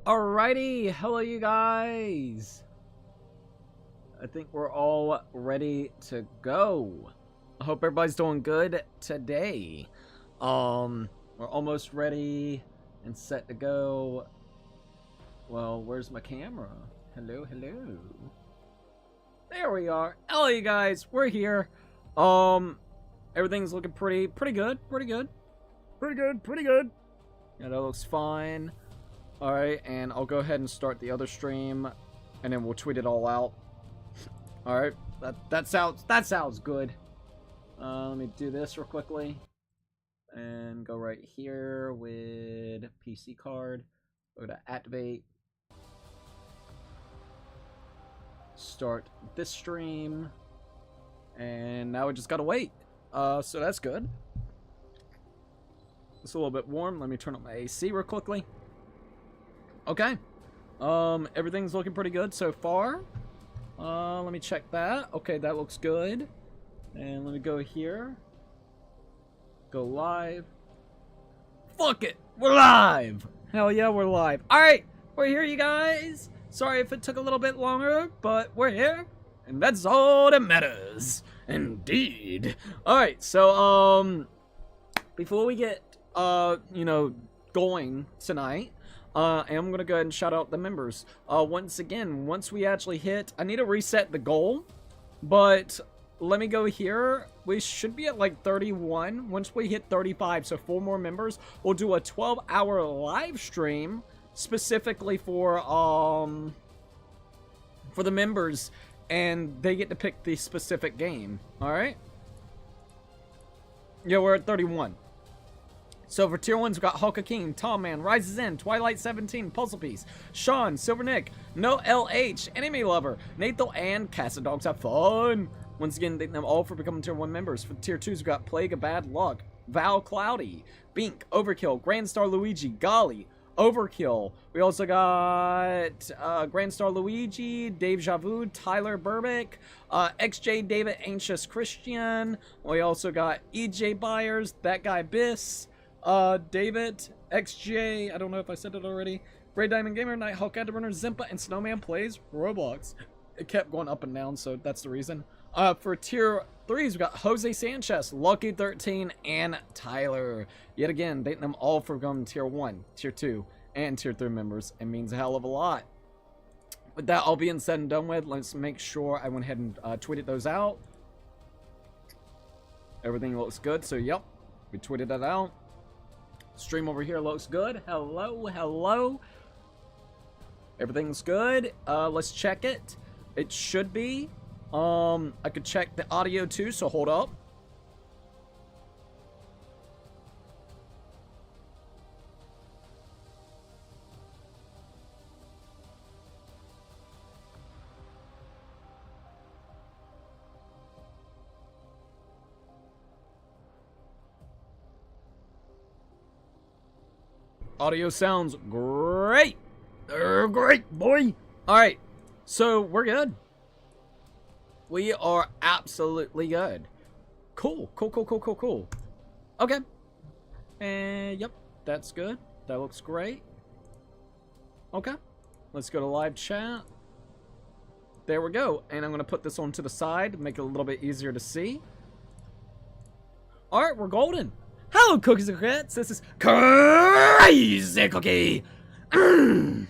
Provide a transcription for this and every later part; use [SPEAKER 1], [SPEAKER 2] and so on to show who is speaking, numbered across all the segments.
[SPEAKER 1] Alrighty, hello you guys. I think we're all ready to go. I hope everybody's doing good today. We're almost ready and set to go. Well, where's my camera? Hello. There we are. Hello you guys, we're here. Everything's looking pretty good. Yeah, that looks fine. Alright, and I'll go ahead and start the other stream, and then we'll tweet it all out. Alright, that sounds good. Let me do this real quickly. And go right here with PC card. Go to activate. Start this stream. And now we just gotta wait. So that's good. It's a little bit warm. Let me turn up my AC real quickly. Okay. Everything's looking pretty good so far. Let me check that. Okay, that looks good. And let me go here. Go live. Fuck it! We're live! Hell yeah, we're live. Alright, we're here, you guys. Sorry if it took a little bit longer, but we're here. And that's all that matters. Indeed. Alright, so, before we get, going tonight, I am going to go ahead and shout out the members. Once again, once we actually hit, I need to reset the goal, but let me go here. We should be at like 31. Once we hit 35, so 4 more members, we'll do a 12-hour live stream specifically for the members, and they get to pick the specific game. All right? Yeah, we're at 31. So for tier 1s, we've got Hulk King, Tom Man, Rises In, Twilight 17, Puzzle Piece, Sean, Silver Nick, No LH, Enemy Lover, Nathal, and Casa Dogs Have Fun. Once again, thank them all for becoming tier 1 members. For tier 2s, we've got Plague of Bad Luck, Val Cloudy, Bink, Overkill, Grand Star Luigi, Golly, Overkill. We also got Grand Star Luigi, Dave Javu, Tyler Burbick, XJ David Anxious Christian. We also got EJ Byers, That Guy Biss, David, XJ, I don't know if I said it already, Ray Diamond Gamer, Nighthawk Adderburner, Zimpa, and Snowman Plays Roblox. It kept going up and down, so that's the reason. For tier 3s, we got Jose Sanchez, Lucky 13, and Tyler. Yet again, thank them all for becoming tier 1, tier 2, and tier 3 members. It means a hell of a lot. With that all being said and done with, let's make sure I went ahead and tweeted those out. Everything looks good, so yep, we tweeted that out. Stream over here looks good. Hello. Everything's good. Let's check it. It should be. I could check the audio too, so hold up. Audio sounds great. Great, boy. All right, so we're good. We are absolutely good. Cool. Okay. And yep, that's good. That looks great. Okay. Let's go to live chat. There we go. And I'm going to put this on to the side, make it a little bit easier to see. All right, we're golden. Hello, Cookies and Cats. This is Crazy Cookie. And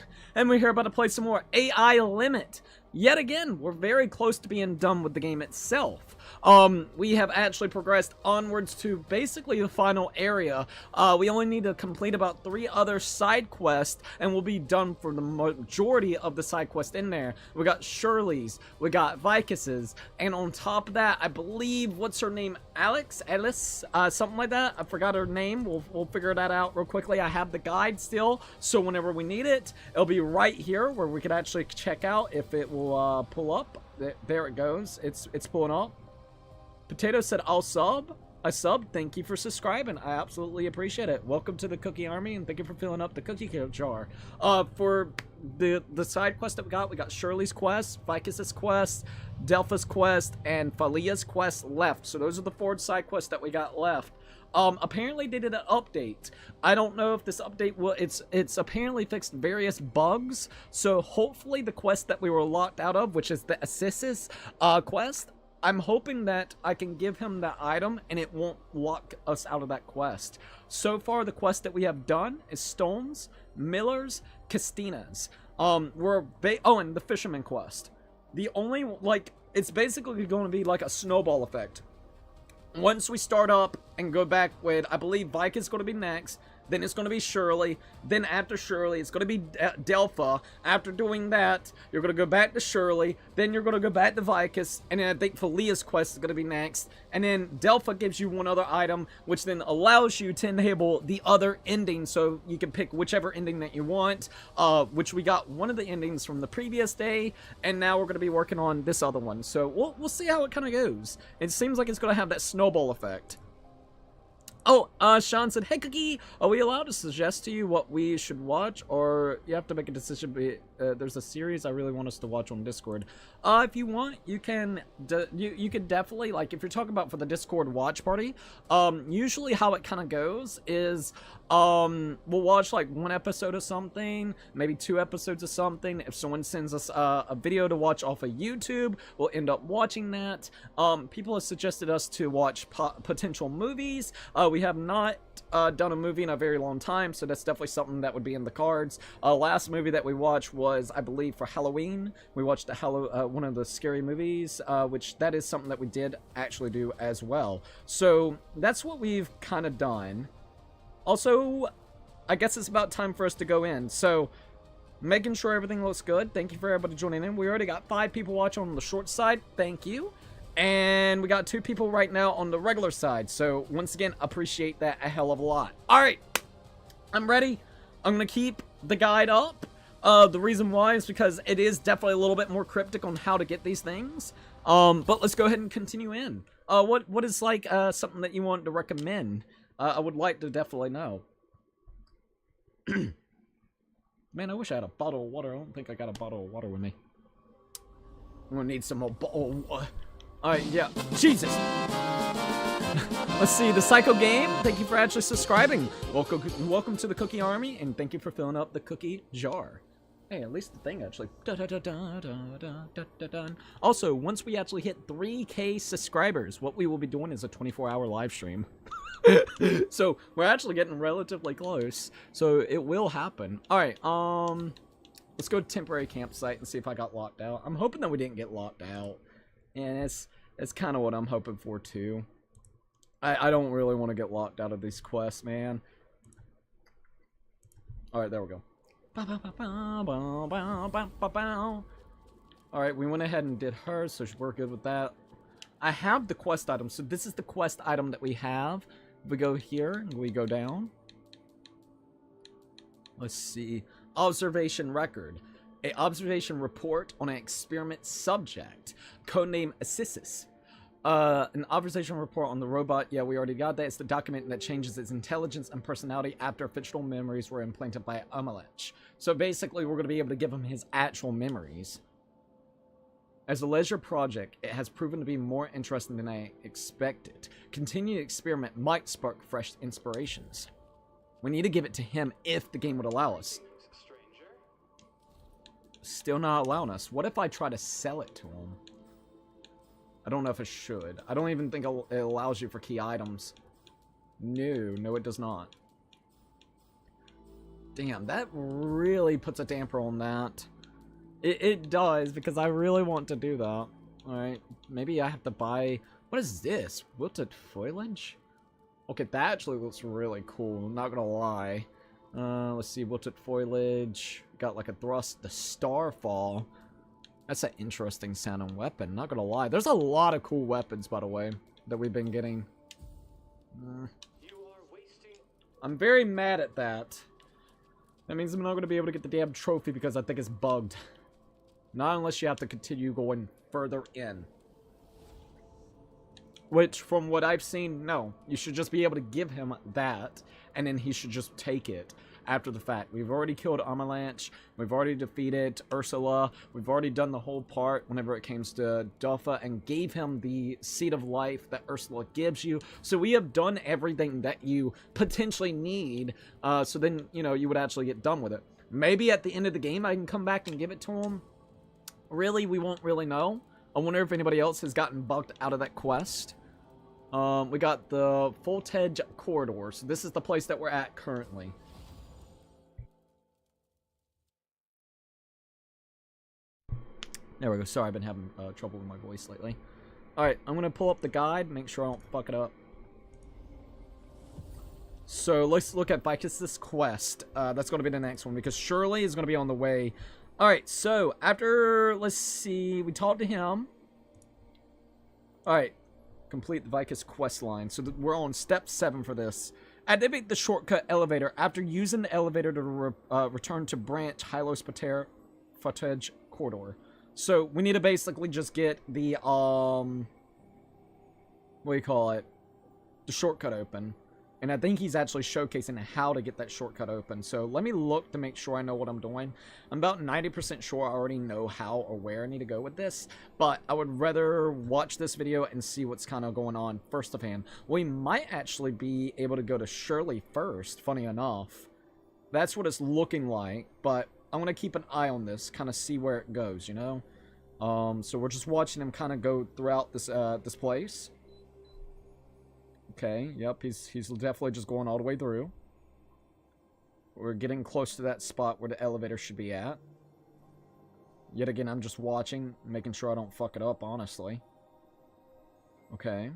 [SPEAKER 1] we're here about to play some more AI Limit. Yet again, we're very close to being done with the game itself. We have actually progressed onwards to basically the final area. We only need to complete about 3 other side quests, and we'll be done for the majority of the side quests in there. We got Shirley's, we got Vicus's, and on top of that, I believe, what's her name? Alice, something like that. I forgot her name. We'll figure that out real quickly. I have the guide still, so whenever we need it, it'll be right here where we could actually check out if it will pull up. There it goes. It's pulling up. Potato said, I'll sub. I subbed. Thank you for subscribing. I absolutely appreciate it. Welcome to the Cookie Army, and thank you for filling up the cookie jar. For the side quest that we got Shirley's quest, Vicus's quest, Delpha's quest, and Falia's quest left. So those are the 4 side quests that we got left. Apparently they did an update. I don't know if this update will, it's apparently fixed various bugs, so hopefully the quest that we were locked out of, which is the Assissus quest, I'm hoping that I can give him that item and it won't lock us out of that quest. So far the quest that we have done is Stones, Millers, Castinas. And the Fisherman quest. The only, like, it's basically going to be like a snowball effect. Once we start up and go back with, I believe Vike is going to be next, then it's going to be Shirley, then after Shirley, it's going to be Delpha. After doing that, you're going to go back to Shirley, then you're going to go back to Vicus, and then I think Felia's quest is going to be next, and then Delpha gives you one other item, which then allows you to enable the other ending, so you can pick whichever ending that you want, which we got one of the endings from the previous day, and now we're going to be working on this other one, so we'll see how it kind of goes. It seems like it's going to have that snowball effect. Oh, Sean said, hey Cookie, are we allowed to suggest to you what we should watch, or you have to make a decision? There's a series I really want us to watch on Discord. If you want, you can, you can definitely, like, if you're talking about for the Discord watch party, usually how it kind of goes is, we'll watch like one episode of something, maybe 2 episodes of something. If someone sends us a video to watch off of YouTube, we'll end up watching that. People have suggested us to watch potential movies. We have not done a movie in a very long time, so that's definitely something that would be in the cards. Last movie that we watched was, I believe, for Halloween. We watched one of the scary movies, which that is something that we did actually do as well. So that's what we've kind of done. Also, I guess it's about time for us to go in. So, making sure everything looks good. Thank you for everybody joining in. We already got 5 people watching on the short side. Thank you. And we got 2 people right now on the regular side. So, once again, appreciate that a hell of a lot. Alright. I'm ready. I'm going to keep the guide up. The reason why is because it is definitely a little bit more cryptic on how to get these things. But let's go ahead and continue in. What is, like, something that you want to recommend? I would like to definitely know. Man, I wish I had a bottle of water. I don't think I got a bottle of water with me. I'm gonna need some more bottle of water. Alright, yeah. Jesus! Let's see, the Psycho Game, thank you for actually subscribing. Welcome to the Cookie Army, and thank you for filling up the cookie jar. Hey, at least the thing actually. Also, once we actually hit 3K subscribers, what we will be doing is a 24-hour live stream. So, we're actually getting relatively close. So, it will happen. Alright, let's go to temporary campsite and see if I got locked out. I'm hoping that we didn't get locked out. And it's kind of what I'm hoping for, too. I don't really want to get locked out of these quests, man. Alright, there we go. Alright, we went ahead and did her, so we're good with that. I have the quest item, so this is the quest item that we have. We go here, we go down. Let's see. Observation record. A observation report on an experiment subject. Codename Assissus. An observation report on the robot. Yeah, we already got that. It's the document that changes its intelligence and personality after fictional memories were implanted by Amalech. So basically, we're going to be able to give him his actual memories. As a leisure project, it has proven to be more interesting than I expected. Continued experiment might spark fresh inspirations. We need to give it to him if the game would allow us. Still not allowing us. What if I try to sell it to him? I don't know if it should. I don't even think it allows you for key items. No, it does not. Damn, that really puts a damper on that. It does, because I really want to do that. Alright, maybe I have to buy... What is this? Wilted foliage? Okay, that actually looks really cool, not gonna lie. Let's see, wilted foliage. Got like a thrust, the Starfall. That's an interesting sounding weapon, not gonna lie. There's a lot of cool weapons, by the way, that we've been getting. I'm very mad at that. That means I'm not gonna be able to get the damn trophy because I think it's bugged. Not unless you have to continue going further in. Which, from what I've seen, no. You should just be able to give him that, and then he should just take it after the fact. We've already killed Amalanche. We've already defeated Ursula. We've already done the whole part whenever it comes to Duffa and gave him the Seed of Life that Ursula gives you. So we have done everything that you potentially need, so then, you know, you would actually get done with it. Maybe at the end of the game I can come back and give it to him. Really, we won't really know. I wonder if anybody else has gotten bugged out of that quest. We got the Voltage Corridor. So this is the place that we're at currently. There we go. Sorry, I've been having trouble with my voice lately. Alright, I'm going to pull up the guide, make sure I don't fuck it up. So let's look at Vicus's quest. That's going to be the next one because Shirley is going to be on the way. Alright, so after, let's see, we talked to him. Alright, complete the Vicus quest line. So we're on step 7 for this. Activate the shortcut elevator after using the elevator to return to branch Hylos Footage Corridor. So we need to basically just get the, what do you call it? The shortcut open. And I think he's actually showcasing how to get that shortcut open. So let me look to make sure I know what I'm doing. I'm about 90% sure I already know how or where I need to go with this. But I would rather watch this video and see what's kind of going on first of hand. We might actually be able to go to Shirley first, funny enough. That's what it's looking like. But I want to keep an eye on this, kind of see where it goes, you know? So we're just watching him kind of go throughout this, this place. Okay, yep, he's definitely just going all the way through. We're getting close to that spot where the elevator should be at. Yet again, I'm just watching, making sure I don't fuck it up, honestly. Okay.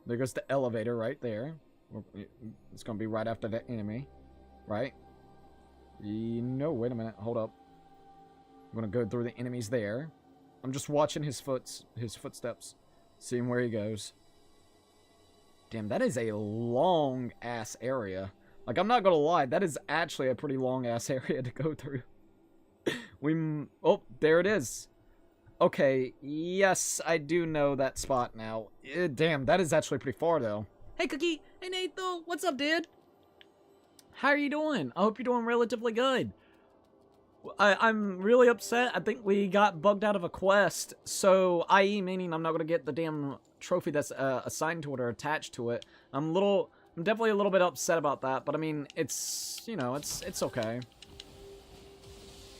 [SPEAKER 1] There goes the elevator right there. It's going to be right after the enemy. Right? No, wait a minute. Hold up. I'm going to go through the enemies there. I'm just watching his footsteps. Seeing where he goes. Damn, that is a long-ass area. Like, I'm not gonna lie, that is actually a pretty long-ass area to go through. Oh, there it is. Okay, yes, I do know that spot now. Damn, that is actually pretty far, though. Hey, Cookie! Hey, Nathan! What's up, dude? How are you doing? I hope you're doing relatively good. I'm really upset. I think we got bugged out of a quest. So, i.e. meaning I'm not gonna get the damn trophy that's assigned to it or attached to it. I'm definitely a little bit upset about that, but I mean, it's, you know, it's okay.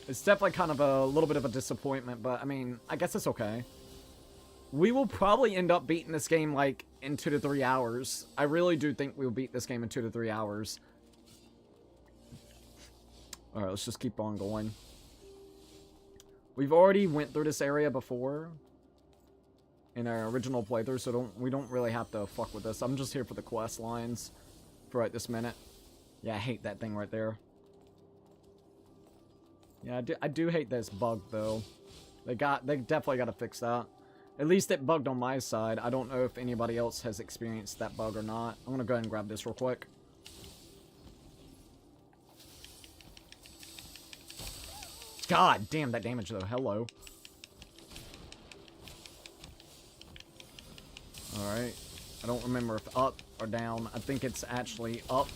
[SPEAKER 1] It's definitely kind of a little bit of a disappointment, but I mean, I guess it's okay. We will probably end up beating this game, like, in 2 to 3 hours. I really do think we'll beat this game in 2 to 3 hours. Alright, let's just keep on going. We've already went through this area before in our original playthrough, so we don't really have to fuck with this. I'm just here for the quest lines for right this minute. Yeah, I hate that thing right there. Yeah, I do hate this bug though. They definitely got to fix that. At least it bugged on my side. I don't know if anybody else has experienced that bug or not. I'm gonna go ahead and grab this real quick. God damn that damage though. Hello. Alright. I don't remember if up or down. I think it's actually up.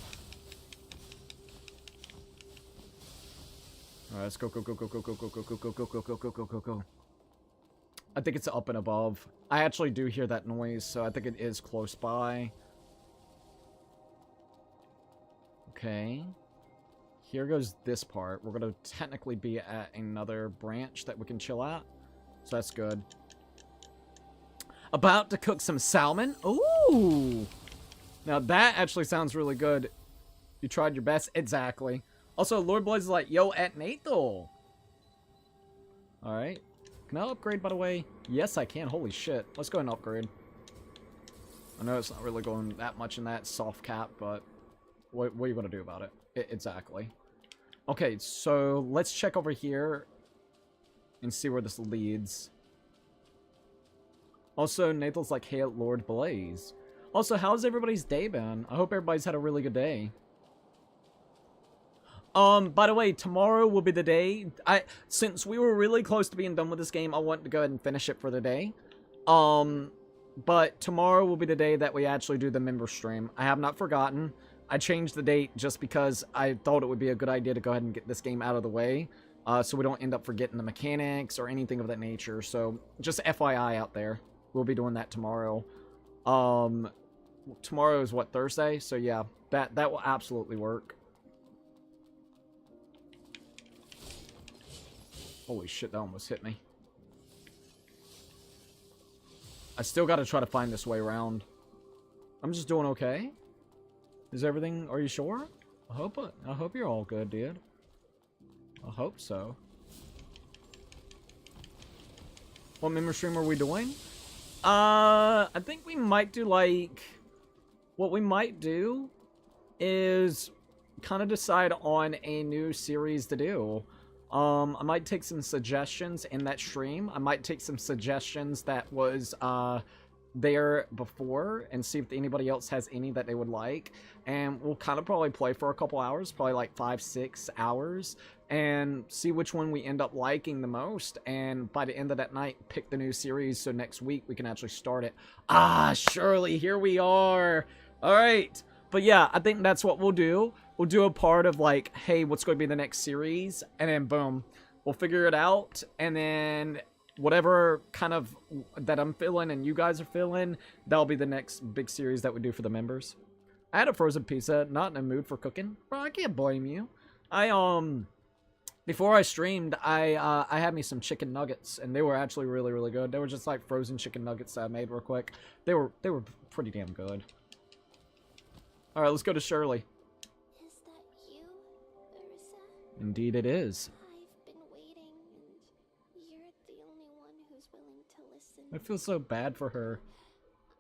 [SPEAKER 1] Alright, let's go, go, go, go, go, go, go, go, go, go, go, go, go, go, go, go, go. I think it's up and above. I actually do hear that noise, so I think it is close by. Okay. Here goes this part. We're going to technically be at another branch that we can chill at. So that's good. About to cook some salmon. Ooh! Now that actually sounds really good. You tried your best. Exactly. Also, Lord Blaze is like, yo, at Nathan. Alright. Can I upgrade, by the way? Yes, I can. Holy shit. Let's go ahead and upgrade. I know it's not really going that much in that soft cap, but what are you going to do about it? Exactly. Okay, so let's check over here and see where this leads. Also, Nathan's like, hey, Lord Blaze. Also, how's everybody's day been? I hope everybody's had a really good day. By the way, tomorrow will be the day. Since we were really close to being done with this game, I want to go ahead and finish it for the day. but tomorrow will be the day that we actually do the member stream. I have not forgotten. I changed the date just because I thought it would be a good idea to go ahead and get this game out of the way, so we don't end up forgetting the mechanics or anything of that nature. So just FYI out there, we'll be doing that tomorrow. Tomorrow is what, Thursday? So yeah, that will absolutely work. Holy shit, that almost hit me. I still got to try to find this way around. I'm just doing okay. Is everything... Are you sure? I hope you're all good, dude. I hope so. What member stream are we doing? I think we might do, like... What we might do is kind of decide on a new series to do. I might take some suggestions in that stream. I might take some suggestions that was there before and see if anybody else has any that they would like. And we'll kind of probably play for a couple hours, probably like 5-6 hours, and see which one we end up liking the most. And by the end of that night, pick the new series so next week we can actually start it. Ah, Shirley, here we are. All right. But yeah, I think that's what we'll do. We'll do a part of like, hey, what's going to be the next series? And then boom, we'll figure it out. And then whatever kind of that I'm feeling and you guys are feeling, that'll be the next big series that we do for the members. I had a frozen pizza, not in a mood for cooking. Bro, I can't blame you. Before I streamed, I had me some chicken nuggets, and they were actually really, really good. They were just like frozen chicken nuggets that I made real quick. They were pretty damn good. All right, let's go to Shirley.
[SPEAKER 2] Is that you, Ursa?
[SPEAKER 1] Indeed it is.
[SPEAKER 2] I've been waiting, and you're the only one who's willing to listen.
[SPEAKER 1] I feel so bad for her.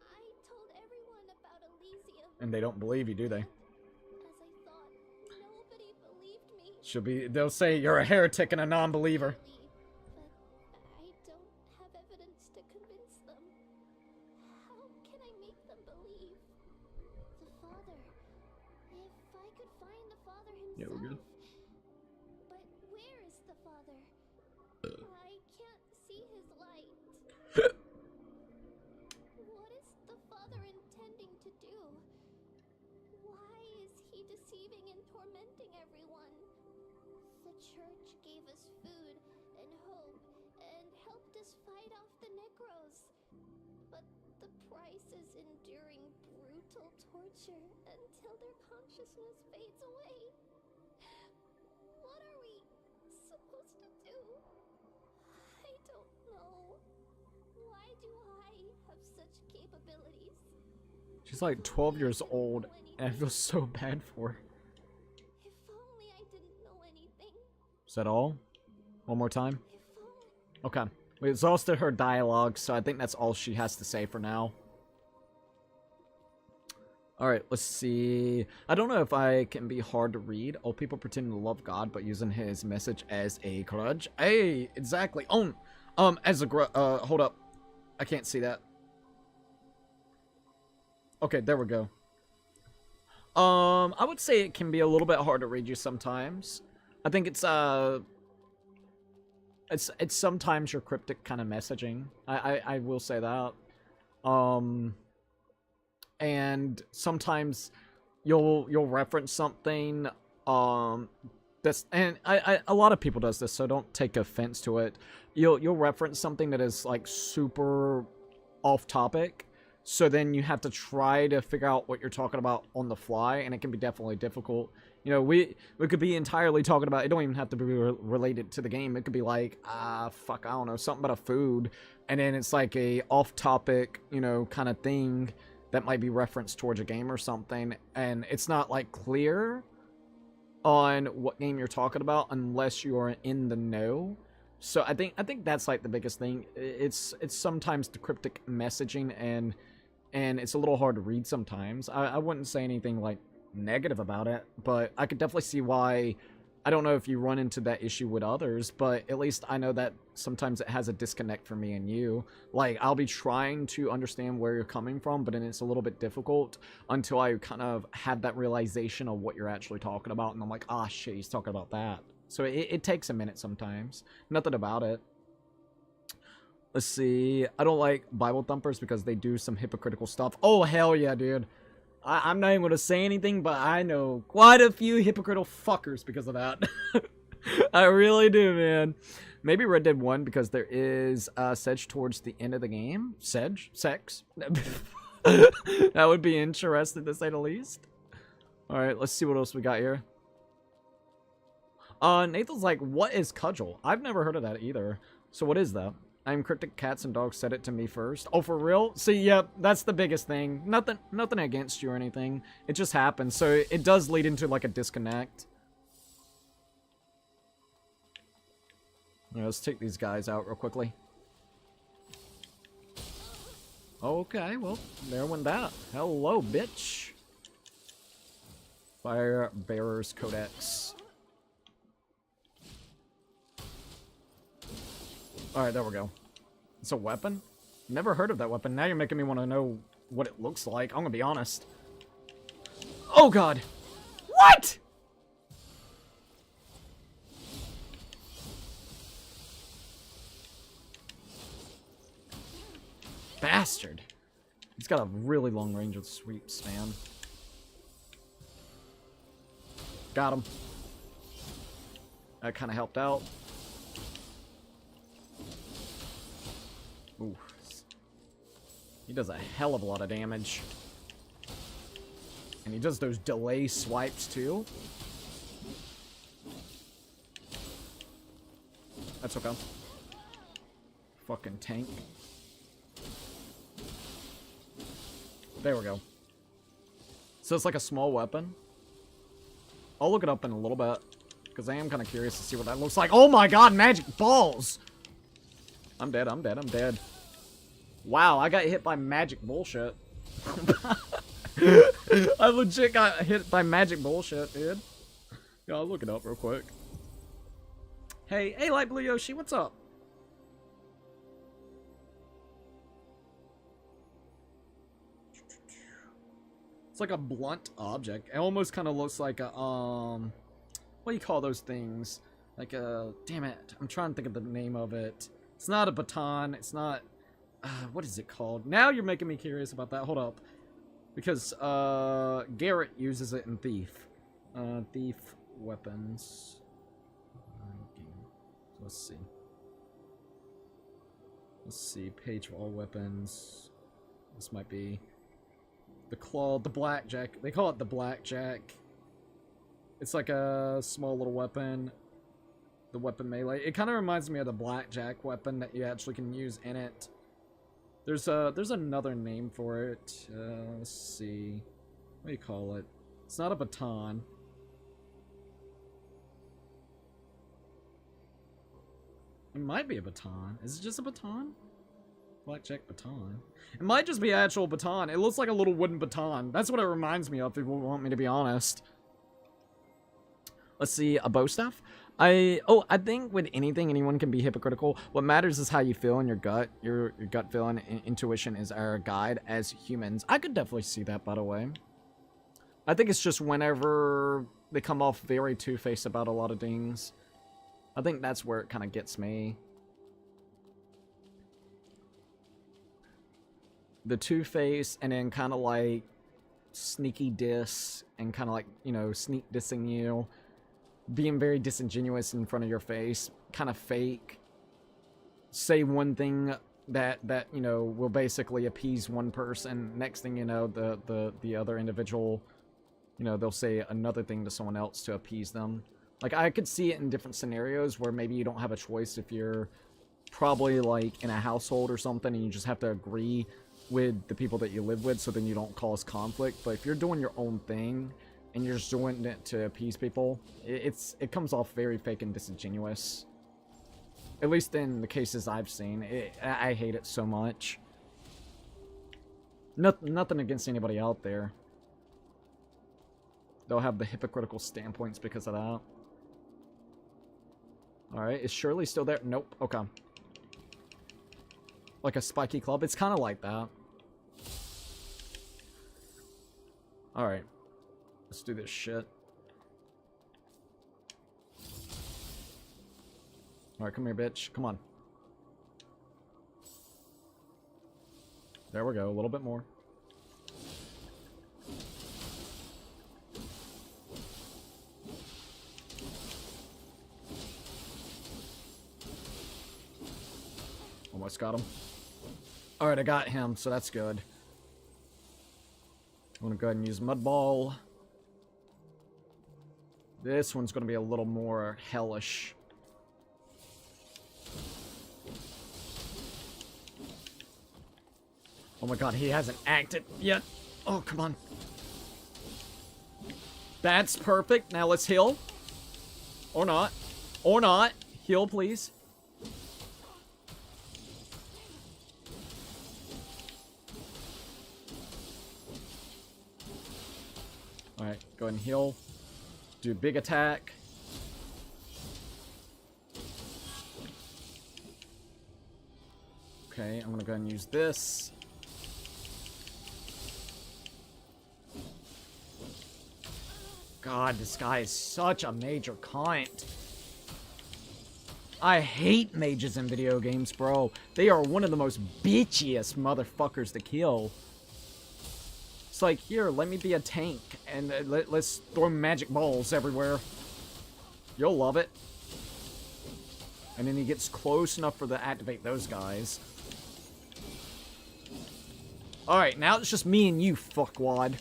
[SPEAKER 2] I told everyone about Elysium.
[SPEAKER 1] And they don't believe you, do they?
[SPEAKER 2] As I thought, nobody believed me.
[SPEAKER 1] They'll say you're a heretic and a non-believer.
[SPEAKER 2] But I don't have evidence to convince them. How can I make them believe? The Father. If I could find the Father himself.
[SPEAKER 1] Yeah, we're good.
[SPEAKER 2] But where is the Father? I can't see his light. What is the Father intending to do? Why is he deceiving and tormenting everyone? The Church gave us food and hope and helped us fight off the Necros. But the price is enduring brutal torture until their consciousness fades away. What are we supposed to do? I don't know. Why do I have such capabilities?
[SPEAKER 1] She's like 12 years old, and I feel so bad for her.
[SPEAKER 2] If only I didn't know anything.
[SPEAKER 1] Is that all? One more time?
[SPEAKER 2] If only.
[SPEAKER 1] Okay. We exhausted her dialogue, so I think that's all she has to say for now. Alright, let's see. I don't know if I can be hard to read. Old people pretending to love God, but using his message as a grudge. Hey, exactly. As a grudge. Hold up. I can't see that. Okay, there we go. I would say it can be a little bit hard to read you sometimes. I think it's sometimes your cryptic kind of messaging. I will say that. And sometimes you'll reference something that's, and a lot of people does this, so don't take offense to it. You'll reference something that is like super off topic, so then you have to try to figure out what you're talking about on the fly, and it can be definitely difficult. You know, we could be entirely talking about, it don't even have to be related to the game. It could be like, fuck, I don't know, something about a food, and then it's like a off-topic, you know, kind of thing that might be referenced towards a game or something, and it's not like clear on what game you're talking about unless you are in the know. So I think that's like the biggest thing. It's sometimes the cryptic messaging, and it's a little hard to read sometimes. I wouldn't say anything like negative about it, but I could definitely see why. I don't know if you run into that issue with others, but at least I know that sometimes it has a disconnect for me and you. Like, I'll be trying to understand where you're coming from, but then it's a little bit difficult until I kind of have that realization of what you're actually talking about, and I'm like, ah, shit, he's talking about that. So it takes a minute sometimes. Nothing about it. Let's see. I don't like Bible thumpers because they do some hypocritical stuff. Oh, hell yeah, dude. I'm not even going to say anything, but I know quite a few hypocritical fuckers because of that. I really do, man. Maybe Red Dead 1 because there is sedge towards the end of the game. Sedge? Sex? That would be interesting to say the least. Alright, let's see what else we got here. Nathan's like, what is cudgel? I've never heard of that either. So what is that? I'm cryptic cats and dogs said it to me first. Oh, for real? See, yep, that's the biggest thing. Nothing against you or anything. It just happens. So it does lead into like a disconnect. Alright, let's take these guys out real quickly. Okay, well, there went that. Hello, bitch. Fire Bearer's Codex. Alright, there we go. It's a weapon? Never heard of that weapon. Now you're making me want to know what it looks like. I'm gonna be honest. Oh, God. What?! Bastard. He's got a really long range of sweeps, man. Got him. That kind of helped out. Ooh. He does a hell of a lot of damage. And he does those delay swipes, too. That's okay. Fucking tank. There we go. So it's like a small weapon. I'll look it up in a little bit. Because I am kind of curious to see what that looks like. Oh my god, magic balls! I'm dead, I'm dead, I'm dead. Wow, I got hit by magic bullshit. I legit got hit by magic bullshit, dude. Yeah, I'll look it up real quick. Hey, Light Blue Yoshi, what's up? It's like a blunt object. It almost kind of looks like a, what do you call those things? Like a, damn it, I'm trying to think of the name of it. It's not a baton, it's not, what is it called? Now you're making me curious about that, hold up. Because, Garrett uses it in Thief. Thief weapons. Let's see. Let's see, page of all weapons. This might be the claw, the blackjack. They call it the blackjack. It's like a small little weapon. The weapon melee. It kind of reminds me of the blackjack weapon that you actually can use in it. There's another name for it. Let's see. What do you call it? It's not a baton. It might be a baton. Is it just a baton? Blackjack baton. It might just be an actual baton. It looks like a little wooden baton. That's what it reminds me of, if you want me to be honest. Let's see, a bow staff? I think with anything, anyone can be hypocritical. What matters is how you feel in your gut. Your gut feeling and intuition is our guide as humans. I could definitely see that, by the way. I think it's just whenever they come off very two-faced about a lot of things. I think that's where it kind of gets me. The two-face and then kind of like sneaky diss and kind of like, you know, sneak dissing you. Being very disingenuous in front of your face, kind of fake. Say one thing that you know will basically appease one person. Next thing you know, the other individual, you know, they'll say another thing to someone else to appease them. Like I could see it in different scenarios where maybe you don't have a choice if you're probably like in a household or something and you just have to agree with the people that you live with so then you don't cause conflict. But if you're doing your own thing and you're just doing it to appease people, it comes off very fake and disingenuous. At least in the cases I've seen. I hate it so much. Nothing against anybody out there. They'll have the hypocritical standpoints because of that. Alright, is Shirley still there? Nope, okay. Like a spiky club? It's kind of like that. Alright. Let's do this shit. Alright, come here, bitch. Come on. There we go, a little bit more. Almost got him. Alright, I got him, so that's good. I'm gonna go ahead and use Mud Ball. This one's gonna be a little more hellish. Oh my god, he hasn't acted yet. Oh, come on. That's perfect. Now let's heal. Or not. Or not. Heal, please. Alright, go ahead and heal. Do big attack. Okay, I'm gonna go ahead and use this. God, this guy is such a major cunt. I hate mages in video games, bro. They are one of the most bitchiest motherfuckers to kill. It's like, here, let me be a tank, and let's throw magic balls everywhere. You'll love it. And then he gets close enough for to activate those guys. Alright, now it's just me and you, fuckwad.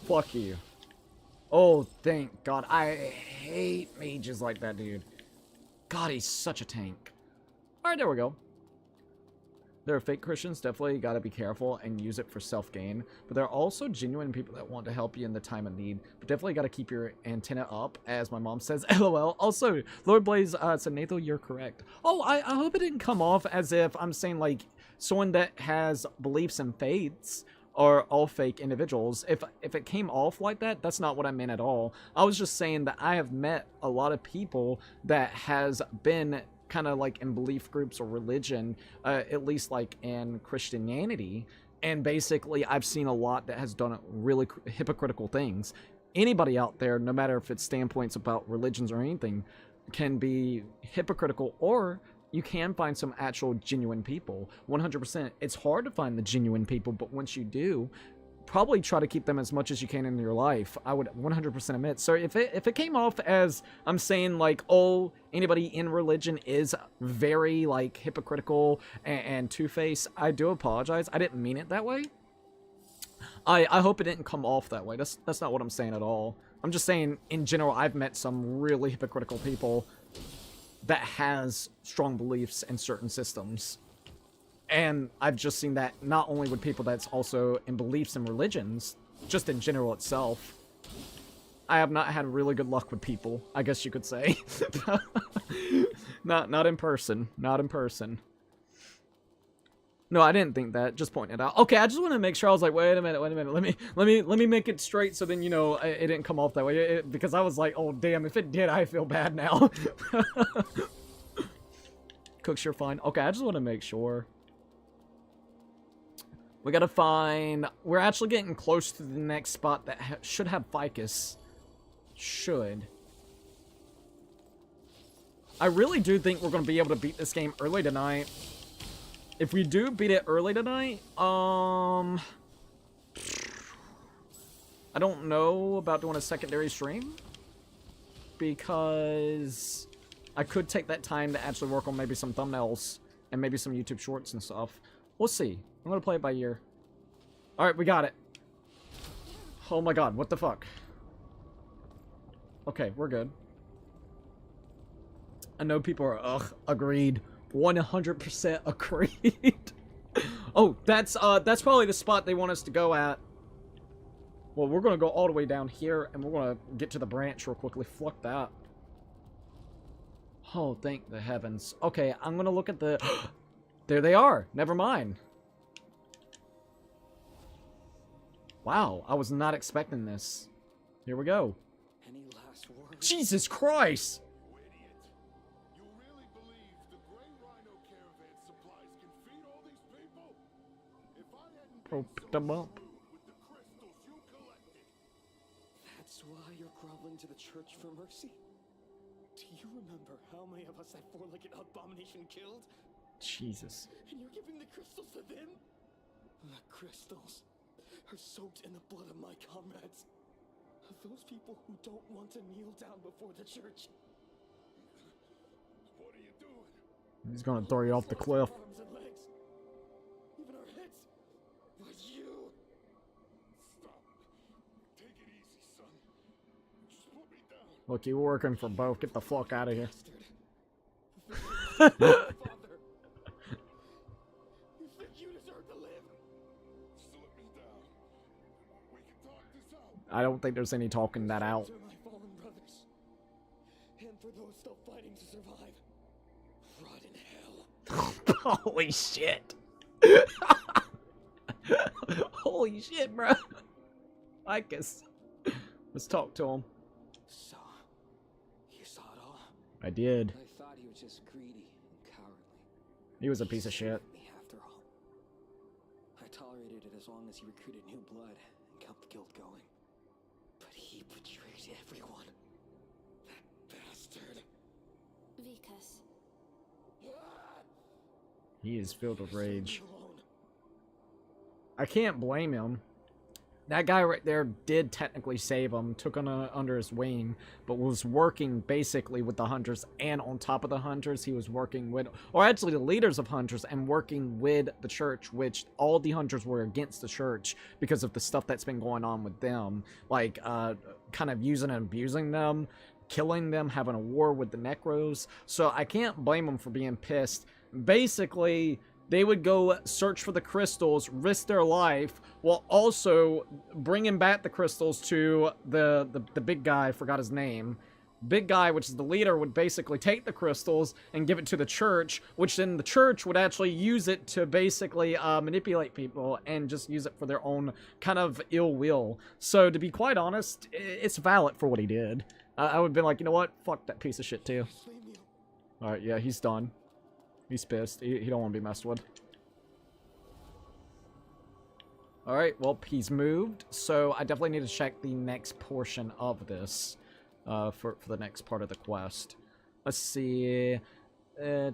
[SPEAKER 1] Fuck you. Oh, thank God. I hate mages like that, dude. God, he's such a tank. Alright, there we go. There are fake Christians, definitely gotta be careful and use it for self-gain. But there are also genuine people that want to help you in the time of need. But definitely gotta keep your antenna up, as my mom says, LOL. Also, Lord Blaze said, Nathan, you're correct. Oh, I hope it didn't come off as if I'm saying, like, someone that has beliefs and faiths are all fake individuals. If it came off like that, that's not what I meant at all. I was just saying that I have met a lot of people that has been kind of like in belief groups or religion, at least like in Christianity, and basically I've seen a lot that has done really hypocritical things. Anybody out there, no matter if it's standpoints about religions or anything, can be hypocritical, or you can find some actual genuine people. 100%. It's hard to find the genuine people, but once you do, probably try to keep them as much as you can in your life. I would 100% admit. So if it came off as I'm saying like, oh, anybody in religion is very like hypocritical and two-faced, I do apologize. I didn't mean it that way. I hope it didn't come off that way. That's not what I'm saying at all. I'm just saying in general, I've met some really hypocritical people that has strong beliefs in certain systems. And I've just seen that not only with people that's also in beliefs and religions, just in general itself. I have not had really good luck with people, I guess you could say. Not in person. Not in person. No, I didn't think that. Just pointing it out. Okay, I just want to make sure. I was like, wait a minute. Let me make it straight so then, you know, it didn't come off that way. Because I was like, oh, damn, if it did, I feel bad now. Cooks, you're fine. Okay, I just want to make sure. We gotta find... We're actually getting close to the next spot that should have ficus. Should. I really do think we're gonna be able to beat this game early tonight. If we do beat it early tonight, I don't know about doing a secondary stream. Because I could take that time to actually work on maybe some thumbnails and maybe some YouTube shorts and stuff. We'll see. I'm gonna play it by ear. Alright, we got it. Oh my god, what the fuck? Okay, we're good. I know people are, agreed. 100% agreed. Oh, that's probably the spot they want us to go at. Well, we're gonna go all the way down here, and we're gonna get to the branch real quickly. Fuck that. Oh, thank the heavens. Okay, I'm gonna look at the... There they are. Never mind. Wow, I was not expecting this. Here we go.
[SPEAKER 3] Any last words?
[SPEAKER 1] Jesus Christ!
[SPEAKER 4] You really believe the Grey Rhino caravan supplies can feed all these people? If I hadn't been
[SPEAKER 1] Pick them up.
[SPEAKER 4] with the crystals you collected,
[SPEAKER 3] That's why you're groveling to the church for mercy? Do You remember how many of us that four-legged abomination killed?
[SPEAKER 1] Jesus.
[SPEAKER 3] And you're giving the crystals to them? The crystals are soaked in the blood of my comrades. Those people who don't want to kneel down before the church.
[SPEAKER 4] What are you doing?
[SPEAKER 1] He's gonna throw you off the cliff.
[SPEAKER 3] Arms and legs. Even our heads. But you.
[SPEAKER 4] Stop. Take it easy, son. Just put me down.
[SPEAKER 1] Look, you were working for both. Get the fuck out of here.
[SPEAKER 3] Father. You think you deserve to live?
[SPEAKER 4] Just let me down. We can talk this out.
[SPEAKER 1] I don't think there's any talking that out.
[SPEAKER 3] To my fallen brothers. And for those still fighting to survive. Rot in hell.
[SPEAKER 1] Holy shit. Holy shit, bro. Vicus. Let's talk to him.
[SPEAKER 3] So, you saw it all?
[SPEAKER 1] I did.
[SPEAKER 3] I thought he was just greedy and cowardly.
[SPEAKER 1] He was a piece of shit.
[SPEAKER 3] Me after all. I tolerated it as long as he recruited new blood and kept the guild going. But he betrayed everyone. That bastard.
[SPEAKER 2] Vicus.
[SPEAKER 1] He is filled with rage.
[SPEAKER 3] Leave me alone.
[SPEAKER 1] I can't blame him. That guy right there did technically save him, took him under his wing, but was working basically with the hunters, and on top of the hunters, he was working with, or actually the leaders of hunters, and working with the church, which all the hunters were against the church because of the stuff that's been going on with them, like kind of using and abusing them, killing them, having a war with the Necros. So I can't blame them for being pissed. Basically, they would go search for the crystals, risk their life, while also bringing back the crystals to the big guy. I forgot his name. Big guy, which is the leader, would basically take the crystals and give it to the church, which then the church would actually use it to basically manipulate people and just use it for their own kind of ill will. So to be quite honest, it's valid for what he did. I would have been like, you know what? Fuck that piece of shit too.
[SPEAKER 3] Just leave me alone.
[SPEAKER 1] Alright, yeah, he's done. He's pissed. He don't want to be messed with. Alright, well, he's moved. So I definitely need to check the next portion of this for the next part of the quest. Let's see. They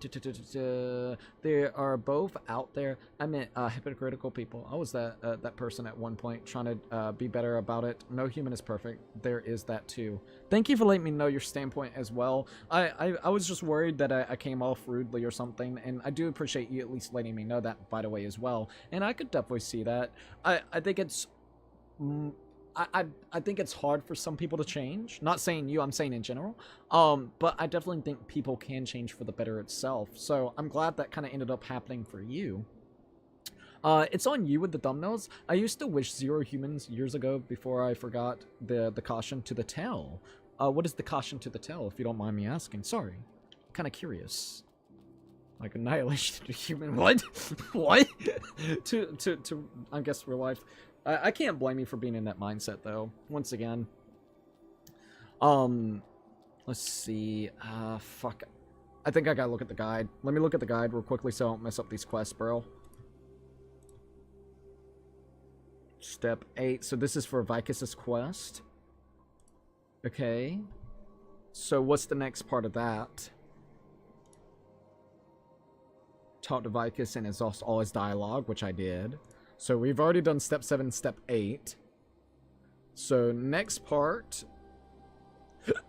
[SPEAKER 1] are both out there. I meant hypocritical people. I was that person at one point trying to be better about it. No human is perfect. There is that too. Thank you for letting me know your standpoint as well. I was just worried that I came off rudely or something, and I do appreciate you at least letting me know that, by the way, as well. And I could definitely see that. I think it's I think it's hard for some people to change. Not saying you, I'm saying in general. But I definitely think people can change for the better itself. So I'm glad that kind of ended up happening for you. It's on you with the thumbnails. I used to wish 0 humans years ago before I forgot the caution to the tail. What is the caution to the tail, if you don't mind me asking? Sorry. I'm kind of curious. Like annihilation to human. What? What? to I guess real life. I can't blame you for being in that mindset though. Once again. Let's see. Fuck. I think I gotta look at the guide. Let me look at the guide real quickly so I don't mess up these quests, bro. Step 8. So this is for Vicus's quest. Okay. So what's the next part of that? Talk to Vicus and exhaust all his dialogue, which I did. So we've already done step 7, step 8. So next part,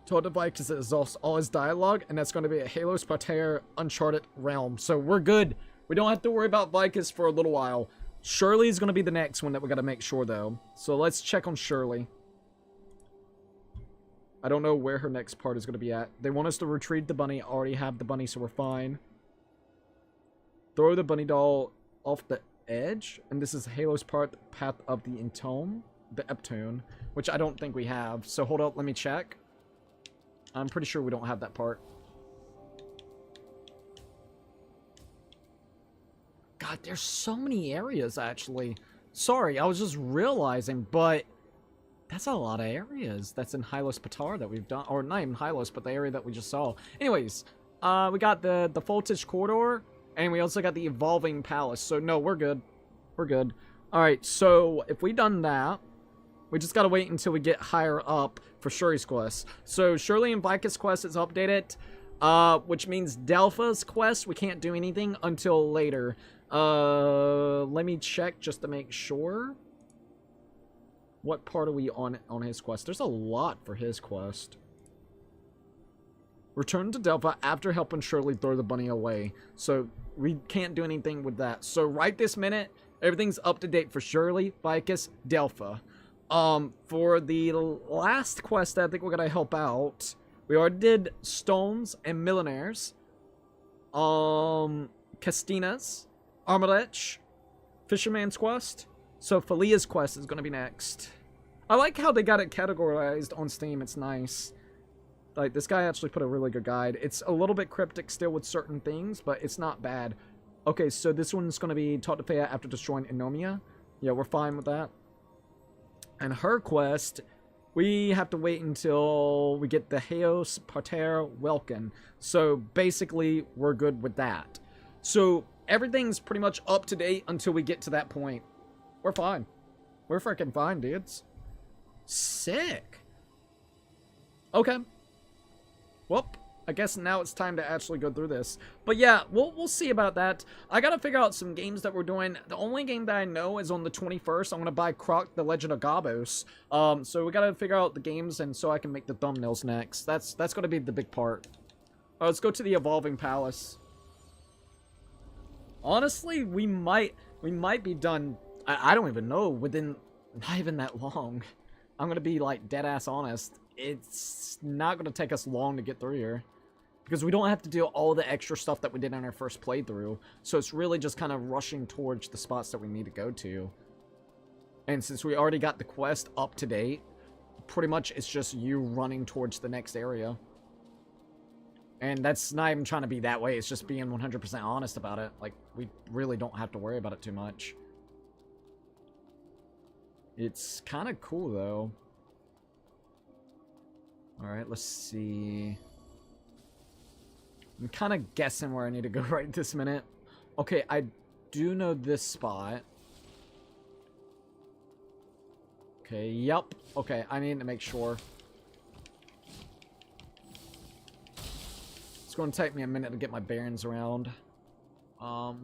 [SPEAKER 1] talk to Vicus and exhaust all his dialogue, and that's going to be a Halo Spartaire Uncharted realm. So we're good. We don't have to worry about Vicus for a little while. Shirley is going to be the next one that we got to make sure though. So let's check on Shirley. I don't know where her next part is going to be at. They want us to retrieve the bunny. I already have the bunny, so we're fine. Throw the bunny doll off the edge, and this is Halo's path of the Eptone, which I don't think we have. So hold up, let me check. I'm pretty sure we don't have that part. God, there's so many areas actually. Sorry, I was just realizing, but that's a lot of areas that's in Hylos Patar that we've done, or not even Hylos, but the area that we just saw. Anyways, we got the Voltage Corridor. And we also got the Evolving Palace. So, no, we're good. We're good. Alright, so if we done that, We just gotta wait until we get higher up for Shuri's quest. So Shirley and Vicus quest is updated, which means Delpha's quest, we can't do anything until later. Let me check just to make sure. What part are we on his quest? There's a lot for his quest. Return to Delpha after helping Shirley throw the bunny away. So we can't do anything with that. So right this minute, everything's up to date for Shirley, Vicus, Delpha. For the last quest I think we're gonna help out, we already did Stones and Millionaires. Castina's, Armalech, Fisherman's quest. So Felia's quest is gonna be next. I like how they got it categorized on Steam. It's nice. Like, this guy actually put a really good guide. It's a little bit cryptic still with certain things, but it's not bad. Okay, so this one's going to be talk to Fea after destroying Inomia. Yeah, we're fine with that. And her quest, we have to wait until we get the Heos Pater Welkin. So, basically, we're good with that. So, everything's pretty much up to date until we get to that point. We're fine. We're freaking fine, dudes. Sick. Okay. Well, I guess now it's time to actually go through this. But yeah, we'll see about that. I gotta figure out some games that we're doing. The only game that I know is on the 21st. I'm gonna buy Croc, The Legend of Gabos. So we gotta figure out the games, and so I can make the thumbnails next. That's gonna be the big part. Let's go to the Evolving Palace. Honestly, we might be done. I don't even know, within not even that long. I'm gonna be like dead ass honest. It's not gonna take us long to get through here, because we don't have to do all the extra stuff that we did in our first playthrough. So it's really just kind of rushing towards the spots that we need to go to. And since we already got the quest up to date, pretty much it's just you running towards the next area. And that's not even trying to be that way. It's just being 100% honest about it. Like, we really don't have to worry about it too much. It's kind of cool, though. Alright, let's see. I'm kind of guessing where I need to go right this minute. Okay, I do know this spot. Okay, yep. Okay, I need to make sure. It's going to take me a minute to get my bearings around.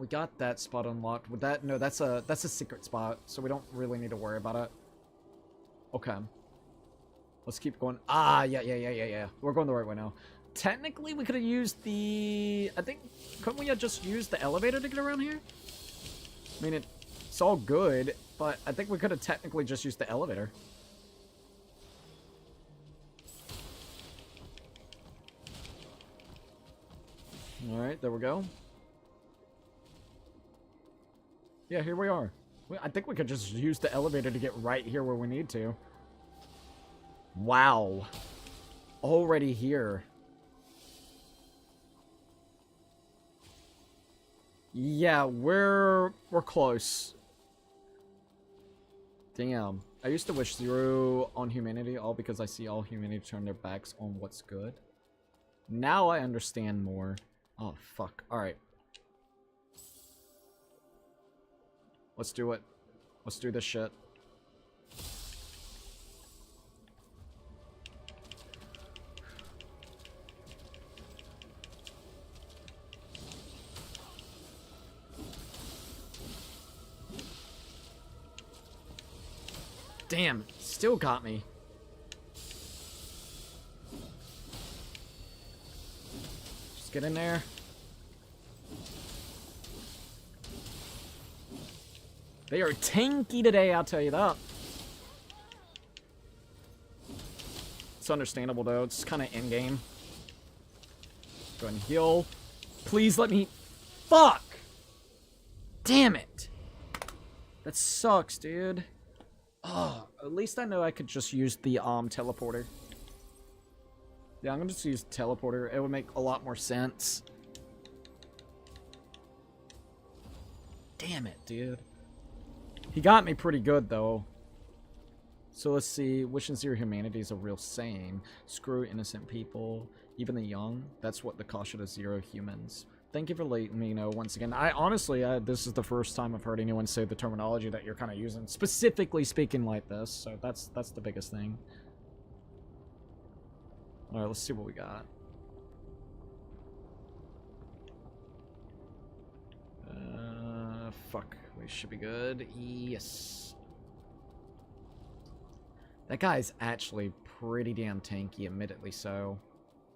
[SPEAKER 1] We got that spot unlocked. With that, no, that's a secret spot, so we don't really need to worry about it. Okay. Let's keep going. Ah, yeah. We're going the right way now. Technically, we could have used the... I think... Couldn't we have just used the elevator to get around here? I mean, it's all good, but I think we could have technically just used the elevator. Alright, there we go. Yeah, here we are. I think we could just use the elevator to get right here where we need to. Wow. Already here. Yeah, we're close. Damn. I used to wish 0 on humanity, all because I see all humanity turn their backs on what's good. Now I understand more. Oh, fuck. Alright. Let's do it. Let's do this shit. Damn, still got me. Just get in there. They are tanky today, I'll tell you that. It's understandable, though. It's kind of in-game. Go ahead and heal. Please let me... Fuck! Damn it! That sucks, dude. Oh, at least I know I could just use the teleporter. Yeah, I'm gonna just use the teleporter. It would make a lot more sense. Damn it, dude. He got me pretty good, though. So let's see. Wishing 0 humanity is a real saying. Screw innocent people. Even the young. That's what the caution of 0 humans. Thank you for letting me know once again. I honestly, this is the first time I've heard anyone say the terminology that you're kind of using, specifically speaking like this. So that's the biggest thing. All right, let's see what we got. Fuck. We should be good. Yes. That guy's actually pretty damn tanky, admittedly so.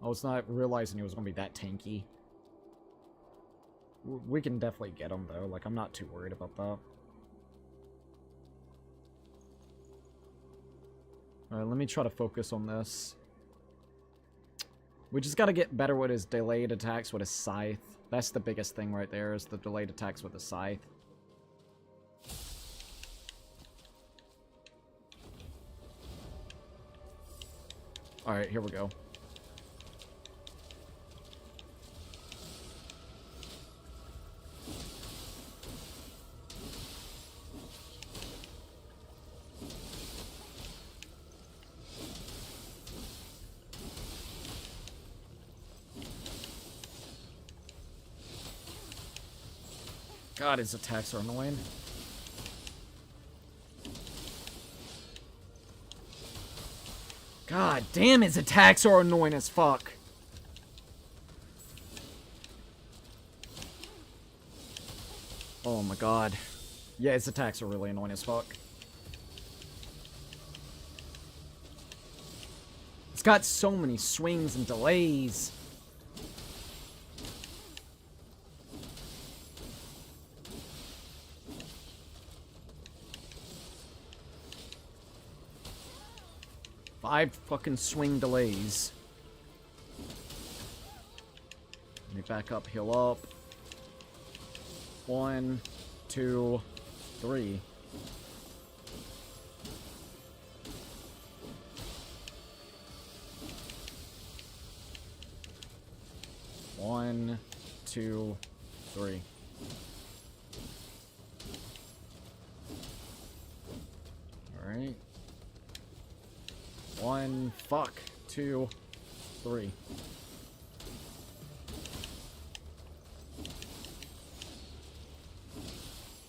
[SPEAKER 1] I was not realizing he was going to be that tanky. We can definitely get him, though. Like, I'm not too worried about that. Alright, let me try to focus on this. We just gotta get better with his delayed attacks with his scythe. That's the biggest thing right there, is the delayed attacks with the scythe. Alright, here we go. God, his attacks are annoying. God damn, his attacks are annoying as fuck. Oh my god. Yeah, his attacks are really annoying as fuck. It's got so many swings and delays. Five fucking swing delays. Let me back up, heal up. 1, 2, 3. One, 2, 3. All right. 1, fuck, 2, 3.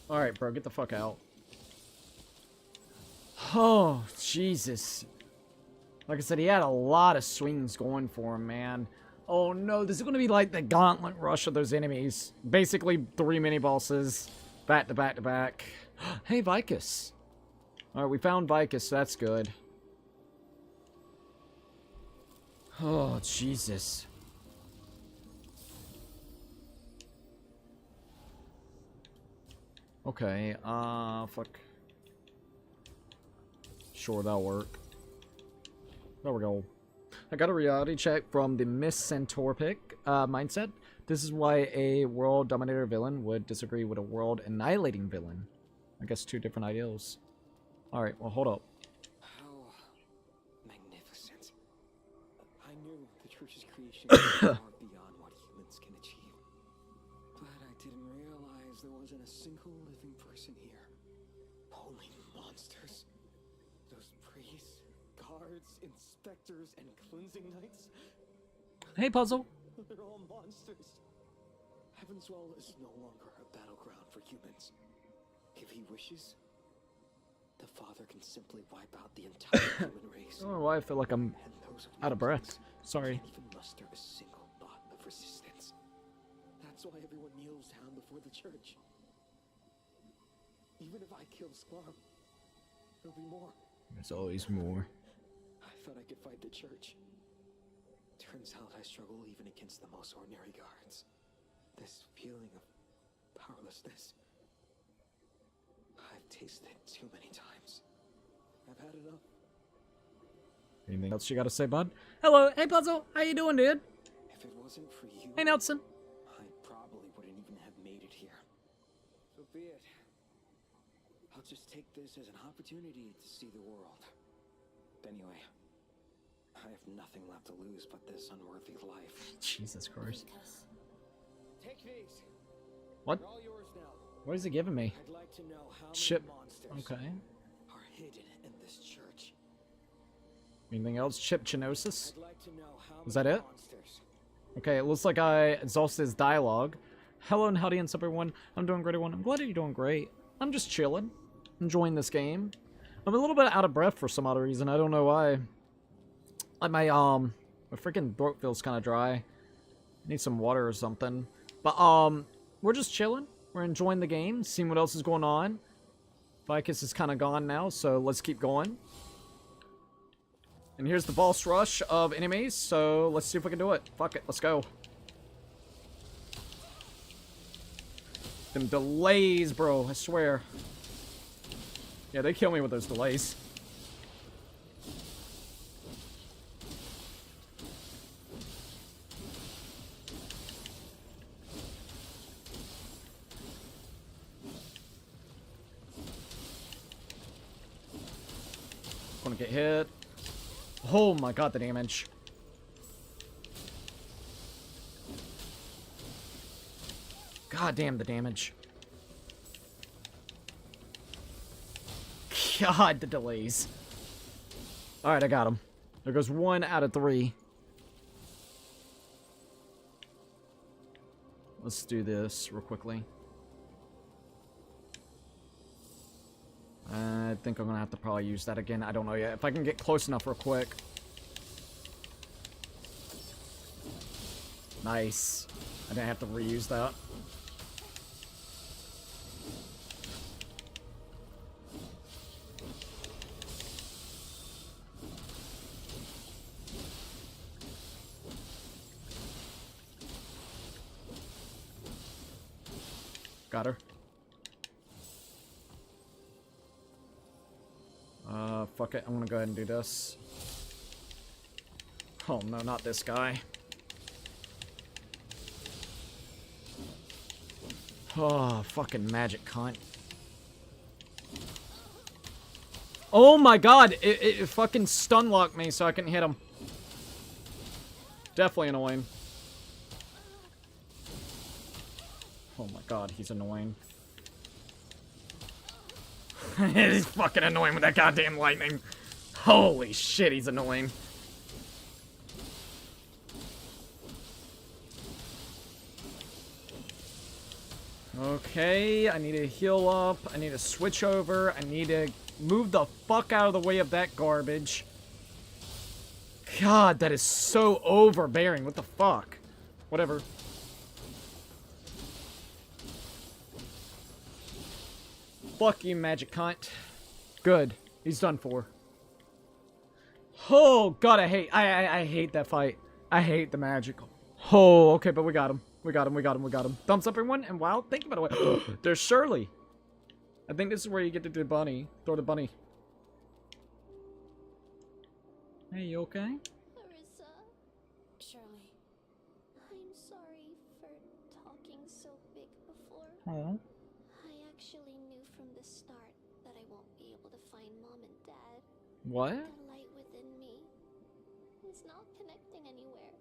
[SPEAKER 1] Alright, bro, get the fuck out. Oh, Jesus. Like I said, he had a lot of swings going for him, man. Oh no, this is gonna be like the gauntlet rush of those enemies. Basically, 3 mini-bosses, back to back to back. Hey, Vicus. Alright, we found Vicus, so that's good. Oh, Jesus. Okay, fuck. Sure, that'll work. There we go. I got a reality check from the Miss Centaurpic mindset. This is why a world dominator villain would disagree with a world annihilating villain. I guess 2 different ideals. Alright, well, hold up.
[SPEAKER 3] Church's creation is far beyond what humans can achieve. But I didn't realize there wasn't a single living person here. Only monsters. Those priests, guards, inspectors, and cleansing knights.
[SPEAKER 1] Hey, Puzzle.
[SPEAKER 3] They're all monsters. Heaven's Well is no longer a battleground for humans. If he wishes, the Father can simply wipe out the entire human race.
[SPEAKER 1] I don't know why I feel like I'm out of breath. Sorry.
[SPEAKER 3] Can't even muster a single thought of resistance. That's why everyone kneels down before the church. Even if I kill Sklarm, there'll be more.
[SPEAKER 1] There's always more.
[SPEAKER 3] I thought I could fight the church. Turns out I struggle even against the most ordinary guards. This feeling of powerlessness, I've tasted it too many times. I've had enough.
[SPEAKER 1] Anything else you gotta say, bud? Hello, hey Puzzle, how you doing, dude?
[SPEAKER 3] If it wasn't for you,
[SPEAKER 1] Hey Nelson.
[SPEAKER 3] I probably wouldn't even have made it here. So be it. I'll just take this as an opportunity to see the world. Anyway, I have nothing left to lose but this unworthy life.
[SPEAKER 1] Jesus Christ.
[SPEAKER 3] Take these.
[SPEAKER 1] What?
[SPEAKER 3] They're all yours now.
[SPEAKER 1] What is he giving me?
[SPEAKER 3] I'd like to know how
[SPEAKER 1] Chip.
[SPEAKER 3] many monsters
[SPEAKER 1] Okay.
[SPEAKER 3] are hidden in this church.
[SPEAKER 1] Anything else? Chip Chinosis?
[SPEAKER 3] I'd like to know how
[SPEAKER 1] Is that
[SPEAKER 3] many
[SPEAKER 1] it?
[SPEAKER 3] monsters
[SPEAKER 1] Okay, it looks like I exhausted his dialogue. Hello and howdy and everyone. I'm doing great, everyone. I'm glad you're doing great. I'm just chilling, enjoying this game. I'm a little bit out of breath for some other reason. I don't know why. Like my freaking throat feels kind of dry. Need some water or something. But we're just chilling. We're enjoying the game, seeing what else is going on. Vicus is kind of gone now, so let's keep going. And here's the boss rush of enemies, so let's see if we can do it. Fuck it, let's go. Them delays, bro, I swear. Yeah, they kill me with those delays. Gonna get hit. Oh my god, the damage. God damn the damage. God, the delays. Alright, I got him. There goes 1 out of 3. Let's do this real quickly. I think I'm gonna have to probably use that again. I don't know yet. If I can get close enough real quick. Nice. I didn't have to reuse that. Got her. Fuck it. I'm gonna go ahead and do this. Oh no, not this guy. Oh, fucking magic cunt. Oh my god! It fucking stun locked me so I couldn't hit him. Definitely annoying. Oh my god, he's annoying. He's fucking annoying with that goddamn lightning. Holy shit, he's annoying. Okay, I need to heal up. I need to switch over. I need to move the fuck out of the way of that garbage. God, that is so overbearing. What the fuck? Whatever. Fuck you, magic cunt. Good. He's done for. Oh, God, I hate that fight. I hate the magical. Oh, okay, but we got him. We got him. Thumbs up, everyone. And wow, thank you, by the way. There's Shirley. I think this is where you get to do the bunny. Throw the bunny. Hey, you okay?
[SPEAKER 2] Marissa. Shirley. I'm sorry for talking so big before.
[SPEAKER 1] Oh.
[SPEAKER 2] I actually knew from the start that I won't be able to find Mom and Dad.
[SPEAKER 1] What?
[SPEAKER 2] The light within me is not connecting anywhere.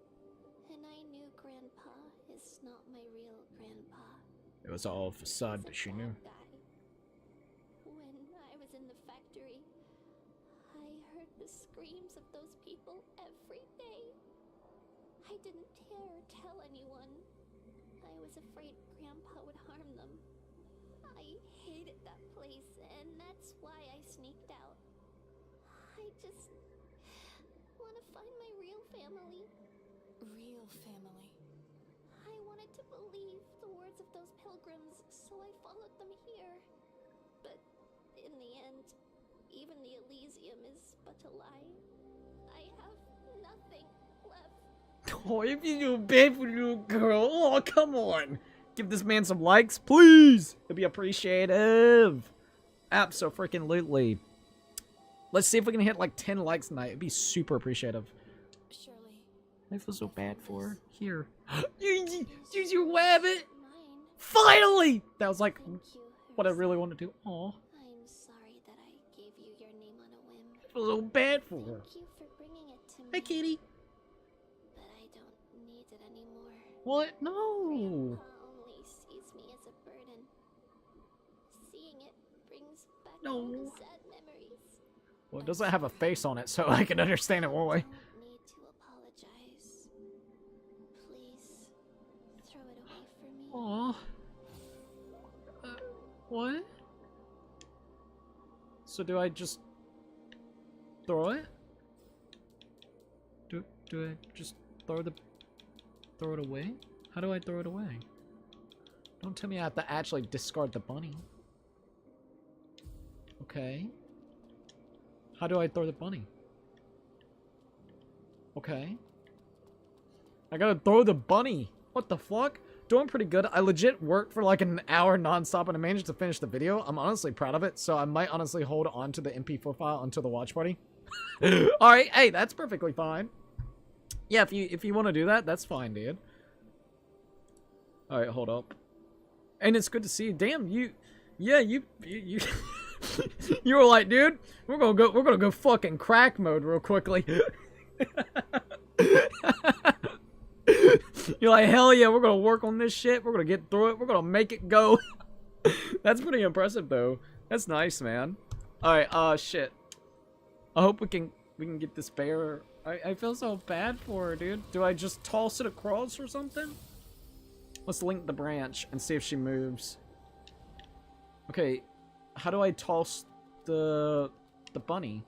[SPEAKER 2] And I knew Grandpa is not my real grandpa.
[SPEAKER 1] It was all facade that she knew.
[SPEAKER 2] Guy. When I was in the factory, I heard the screams of those people every day. I didn't dare tell anyone. I was afraid Grandpa would harm them. I hated that place, and that's why I sneaked out. I just want to find my real family. Real family? I wanted to believe the words of those pilgrims, so I followed them here. But in the end, even the Elysium is but a lie. I have nothing left.
[SPEAKER 1] Oh, if you do bad for little girl. Oh, come on. Give this man some likes, please. It'd be appreciative. Abso-freaking-lutely. Let's see if we can hit like 10 likes tonight. It'd be super appreciative.
[SPEAKER 2] Surely.
[SPEAKER 1] I feel so bad for her. Here. Use your rabbit.
[SPEAKER 2] Mine.
[SPEAKER 1] Finally! That was like
[SPEAKER 2] Thank you,
[SPEAKER 1] what I
[SPEAKER 2] Ursa.
[SPEAKER 1] really want to do. Aw.
[SPEAKER 2] I'm sorry that I gave you your name on a whim.
[SPEAKER 1] I feel so bad for her.
[SPEAKER 2] Thank you for bringing it to me.
[SPEAKER 1] Hi, kitty.
[SPEAKER 2] But I don't need it anymore.
[SPEAKER 1] What? No.
[SPEAKER 2] Grandpa only sees me as a burden. Seeing it brings back all the
[SPEAKER 1] No.
[SPEAKER 2] sad memories.
[SPEAKER 1] Well, it doesn't have a face on it, so I can understand it more way.
[SPEAKER 2] Don't need to apologize. Please
[SPEAKER 1] What? So do I just throw it? Do I just throw it away? How do I throw it away? Don't tell me I have to actually discard the bunny. Okay. How do I throw the bunny? Okay. I gotta throw the bunny. What the fuck? Doing pretty good. I legit worked for like an hour nonstop and I managed to finish the video. I'm honestly proud of it, so I might honestly hold on to the MP4 file until the watch party. Alright, hey, that's perfectly fine. Yeah, if you want to do that, that's fine, dude. Alright, hold up. And it's good to see you. Damn, you you were like, dude, we're gonna go fucking crack mode real quickly. You're like, hell yeah, we're gonna work on this shit. We're gonna get through it. We're gonna make it go. That's pretty impressive, though. That's nice, man. All right, shit. I hope we can get this bear. I feel so bad for her, dude. Do I just toss it across or something? Let's link the branch and see if she moves. Okay, how do I toss the bunny?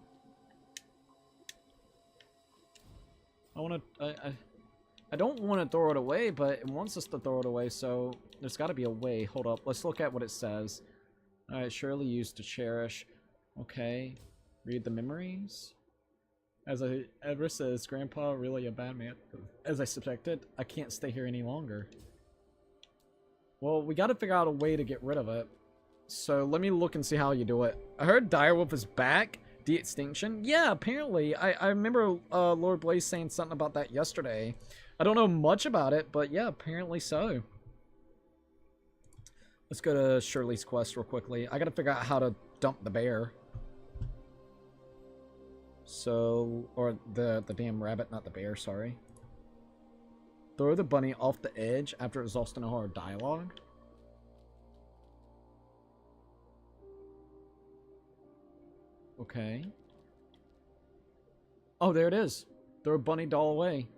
[SPEAKER 1] I don't want to throw it away, but it wants us to throw it away, so there's got to be a way. Hold up. Let's look at what it says. Alright, surely used to cherish. Okay. Read the memories. As Ever says, Grandpa really a bad man. As I suspected, I can't stay here any longer. Well, we got to figure out a way to get rid of it. So let me look and see how you do it. I heard Direwolf is back. De-extinction? Yeah, apparently. I remember Lord Blaze saying something about that yesterday. I don't know much about it, but yeah, apparently so. Let's go to Shirley's quest real quickly. I gotta figure out how to dump the bear. So, or the damn rabbit, not the bear, sorry. Throw the bunny off the edge after exhausting a hard dialogue. Okay. Oh, there it is. Throw a bunny doll away.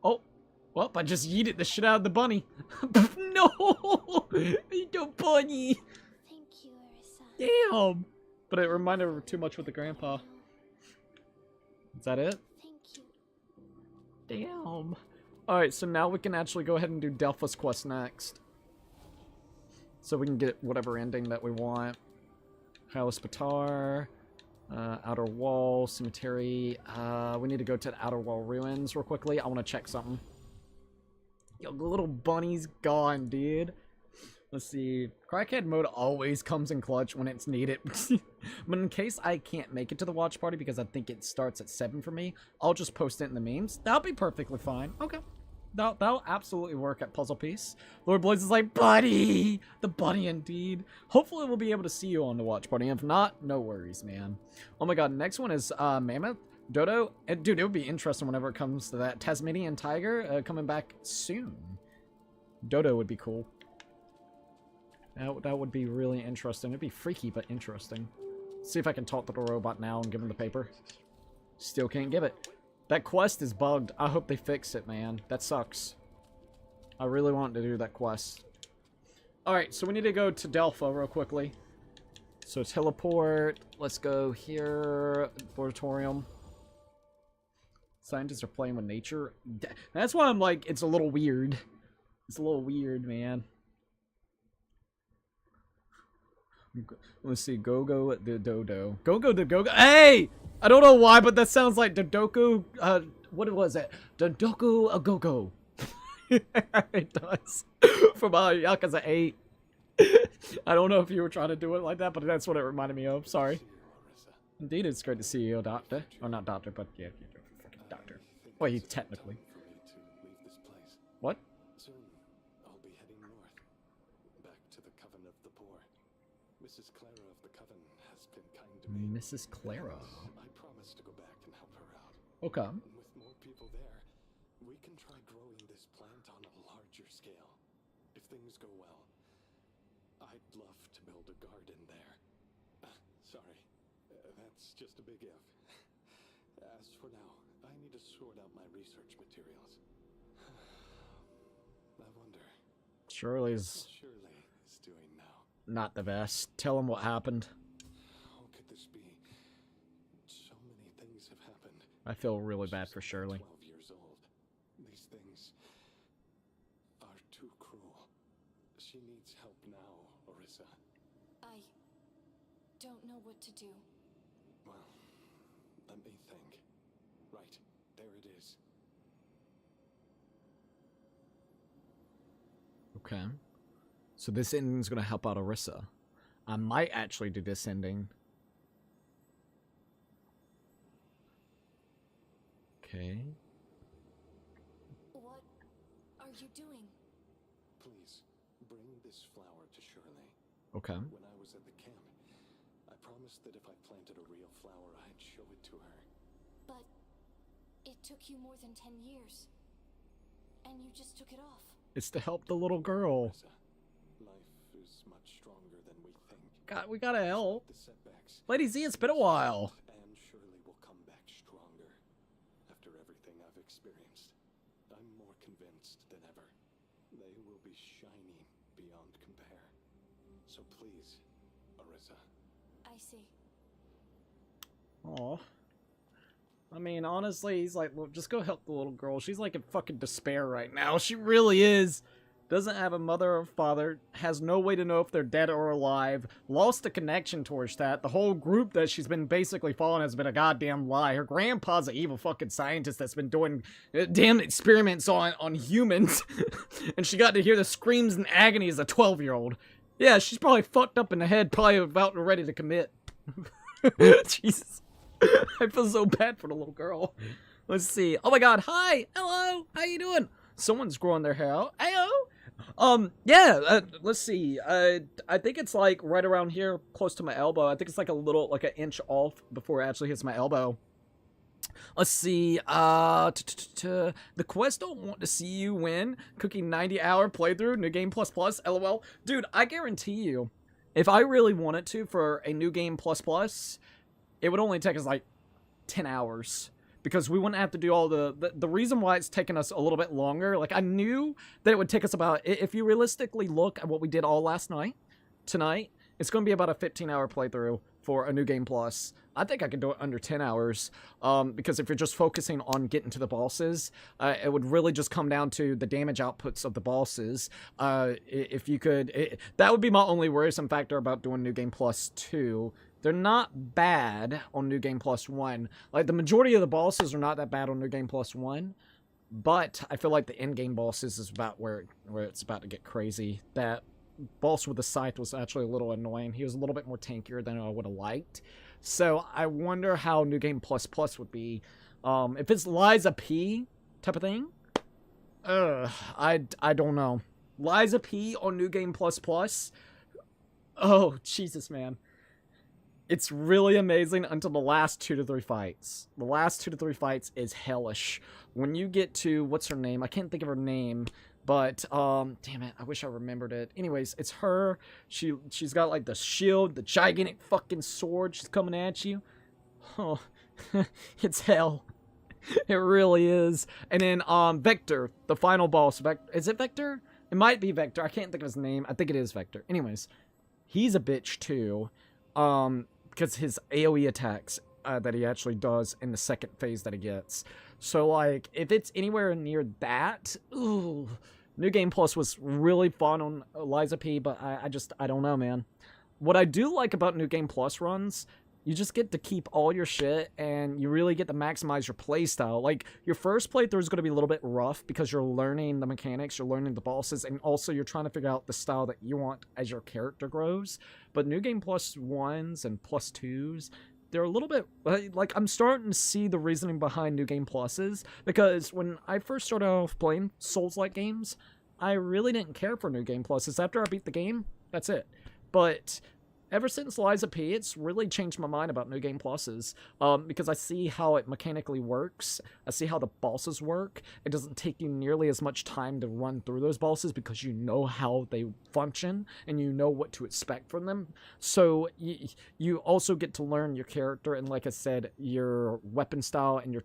[SPEAKER 1] Oh, well, I just yeeted the shit out of the bunny. No! The bunny!
[SPEAKER 2] Thank you, Arissa.
[SPEAKER 1] Damn! But it reminded her too much with the grandpa. Is that it?
[SPEAKER 2] Thank you.
[SPEAKER 1] Damn. Alright, so now we can actually go ahead and do Delpha's quest next. So we can get whatever ending that we want. Palace Batar, Outer Wall, Cemetery. We need to go to the Outer Wall Ruins real quickly. I want to check something. Yo, the little bunny's gone, dude. Let's see. Crackhead mode always comes in clutch when it's needed. But in case I can't make it to the watch party because I think it starts at 7 for me, I'll just post it in the memes. That'll be perfectly fine. Okay. That'll absolutely work at Puzzle Piece. Lord Blaze is like, buddy! The bunny indeed. Hopefully we'll be able to see you on the watch party. If not, no worries, man. Oh my god, next one is Mammoth. Dodo. Dude, it would be interesting whenever it comes to that. Tasmanian Tiger coming back soon. Dodo would be cool. That would be really interesting. It'd be freaky, but interesting. See if I can talk to the robot now and give him the paper. Still can't give it. That quest is bugged. I hope they fix it, man. That sucks. I really want to do that quest. Alright, so we need to go to Delpha real quickly. So teleport. Let's go here. Laboratorium. Scientists are playing with nature. That's why I'm like, it's a little weird. It's a little weird, man. Let's see. Go-Go the Dodo. Go-Go the Go-Go. Hey! I don't know why, but that sounds like Dodoku. What was it? Dodoku a Go-Go. It does. From Yakuza 8. I don't know if you were trying to do it like that, but that's what it reminded me of. Sorry. Indeed, it's great to see you, Doctor. Or not Doctor, but yeah, you're a freaking Doctor. Well, you technically. What?
[SPEAKER 3] Soon, I'll be heading north, back to the Coven of the Poor. Mrs. Clara of the Coven has been kind to me.
[SPEAKER 1] Mrs. Clara.
[SPEAKER 3] I promise to go back and help her out.
[SPEAKER 1] Okay.
[SPEAKER 3] With more people there, we can try growing this plant on a larger scale. If things go well, I'd love to build a garden there. Sorry, that's just a big if. As for now, I need to sort out my research materials. I wonder.
[SPEAKER 1] Shirley's.
[SPEAKER 3] Shirley is
[SPEAKER 4] doing now?
[SPEAKER 1] Not the best. Tell him what happened.
[SPEAKER 4] How could this be? So many things have happened.
[SPEAKER 1] I feel really bad
[SPEAKER 4] She's
[SPEAKER 1] for
[SPEAKER 4] only
[SPEAKER 1] Shirley.
[SPEAKER 4] 12 years old. These things are too cruel. She needs help now, Orisa.
[SPEAKER 5] I don't know what to do.
[SPEAKER 4] Well, let me think. Right, there it is.
[SPEAKER 1] Okay. So this ending's gonna help out Orisa. I might actually do this ending. Okay.
[SPEAKER 5] What are you doing?
[SPEAKER 4] Please, bring this flower to Shirley.
[SPEAKER 1] Okay.
[SPEAKER 4] When I was at the camp, I promised that if I planted a real flower, I'd show it to her.
[SPEAKER 5] But it took you more than 10 years. And you just took it off.
[SPEAKER 1] It's to help the little girl.
[SPEAKER 4] Orisa, life is much stronger than we think.
[SPEAKER 1] God, we gotta help.
[SPEAKER 4] The setbacks.
[SPEAKER 1] Lady Z, it's been a while.
[SPEAKER 4] And Shirley will come back stronger after everything I've experienced. I'm more convinced than ever. They will be shining beyond compare. So please, Orisa.
[SPEAKER 5] I see.
[SPEAKER 1] Aw. I mean, honestly, he's like, well, just go help the little girl. She's like in fucking despair right now. She really is. Doesn't have a mother or father. Has no way to know if they're dead or alive. Lost the connection towards that. The whole group that she's been basically following has been a goddamn lie. Her grandpa's an evil fucking scientist that's been doing damn experiments on humans. And she got to hear the screams and agony as a 12-year-old. Yeah, she's probably fucked up in the head, probably about ready to commit. Jesus. I feel so bad for the little girl. Let's see. Oh my god, hi! Hello! How you doing? Someone's growing their hair out. Heyo! Yeah, let's see. I think it's like right around here, close to my elbow. I think it's like a little, like an inch off before it actually hits my elbow. Let's see, the quest don't want to see you win. Cooking 90-hour playthrough, New Game Plus Plus, LOL. Dude, I guarantee you, if I really wanted to for a New Game Plus Plus, it would only take us like 10 hours. Because we wouldn't have to do all the reason why it's taken us a little bit longer, like I knew that it would take us about, if you realistically look at what we did all last night, tonight, it's going to be about a 15-hour playthrough for a New Game Plus. I think I could do it under 10 hours, because if you're just focusing on getting to the bosses, it would really just come down to the damage outputs of the bosses. If you could, that would be my only worrisome factor about doing New Game Plus 2. They're not bad on New Game Plus 1. Like, the majority of the bosses are not that bad on New Game Plus 1. But I feel like the end-game bosses is about where it's about to get crazy. That boss with the scythe was actually a little annoying. He was a little bit more tankier than I would have liked. So I wonder how New Game Plus Plus would be. If it's Liza P type of thing, I don't know. Liza P on New Game Plus Plus? Oh, Jesus, man. It's really amazing until the last 2 to 3 fights. The last 2 to 3 fights is hellish. When you get to, what's her name? I can't think of her name, but, damn it, I wish I remembered it. Anyways, it's her. She's got, like, the shield, the gigantic fucking sword. She's coming at you. Oh, it's hell. It really is. And then, Vector, the final boss. Is it Vector? It might be Vector. I can't think of his name. I think it is Vector. Anyways, he's a bitch, too. Because his AoE attacks that he actually does in the second phase that he gets. So, like, if it's anywhere near that, ooh, New Game Plus was really fun on Liza P, but I don't know, man. What I do like about New Game Plus runs, you just get to keep all your shit, and you really get to maximize your playstyle. Like, your first playthrough is going to be a little bit rough because you're learning the mechanics, you're learning the bosses, and also you're trying to figure out the style that you want as your character grows. But New Game Plus 1s and Plus 2s, they're a little bit, like, I'm starting to see the reasoning behind New Game Pluses, because when I first started off playing Souls-like games, I really didn't care for New Game Pluses. After I beat the game, that's it. But ever since Liza P, it's really changed my mind about New Game Pluses, because I see how it mechanically works. I see how the bosses work. It doesn't take you nearly as much time to run through those bosses because you know how they function and you know what to expect from them. So you also get to learn your character and, like I said, your weapon style and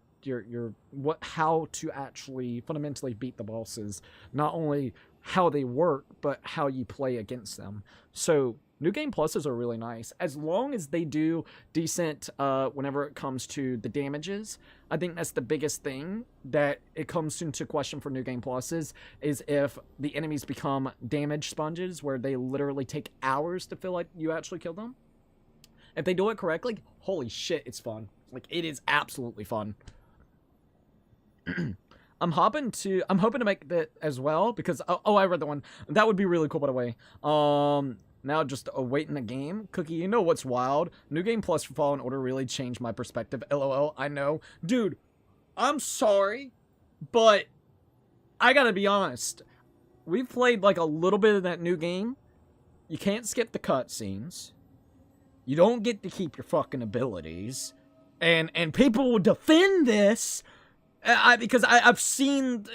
[SPEAKER 1] how to actually fundamentally beat the bosses. Not only how they work, but how you play against them. So New Game Pluses are really nice, as long as they do decent whenever it comes to the damages. I think that's the biggest thing that it comes into question for New Game Pluses, is if the enemies become damage sponges, where they literally take hours to feel like you actually killed them. If they do it correctly, holy shit, it's fun. Like, it is absolutely fun. I'm hoping to make that as well, because I read the one. That would be really cool, by the way. Now just awaiting the game. Cookie, you know what's wild? New Game Plus for Fallen Order really changed my perspective. LOL, I know. Dude, I'm sorry, but I gotta be honest. We've played like a little bit of that new game. You can't skip the cutscenes. You don't get to keep your fucking abilities. And people will defend this because I've seen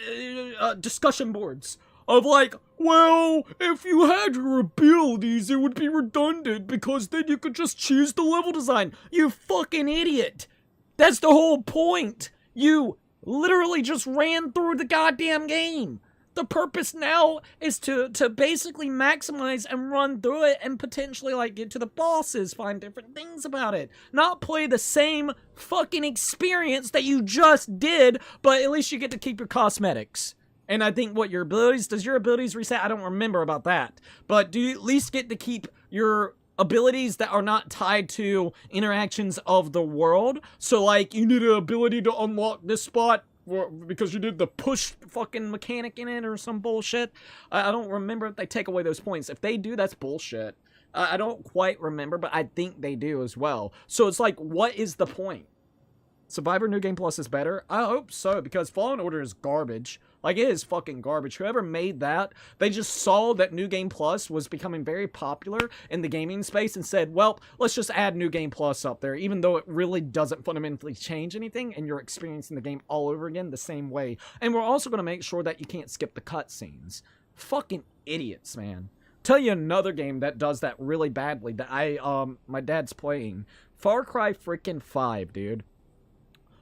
[SPEAKER 1] discussion boards of like, well, if you had your abilities, it would be redundant because then you could just choose the level design. You fucking idiot. That's the whole point. You literally just ran through the goddamn game. The purpose now is to basically maximize and run through it and potentially like get to the bosses, find different things about it. Not play the same fucking experience that you just did, but at least you get to keep your cosmetics. And I think what your abilities, does your abilities reset? I don't remember about that. But do you at least get to keep your abilities that are not tied to interactions of the world? So like, you need an ability to unlock this spot because you did the push fucking mechanic in it or some bullshit. I don't remember if they take away those points. If they do, that's bullshit. I don't quite remember, but I think they do as well. So it's like, what is the point? Survivor New Game Plus is better? I hope so, because Fallen Order is garbage. Like, it is fucking garbage. Whoever made that, they just saw that New Game Plus was becoming very popular in the gaming space and said, well, let's just add New Game Plus up there, even though it really doesn't fundamentally change anything, and you're experiencing the game all over again the same way. And we're also going to make sure that you can't skip the cutscenes. Fucking idiots, man. Tell you another game that does that really badly that my dad's playing. Far Cry freaking 5, dude.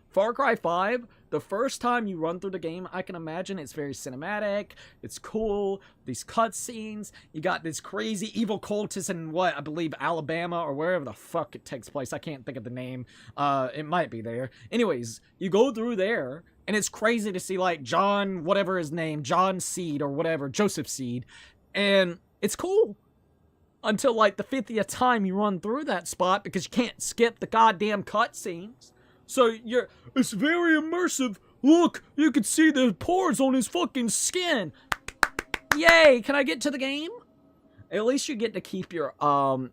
[SPEAKER 1] Far Cry 5, the first time you run through the game, I can imagine it's very cinematic, it's cool, these cutscenes, you got this crazy evil cultist in what, I believe Alabama or wherever the fuck it takes place, I can't think of the name, it might be there. Anyways, you go through there, and it's crazy to see like John, whatever his name, John Seed or whatever, Joseph Seed, and it's cool. Until like the 50th time you run through that spot because you can't skip the goddamn cutscenes. So it's very immersive. Look, you can see the pores on his fucking skin. Yay, can I get to the game? At least you get to keep your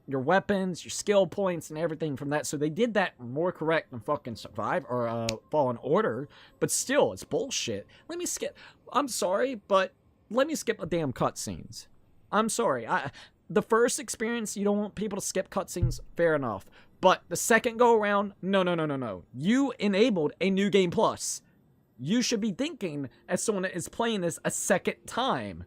[SPEAKER 1] weapons, your skill points, and everything from that. So they did that more correct than fucking Survive or Fallen Order. But still, it's bullshit. Let me skip. I'm sorry, but let me skip the damn cutscenes. I'm sorry. The first experience, you don't want people to skip cutscenes. Fair enough. But the second go around, no. You enabled a New Game Plus. You should be thinking, as someone that is playing this a second time,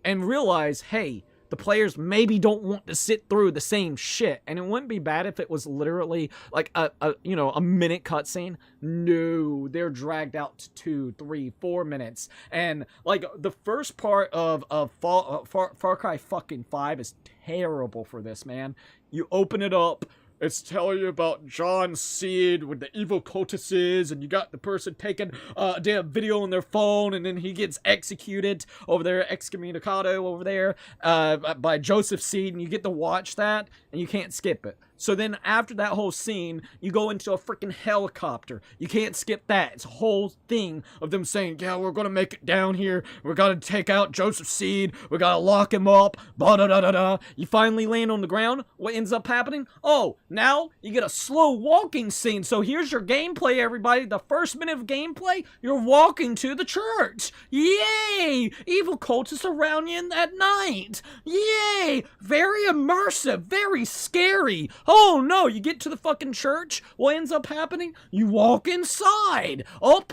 [SPEAKER 1] and realize, hey, the players maybe don't want to sit through the same shit. And it wouldn't be bad if it was literally like a minute cutscene. No, they're dragged out to 2, 3, 4 minutes. And like the first part of Far Cry fucking 5 is terrible for this, man. You open it up. It's telling you about John Seed with the evil cultists, and you got the person taking a damn video on their phone, and then he gets executed over there, excommunicado over there, by Joseph Seed, and you get to watch that, and you can't skip it. So then after that whole scene, you go into a freaking helicopter. You can't skip that. It's a whole thing of them saying, yeah, we're gonna make it down here. We're gonna take out Joseph Seed. We gotta lock him up. Ba-da-da-da-da. You finally land on the ground. What ends up happening? Oh, now you get a slow walking scene. So here's your gameplay, everybody. The first minute of gameplay, you're walking to the church. Yay! Evil cultists around you at night. Yay! Very immersive. Very scary. Oh no, you get to the fucking church. What ends up happening? You walk inside. Oh,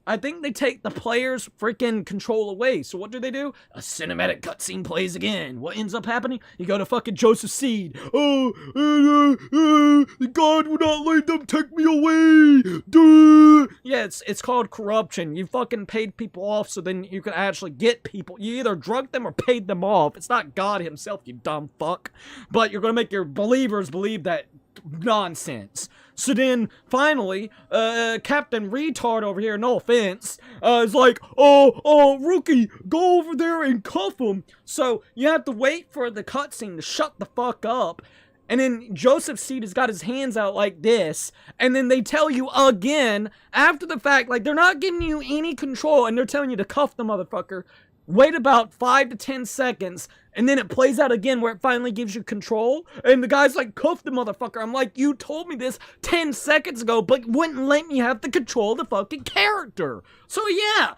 [SPEAKER 1] I think they take the player's freaking control away. So what do? A cinematic cutscene plays again. What ends up happening? You go to fucking Joseph Seed. God would not let them take me away. Duh. Yeah, it's called corruption. You fucking paid people off so then you can actually get people. You either drug them or paid them off. It's not God himself, you dumb fuck. But you're gonna make your believers believe that nonsense. So then, finally, Captain Retard over here, no offense, is like, oh, Rookie, go over there and cuff him. So you have to wait for the cutscene to shut the fuck up. And then Joseph Seed has got his hands out like this. And then they tell you again, after the fact, like, they're not giving you any control, and they're telling you to cuff the motherfucker. Wait about 5 to 10 seconds, and then it plays out again where it finally gives you control, and the guy's like, cuff the motherfucker. I'm like, you told me this 10 seconds ago, but wouldn't let me have the control of the fucking character. So yeah,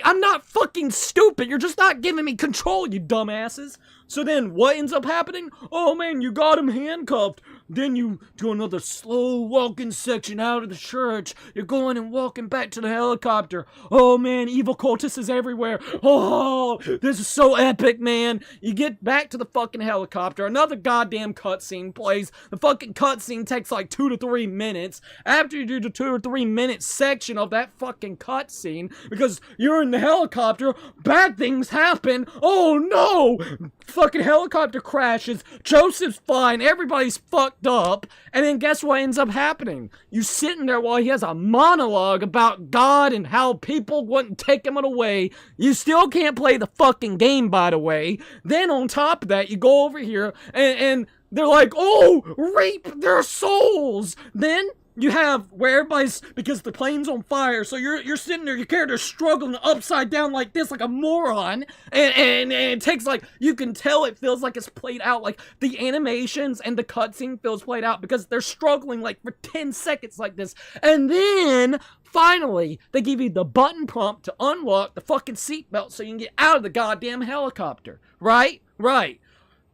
[SPEAKER 1] I'm not fucking stupid. You're just not giving me control, you dumbasses. So then, what ends up happening? Oh man, you got him handcuffed. Then you do another slow walking section out of the church. You're going and walking back to the helicopter. Oh man, evil cultists is everywhere. Oh, this is so epic, man. You get back to the fucking helicopter. Another goddamn cutscene plays. The fucking cutscene takes like 2 to 3 minutes. After you do the 2 or 3 minute section of that fucking cutscene, because you're in the helicopter, bad things happen. Oh no! Fucking helicopter crashes. Joseph's fine. Everybody's fucked up. And then guess what ends up happening? You sitting there while he has a monologue about God and how people wouldn't take him away. You still can't play the fucking game, by the way. Then on top of that, you go over here and they're like, oh, reap their souls. Then you have where everybody's, because the plane's on fire, so you're sitting there, your character's struggling upside down like this, like a moron, and it takes like, you can tell it feels like it's played out, like the animations and the cutscene feels played out because they're struggling like for 10 seconds like this, and then finally they give you the button prompt to unlock the fucking seatbelt so you can get out of the goddamn helicopter, right? Right.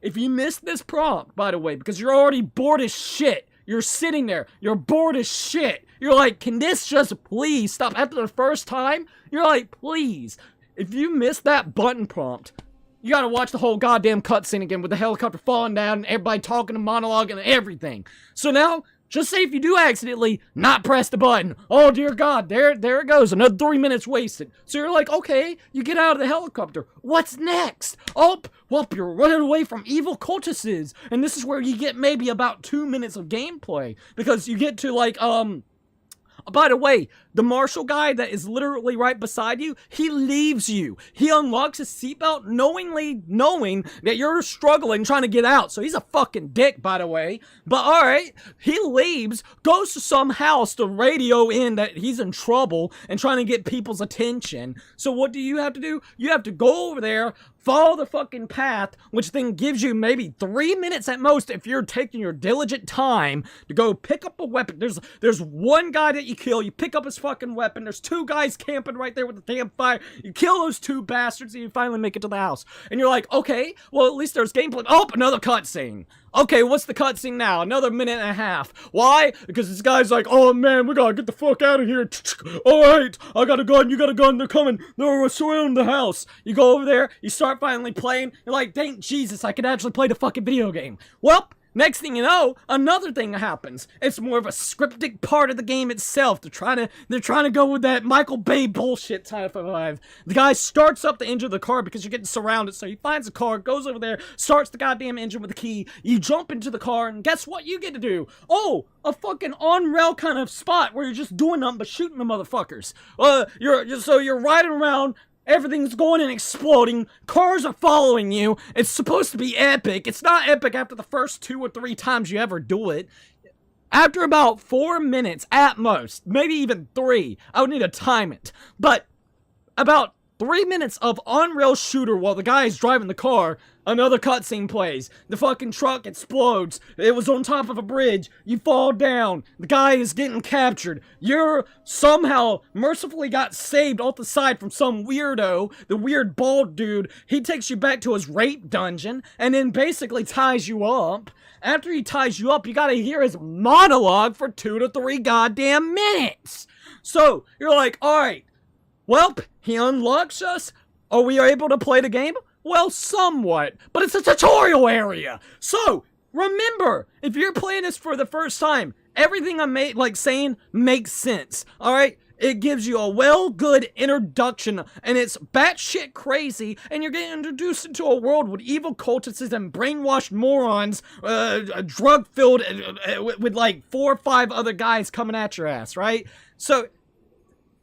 [SPEAKER 1] If you missed this prompt, by the way, because you're already bored as shit, you're sitting there, you're bored as shit. You're like, can this just please stop? After the first time, you're like, please. If you missed that button prompt, you gotta watch the whole goddamn cutscene again with the helicopter falling down and everybody talking and monologuing and everything. So now, just say if you do accidentally not press the button. Oh dear God, there it goes. Another 3 minutes wasted. So you're like, okay, you get out of the helicopter. What's next? Oh, well, you're running away from evil cultists. And this is where you get maybe about 2 minutes of gameplay. Because you get to like, by the way, the marshal guy that is literally right beside you, he leaves you. He unlocks his seatbelt knowing that you're struggling trying to get out. So he's a fucking dick, by the way. But alright, he leaves, goes to some house to radio in that he's in trouble and trying to get people's attention. So what do? You have to go over there, follow the fucking path, which then gives you maybe 3 minutes at most if you're taking your diligent time to go pick up a weapon. There's one guy that you kill, you pick up his fucking weapon, there's 2 guys camping right there with the damn fire, you kill those 2 bastards and you finally make it to the house. And you're like, okay, well at least there's gameplay. Oh, another cutscene. Okay, what's the cutscene now? Another minute and a half. Why? Because this guy's like, oh man, we gotta get the fuck out of here. Alright, I got a gun, you got a gun, they're coming. They're surrounding the house. You go over there, you start finally playing. You're like, thank Jesus, I could actually play the fucking video game. Well, next thing you know, another thing happens. It's more of a scripted part of the game itself. They're trying to go with that Michael Bay bullshit type of vibe. The guy starts up the engine of the car because you're getting surrounded. So he finds a car, goes over there, starts the goddamn engine with the key. You jump into the car, and guess what you get to do? Oh, a fucking on-rail kind of spot where you're just doing nothing but shooting the motherfuckers. You're riding around. Everything's going and exploding. Cars are following you. It's supposed to be epic. It's not epic after the first 2 or 3 times you ever do it. After about 4 minutes at most, maybe even 3, I would need to time it. But about 3 minutes of on-rail shooter while the guy is driving the car, Another cutscene plays. The fucking truck explodes. It was on top of a bridge. You fall down. The guy is getting captured. You're somehow mercifully got saved off the side from some weirdo. The weird bald dude. He takes you back to his rape dungeon and then basically ties you up. After he ties you up, you gotta hear his monologue for 2 to 3 goddamn minutes. So, you're like, alright, welp, he unlocks us. Are we able to play the game? Well, somewhat, but it's a tutorial area. So, remember, if you're playing this for the first time, everything I'm saying makes sense, alright? It gives you a good introduction, and it's batshit crazy, and you're getting introduced into a world with evil cultists and brainwashed morons, drug-filled, with like 4 or 5 other guys coming at your ass, right? So,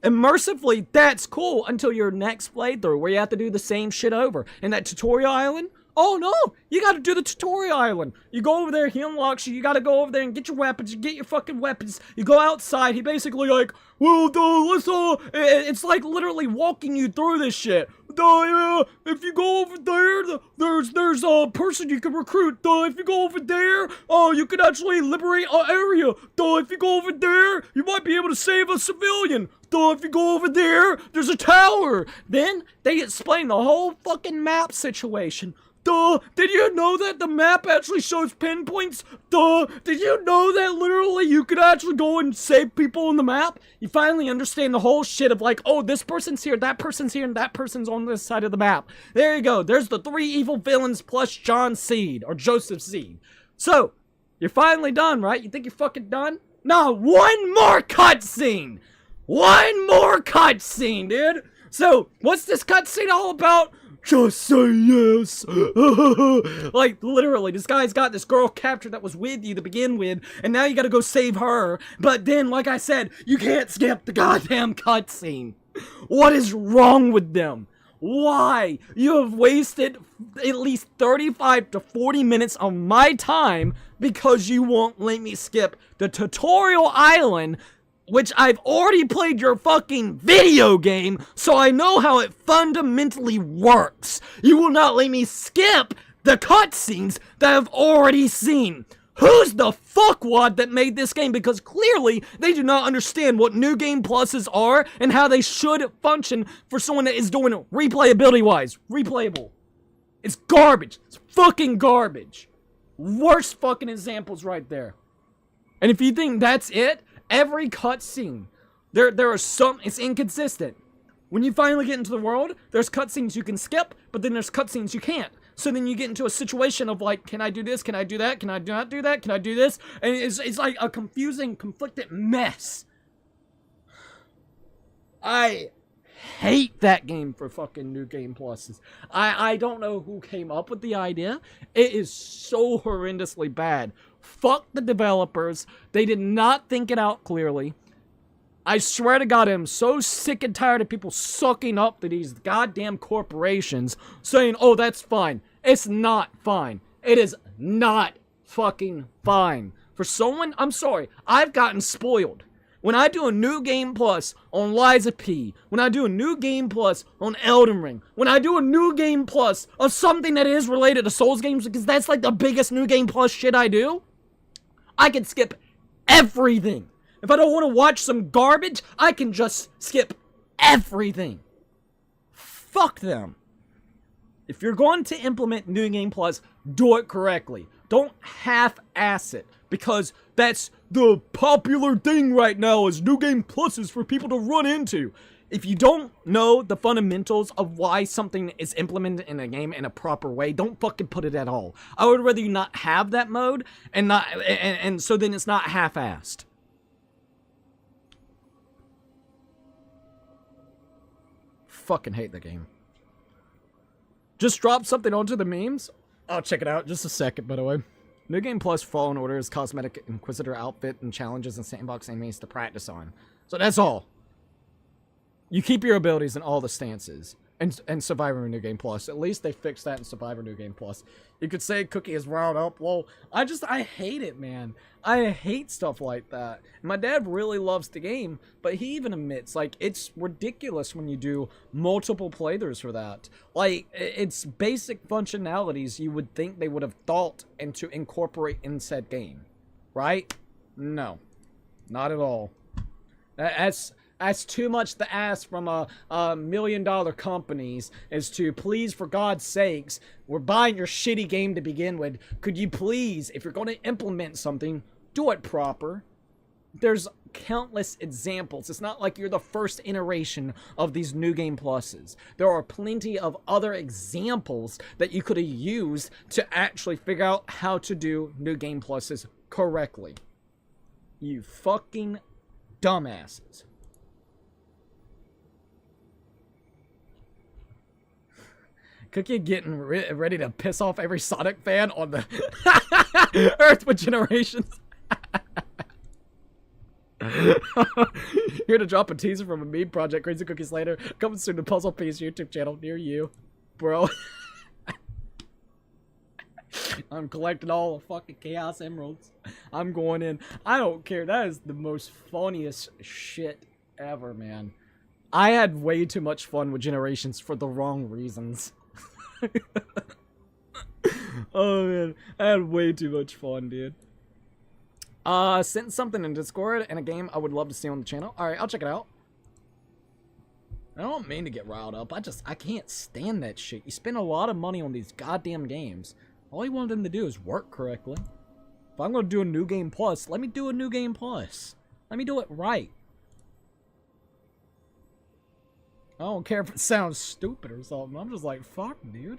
[SPEAKER 1] immersively, that's cool until your next playthrough where you have to do the same shit over. And that tutorial island, oh no, you gotta do the tutorial island. You go over there, he unlocks you, you gotta go over there and get your weapons, you get your fucking weapons, you go outside, he basically like, well, let's it's like literally walking you through this shit. If you go over there, there's a person you can recruit. If you go over there, you can actually liberate an area. If you go over there, you might be able to save a civilian. If you go over there, there's a tower. Then they explain the whole fucking map situation. Did you know that the map actually shows pinpoints? Did you know that literally you could actually go and save people on the map? You finally understand the whole shit of like, oh, this person's here, and that person's on this side of the map. There you go. There's the 3 evil villains plus John Seed, or Joseph Seed. So, you're finally done, right? You think you're fucking done? No, one more cutscene! One more cutscene, dude! So, what's this cutscene all about? Just say yes. Like, literally, this guy's got this girl captured that was with you to begin with, and now you gotta go save her. But then, like I said, you can't skip the goddamn cutscene. What is wrong with them? Why? You have wasted at least 35 to 40 minutes of my time because you won't let me skip the tutorial island, which I've already played your fucking video game, so I know how it fundamentally works. You will not let me skip the cutscenes that I've already seen. Who's the fuckwad that made this game? Because clearly, they do not understand what New Game Pluses are and how they should function for someone that is doing replayability-wise. Replayable. It's garbage. It's fucking garbage. Worst fucking examples right there. And if you think that's it, every cutscene, there are some, it's inconsistent. When you finally get into the world, there's cutscenes you can skip, but then there's cutscenes you can't. So then you get into a situation of like, can I do this? Can I do that? Can I not do that? Can I do this? And it's like a confusing, conflicted mess. I hate that game for fucking New Game Pluses. I don't know who came up with the idea. It is so horrendously bad. Fuck the developers. They did not think it out clearly. I swear to God, I'm so sick and tired of people sucking up to these goddamn corporations saying, oh, that's fine. It's not fine. It is not fucking fine. For someone, I'm sorry, I've gotten spoiled. When I do a New Game Plus on Liza P, when I do a New Game Plus on Elden Ring, when I do a New Game Plus of something that is related to Souls games, because that's like the biggest New Game Plus shit I do, I can skip everything. If I don't want to watch some garbage, I can just skip everything. Fuck them. If you're going to implement New Game Plus, do it correctly. Don't half-ass it, because that's the popular thing right now is New Game Pluses for people to run into. If you don't know the fundamentals of why something is implemented in a game in a proper way, don't fucking put it at all. I would rather you not have that mode and so then it's not half-assed. Fucking hate the game. Just drop something onto the memes. I'll check it out. Just a second, by the way. New Game Plus Fallen Order is cosmetic Inquisitor outfit and challenges and sandbox enemies to practice on. So that's all. You keep your abilities in all the stances. And Survivor New Game Plus. At least they fixed that in Survivor New Game Plus. You could say Cookie is riled up. Well, I hate it, man. I hate stuff like that. My dad really loves the game, but he even admits, like, it's ridiculous when you do multiple playthroughs for that. Like, it's basic functionalities you would think they would have thought and to incorporate in said game. Right? No. Not at all. That's too much to ask from a $1 million companies is to, please, for God's sakes, we're buying your shitty game to begin with. Could you please, if you're going to implement something, do it proper? There's countless examples. It's not like you're the first iteration of these New Game Pluses. There are plenty of other examples that you could have used to actually figure out how to do New Game Pluses correctly. You fucking dumbasses. Cookie getting ready to piss off every Sonic fan on the Earth with Generations. Here to drop a teaser from a meme project, Crazy Cookies Later. Coming soon to Puzzle Piece YouTube channel near you. Bro. I'm collecting all the fucking Chaos Emeralds. I'm going in. I don't care. That is the most funniest shit ever, man. I had way too much fun with Generations for the wrong reasons. Oh man, I had way too much fun, dude. Sent something in Discord and a game I would love to see on the channel. Alright, I'll check it out. I don't mean to get riled up. I can't stand that shit. You spend a lot of money on these goddamn games. All you want them to do is work correctly. If I'm gonna do a New Game Plus, let me do a New Game Plus. Let me do it right. I don't care if it sounds stupid or something. I'm just like, fuck, dude.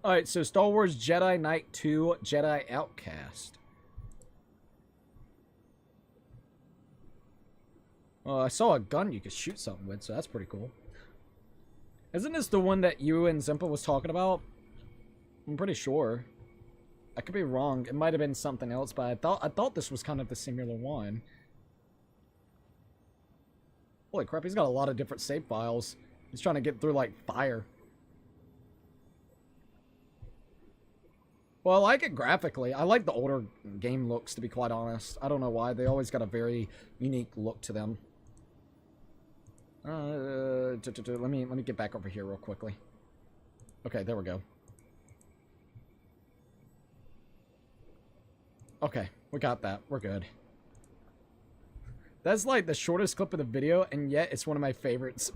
[SPEAKER 1] Alright, so Star Wars Jedi Knight 2 Jedi Outcast. I saw a gun you could shoot something with, so that's pretty cool. Isn't this the one that you and Zimpa was talking about? I'm pretty sure. I could be wrong. It might have been something else, but I thought this was kind of the similar one. Holy crap, he's got a lot of different save files. He's trying to get through, like, fire. Well, I like it graphically. I like the older game looks, to be quite honest. I don't know why. They always got a very unique look to them. Let me get back over here real quickly. Okay, there we go. Okay, we got that. We're good. That's like the shortest clip of the video, and yet it's one of my favorites.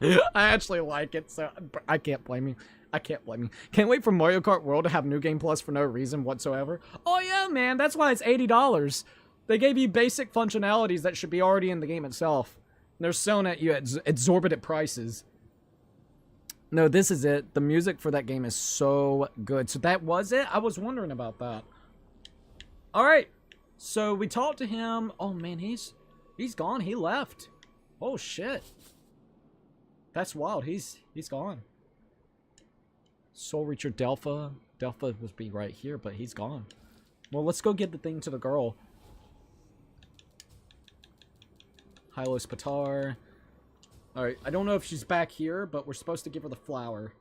[SPEAKER 1] I actually like it, so I can't blame you. I can't blame you. Can't wait for Mario Kart World to have New Game Plus for no reason whatsoever. Oh yeah, man, that's why it's $80. They gave you basic functionalities that should be already in the game itself. They're selling at you at exorbitant prices. No, this is it. The music for that game is so good. So that was it? I was wondering about that. Alright. So we talked to him. Oh man, he's gone. He left. Oh shit. That's wild. He's gone. Soul Reacher Delpha. Delpha would be right here, but he's gone. Well, let's go get the thing to the girl. Hylos Patar. Alright, I don't know if she's back here, but we're supposed to give her the flower.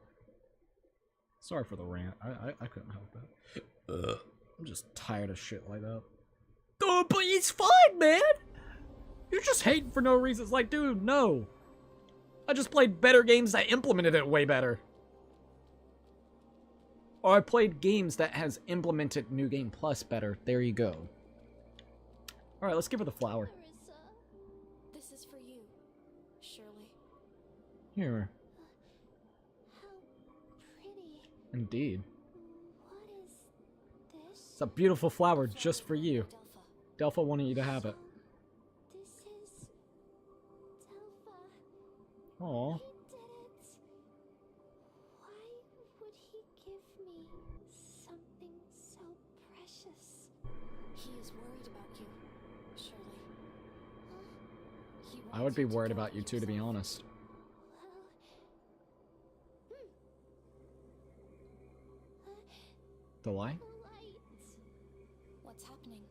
[SPEAKER 1] Sorry for the rant. I couldn't help it. I'm just tired of shit like that. Oh, but it's fine, man! You're just hating for no reason. It's like, dude, no. I just played better games that implemented it way better. Or I played games that has implemented New Game Plus better. There you go. Alright, let's give her the flower.
[SPEAKER 5] Marissa, this is for you, Shirley.
[SPEAKER 1] Here.
[SPEAKER 2] How pretty.
[SPEAKER 1] Indeed.
[SPEAKER 2] What is this?
[SPEAKER 1] It's a beautiful flower just for you.
[SPEAKER 5] Delpha.
[SPEAKER 1] Delpha wanted you to have it.
[SPEAKER 2] This is Delpha.
[SPEAKER 1] Aw.
[SPEAKER 2] He did it. Why would he give me something so precious?
[SPEAKER 5] He is worried about you, Shirley. He
[SPEAKER 1] I would
[SPEAKER 5] wants
[SPEAKER 1] be
[SPEAKER 5] you to
[SPEAKER 1] worried
[SPEAKER 5] go
[SPEAKER 1] about you too, to be
[SPEAKER 5] yourself.
[SPEAKER 1] honest. The light?
[SPEAKER 2] Light.
[SPEAKER 5] What's happening?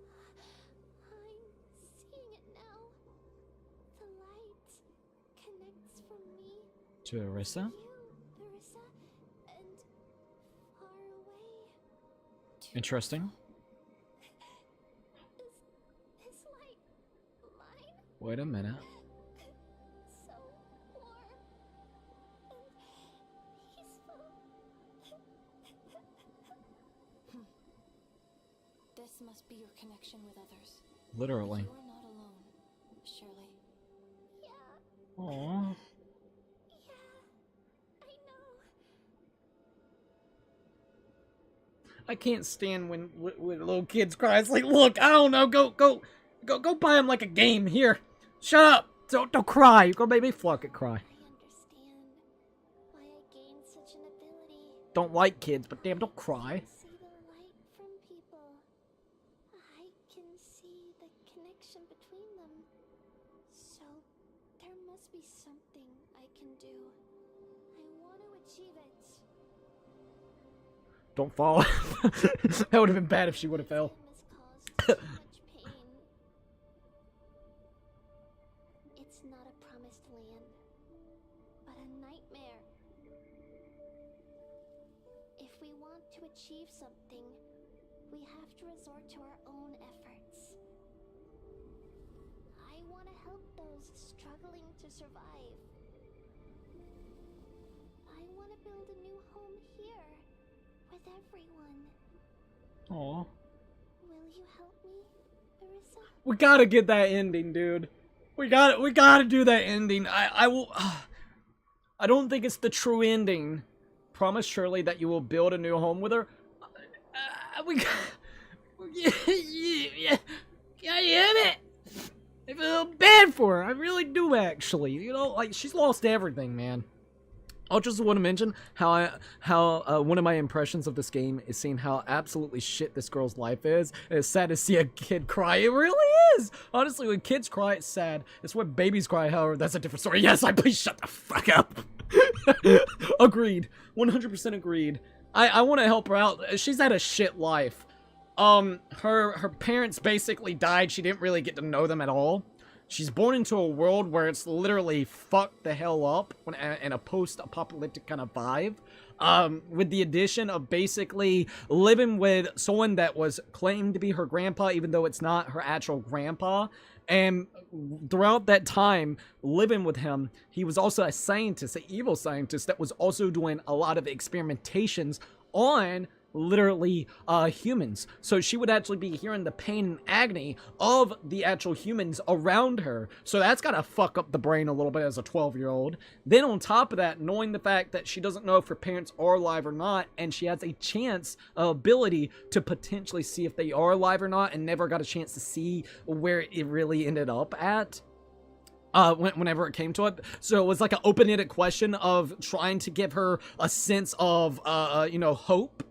[SPEAKER 2] I'm seeing it now. The light connects from me
[SPEAKER 1] To Arissa?
[SPEAKER 2] You, Larissa, and far away.
[SPEAKER 1] Interesting.
[SPEAKER 2] Is light mine?
[SPEAKER 1] Wait a minute.
[SPEAKER 2] So warm and peaceful.
[SPEAKER 5] This must be your connection with others.
[SPEAKER 1] Literally.
[SPEAKER 5] You're not alone, Shirley.
[SPEAKER 2] Yeah,
[SPEAKER 1] Aww.
[SPEAKER 2] I know.
[SPEAKER 1] I can't stand when little kids cry. It's like, look, I don't know, go buy them like a game. Here, shut up. Don't cry. You're gonna make me fucking cry.
[SPEAKER 2] I understand why I gained such an ability.
[SPEAKER 1] Don't like kids, but damn, don't cry.
[SPEAKER 2] I see the light from people. I can see the connection between them. So there must be something I can do. I want to achieve it.
[SPEAKER 1] Don't fall. That would have been bad if she would have fell.
[SPEAKER 2] Him has caused too much pain. It's not a promised land, but a nightmare. If we want to achieve something, we have to resort to our own efforts. I want to help those struggling to survive. I want to build a new home here with everyone.
[SPEAKER 1] Aw.
[SPEAKER 2] Will you help me, Arissa?
[SPEAKER 1] We gotta get that ending, dude. We gotta do that ending. I will. I don't think it's the true ending. Promise Shirley that you will build a new home with her. Yeah, damn it. I feel bad for her. I really do, actually. You know, like, she's lost everything, man. I just want to mention how one of my impressions of this game is seeing how absolutely shit this girl's life is. And it's sad to see a kid cry. It really is. Honestly, when kids cry, it's sad. It's when babies cry, however, that's a different story. Yes, please shut the fuck up. Agreed. 100% agreed. I want to help her out. She's had a shit life. Her parents basically died. She didn't really get to know them at all. She's born into a world where it's literally fucked the hell up in a post-apocalyptic kind of vibe. With the addition of basically living with someone that was claimed to be her grandpa, even though it's not her actual grandpa. And throughout that time living with him, he was also a scientist, an evil scientist that was also doing a lot of experimentations on literally humans. So she would actually be hearing the pain and agony of the actual humans around her. So that's gotta fuck up the brain a little bit as a 12-year-old. Then on top of that, knowing the fact that she doesn't know if her parents are alive or not, and she has a chance, ability to potentially see if they are alive or not, and never got a chance to see where it really ended up at. Whenever it came to it. So it was like an open-ended question of trying to give her a sense of, you know, hope.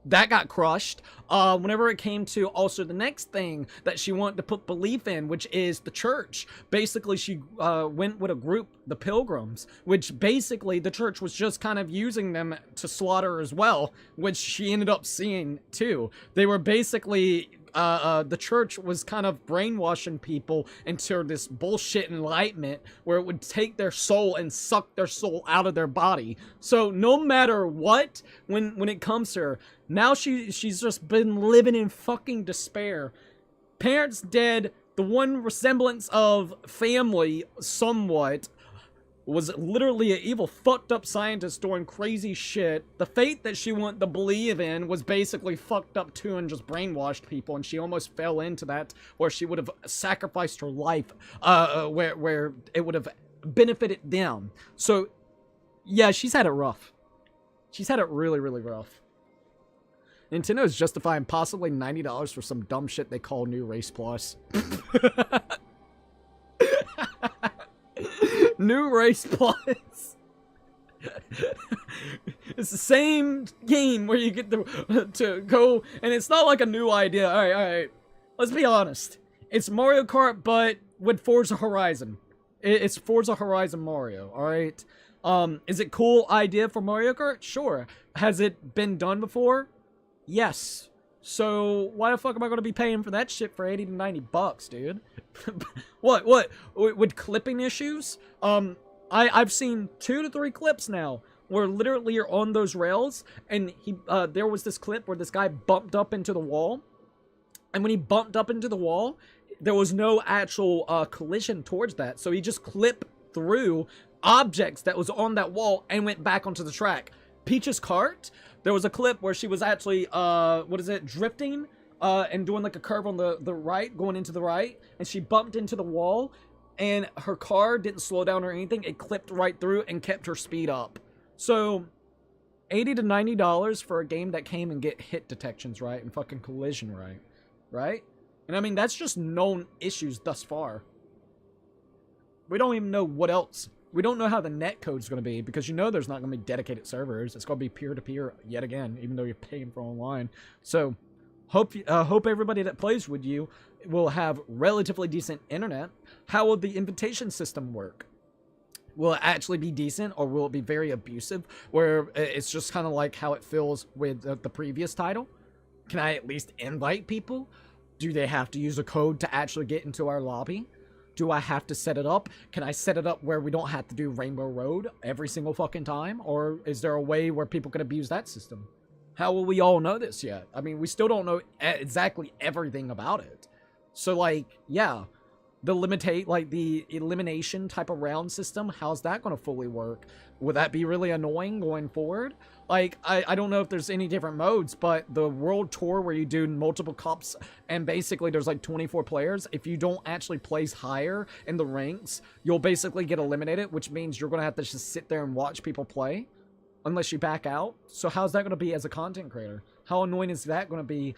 [SPEAKER 1] That got crushed. Whenever it came to also the next thing that she wanted to put belief in, which is the church. Basically, she went with a group, the Pilgrims, which basically the church was just kind of using them to slaughter as well, which she ended up seeing too. They were basically the church was kind of brainwashing people into this bullshit enlightenment where it would take their soul and suck their soul out of their body. So no matter what, when it comes to her, now she's just been living in fucking despair. Parents dead, the one resemblance of family somewhat was literally an evil, fucked up scientist doing crazy shit. The faith that she wanted to believe in was basically fucked up too and just brainwashed people, and she almost fell into that where she would have sacrificed her life, where it would have benefited them. So, yeah, she's had it rough. She's had it really, really rough. Nintendo is justifying possibly $90 for some dumb shit they call New Race Plus. New Race Plus. It's the same game where you get to go, and it's not like a new idea. All right. Let's be honest. It's Mario Kart, but with Forza Horizon. It's Forza Horizon Mario. All right. Is it cool idea for Mario Kart? Sure. Has it been done before? Yes. So why the fuck am I going to be paying for that shit for 80 to 90 bucks, dude? What? With clipping issues? I've seen 2 to 3 clips now where literally you're on those rails, and there was this clip where this guy bumped up into the wall, and when he bumped up into the wall, there was no actual collision towards that, so he just clipped through objects that was on that wall and went back onto the track. Peach's cart, there was a clip where she was actually drifting and doing like a curve on the right, going into the right, and she bumped into the wall, and her car didn't slow down or anything. It clipped right through and kept her speed up. So $80 to $90 for a game that came and get hit detections right and fucking collision right? And I mean, that's just known issues thus far. We don't even know what else. We don't know how the net code is going to be, because you know there's not going to be dedicated servers. It's going to be peer-to-peer yet again, even though you're paying for online. So hope everybody that plays with you will have relatively decent internet. How will the invitation system work? Will it actually be decent, or will it be very abusive, where it's just kind of like how it feels with the previous title? Can I at least invite people? Do they have to use a code to actually get into our lobby? Do I have to set it up? Can I set it up where we don't have to do Rainbow Road every single fucking time? Or is there a way where people can abuse that system? How will we all know this yet? I mean, we still don't know exactly everything about it. So, like, yeah, the elimination type of round system, how's that going to fully work? Would that be really annoying going forward? Like, I don't know if there's any different modes, but the world tour where you do multiple cups and basically there's like 24 players, if you don't actually place higher in the ranks, you'll basically get eliminated, which means you're going to have to just sit there and watch people play unless you back out. So how's that going to be as a content creator? How annoying is that going to be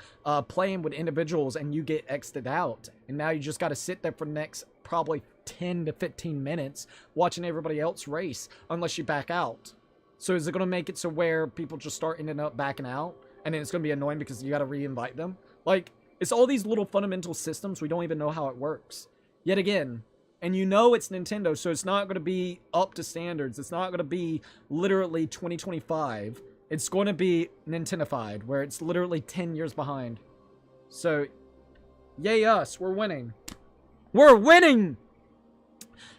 [SPEAKER 1] playing with individuals and you get X'd out? And now you just got to sit there for the next probably 10 to 15 minutes watching everybody else race unless you back out. So is it going to make it so where people just start ending up backing out? And then it's going to be annoying because you got to re-invite them? Like, it's all these little fundamental systems. We don't even know how it works. Yet again, and you know it's Nintendo, so it's not going to be up to standards. It's not going to be literally 2025. It's going to be Nintendified, where it's literally 10 years behind. So, yay us, we're winning. We're winning!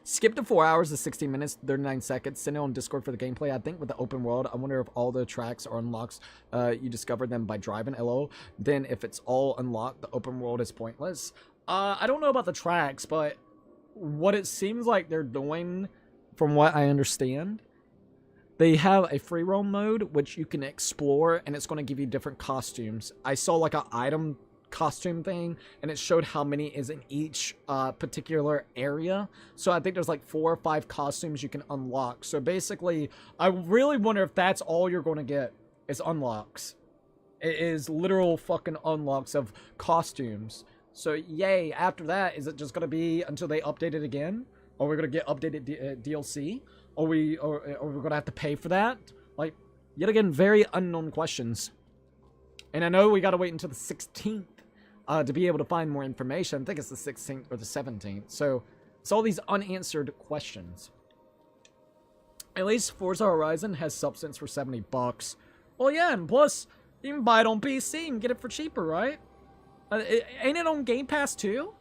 [SPEAKER 1] Skip to 4 hours to 16 minutes, 39 seconds. Send it on Discord for the gameplay. I think with the open world, I wonder if all the tracks are unlocked. You discover them by driving, LO. Then if it's all unlocked, the open world is pointless. I don't know about the tracks, but what it seems like they're doing, from what I understand, they have a free roam mode, which you can explore, and it's going to give you different costumes. I saw like an item costume thing, and it showed how many is in each particular area. So I think there's like 4 or 5 costumes you can unlock. So basically, I really wonder if that's all you're going to get is unlocks. It is literal fucking unlocks of costumes. So yay, after that, is it just going to be until they update it again? Or we're going to get updated DLC? Or we're going to have to pay for that? Like, yet again, very unknown questions. And I know we got to wait until the 16th to be able to find more information. I think it's the 16th or the 17th. So it's all these unanswered questions. At least Forza Horizon has substance for $70. Well, yeah, and plus, you can buy it on PC and get it for cheaper, right? Ain't it on Game Pass too?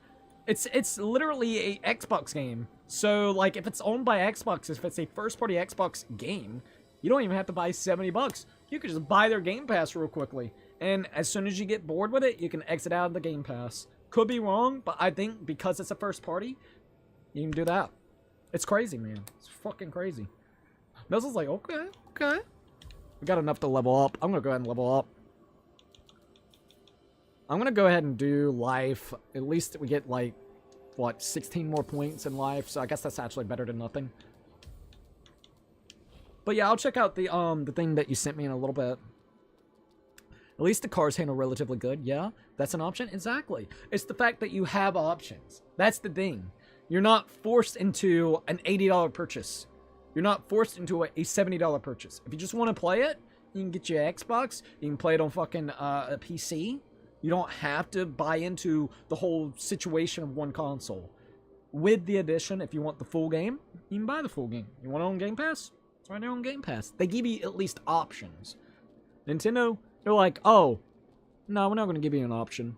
[SPEAKER 1] It's literally a Xbox game. So, like, if it's owned by Xbox, if it's a first-party Xbox game, you don't even have to buy $70. You could just buy their Game Pass real quickly. And as soon as you get bored with it, you can exit out of the Game Pass. Could be wrong, but I think because it's a first-party, you can do that. It's crazy, man. It's fucking crazy. Nuzzle's like, okay. We got enough to level up. I'm gonna go ahead and level up. I'm gonna go ahead and do life. At least we get, like, what, 16 more points in life, so I guess that's actually better than nothing. But yeah, I'll check out the thing that you sent me in a little bit. At least the cars handle relatively good. Yeah, that's an option. Exactly. It's the fact that you have options. That's the thing. You're not forced into an $80 purchase. You're not forced into a $70 purchase. If you just want to play it, you can get your Xbox. You can play it on fucking a PC. You don't have to buy into the whole situation of one console. With the addition, if you want the full game, you can buy the full game. You want it on Game Pass? It's right there on Game Pass. They give you at least options. Nintendo, they're like, oh, no, we're not going to give you an option.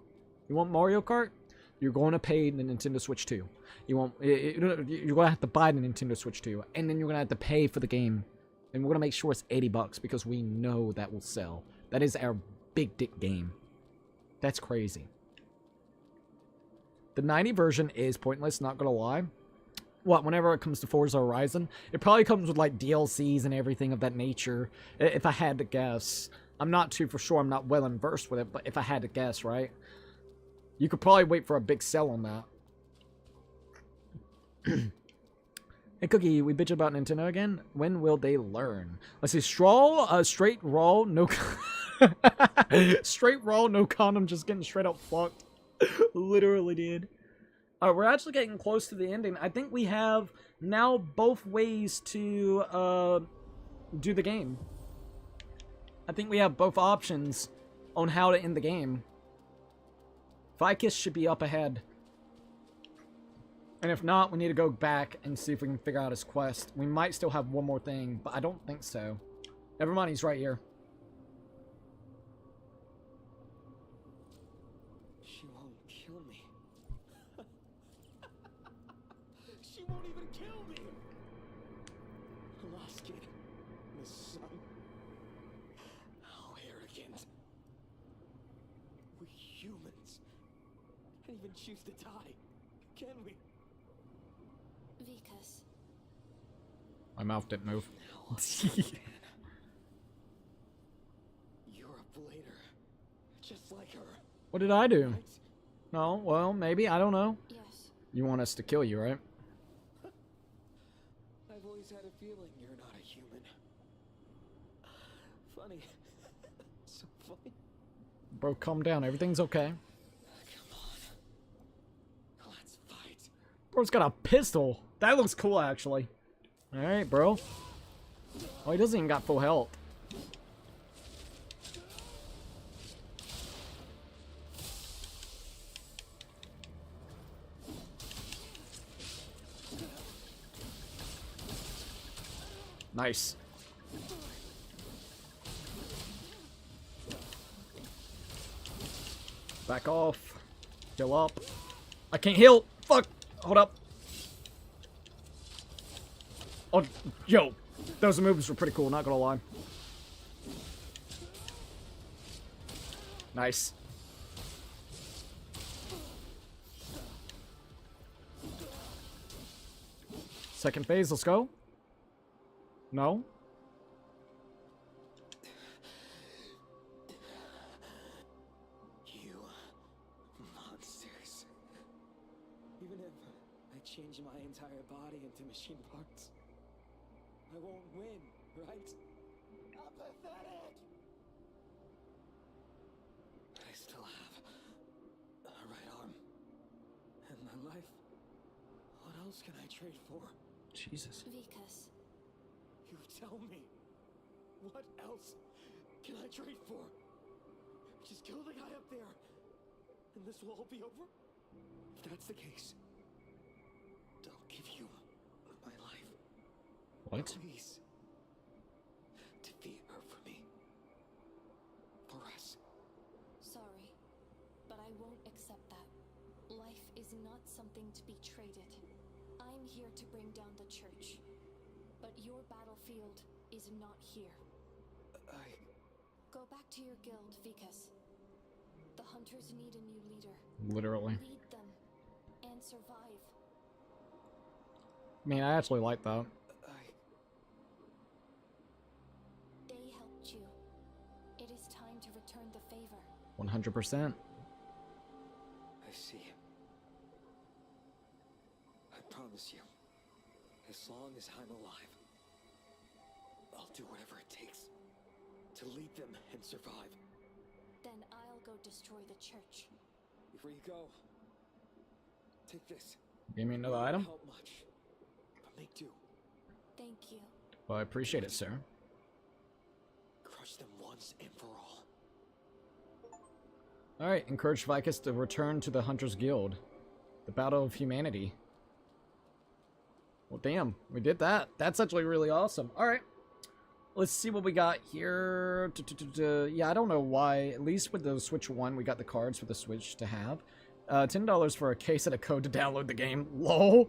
[SPEAKER 1] You want Mario Kart? You're going to pay the Nintendo Switch 2. You're going to have to buy the Nintendo Switch 2, and then you're going to have to pay for the game. And we're going to make sure it's $80 because we know that will sell. That is our big dick game. That's crazy. The 90 version is pointless, not going to lie. Whenever it comes to Forza Horizon, it probably comes with like DLCs and everything of that nature. If I had to guess. I'm not too for sure, I'm not well versed with it, but if I had to guess, right? You could probably wait for a big sell on that. Hey Cookie, we bitch about Nintendo again? When will they learn? Let's see, straight raw, no straight raw, no condom, just getting straight up fucked. Literally did. Alright, we're actually getting close to the ending. I think we have now both ways to do the game. I think we have both options on how to end the game. Vicus should be up ahead. And if not, we need to go back and see if we can figure out his quest. We might still have one more thing, but I don't think so. Never mind, he's right here.
[SPEAKER 3] She won't kill me. She won't even kill me. The lost kid. My son. How arrogant. We humans can't even choose to die, can we?
[SPEAKER 5] Vicus.
[SPEAKER 1] My mouth didn't move.
[SPEAKER 3] You're a blader, just like her.
[SPEAKER 1] What did I do?
[SPEAKER 3] Right?
[SPEAKER 1] No, well, maybe. I don't know.
[SPEAKER 5] Yes.
[SPEAKER 1] You want us to kill you, right?
[SPEAKER 3] I've always had a feeling you're not a human. Funny. So funny.
[SPEAKER 1] Bro, calm down. Everything's okay.
[SPEAKER 3] Come on. Let's fight.
[SPEAKER 1] Bro's got a pistol. That looks cool, actually. Alright, bro. Oh, he doesn't even got full health. Nice. Back off. Heal up. I can't heal. Fuck. Hold up. Oh, yo. Those moves were pretty cool, not gonna lie. Nice. Second phase, let's go. No?
[SPEAKER 3] You monsters. Even if I change my entire body into machine parts, I won't win, right? I'm pathetic! I still have a right arm and my life. What else can I trade for?
[SPEAKER 1] Jesus.
[SPEAKER 5] Vicus.
[SPEAKER 3] You tell me. What else can I trade for? Just kill the guy up there, and this will all be over? If that's the case, I'll give you my life.
[SPEAKER 1] What?
[SPEAKER 3] Please. Defeat her for me. For us.
[SPEAKER 5] Sorry, but I won't accept that. Life is not something to be traded. I'm here to bring down the church. But your battlefield is not here. Go back to your guild, Vicus. The hunters need a new leader.
[SPEAKER 1] Literally.
[SPEAKER 5] Lead them and survive.
[SPEAKER 1] I mean, I actually like that.
[SPEAKER 5] They helped you. It is time to return the favor.
[SPEAKER 1] 100%.
[SPEAKER 3] I see. I promise you, as long as I'm alive, I'll do whatever it takes to lead them and survive.
[SPEAKER 5] Then I'll go destroy the church.
[SPEAKER 3] Before you go, take this.
[SPEAKER 1] Give me another item?
[SPEAKER 3] Help much, but make do.
[SPEAKER 5] Thank you.
[SPEAKER 1] Well, I appreciate it, sir.
[SPEAKER 3] Crush them once and for all.
[SPEAKER 1] Alright, encourage Vicus to return to the Hunters Guild. The Battle of Humanity. Well, damn, we did that. That's actually really awesome. Alright. Let's see what we got here. Yeah, I don't know why. At least with the Switch 1, we got the cards for the Switch to have. $10 for a case and a code to download the game. LOL.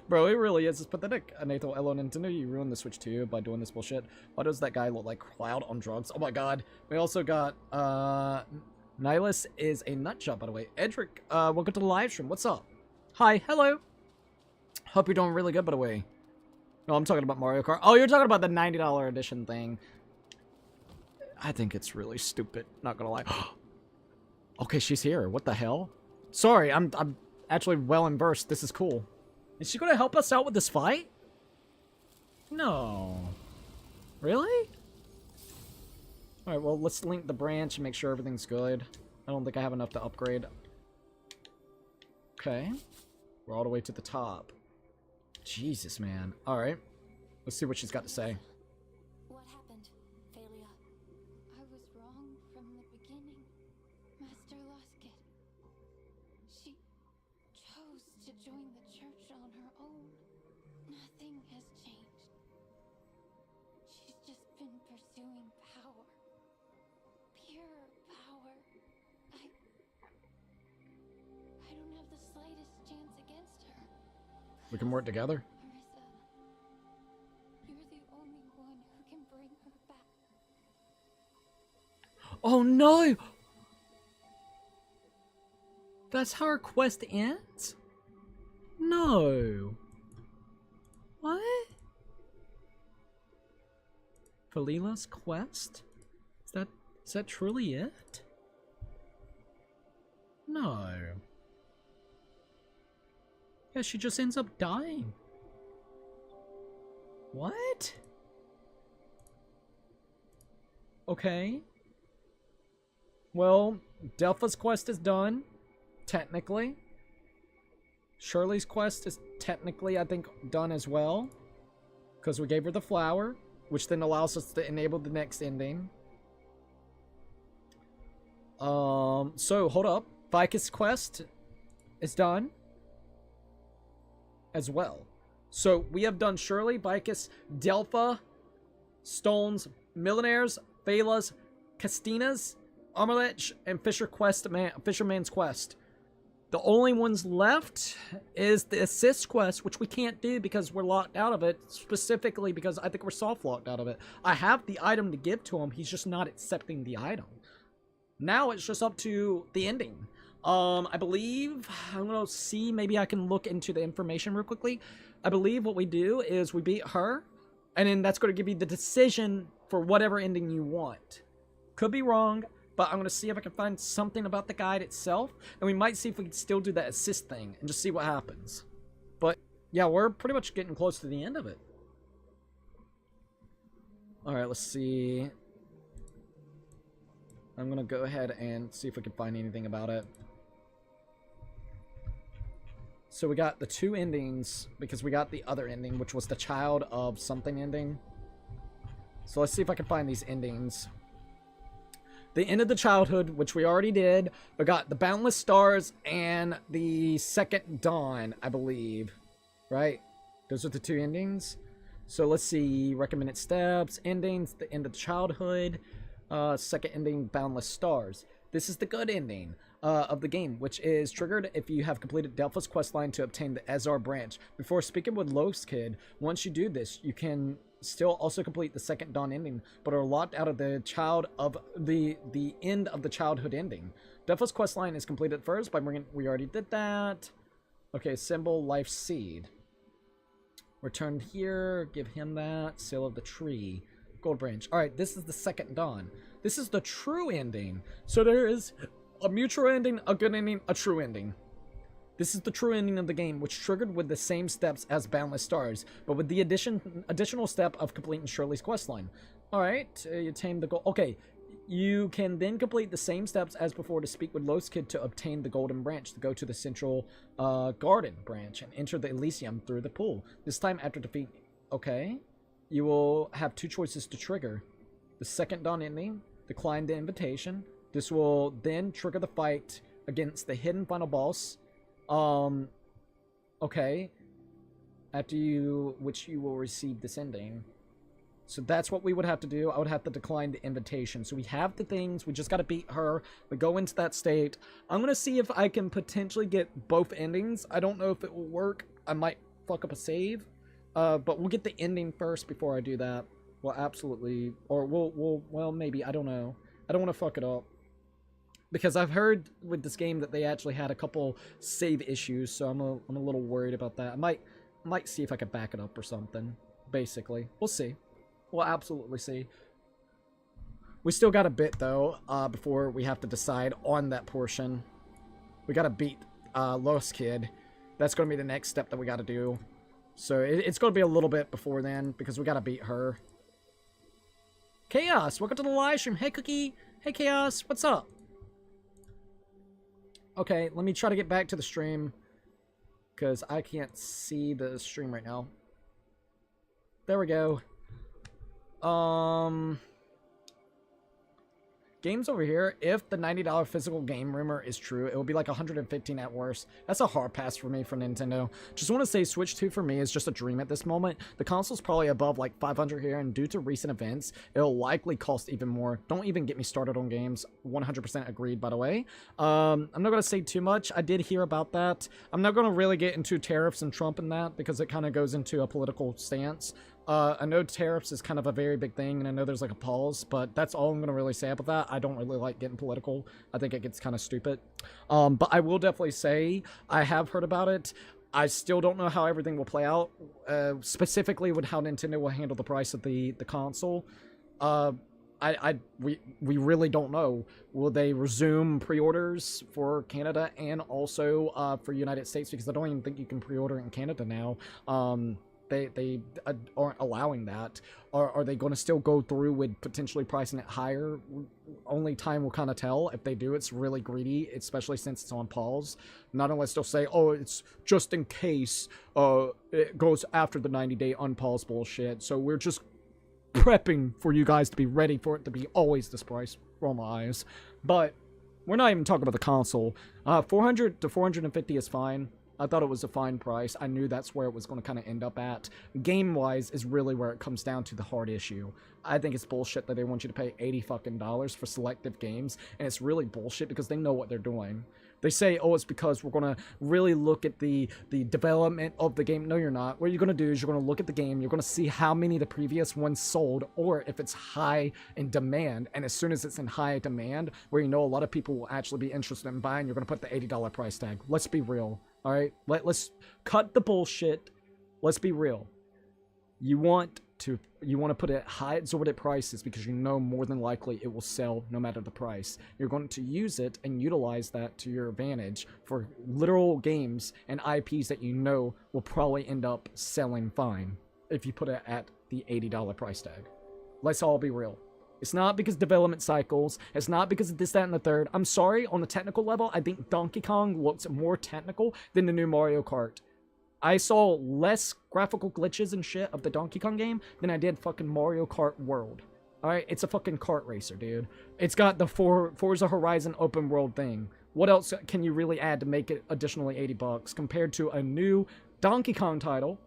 [SPEAKER 1] Bro, it really is. It's pathetic. Nathan, hello, Nintendo. You ruined the Switch too by doing this bullshit. Why does that guy look like Cloud on drugs? Oh my god. We also got, Nihilus is a nutjob, by the way. Edric, welcome to the live stream. What's up? Hi, hello. Hope you're doing really good, by the way. No, I'm talking about Mario Kart. Oh, you're talking about the $90 edition thing. I think it's really stupid. Not gonna lie. Okay, she's here. What the hell? Sorry, I'm actually well versed. This is cool. Is she gonna help us out with this fight? No. Really? Alright, well, let's link the branch and make sure everything's good. I don't think I have enough to upgrade. Okay. We're all the way to the top. Jesus, man. Alright. Let's see what she's got to say.
[SPEAKER 5] What happened, Phalia?
[SPEAKER 2] I was wrong from the beginning, Master Lusket. She chose to join the church on her own. Nothing has changed. She's just been pursuing power. Pure power. I don't have the slightest chance against her.
[SPEAKER 1] We can work together.
[SPEAKER 2] Marissa, you're the only one who can bring her back.
[SPEAKER 1] Oh no! That's how our quest ends? No. What? Phalila's quest? Is that truly it? No. Yeah, she just ends up dying. What? Okay. Well, Delpha's quest is done, technically. Shirley's quest is technically, I think, done as well. Because we gave her the flower, which then allows us to enable the next ending. So, hold up. Vicus quest is done as well. So, we have done Shirley, Vicus, Delpha, Stones, Millionaires, Phalas, Castinas, Armalech, and Fisherman's Quest. The only ones left is the assist quest, which we can't do because we're locked out of it, specifically because I think we're soft locked out of it. I have the item to give to him, he's just not accepting the item. Now it's just up to the ending. I believe, I'm gonna see, maybe I can look into the information real quickly. I believe what we do is we beat her, and then that's gonna give you the decision for whatever ending you want. Could be wrong, but I'm going to see if I can find something about the guide itself. And we might see if we can still do that assist thing and just see what happens. But, yeah, we're pretty much getting close to the end of it. Alright, let's see. I'm going to go ahead and see if we can find anything about it. So we got the two endings, because we got the other ending, which was the child of something ending. So let's see if I can find these endings. The end of the childhood, which we already did. We got the Boundless Stars and the Second Dawn, I believe. Right? Those are the two endings. So let's see. Recommended steps, endings, the end of the childhood, second ending, Boundless Stars. This is the good ending of the game, which is triggered if you have completed Delpha's questline to obtain the Ezar branch. Before speaking with Los Kid, once you do this, you can still also complete the Second Dawn ending, but are locked out of the the end of the childhood ending. Delpha's questline is completed first by bringing. We already did that. Okay, symbol life seed. Return here. Give him that seal of the tree. Gold branch. All right, this is the Second Dawn. This is the true ending. So there is a mutual ending, a good ending, a true ending. This is the true ending of the game, which triggered with the same steps as Boundless Stars, but with the additional step of completing Shirley's questline. Alright, you attained the goal. Okay, you can then complete the same steps as before to speak with Los Kid to obtain the Golden Branch, to go to the Central Garden branch and enter the Elysium through the pool. This time after defeat... Okay. You will have two choices to trigger. The Second Dawn ending, decline the invitation. This will then trigger the fight against the hidden final boss. Okay. After which you will receive this ending. So that's what we would have to do. I would have to decline the invitation. So we have the things. We just got to beat her. We go into that state. I'm going to see if I can potentially get both endings. I don't know if it will work. I might fuck up a save. But we'll get the ending first before I do that. Well, absolutely. Or well, maybe. I don't know. I don't want to fuck it up. Because I've heard with this game that they actually had a couple save issues. So I'm a little worried about that. I might see if I can back it up or something. Basically. We'll see. We'll absolutely see. We still got a bit, though, before we have to decide on that portion. We gotta beat Lois Kid. That's gonna be the next step that we gotta do. So it's gonna be a little bit before then, because we gotta beat her. Chaos, welcome to the live stream. Hey, Cookie. Hey, Chaos, what's up? Okay, let me try to get back to the stream, because I can't see the stream right now. There we go. Games over here. If the $90 physical game rumor is true, it will be like 115 at worst. That's a hard pass for me for Nintendo. Just want to say Switch 2 for me is just a dream at this moment. The console's probably above like 500 here, and due to recent events, it'll likely cost even more. Don't even get me started on games. 100% agreed, by the way. I'm not going to say too much. I did hear about that. I'm not going to really get into tariffs and Trump and that, because it kind of goes into a political stance. I know tariffs is kind of a very big thing, and I know there's like a pause, but that's all I'm going to really say about that. I don't really like getting political. I think it gets kind of stupid. But I will definitely say I have heard about it. I still don't know how everything will play out, specifically with how Nintendo will handle the price of the console. We really don't know. Will they resume pre-orders for Canada and also for United States? Because I don't even think you can pre-order in Canada now. They aren't allowing that. Are they going to still go through with potentially pricing it higher? Only time will kind of tell. If they do, it's really greedy, especially since it's on pause. Not unless they'll say, oh, it's just in case it goes after the 90-day unpause bullshit. So we're just prepping for you guys to be ready for it to be always this price. Roll my eyes. But we're not even talking about the console. 400 to 450 is fine. I thought it was a fine price. I knew that's where it was going to kind of end up at. Game-wise is really where it comes down to the hard issue. I think it's bullshit that they want you to pay $80 fucking for selective games, and it's really bullshit because they know what they're doing. They say, oh, it's because we're going to really look at the development of the game. No, you're not. What you're going to do is you're going to look at the game. You're going to see how many of the previous ones sold, or if it's high in demand. And as soon as it's in high demand, where you know a lot of people will actually be interested in buying, you're going to put the $80 price tag. Let's be real. All right, let's cut the bullshit. Let's be real. You want to put it at high exorbitant prices because you know more than likely it will sell no matter the price. You're going to use it and utilize that to your advantage for literal games and IPs that you know will probably end up selling fine if you put it at the $80 price tag. Let's all be real. It's not because development cycles. It's not because of this, that, and the third. I'm sorry, on the technical level, I think Donkey Kong looks more technical than the new Mario Kart. I saw less graphical glitches and shit of the Donkey Kong game than I did fucking Mario Kart World. Alright, it's a fucking kart racer, dude. It's got the Forza Horizon open world thing. What else can you really add to make it additionally $80 compared to a new Donkey Kong title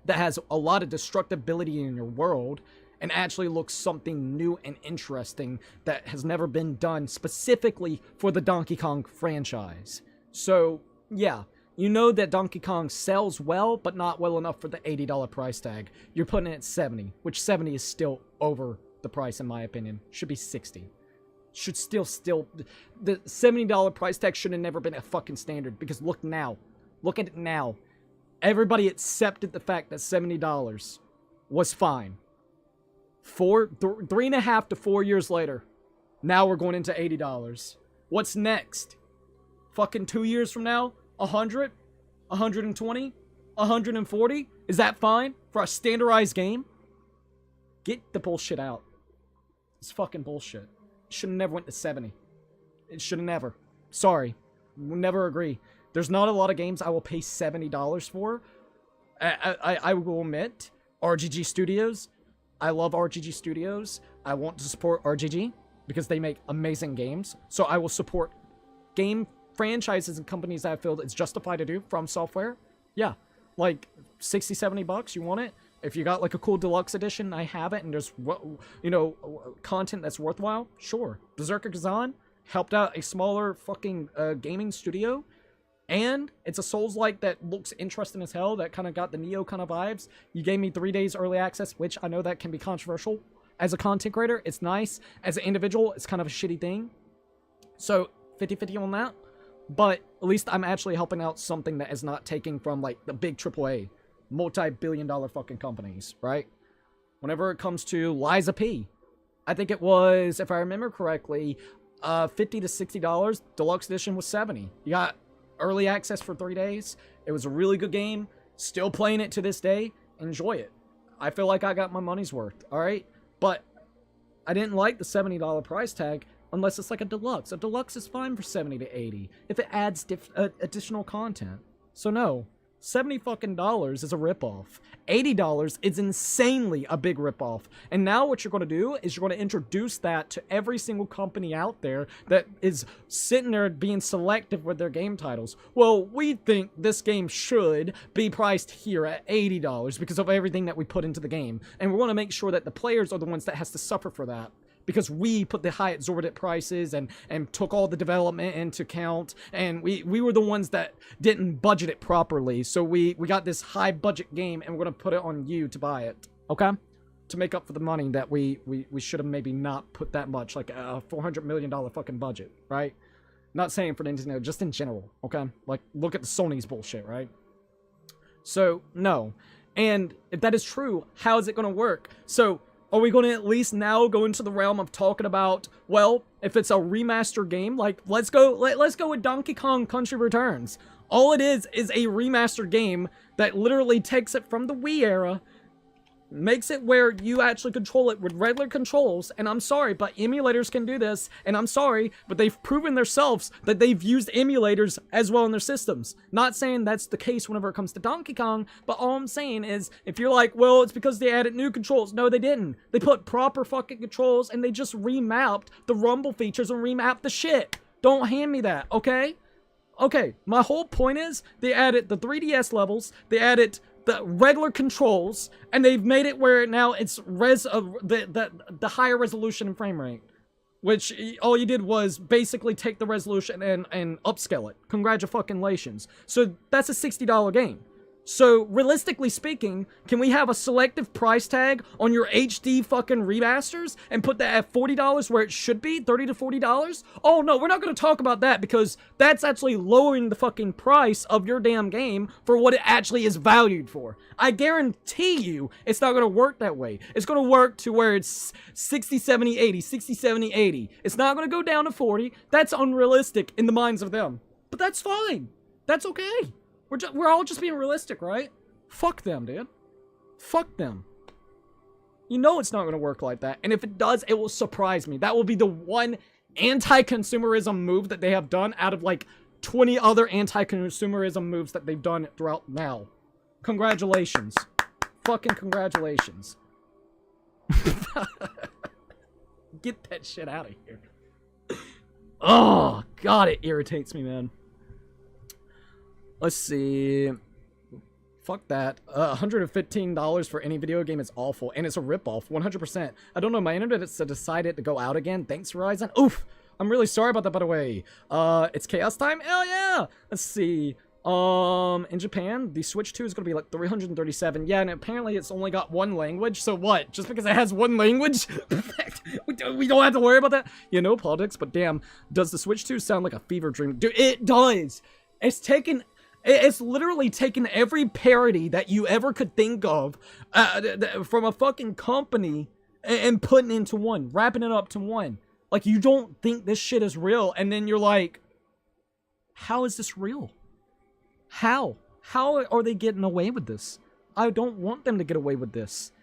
[SPEAKER 1] that has a lot of destructibility in your world and actually looks something new and interesting that has never been done specifically for the Donkey Kong franchise. So, yeah, you know that Donkey Kong sells well, but not well enough for the $80 price tag. You're putting it at $70, which $70 is still over the price in my opinion. Should be $60. Should still, the $70 price tag should have never been a fucking standard, because look now. Look at it now. Everybody accepted the fact that $70 was fine. 3.5 to 4 years later, now we're going into $80. What's next? Fucking 2 years from now? 100? 120? 140? Is that fine for a standardized game? Get the bullshit out. It's fucking bullshit. It should have never went to 70. It should have never. Sorry. We'll never agree. There's not a lot of games I will pay $70 for. I will admit, RGG Studios. I love RGG Studios. I want to support RGG because they make amazing games. So I will support game franchises and companies that I feel it's justified to do from software. Yeah, like $60, $70, you want it? If you got like a cool deluxe edition, I have it, and there's, you know, content that's worthwhile, sure. Berserker Kazan helped out a smaller fucking gaming studio, and it's a Souls-like that looks interesting as hell, that kind of got the Neo kind of vibes. You gave me 3 days early access, which I know that can be controversial. As a content creator, it's nice. As an individual, it's kind of a shitty thing. So, 50-50 on that. But at least I'm actually helping out something that is not taking from, like, the big AAA, multi-billion-dollar fucking companies, right? Whenever it comes to Liza P, I think it was, if I remember correctly, $50 to $60. Deluxe edition was $70. You got early access for 3 days. It was a really good game. Still playing it to this day. Enjoy it. I feel like I got my money's worth, alright? But I didn't like the $70 price tag unless it's like a deluxe. A deluxe is fine for $70 to $80 if it adds additional content. So no, $70 fucking dollars is a ripoff. $80 is insanely a big ripoff. And now what you're going to do is you're going to introduce that to every single company out there that is sitting there being selective with their game titles. Well, we think this game should be priced here at $80 because of everything that we put into the game. And we want to make sure that the players are the ones that has to suffer for that. Because we put the high exorbitant prices and took all the development into account, and we were the ones that didn't budget it properly. So we got this high budget game, and we're gonna put it on you to buy it, okay? To make up for the money that we should have maybe not put that much, like a $400 million fucking budget, right? Not saying for Nintendo, just in general, okay? Like, look at the Sony's bullshit, right? So, no. And if that is true, how is it gonna work? So, are we going to at least now go into the realm of talking about, well, if it's a remaster game, like, let's go with Donkey Kong Country Returns. All it is a remaster game that literally takes it from the Wii era, makes it where you actually control it with regular controls, and I'm sorry, but emulators can do this, and I'm sorry, but they've proven themselves that they've used emulators as well in their systems. Not saying that's the case whenever it comes to Donkey Kong, but all I'm saying is, if you're like, well, it's because they added new controls. No, they didn't. They put proper fucking controls, and they just remapped the rumble features and remapped the shit. Don't hand me that, okay? Okay, my whole point is, they added the 3DS levels, they added the regular controls, and they've made it where now it's the higher resolution and frame rate, which all you did was basically take the resolution and upscale it. Congratulations. So that's a $60 game. So realistically speaking, can we have a selective price tag on your HD fucking remasters and put that at $40 where it should be, $30 to $40? Oh no, we're not going to talk about that because that's actually lowering the fucking price of your damn game for what it actually is valued for. I guarantee you it's not going to work that way. It's going to work to where it's 60, 70, 80, 60, 70, 80. It's not going to go down to 40. That's unrealistic in the minds of them. But that's fine. That's okay. We're all just being realistic, right? Fuck them, dude. Fuck them. You know it's not going to work like that. And if it does, it will surprise me. That will be the one anti-consumerism move that they have done out of like 20 other anti-consumerism moves that they've done throughout now. Congratulations. Fucking congratulations. Get that shit out of here. Oh, God, it irritates me, man. Let's see. Fuck that. $115 for any video game is awful, and it's a ripoff, 100%. I don't know, my internet has decided to go out again. Thanks, Verizon. Oof! I'm really sorry about that, by the way. It's chaos time? Hell yeah! Let's see. In Japan, the Switch 2 is going to be like $337. Yeah, and apparently it's only got one language, so what? Just because it has one language? we don't have to worry about that? You know, politics, but damn, does the Switch 2 sound like a fever dream? Dude, it does! It's literally taken every parody that you ever could think of from a fucking company and putting it into one, wrapping it up to one. Like, you don't think this shit is real, and then you're like, how is this real? How? How are they getting away with this? I don't want them to get away with this.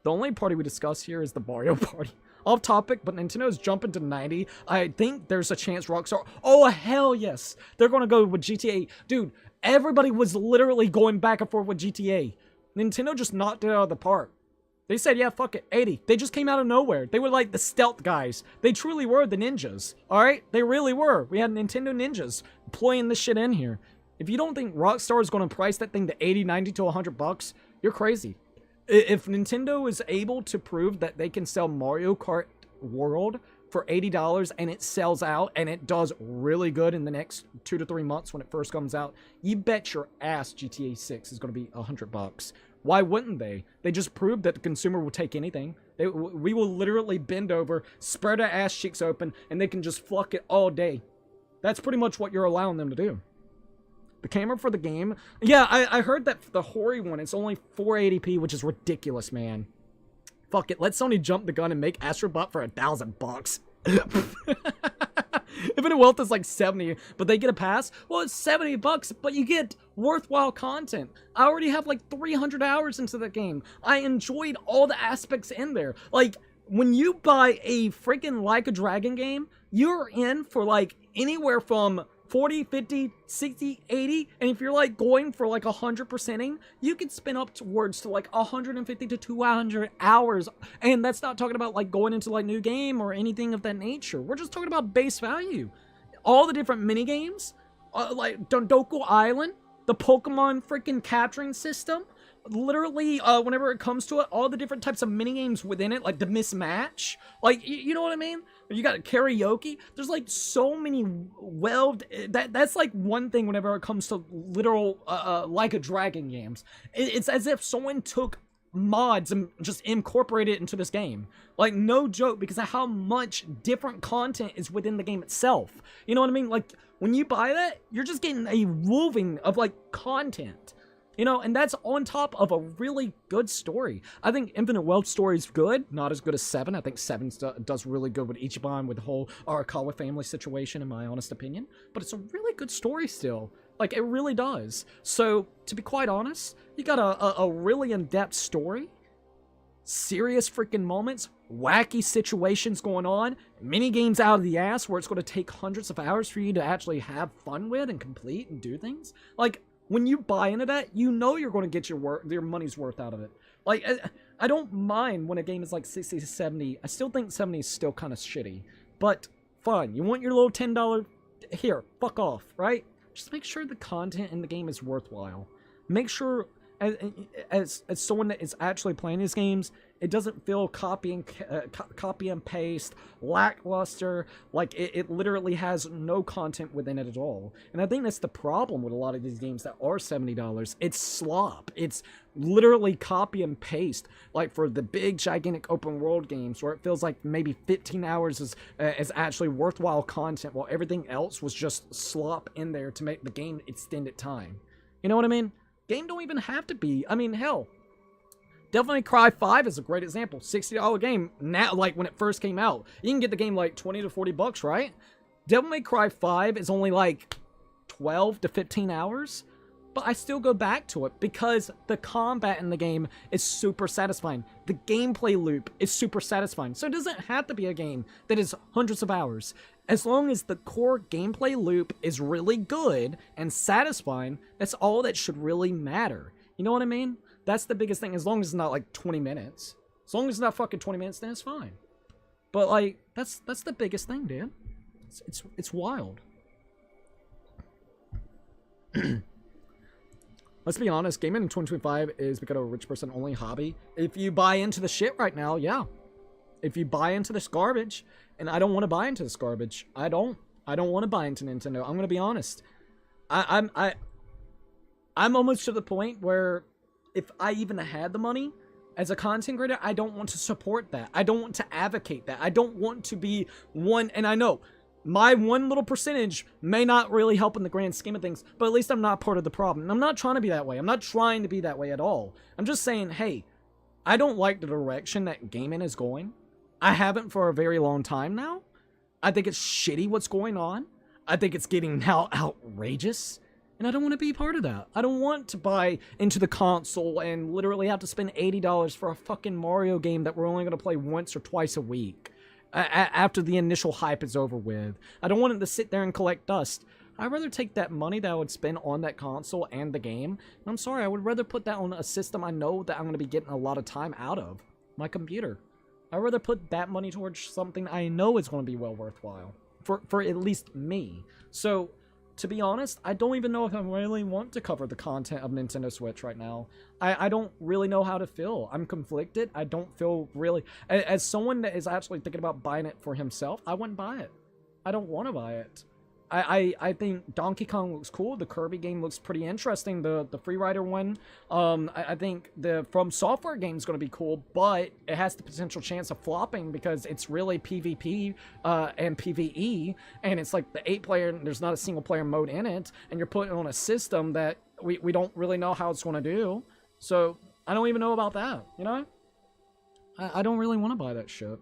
[SPEAKER 1] The only party we discuss here is the Mario Party. Off topic, but Nintendo's jumping to 90. I think there's a chance Rockstar... Oh, hell yes! They're gonna go with GTA. Dude, everybody was literally going back and forth with GTA. Nintendo just knocked it out of the park. They said, yeah, fuck it, 80. They just came out of nowhere. They were like the stealth guys. They truly were the ninjas, alright? They really were. We had Nintendo ninjas playing this shit in here. If you don't think Rockstar is gonna price that thing to 80, 90 to $100, you're crazy. If Nintendo is able to prove that they can sell Mario Kart World for $80 and it sells out and it does really good in the next 2 to 3 months when it first comes out, you bet your ass GTA 6 is going to be $100. Why wouldn't they? They just proved that the consumer will take anything. We will literally bend over, spread our ass cheeks open, and they can just fuck it all day. That's pretty much what you're allowing them to do. The camera for the game, yeah, I heard that the Hori one, it's only 480p, which is ridiculous, man. Fuck it, let Sony jump the gun and make Astrobot for $1,000. Infinite Wealth is like 70, but they get a pass. Well, it's $70, but you get worthwhile content. I already have like 300 hours into the game. I enjoyed all the aspects in there. Like, when you buy a freaking Like a Dragon game, you're in for like anywhere from 40, 50, 60, 80, and if you're like going for like 100%ing, you can spin up towards to like 150 to 200 hours, and that's not talking about like going into like new game or anything of that nature. We're just talking about base value. All the different mini games, like Dondoku Island, the Pokemon freaking capturing system, literally, whenever it comes to it, all the different types of mini games within it, like the mismatch, like, you know what I mean? You got karaoke. There's like so many that's like one thing whenever it comes to literal, Like a Dragon games. It's as if someone took mods and just incorporated it into this game. Like, no joke, because of how much different content is within the game itself. You know what I mean? Like, when you buy that, you're just getting a woven of like content. You know, and that's on top of a really good story. I think Infinite Wealth story is good, not as good as 7. I think 7 does really good with Ichiban, with the whole Arakawa family situation, in my honest opinion. But it's a really good story still. Like, it really does. So, to be quite honest, you got a really in-depth story, serious freaking moments, wacky situations going on, mini games out of the ass where it's going to take hundreds of hours for you to actually have fun with and complete and do things. Like, when you buy into that, you know you're going to get your money's worth out of it. Like, I don't mind when a game is like 60 to 70. I still think 70 is still kind of shitty. But, fine. You want your little $10... Here, fuck off, right? Just make sure the content in the game is worthwhile. Make sure, as someone that is actually playing these games, it doesn't feel copy and paste, lackluster, like it literally has no content within it at all. And I think that's the problem with a lot of these games that are $70. It's slop. It's literally copy and paste. Like for the big, gigantic open world games where it feels like maybe 15 hours is actually worthwhile content, while everything else was just slop in there to make the game extended time. You know what I mean? Game don't even have to be, I mean, hell, Devil May Cry 5 is a great example. $60 game. Now, like, when it first came out, you can get the game like 20 to 40 bucks, right? Devil May Cry 5 is only like 12 to 15 hours. But I still go back to it because the combat in the game is super satisfying. The gameplay loop is super satisfying. So it doesn't have to be a game that is hundreds of hours. As long as the core gameplay loop is really good and satisfying, that's all that should really matter. You know what I mean? That's the biggest thing. As long as it's not like 20 minutes. As long as it's not fucking 20 minutes, then it's fine. But like, that's the biggest thing, dude. It's wild. Let's be honest, gaming in 2025 is becoming a rich person only hobby. If you buy into the shit right now, yeah. If you buy into this garbage, and I don't want to buy into this garbage. I don't want to buy into Nintendo. I'm gonna be honest. I'm almost to the point where if I even had the money as a content creator, I don't want to support that. I don't want to advocate that. I don't want to be one, and I know my one little percentage may not really help in the grand scheme of things, but at least I'm not part of the problem. And I'm not trying to be that way. I'm not trying to be that way at all. I'm just saying, hey, I don't like the direction that gaming is going. I haven't for a very long time now. I think it's shitty what's going on. I think it's getting now outrageous. And I don't want to be part of that. I don't want to buy into the console and literally have to spend $80 for a fucking Mario game that we're only going to play once or twice a week. After the initial hype is over with. I don't want it to sit there and collect dust. I'd rather take that money that I would spend on that console and the game. And I'm sorry, I would rather put that on a system I know that I'm going to be getting a lot of time out of. My computer. I'd rather put that money towards something I know is going to be well worthwhile. For at least me. So, to be honest, I don't even know if I really want to cover the content of Nintendo Switch right now. I don't really know how to feel. I'm conflicted. I don't feel really... As someone that is actually thinking about buying it for himself, I wouldn't buy it. I don't want to buy it. I think Donkey Kong looks cool. The Kirby game looks pretty interesting. The Free Rider one. I think the From Software game is going to be cool, but it has the potential chance of flopping because it's really PvP and PvE, and it's like the 8-player. There's not a single player mode in it, and you're putting on a system that we don't really know how it's going to do. So I don't even know about that. You know, I don't really want to buy that shit.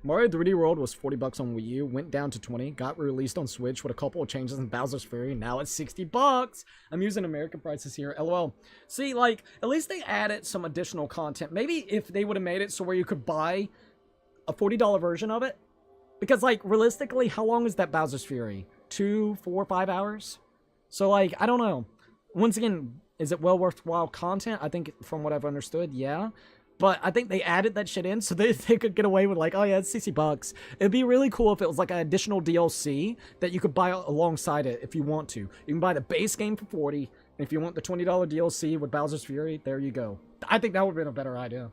[SPEAKER 1] Mario 3D World was $40 on Wii U, went down to 20, got released on Switch with a couple of changes in Bowser's Fury, now it's $60. I'm using American prices here, lol. See, like, at least they added some additional content. Maybe if they would have made it so where you could buy a $40 version of it. Because, like, realistically, how long is that Bowser's Fury? 2, 4, 5 hours? So, like, I don't know. Once again, is it well worthwhile content? I think, from what I've understood, yeah. But I think they added that shit in so they could get away with like, oh yeah, it's $60. It'd be really cool if it was like an additional DLC that you could buy alongside it if you want to. You can buy the base game for $40, and if you want the $20 DLC with Bowser's Fury, there you go. I think that would have been a better idea.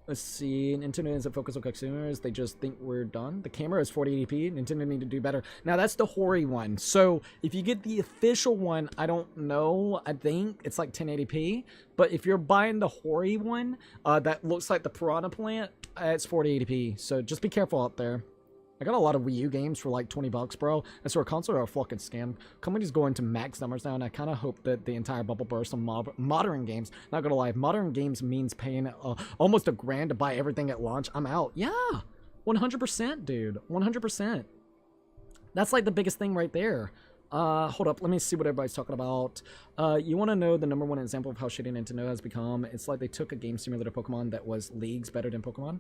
[SPEAKER 1] Let's see, Nintendo doesn't focus on consumers, they just think we're done. The camera is 4080p, Nintendo need to do better. Now that's the Hori one, so if you get the official one, I don't know, I think it's like 1080p, but if you're buying the Hori one, that looks like the Piranha Plant, it's 4080p, so just be careful out there. I got a lot of Wii U games for like $20, bro. And so our consoles are a fucking scam. Companies going to max numbers now, and I kind of hope that the entire bubble bursts on modern games. Not gonna lie, modern games means paying almost $1,000 to buy everything at launch. I'm out. Yeah, 100%, dude. 100%. That's like the biggest thing right there. Hold up, let me see what everybody's talking about. You want to know the #1 example of how shitty Nintendo has become? It's like they took a game simulator Pokemon that was leagues better than Pokemon.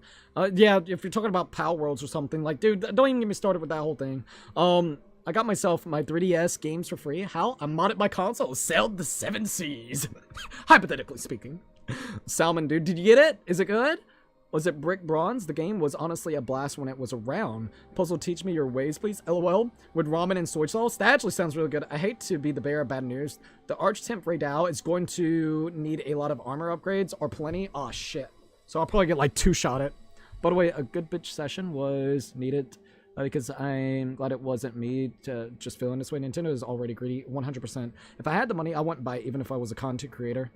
[SPEAKER 1] Yeah, if you're talking about Pal Worlds or something, like, dude, don't even get me started with that whole thing. I got myself my 3DS games for free. How? I modded my console, sailed the 7 seas. Hypothetically speaking. Salmon, dude, did you get it? Is it good? Was it Brick Bronze? The game was honestly a blast when it was around. Puzzle, teach me your ways, please. LOL. With ramen and soy sauce? That actually sounds really good. I hate to be the bearer of bad news. The Archtemp Raydao is going to need a lot of armor upgrades or plenty. Aw, shit. So I'll probably get like 2-shot it. By the way, a good bitch session was needed because I'm glad it wasn't me to just feeling this way. Nintendo is already greedy, 100%. If I had the money, I wouldn't buy it even if I was a content creator.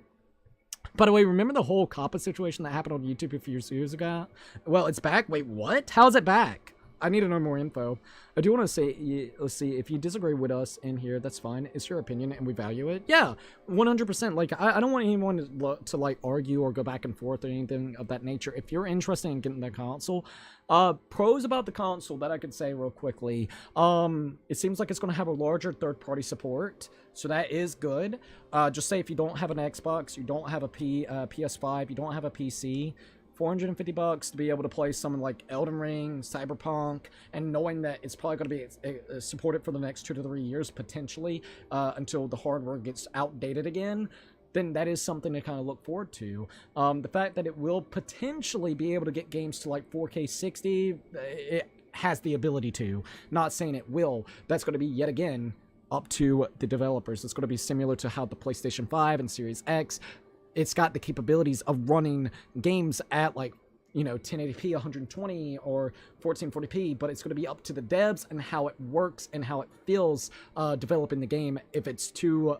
[SPEAKER 1] By the way, remember the whole Kappa situation that happened on YouTube a few years ago? Well, it's back. Wait, what? How's it back? I need to know more info. I do want to say, let's see, if you disagree with us in here, that's fine. It's your opinion and we value it. Yeah, 100%. Like, I don't want anyone to like argue or go back and forth or anything of that nature. If you're interested in getting the console, pros about the console that I could say real quickly. It seems like it's going to have a larger third-party support, so that is good. Just say if you don't have an Xbox, you don't have a PS5, you don't have a PC, $450 to be able to play something like Elden Ring, Cyberpunk, and knowing that it's probably going to be supported for the next 2 to 3 years potentially until the hardware gets outdated again, then that is something to kind of look forward to. The fact that it will potentially be able to get games to like 4K 60, it has the ability to. Not saying it will. That's going to be yet again up to the developers. It's going to be similar to how the PlayStation 5 and Series X, it's got the capabilities of running games at like, you know, 1080p, 120 or 1440p, but it's going to be up to the devs and how it works and how it feels developing the game. If it's too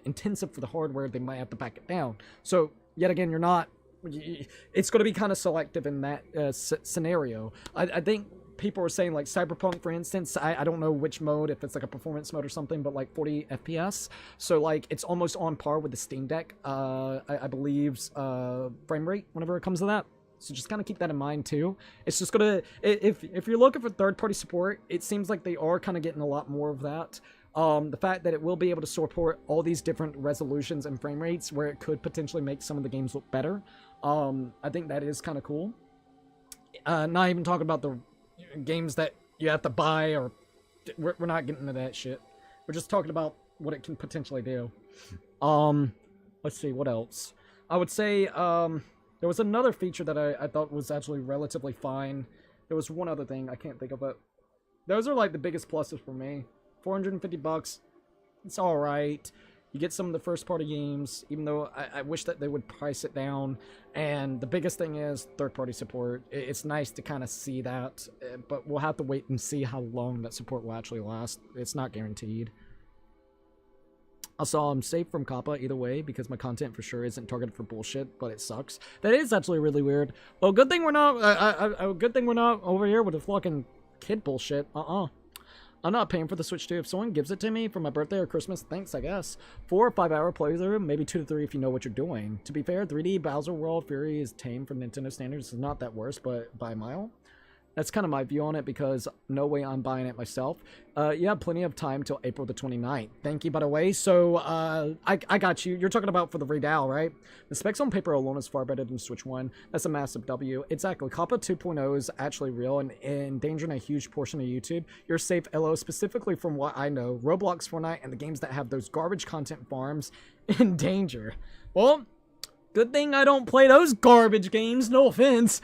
[SPEAKER 1] intensive for the hardware, they might have to back it down. So yet again, it's going to be kind of selective in that scenario. I think people are saying like Cyberpunk, for instance, I don't know which mode, if it's like a performance mode or something, but like 40 FPS. So like it's almost on par with the Steam Deck, I believe's frame rate whenever it comes to that. So just kind of keep that in mind too. It's just gonna, if you're looking for third-party support, it seems like they are kind of getting a lot more of that. The fact that it will be able to support all these different resolutions and frame rates where it could potentially make some of the games look better. I think that is kind of cool. Not even talking about the games that you have to buy, or we're not getting into that shit. We're just talking about what it can potentially do. Let's see, what else? I would say, there was another feature that I thought was actually relatively fine. There was one other thing, I can't think of it. Those are like the biggest pluses for me. $450. It's all right. You get some of the first party games, even though I wish that they would price it down. And the biggest thing is third party support. It's nice to kind of see that, but we'll have to wait and see how long that support will actually last. It's not guaranteed. Also, I'm safe from COPPA either way because my content for sure isn't targeted for bullshit, but it sucks. That is actually really weird. Well, good thing we're not. Good thing we're not over here with the fucking kid bullshit. I'm not paying for the Switch 2. If someone gives it to me for my birthday or Christmas, thanks, I guess. 4 or 5 hour playthrough, maybe 2 to 3 if you know what you're doing. To be fair, 3D Bowser World Fury is tame for Nintendo standards. It's not that worse, but by a mile. That's kind of my view on it because no way I'm buying it myself. You have plenty of time till April the 29th. Thank you, by the way. So, I got you. You're talking about for the Redal, right? The specs on paper alone is far better than Switch 1. That's a massive W. Exactly. COPPA 2.0 is actually real and endangering a huge portion of YouTube. You're safe, LO, specifically from what I know. Roblox, Fortnite, and the games that have those garbage content farms in danger. Well, good thing I don't play those garbage games. No offense.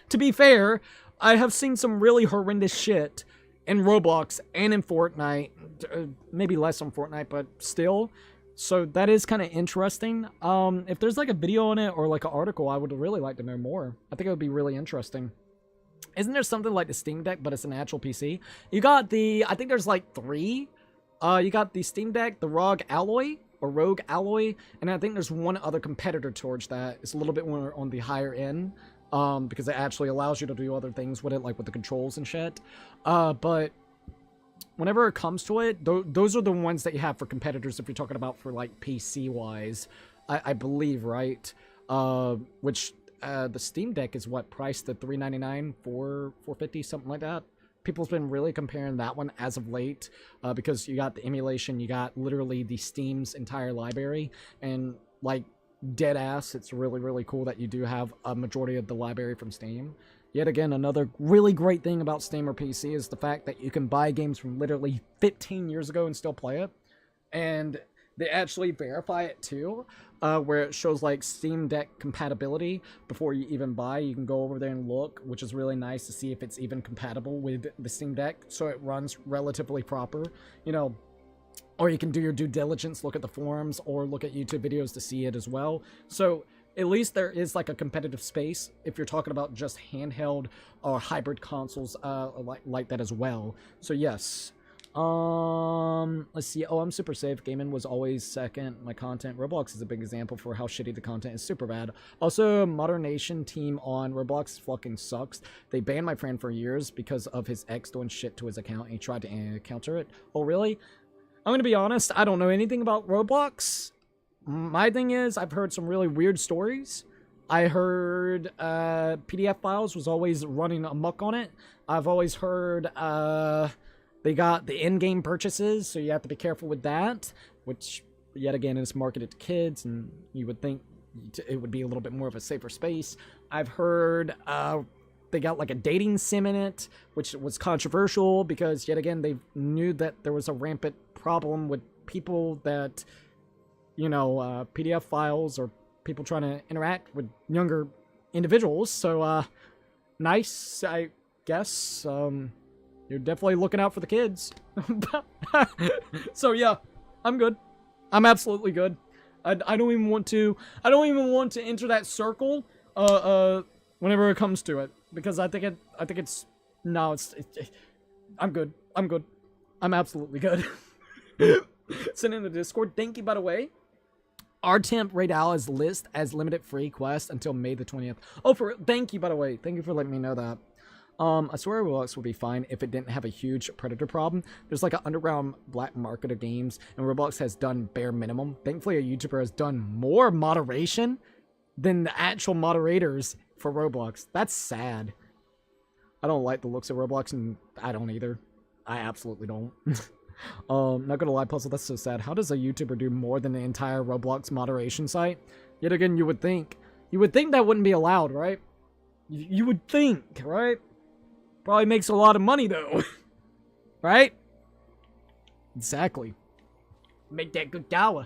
[SPEAKER 1] To be fair, I have seen some really horrendous shit in Roblox and in Fortnite. Maybe less on Fortnite, but still. So that is kind of interesting. If there's like a video on it or like an article, I would really like to know more. I think it would be really interesting. Isn't there something like the Steam Deck, but it's an actual PC? You got the, I think there's like 3. You got the Steam Deck, the Rogue Alloy, and I think there's one other competitor towards that. It's a little bit more on the higher end. Because it actually allows you to do other things with it, like with the controls and shit. But whenever it comes to it, those are the ones that you have for competitors if you're talking about for, like, PC-wise, I believe, right? Which, the Steam Deck is what, priced at $399, $450, something like that? People's been really comparing that one as of late, because you got the emulation, you got literally the Steam's entire library, and, like, dead ass, it's really cool that you do have a majority of the library from Steam. Yet again, another really great thing about Steam or PC is the fact that you can buy games from literally 15 years ago and still play it. And they actually verify it too, where it shows like Steam Deck compatibility before you even buy. You can go over there and look, which is really nice to see if it's even compatible with the Steam Deck, so it runs relatively proper, you know. Or you can do your due diligence, look at the forums, or look at YouTube videos to see it as well. So at least there is like a competitive space if you're talking about just handheld or hybrid consoles like that as well. So yes. Let's see. Oh, I'm super safe. Gaming was always second. My content. Roblox is a big example for how shitty the content is. Super bad. Also, Modern Nation team on Roblox fucking sucks. They banned my friend for years because of his ex doing shit to his account, and he tried to counter it. Oh, really? I'm gonna be honest, I don't know anything about Roblox. My thing is, I've heard some really weird stories. I heard PDF files was always running amok on it. I've always heard they got the in-game purchases, so you have to be careful with that, which, yet again, is marketed to kids, and you would think it would be a little bit more of a safer space. I've heard they got like a dating sim in it, which was controversial because, yet again, they knew that there was a rampant problem with people that, you know, PDF files or people trying to interact with younger individuals. So, nice, I guess. You're definitely looking out for the kids. So yeah, I'm good. I'm absolutely good. I don't even want to enter that circle, whenever it comes to it, because I think it's, I'm good. I'm absolutely good. Send in the Discord. Thank you, by the way. Our temp Radal is list as limited free quest until May the 20th. Oh, thank you, by the way. Thank you for letting me know that. I swear Roblox would be fine if it didn't have a huge predator problem. There's like an underground black market of games, and Roblox has done bare minimum. Thankfully, a YouTuber has done more moderation than the actual moderators for Roblox. That's sad. I don't like the looks of Roblox, and I don't either. I absolutely don't. Not gonna lie, Puzzle, that's so sad. How does a YouTuber do more than the entire Roblox moderation site? Yet again, you would think that wouldn't be allowed, right? You would think, right? Probably makes a lot of money, though. Right? Exactly. Make that good dollar.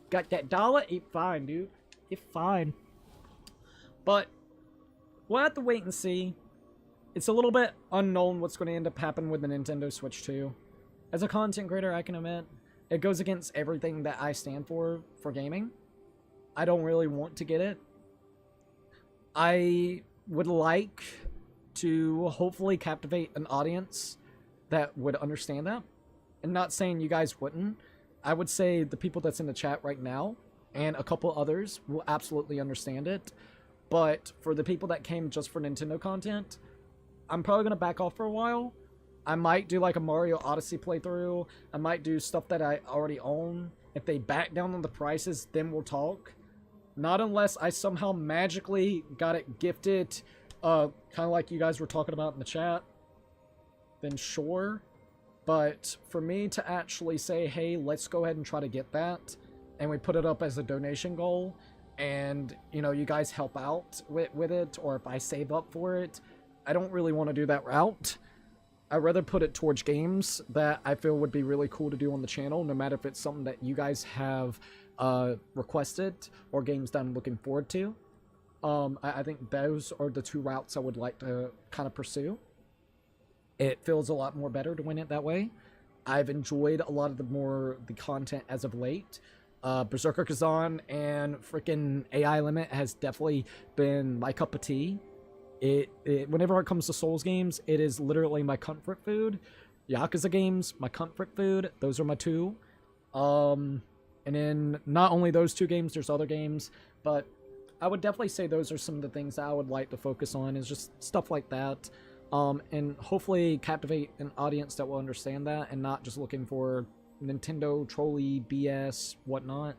[SPEAKER 1] Got that dollar? It's fine, dude. It's fine. But we'll have to wait and see. it's a little bit unknown what's going to end up happening with the Nintendo Switch 2. As a content creator, I can admit, it goes against everything that I stand for gaming. I don't really want to get it. I would like to hopefully captivate an audience that would understand that. And not saying you guys wouldn't. I would say the people that's in the chat right now and a couple others will absolutely understand it. But for the people that came just for Nintendo content, I'm probably going to back off for a while. I might do like a Mario Odyssey playthrough. I might do stuff that I already own. If they back down on the prices, then we'll talk. Not unless I somehow magically got it gifted, kind of like you guys were talking about in the chat. Then sure. But for me to actually say, hey, let's go ahead and try to get that, and we put it up as a donation goal, and, you know, you guys help out with it, or if I save up for it, I don't really want to do that route. I'd rather put it towards games that I feel would be really cool to do on the channel, no matter if it's something that you guys have requested, or games that I'm looking forward to. I think those are the two routes I would like to kind of pursue. It feels a lot more better to win it that way. I've enjoyed a lot of the content as of late. Berserker Kazan and freaking AI Limit has definitely been my cup of tea. Whenever it comes to Souls games, it is literally my comfort food. Yakuza games, my comfort food. Those are my two. And then not only those two games, there's other games, but I would definitely say those are some of the things that I would like to focus on, is just stuff like that. And hopefully captivate an audience that will understand that and not just looking for Nintendo trolley BS whatnot.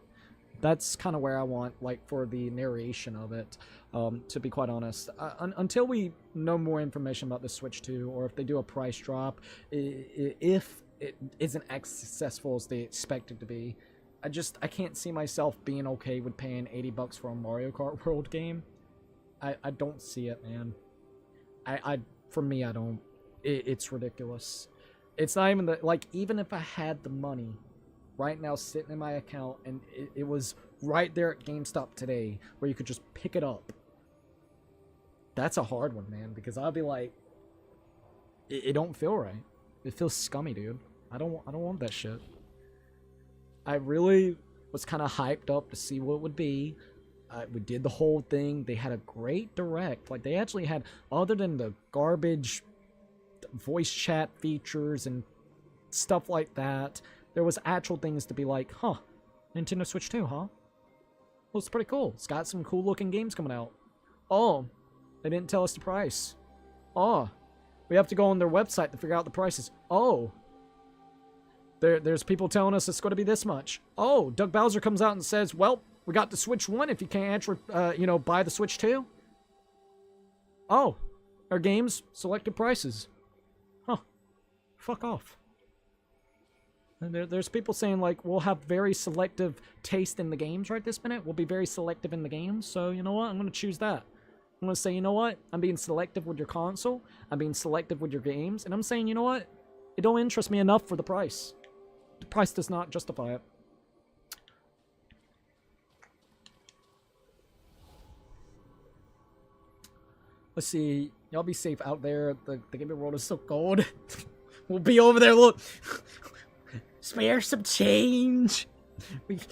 [SPEAKER 1] That's kind of where I want, like, for the narration of it, to be quite honest. Until we know more information about the Switch 2, or if they do a price drop, if it isn't as successful as they expect it to be, I can't see myself being okay with paying $80 for a Mario Kart World game. I don't see it, man. For me, I don't. It's ridiculous. It's not even like, even if I had the money right now sitting in my account and it was right there at GameStop today where you could just pick it up. That's a hard one, man, because I'll be like, it don't feel right. It feels scummy, dude. I don't want that shit. I really was kind of hyped up to see what it would be. We did the whole thing. They had a great direct. Like, they actually had, other than the garbage voice chat features and stuff like that, there was actual things to be like, huh, Nintendo Switch 2, huh? Well, it's pretty cool. It's got some cool looking games coming out. Oh, they didn't tell us the price. Oh, we have to go on their website to figure out the prices. Oh, there's people telling us it's going to be this much. Oh, Doug Bowser comes out and says, well, we got the Switch 1 if you can't actually, buy the Switch 2. Oh, our games, selected prices. Huh. Fuck off. And there's people saying, like, we'll have very selective taste in the games right this minute. We'll be very selective in the games. So, you know what? I'm going to choose that. I'm going to say, you know what? I'm being selective with your console. I'm being selective with your games. And I'm saying, you know what? It don't interest me enough for the price. The price does not justify it. Let's see. Y'all be safe out there. The gaming world is so cold. We'll be over there. Look. Spare some change. It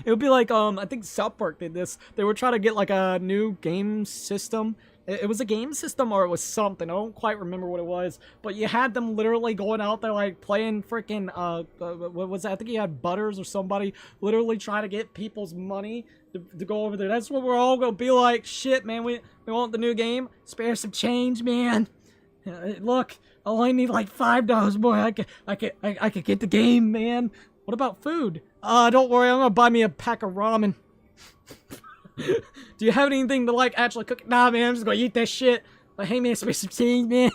[SPEAKER 1] would be like, I think South Park did this. They were trying to get like a new game system. It was a game system or it was something. I don't quite remember what it was. But you had them literally going out there like playing freaking, what was that? I think you had Butters or somebody literally trying to get people's money to go over there. That's what we're all going to be like. Shit, man, we want the new game. Spare some change, man. Look, I only need like $5, boy. I could get the game, man. What about food? Don't worry, I'm gonna buy me a pack of ramen. Do you have anything to like actually cook? Nah, man, I'm just gonna eat that shit. Like, hey man, spare some change, man.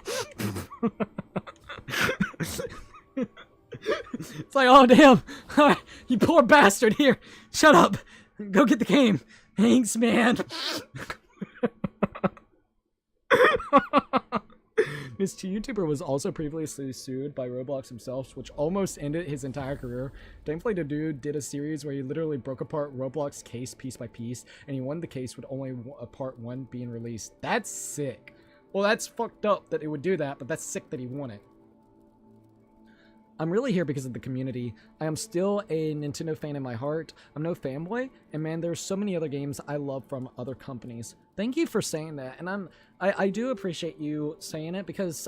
[SPEAKER 1] It's like, oh damn, alright, you poor bastard. Here, shut up. Go get the game. Thanks, man. This YouTuber was also previously sued by Roblox himself, which almost ended his entire career. Thankfully, the dude did a series where he literally broke apart Roblox case piece by piece, and he won the case with only part 1 being released. That's sick. Well, that's fucked up that it would do that, but that's sick that he won it. I'm really here because of the community. I am still a Nintendo fan in my heart. I'm no fanboy, and man, there's so many other games I love from other companies. Thank you for saying that, and I do appreciate you saying it, because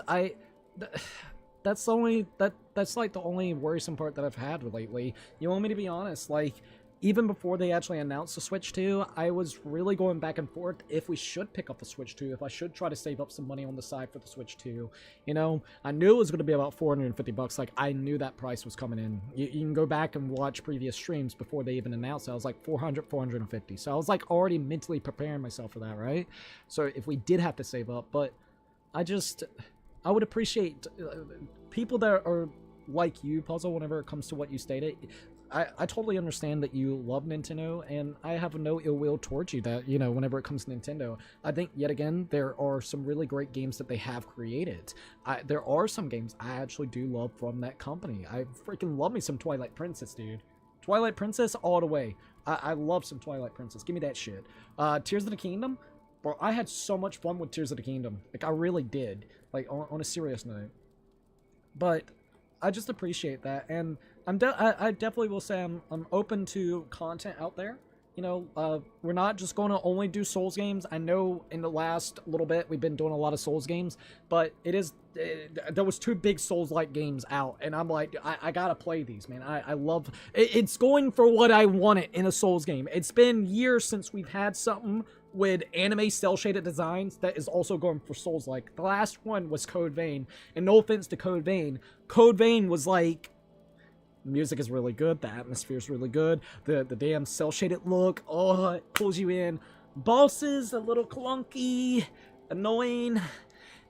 [SPEAKER 1] that's like the only worrisome part that I've had lately. You want me to be honest, like, even before they actually announced the Switch 2, I was really going back and forth if we should pick up the Switch 2, if I should try to save up some money on the side for the Switch 2. You know, I knew it was going to be about $450. Like, I knew that price was coming in. You can go back and watch previous streams before they even announced it. I was like, 400, 450. So I was like already mentally preparing myself for that, right? So if we did have to save up, but I would appreciate people that are like you, Puzzle, whenever it comes to what you stated. I totally understand that you love Nintendo, and I have no ill will towards you that, you know, whenever it comes to Nintendo. I think, yet again, there are some really great games that they have created. There are some games I actually do love from that company. I freaking love me some Twilight Princess, dude. Twilight Princess all the way. I love some Twilight Princess. Give me that shit. Tears of the Kingdom? Bro, I had so much fun with Tears of the Kingdom. Like, I really did. Like, on a serious note. But I just appreciate that, and I definitely will say I'm open to content out there. You know, we're not just going to only do Souls games. I know in the last little bit we've been doing a lot of Souls games, but there was 2 big Souls-like games out, and I'm like, I gotta play these, man. I love it's going for what I wanted in a Souls game. It's been years since we've had something with anime cel-shaded designs that is also going for Souls-like. The last one was Code Vein, and no offense to Code Vein was like, music is really good, the atmosphere is really good, the damn cel-shaded look, oh, it pulls you in. Bosses a little clunky, annoying,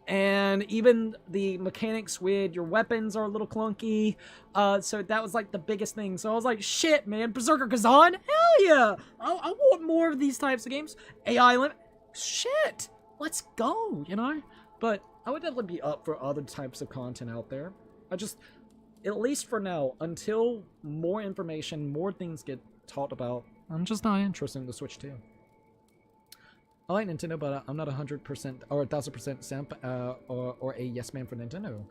[SPEAKER 1] and even the mechanics with your weapons are a little clunky. So that was like the biggest thing. So I was like, shit, man, Berserker Kazan, hell yeah, I want more of these types of games. AI limit, shit, let's go, you know. But I would definitely be up for other types of content out there. At least for now, until more information, more things get talked about, I'm just not interested in the Switch 2. I like Nintendo, but I'm not 100% or 1000% simp or a yes man for Nintendo.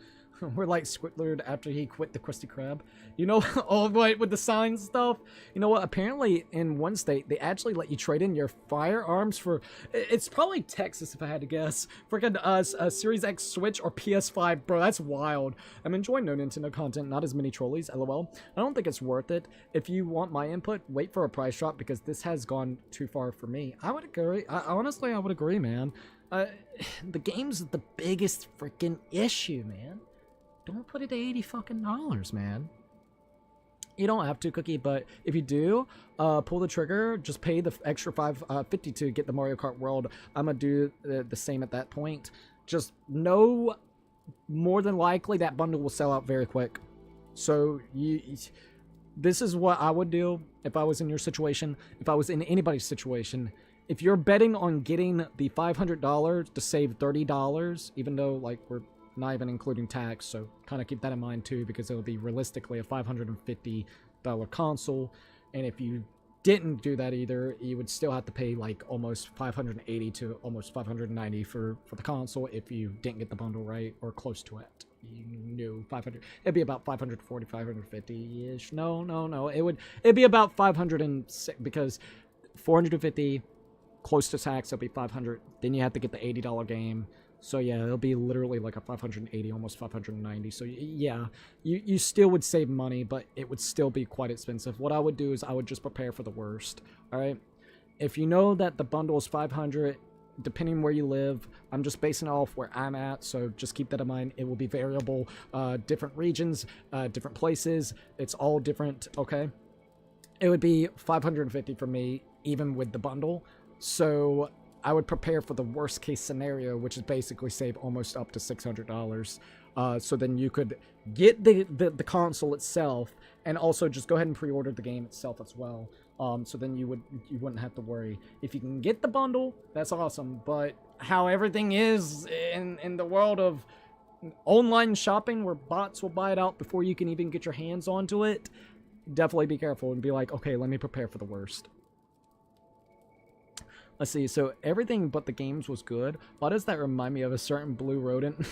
[SPEAKER 1] We're like Squidward after he quit the Krusty Krab. You know, all right, with the signs stuff. You know what? Apparently, in one state, they actually let you trade in your firearms for... It's probably Texas, if I had to guess. Freaking a Series X Switch or PS5. Bro, that's wild. I'm enjoying no Nintendo content, not as many trolleys, lol. I don't think it's worth it. If you want my input, wait for a price drop, because this has gone too far for me. I would agree. Honestly, I would agree, man. The game's the biggest freaking issue, man. Don't put it at $80 fucking dollars, man. You don't have to, Cookie, but if you do, pull the trigger. Just pay the extra $5.50 to get the Mario Kart World. I'm gonna do the same at that point. Just know, more than likely, that bundle will sell out very quick. So this is what I would do if I was in your situation. If I was in anybody's situation. If you're betting on getting the $500 to save $30, even though like we're not even including tax, so kind of keep that in mind too, because it'll be realistically a $550 console, and if you didn't do that either, you would still have to pay like almost $580 to almost $590 for the console if you didn't get the bundle, right, or close to it. You knew 500, it'd be about 540, 550-ish. No, it'd be about 506, because 450 close to tax, it'll be 500, then you have to get the $80 game. So yeah, it'll be literally like a 580, almost 590. So yeah, you still would save money, but it would still be quite expensive. What I would do is I would just prepare for the worst. All right, if you know that the bundle is 500, depending where you live, I'm just basing it off where I'm at. So just keep that in mind. It will be variable, different regions, different places. It's all different. Okay, it would be 550 for me, even with the bundle. So I would prepare for the worst case scenario, which is basically save almost up to $600. So then you could get the console itself, and also just go ahead and pre-order the game itself as well. So then you wouldn't have to worry. If you can get the bundle, that's awesome. But how everything is in the world of online shopping, where bots will buy it out before you can even get your hands onto it, definitely be careful and be like, okay, let me prepare for the worst. Let's see. So everything but the games was good. Why does that remind me of a certain blue rodent?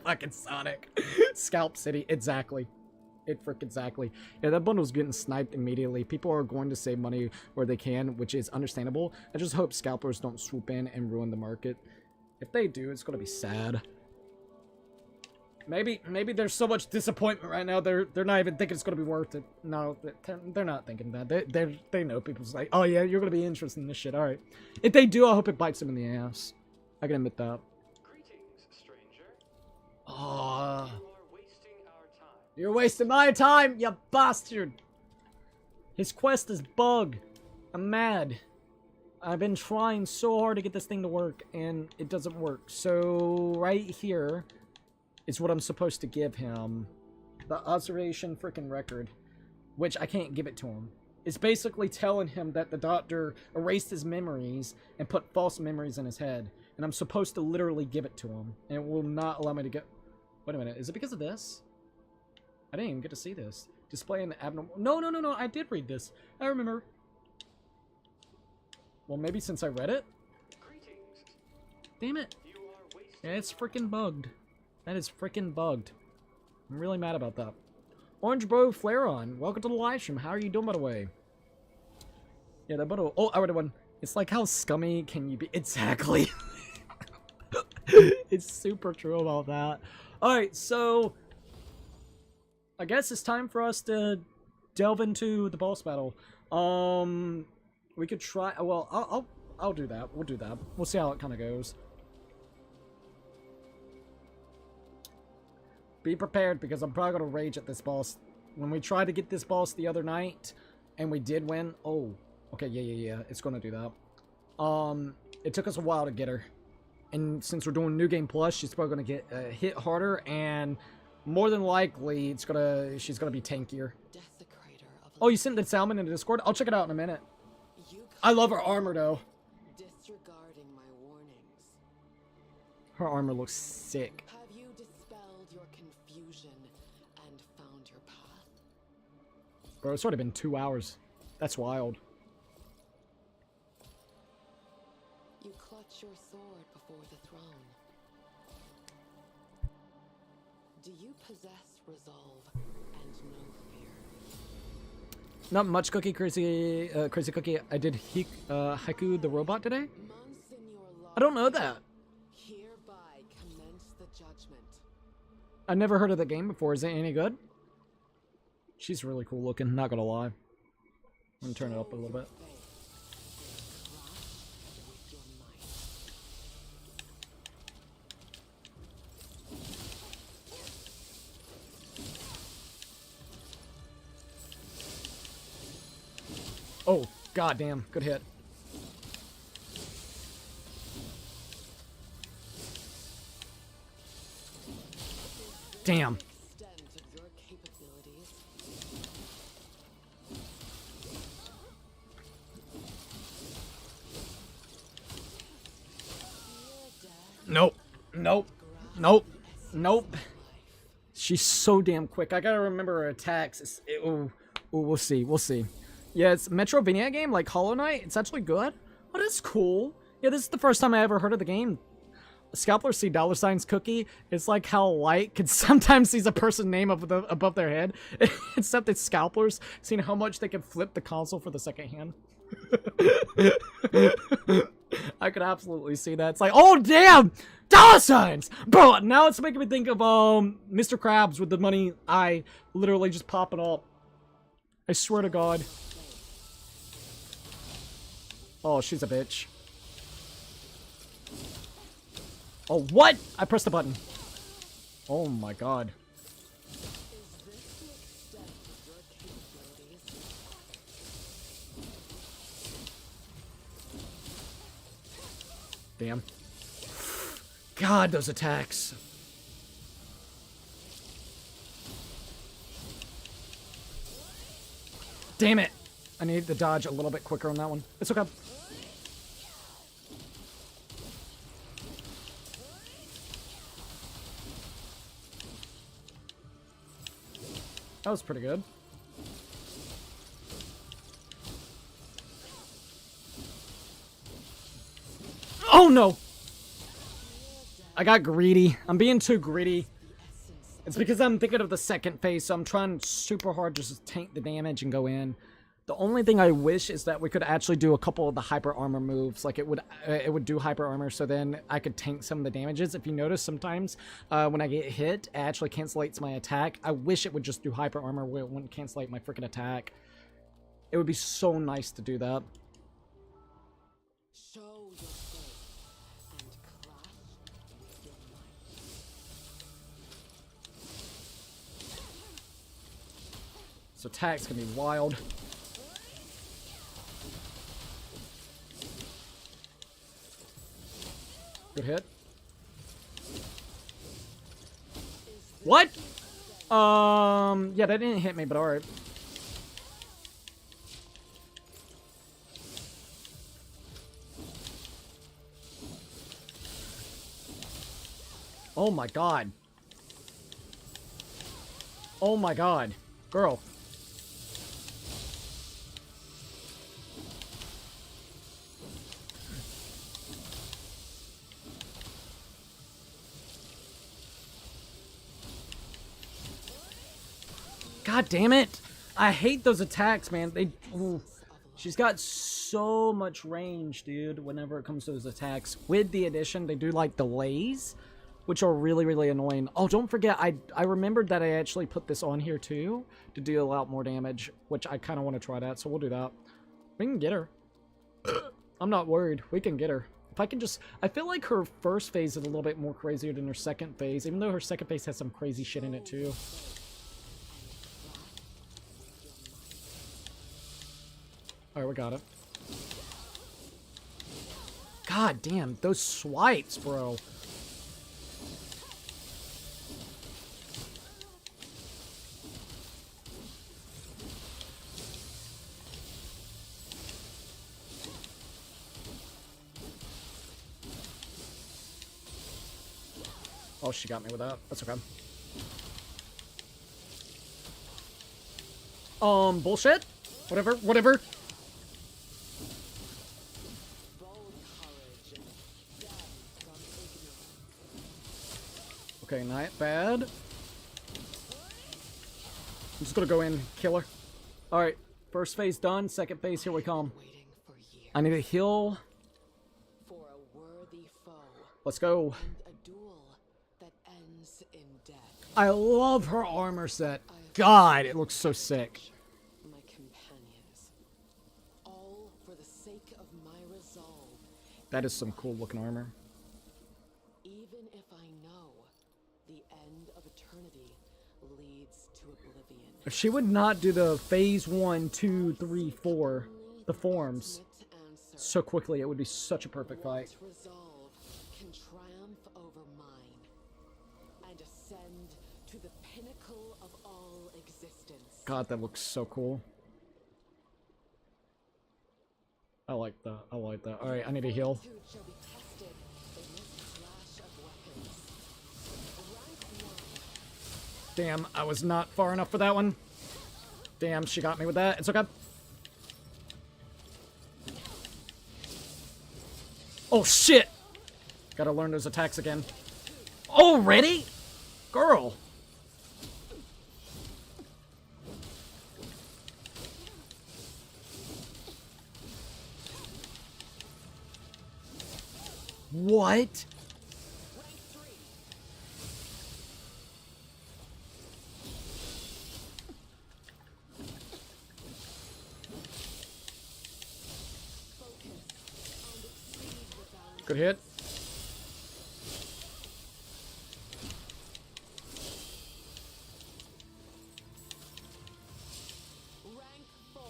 [SPEAKER 1] Fucking Sonic. Scalp City. Exactly. It frick exactly. Yeah, that bundle's getting sniped immediately. People are going to save money where they can, which is understandable. I just hope scalpers don't swoop in and ruin the market. If they do, it's gonna be sad. Maybe there's so much disappointment right now. They're not even thinking it's gonna be worth it. No, they're not thinking that. They know people's like, oh yeah, you're gonna be interested in this shit. All right. If they do, I hope it bites them in the ass. I can admit that.
[SPEAKER 4] Greetings, stranger.
[SPEAKER 1] Oh,
[SPEAKER 4] You are wasting our time.
[SPEAKER 1] you're wasting my time, you bastard. His quest is bug. I'm mad. I've been trying so hard to get this thing to work, and it doesn't work. So right here is what I'm supposed to give him. The observation freaking record, which I can't give it to him. It's basically telling him that the doctor erased his memories and put false memories in his head. And I'm supposed to literally give it to him. And it will not allow me to get... Wait a minute, is it because of this? I didn't even get to see this. Display an abnormal... No, I did read this. I remember. Well, maybe since I read it?
[SPEAKER 4] Greetings.
[SPEAKER 1] Damn it.
[SPEAKER 4] You are wasting.
[SPEAKER 1] Yeah, it's freaking bugged. That is freaking bugged. I'm really mad about that. Orange Bro Flare On, welcome to the live stream. How are you doing, by the way? Yeah, that bottle. Oh, I read one. It's like, how scummy can you be? Exactly. It's super true about that. Alright, so I guess it's time for us to delve into the boss battle. We could try. Well, I'll do that. We'll do that. We'll see how it kind of goes. Be prepared, because I'm probably gonna rage at this boss. When we tried to get this boss the other night, and we did win. Oh, okay, yeah. It's gonna do that. It took us a while to get her, and since we're doing New Game Plus, she's probably gonna get hit harder, and more than likely, she's gonna be tankier. Oh, you sent the salmon in the Discord? I'll check it out in a minute. I love her armor though.
[SPEAKER 6] Disregarding my warnings.
[SPEAKER 1] Her armor looks sick.
[SPEAKER 6] Have you dispelled your confusion and found your path?
[SPEAKER 1] Bro, it's already been 2 hours. That's wild.
[SPEAKER 6] You clutch your sword before the throne. Do you possess resolve and no fear?
[SPEAKER 1] Not much, Cookie. Crazy Cookie. I did Haiku the robot today?
[SPEAKER 6] Monsignor
[SPEAKER 1] I don't know that.
[SPEAKER 6] hereby commence the judgment.
[SPEAKER 1] I never heard of the game before. Is it any good? She's really cool looking, not gonna lie. I'm gonna turn it up a little bit. Oh, goddamn. Good hit. Damn.
[SPEAKER 6] Extent of your capabilities.
[SPEAKER 1] Nope. She's so damn quick. I gotta remember her attacks. Ooh, we'll see. Yeah, it's a Metrovania game like Hollow Knight. It's actually good. Oh, that's cool. Yeah, this is the first time I ever heard of the game. Scalpers see $signs Cookie. It's like how Light can sometimes sees a person's name above their head. Except it's Scalpers seeing how much they can flip the console for the second hand. I could absolutely see that. It's like, oh damn! $signs! Bro, now it's making me think of Mr. Krabs with the money eye literally just popping up. I swear to God. Oh, she's a bitch. Oh, what? I pressed the button. Oh my God. Damn. God, those attacks. Damn it. I need to dodge a little bit quicker on that one. It's okay. That was pretty good. Oh no! I got greedy. I'm being too greedy. It's because I'm thinking of the second phase, so I'm trying super hard just to tank the damage and go in. The only thing I wish is that we could actually do a couple of the hyper armor moves. Like it would do hyper armor, so then I could tank some of the damages. If you notice, sometimes when I get hit, it actually cancelates my attack. I wish it would just do hyper armor where it wouldn't cancellate my freaking attack. It would be so nice to do that.
[SPEAKER 6] Show your faith and clash your might.
[SPEAKER 1] So attack's gonna be wild. Good hit. What? Yeah, that didn't hit me, but alright. Oh my god. Oh my god. Girl. God damn it. I hate those attacks, man. Ooh. She's got so much range, dude, whenever it comes to those attacks. With the addition, they do like delays, which are really, really annoying. Oh, don't forget, I remembered that I actually put this on here too to deal out more damage, which I kind of want to try that, so we'll do that. We can get her. I'm not worried. We can get her. If I can just... I feel like her first phase is a little bit more crazier than her second phase, even though her second phase has some crazy shit in it too. Alright, we got it. God damn, those swipes, bro. Oh, she got me with that. That's okay. Bullshit? Whatever. Okay, not bad. I'm just gonna go in, kill her. Alright, first phase done, second phase, here we come. I need a heal.
[SPEAKER 6] For a worthy foe.
[SPEAKER 1] Let's go.
[SPEAKER 6] And a duel that ends in death.
[SPEAKER 1] I love her armor set. God, it looks so sick.
[SPEAKER 6] My companions. All for the sake of my resolve.
[SPEAKER 1] That is some cool looking armor.
[SPEAKER 6] Even if I know the end of eternity leads to oblivion.
[SPEAKER 1] If she would not do the phase 1, 2, 3, 4, the forms so quickly, it would be such a perfect fight.
[SPEAKER 6] What resolve can triumph over mine and ascend to the pinnacle of all existence.
[SPEAKER 1] God, that looks so cool. I like that. I like that. Alright, I need a heal.
[SPEAKER 6] Fortitude shall be tested in this clash of weapons. Rank 1.
[SPEAKER 1] Damn, I was not far enough for that one. Damn, she got me with that. It's okay. Oh, shit! Gotta learn those attacks again. Already? Girl! What? Good hit.
[SPEAKER 6] Rank 4.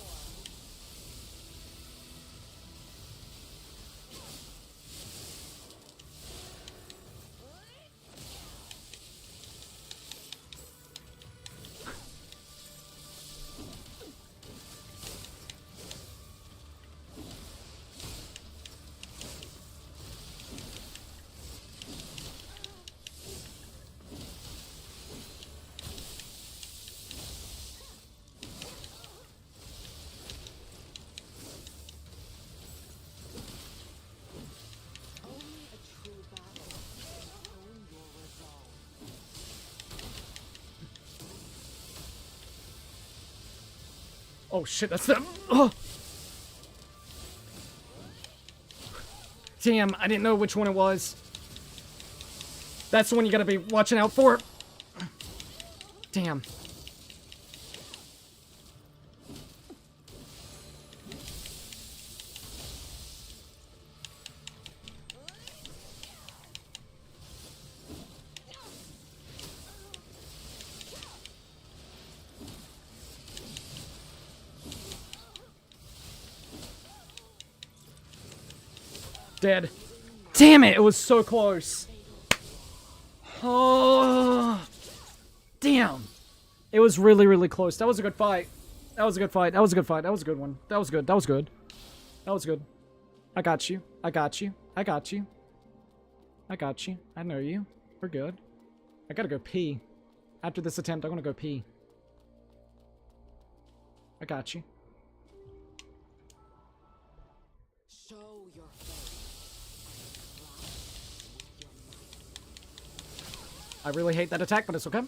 [SPEAKER 1] Oh shit, that's them. Oh. Damn, I didn't know which one it was. That's the one you gotta be watching out for. Damn. Dead. Damn it, it was so close. Oh. Damn. It was really, really close. That was a good fight. That was a good fight. That was a good fight. That was a good one. That was good. That was good. That was good. I got you. I got you. I got you. I got you. I know you. We're good. I gotta go pee. After this attempt, I'm gonna go pee. I got you.
[SPEAKER 6] Show your face.
[SPEAKER 1] I really hate that attack, but it's okay.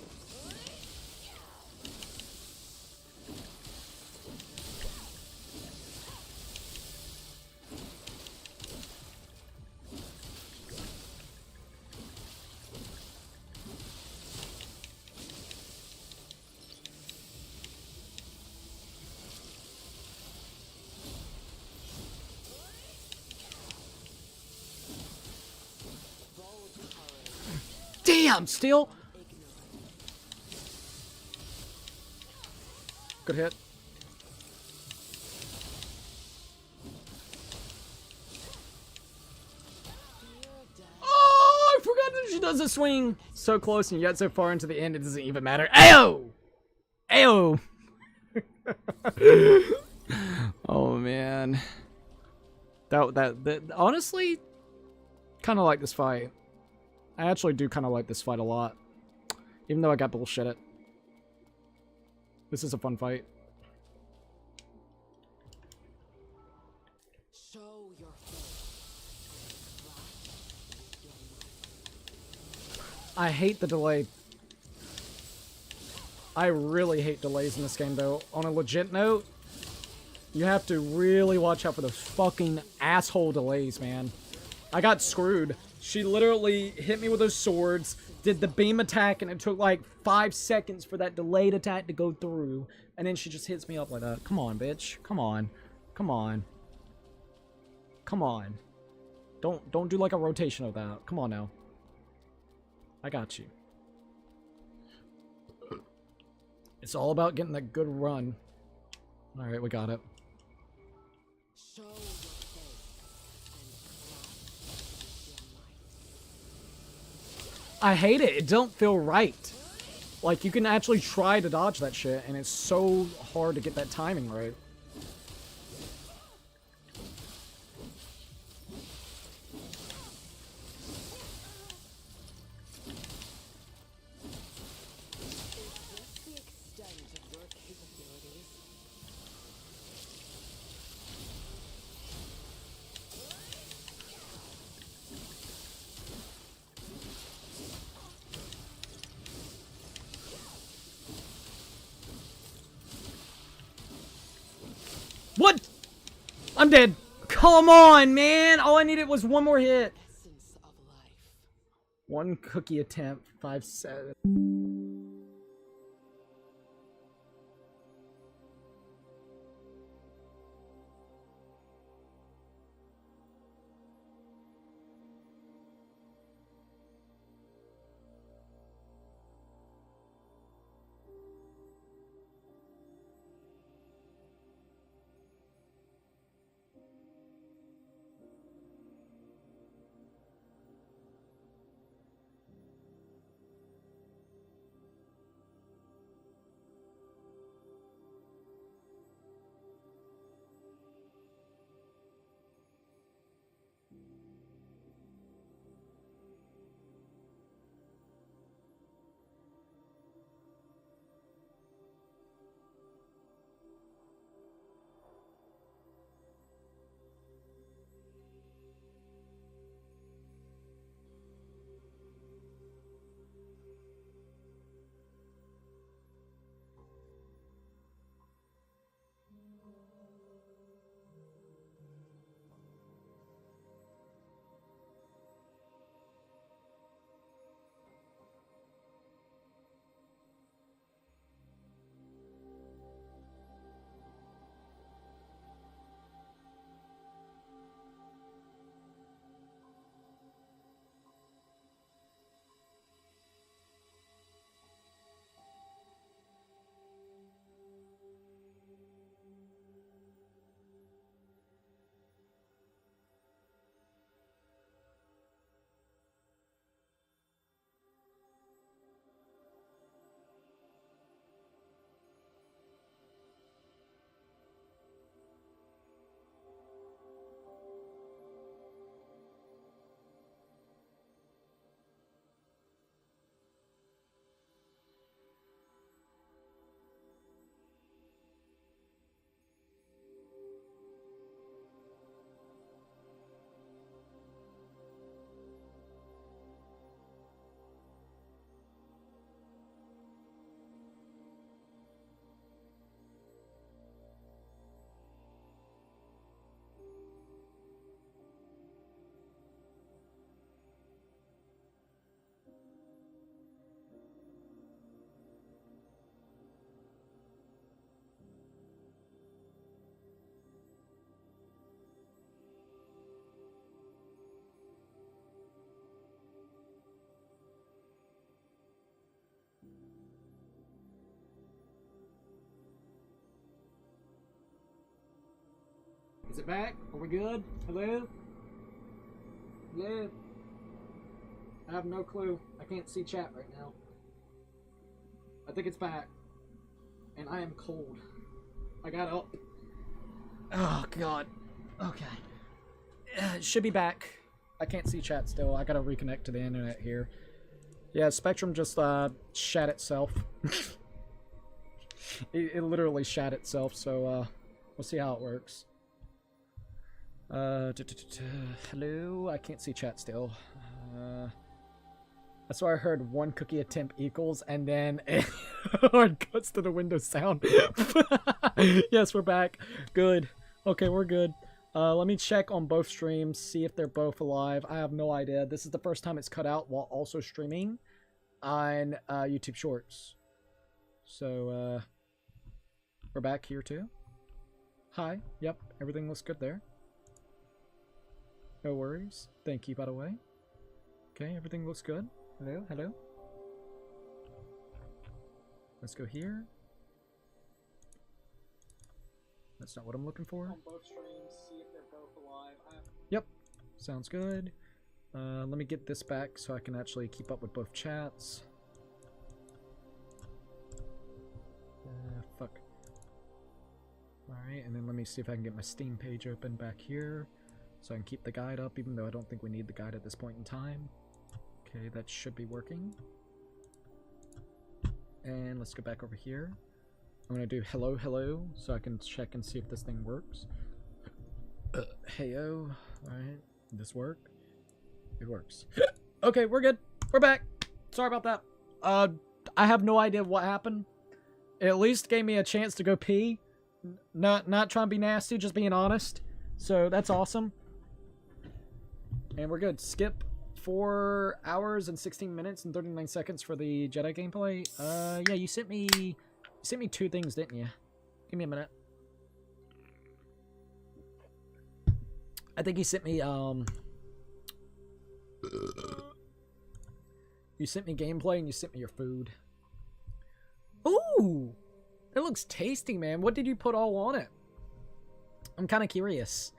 [SPEAKER 1] Damn, still. Good hit. Oh, I forgot that she does a swing. So close and yet so far into the end, it doesn't even matter. Ayo! Ayo! Oh, man. That honestly, kind of like this fight. I actually do kind of like this fight a lot. Even though I got bullshitted. This is a fun fight.
[SPEAKER 6] Show your face.
[SPEAKER 1] I hate the delay. I really hate delays in this game, though. On a legit note, you have to really watch out for those fucking asshole delays, man. I got screwed. She literally hit me with those swords, did the beam attack, and it took like 5 seconds for that delayed attack to go through. And then she just hits me up like that. Come on, bitch. Come on. Come on. Come on. Don't do like a rotation of that. Come on now. I got you. It's all about getting that good run. Alright, we got it.
[SPEAKER 6] Show your face and
[SPEAKER 1] I hate it. It don't feel right. Like, you can actually try to dodge that shit, and it's so hard to get that timing right.
[SPEAKER 6] the extent of your capabilities.
[SPEAKER 1] What? I'm dead. Come on, man. All I needed was one more hit.
[SPEAKER 6] Essence of life.
[SPEAKER 1] One cookie attempt. 5-7. it back? Are we good? Hello? Hello? I have no clue. I can't see chat right now. I think it's back. And I am cold. I got up. Oh, God. Okay. It should be back. I can't see chat still. I gotta reconnect to the internet here. Yeah, Spectrum just shat itself. it literally shat itself, so we'll see how it works. Hello? I can't see chat still. That's why I heard one cookie attempt equals, and then hard cuts to the Windows sound. Yes, we're back. Good. Okay, we're good. Let me check on both streams, see if they're both alive. I have no idea. This is the first time it's cut out while also streaming on YouTube Shorts. So, we're back here too. Hi. Yep, everything looks good there. No worries. Thank you, by the way. Okay, everything looks good. Hello, hello. Let's go here. That's not what I'm looking for. On both streams, see if they're both alive. Yep, sounds good. Let me get this back so I can actually keep up with both chats. Fuck. Alright, and then let me see if I can get my Steam page open back here so I can keep the guide up, even though I don't think we need the guide at this point in time. Okay, that should be working. And let's go back over here. I'm gonna do hello, hello, so I can check and see if this thing works. Heyo. Alright, this work? It works. Okay, we're good. We're back. Sorry about that. I have no idea what happened. It at least gave me a chance to go pee. Not trying to be nasty, just being honest. So that's awesome. And we're good. Skip 4 hours and 16 minutes and 39 seconds for the Jedi gameplay. Yeah, you sent me 2 things, didn't you? Give me a minute. I think you sent me you sent me gameplay and you sent me your food. Ooh! It looks tasty, man. What did you put all on it? I'm kind of curious.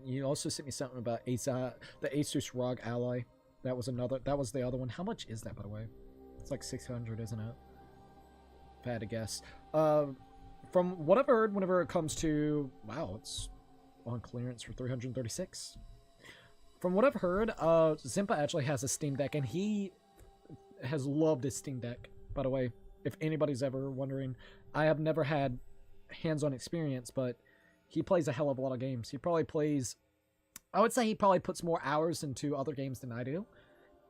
[SPEAKER 1] You also sent me something about the Asus ROG Ally. That was the other one. How much is that, by the way? It's like 600, isn't it? If I had to guess. From what I've heard, whenever it comes to... Wow, it's on clearance for 336. From what I've heard, Zimpa actually has a Steam Deck, and he has loved his Steam Deck, by the way. If anybody's ever wondering, I have never had hands-on experience, but he plays a hell of a lot of games. He probably plays... I would say he probably puts more hours into other games than I do,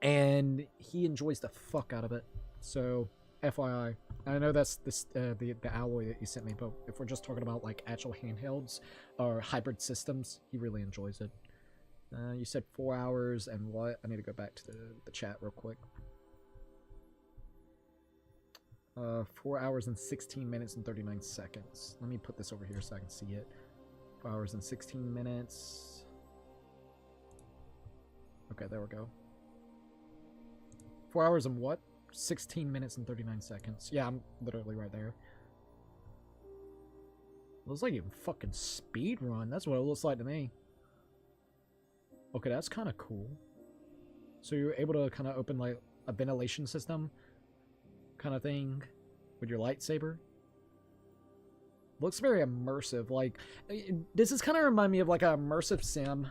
[SPEAKER 1] and he enjoys the fuck out of it. So, FYI. I know that's the alloy that you sent me, but if we're just talking about like actual handhelds or hybrid systems, he really enjoys it. You said 4 hours and what? I need to go back to the chat real quick. 4 hours and 16 minutes and 39 seconds. Let me put this over here so I can see it. 4 hours and 16 minutes. Okay, there we go. 4 hours and what? 16 minutes and 39 seconds. Yeah, I'm literally right there. Looks like you fucking speed run. That's what it looks like to me. Okay, that's kind of cool. So you're able to kind of open like a ventilation system kind of thing with your lightsaber. Looks very immersive. Like, this is kind of remind me of like a immersive sim.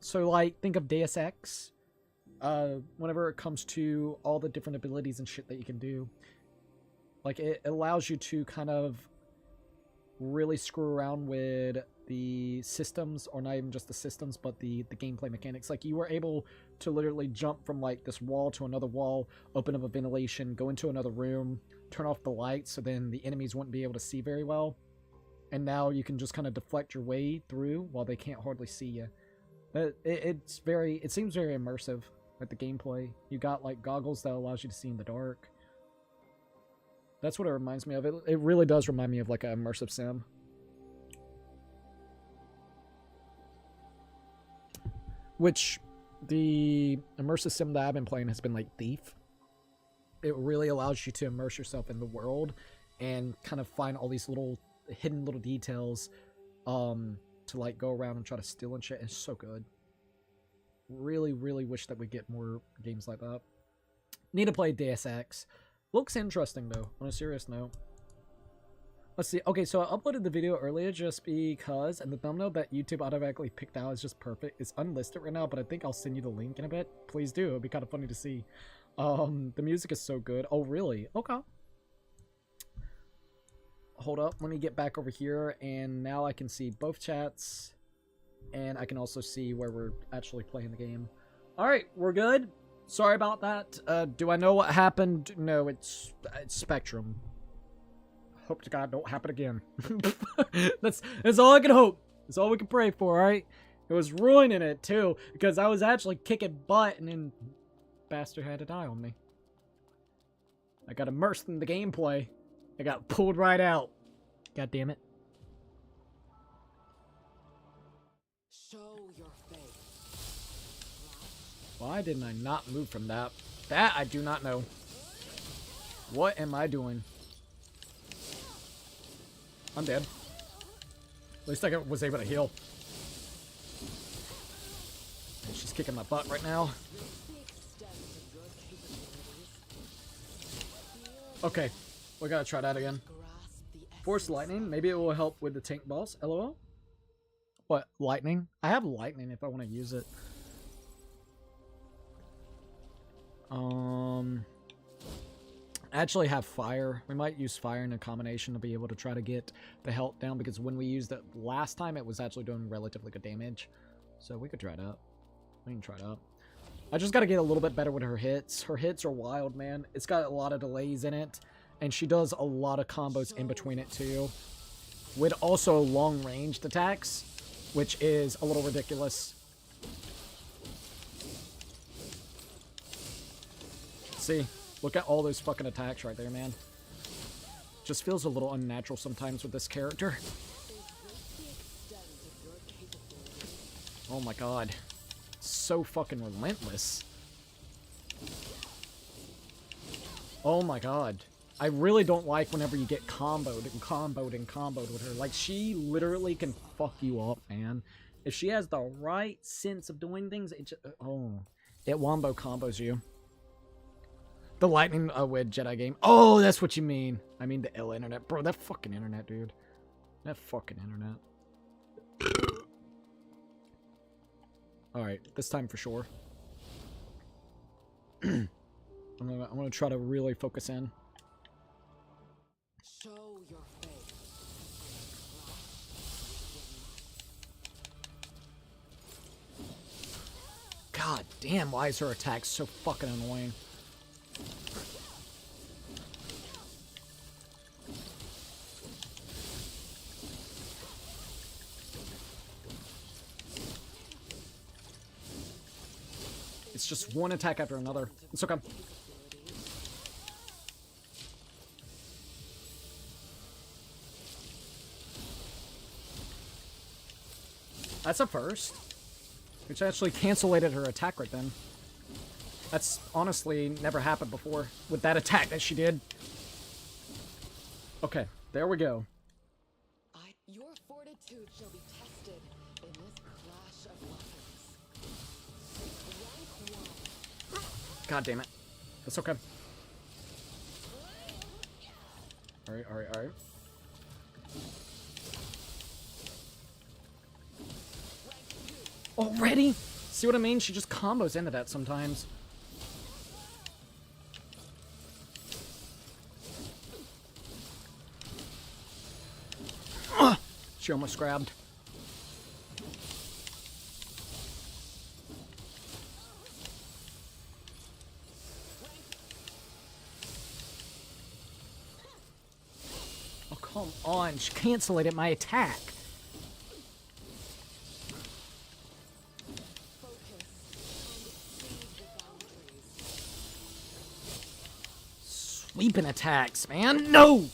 [SPEAKER 1] So like think of Deus Ex. Whenever it comes to all the different abilities and shit that you can do, like it allows you to kind of really screw around with the systems, or not even just the systems, but the gameplay mechanics. Like you were able to literally jump from like this wall to another wall, open up a ventilation, go into another room, turn off the lights so then the enemies wouldn't be able to see very well, and now you can just kind of deflect your way through while they can't hardly see you. It seems very immersive. At the gameplay, you got like goggles that allows you to see in the dark. That's what it reminds me of. It really does remind me of like an immersive sim. Which the immersive sim that I've been playing has been like Thief. It really allows you to immerse yourself in the world and kind of find all these little hidden little details to to like go around and try to steal and shit. It's so good. Really, really wish that we get more games like that. Need to play Deus Ex. Looks interesting though, on a serious note. Let's see. Okay, so I uploaded the video earlier just because, and the thumbnail that YouTube automatically picked out is just perfect. It's unlisted right now, but I think I'll send you the link in a bit. Please do. It'd be kind of funny to see. The music is so good. Oh, really? Okay. Hold up. Let me get back over here, and now I can see both chats, and I can also see where we're actually playing the game. All right, we're good. Sorry about that. Do I know what happened? No, it's Spectrum. Hope to God don't happen again. that's all I can hope. That's all we can pray for, alright? It was ruining it, too, because I was actually kicking butt, and then bastard had to die on me. I got immersed in the gameplay. I got pulled right out. God damn it.
[SPEAKER 6] Show your face.
[SPEAKER 1] Why didn't I not move from that? That I do not know. What am I doing? I'm dead. At least I was able to heal. And she's kicking my butt right now. Okay, we gotta try that again. Force lightning. Maybe it will help with the tank boss. LOL. What? Lightning? I have lightning if I want to use it. I actually have fire. We might use fire in a combination to be able to try to get the health down, because when we used it last time, it was actually doing relatively good damage. So we could try it out. We can try it out. I just got to get a little bit better with her hits. Her hits are wild, man. It's got a lot of delays in it, and she does a lot of combos in between it too, with also long-ranged attacks, which is a little ridiculous. See? Look at all those fucking attacks right there, man. Just feels a little unnatural sometimes with this character. Oh my god. So fucking relentless. Oh my god. I really don't like whenever you get comboed and comboed and comboed with her. Like, she literally can fuck you up, man. If she has the right sense of doing things, it just, it wombo combos you. The lightning with Jedi game. Oh, that's what you mean. I mean the L internet. Bro, that fucking internet, dude. That fucking internet. Alright, this time for sure. I'm gonna try to really focus in.
[SPEAKER 6] Show your face.
[SPEAKER 1] God damn, why is her attack so fucking annoying? It's just one attack after another. It's okay. That's a first. Which actually cancelated her attack right then. That's honestly never happened before with that attack that she did. Okay, there we go.
[SPEAKER 6] Your fortitude shall be tested in this clash of weapons.
[SPEAKER 1] God damn it. That's okay. Alright, alright, alright. Already? See what I mean? She just combos into that sometimes. She almost grabbed. Oh, come on. She cancelated my attack. Sweeping attacks, man. No!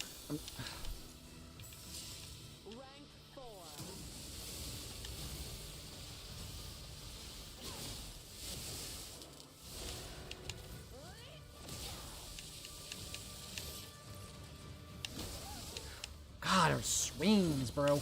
[SPEAKER 1] God, her swings, bro.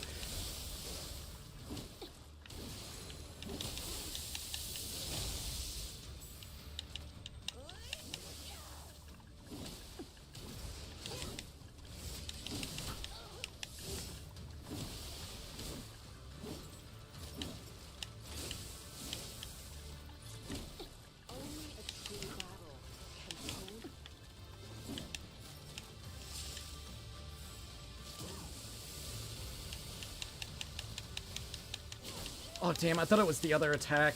[SPEAKER 1] Oh, damn, I thought it was the other attack.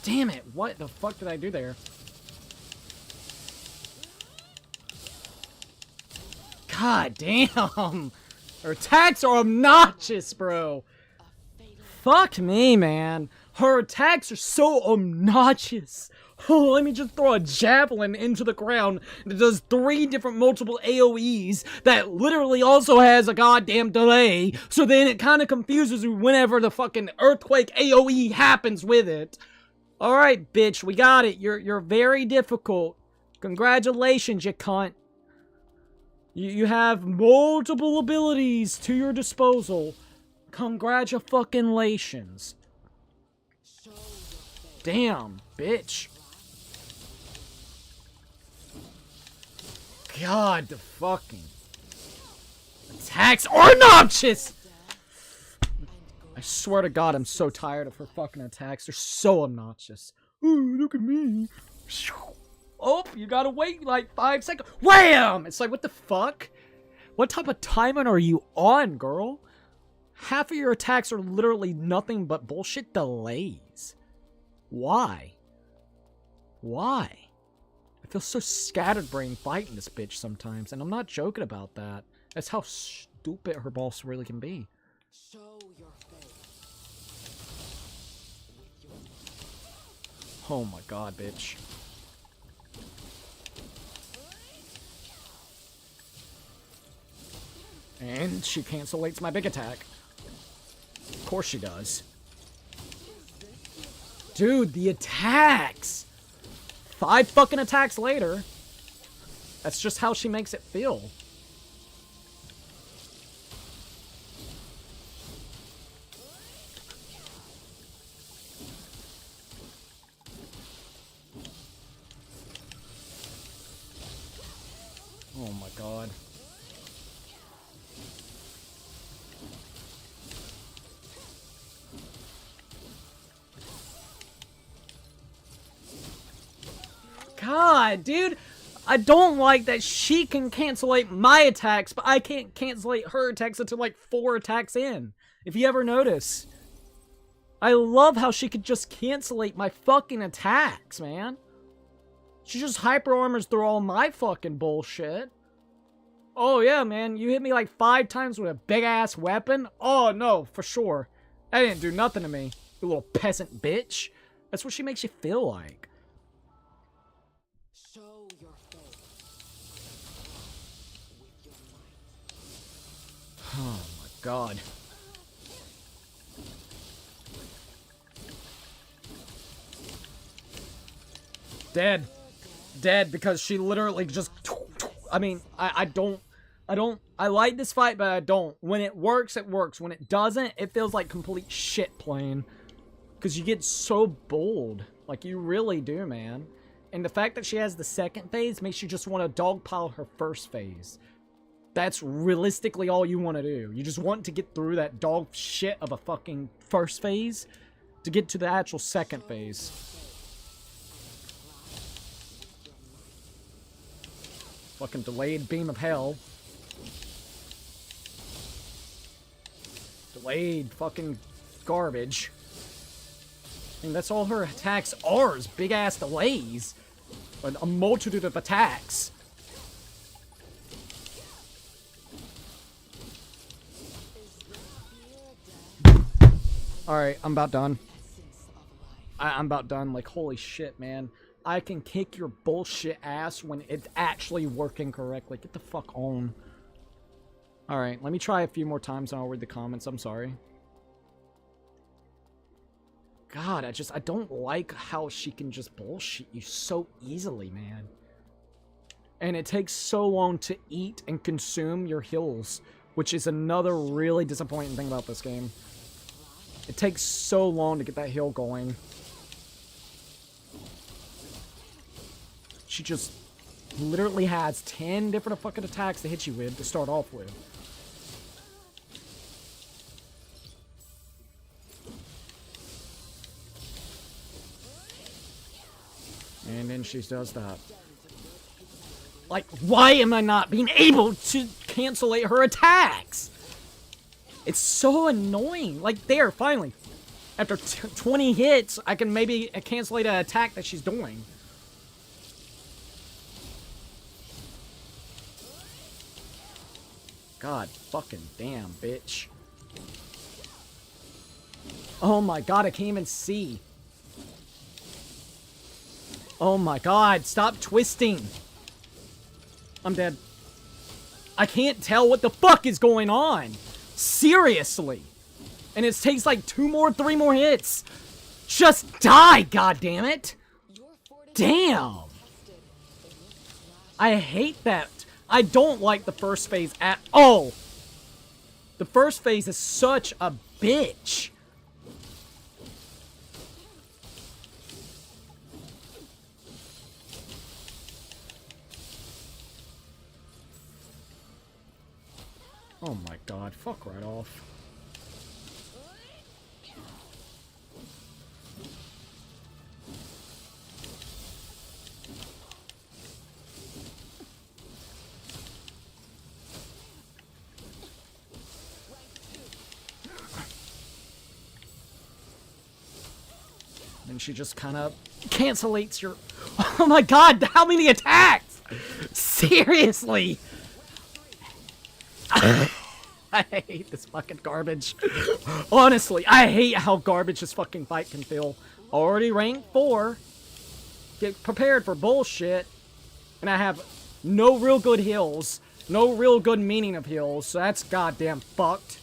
[SPEAKER 1] Damn it, what the fuck did I do there? God damn! Her attacks are obnoxious, bro. Fuck me, man. Her attacks are so obnoxious. Oh, let me just throw a javelin into the ground that does 3 different multiple AoEs that literally also has a goddamn delay, so then it kind of confuses you whenever the fucking earthquake AoE happens with it. Alright, bitch, we got it. You're very difficult. Congratulations, you cunt. You have multiple abilities to your disposal. Congratulations. Damn, bitch. God, the fucking attacks are obnoxious! I swear to God, I'm so tired of her fucking attacks. They're so obnoxious. Ooh, look at me. Oh, you gotta wait like 5 seconds. Wham! It's like, what the fuck? What type of timing are you on, girl? Half of your attacks are literally nothing but bullshit delays. Why? Why? I feel so scatterbrained fighting this bitch sometimes, and I'm not joking about that. That's how stupid her boss really can be.
[SPEAKER 6] Show your face.
[SPEAKER 1] Oh my god, bitch. And she cancelates my big attack. Of course she does. Dude, the attacks! 5 fucking attacks later. That's just how she makes it feel. Oh my god. God, dude, I don't like that she can cancellate my attacks, but I can't cancellate her attacks until like 4 attacks in. If you ever notice. I love how she could just cancellate my fucking attacks, man. She just hyper armors through all my fucking bullshit. Oh yeah, man, you hit me like 5 times with a big ass weapon? Oh no, for sure. That didn't do nothing to me, you little peasant bitch. That's what she makes you feel like.
[SPEAKER 6] Show your face with your might.
[SPEAKER 1] Oh my god. Dead. Dead because she literally just... I mean, I like this fight, but I don't. When it works, it works. When it doesn't, it feels like complete shit playing. Because you get so bold. Like, you really do, man. And the fact that she has the second phase makes you just want to dogpile her first phase. That's realistically all you want to do. You just want to get through that dog shit of a fucking first phase to get to the actual second phase. Fucking delayed beam of hell. Delayed fucking garbage. I mean, that's all her attacks are, is big ass delays. A multitude of attacks. Alright, I'm about done. I'm about done. Like, holy shit, man. I can kick your bullshit ass when it's actually working correctly. Get the fuck on. Alright, let me try a few more times and I'll read the comments. I'm sorry. God, I don't like how she can just bullshit you so easily, man. And it takes so long to eat and consume your heals, which is another really disappointing thing about this game. It takes so long to get that heal going. She just literally has 10 different fucking attacks to hit you with to start off with. And then she does that. Like, why am I not being able to cancellate her attacks? It's so annoying. Like, there, finally. After 20 hits, I can maybe cancel an attack that she's doing. God fucking damn, bitch. Oh my god, I can't even see. Oh my god, stop twisting. I'm dead. I can't tell what the fuck is going on. Seriously. And it takes like 2 more, 3 more hits. Just die, goddammit. Damn. I hate that. I don't like the first phase at all. The first phase is such a bitch. Oh my god, fuck right off. And she just kind of cancelates your... Oh my god, how many attacks? Seriously! I hate this fucking garbage. Honestly, I hate how garbage this fucking fight can feel. Already ranked 4. Get prepared for bullshit. And I have no real good heals. No real good meaning of heals. So that's goddamn fucked.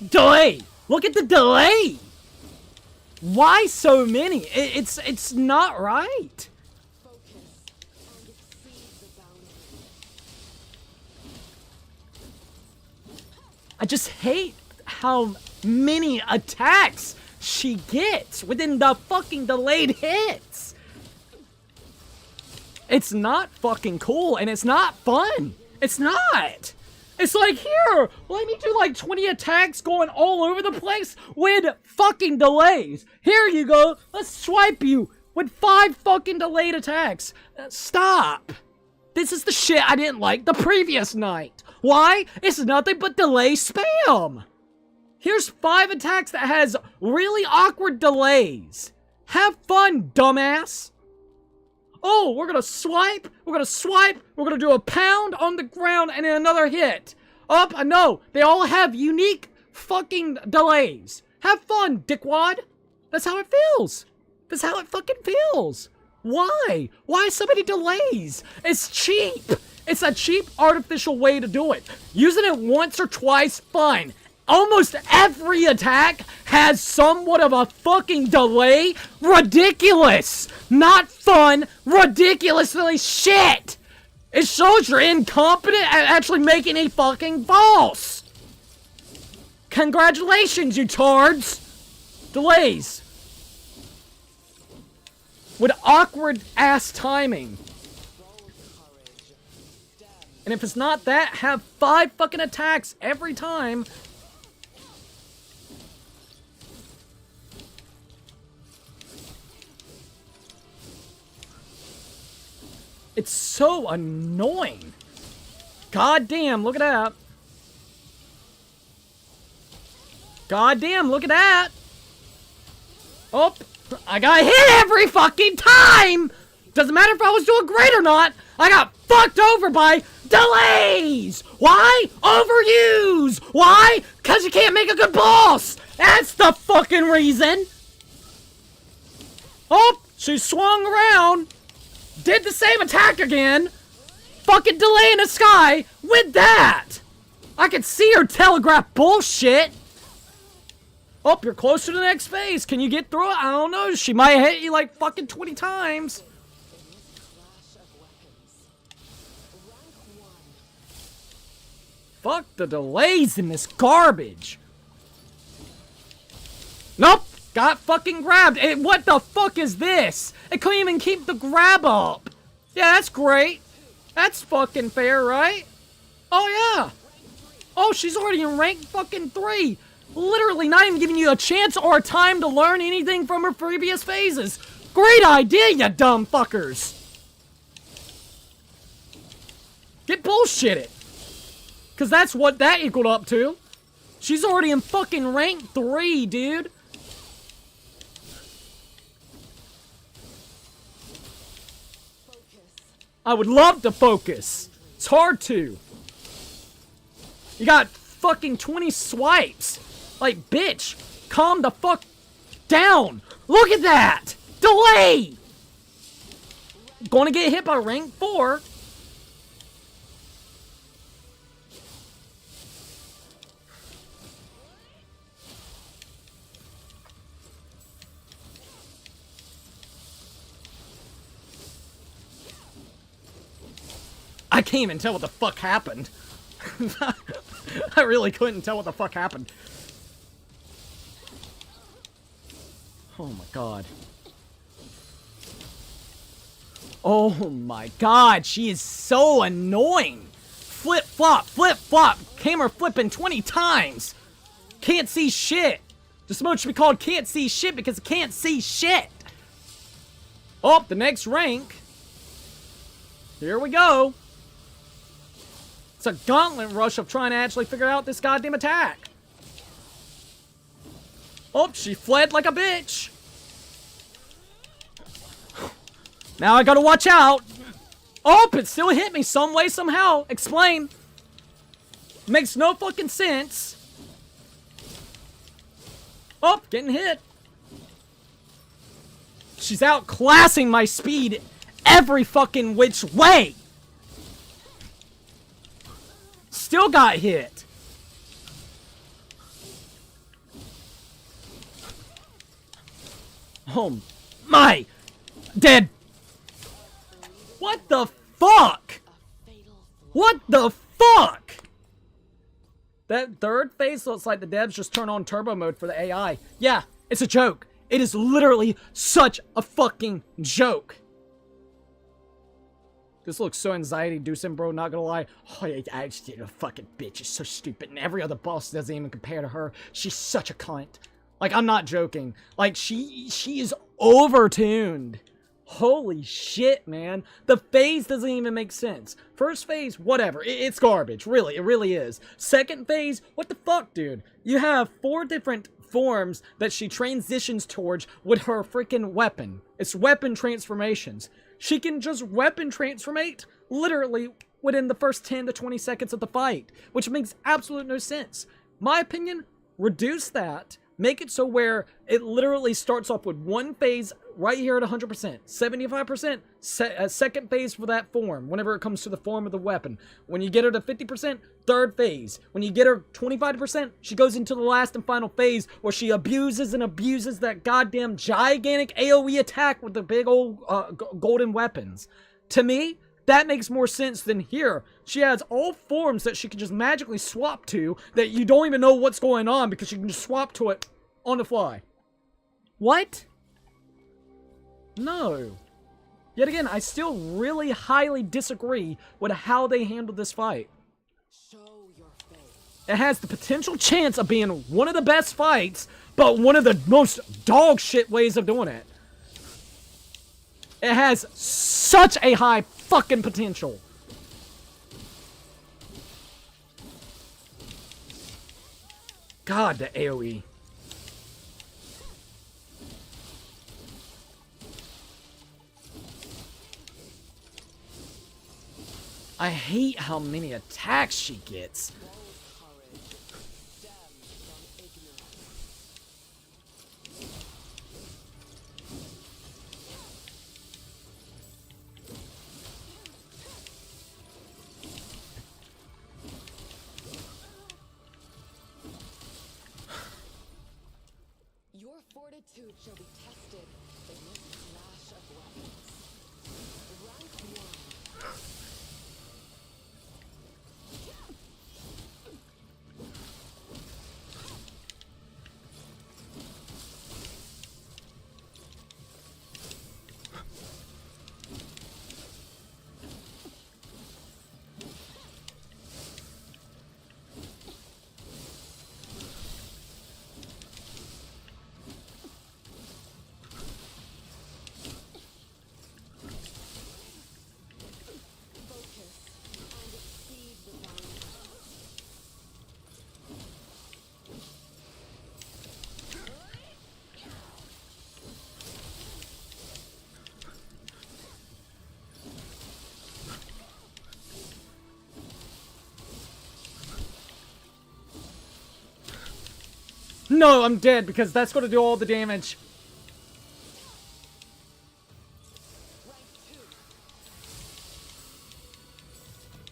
[SPEAKER 1] Delay! Look at the delay! Why so many? It's not right. I just hate how many attacks she gets within the fucking delayed hits. It's not fucking cool and it's not fun. It's not. It's like, here, let me do like 20 attacks going all over the place with fucking delays. Here you go. Let's swipe you with 5 fucking delayed attacks. Stop. This is the shit I didn't like the previous night. Why? It's nothing but delay spam. Here's 5 attacks that has really awkward delays. Have fun, dumbass. Oh, we're gonna swipe, we're gonna do a pound on the ground and then another hit. Up, I know, they all have unique fucking delays. Have fun, dickwad. That's how it feels. That's how it fucking feels. Why? Why so many delays? It's cheap. It's a cheap artificial way to do it. Using it once or twice, fine. Almost every attack has somewhat of a fucking delay. Ridiculous. Not fun. Ridiculously shit. It shows you're incompetent at actually making a fucking boss. Congratulations, you tards. Delays. With awkward ass timing. And if it's not that, have 5 fucking attacks every time. It's so annoying. God damn, look at that. God damn, look at that. Oh, I got hit every fucking time. Doesn't matter if I was doing great or not. I got fucked over by delays. Why? Overuse. Why? Because you can't make a good boss. That's the fucking reason. Oh, she swung around. Did the same attack again. Fucking delay in the sky with that. I can see her telegraph bullshit. Oh, you're close to the next phase. Can you get through it? I don't know. She might hit you like fucking 20 times. Fuck the delays in this garbage. Nope. Got fucking grabbed. What the fuck is this? It couldn't even keep the grab up. Yeah, that's great. That's fucking fair, right? Oh, yeah. Oh, she's already in rank fucking 3. Literally not even giving you a chance or a time to learn anything from her previous phases. Great idea, you dumb fuckers. Get bullshitted. Because that's what that equaled up to. She's already in fucking rank 3, dude. I would love to focus. It's hard to. You got fucking 20 swipes. Like, bitch, calm the fuck down. Look at that. Delay. Gonna get hit by rank 4. I can't even tell what the fuck happened. I really couldn't tell what the fuck happened. Oh my god. Oh my god, she is so annoying. Flip flop, camera flipping 20 times. Can't see shit. This mode should be called can't see shit because it can't see shit. Oh, the next rank. Here we go. It's a gauntlet rush of trying to actually figure out this goddamn attack. Oh, she fled like a bitch. Now I gotta watch out. Oh, it still hit me some way, somehow. Explain. Makes no fucking sense. Oh, getting hit. She's outclassing my speed every fucking which way. Still got hit. Oh my. Dead. What the fuck? What the fuck? That third phase looks like the devs just turn on turbo mode for the AI. Yeah, it's a joke. It is literally such a fucking joke. This looks so anxiety-inducing, bro, not gonna lie. Oh, I just did a fucking bitch. It's so stupid. And every other boss doesn't even compare to her. She's such a cunt. Like, I'm not joking. Like, she is overtuned. Holy shit, man. The phase doesn't even make sense. First phase, whatever. It's garbage. Really, it really is. Second phase, what the fuck, dude? You have 4 different forms that she transitions towards with her freaking weapon. It's weapon transformations. She can just weapon transformate literally within the first 10 to 20 seconds of the fight, which makes absolute no sense. My opinion, reduce that. Make it so where it literally starts off with one phase right here at 100%. 75%, second phase for that form, whenever it comes to the form of the weapon. When you get her to 50%, third phase. When you get her 25%, she goes into the last and final phase where she abuses and abuses that goddamn gigantic AoE attack with the big old golden weapons. To me, that makes more sense than here. She has all forms that she can just magically swap to that you don't even know what's going on because you can just swap to it on the fly. What? No. Yet again, I still really highly disagree with how they handled this fight. It has the potential chance of being one of the best fights, but one of the most dog shit ways of doing it. It has such a high fucking potential. God, the AoE. I hate how many attacks she gets.
[SPEAKER 6] Your fortitude shall be tested in this clash of weapons. Rank 1.
[SPEAKER 1] No, I'm dead because that's going to do all the damage.
[SPEAKER 6] Rank 2.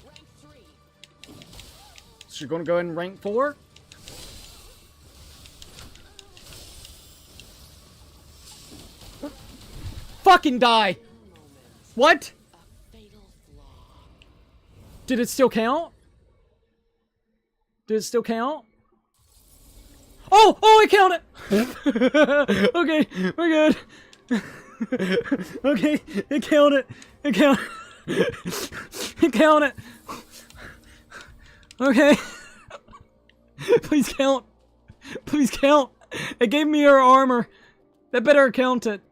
[SPEAKER 6] Rank 3.
[SPEAKER 1] So you're going to go in rank 4? Fucking die! What?
[SPEAKER 6] A fatal flaw.
[SPEAKER 1] Did it still count? Did it still count? Oh! Oh, it counted! Okay, we're good. Okay, it counted. It counted. It counted. Okay. Please count. Please count. It gave me her armor. That better count it.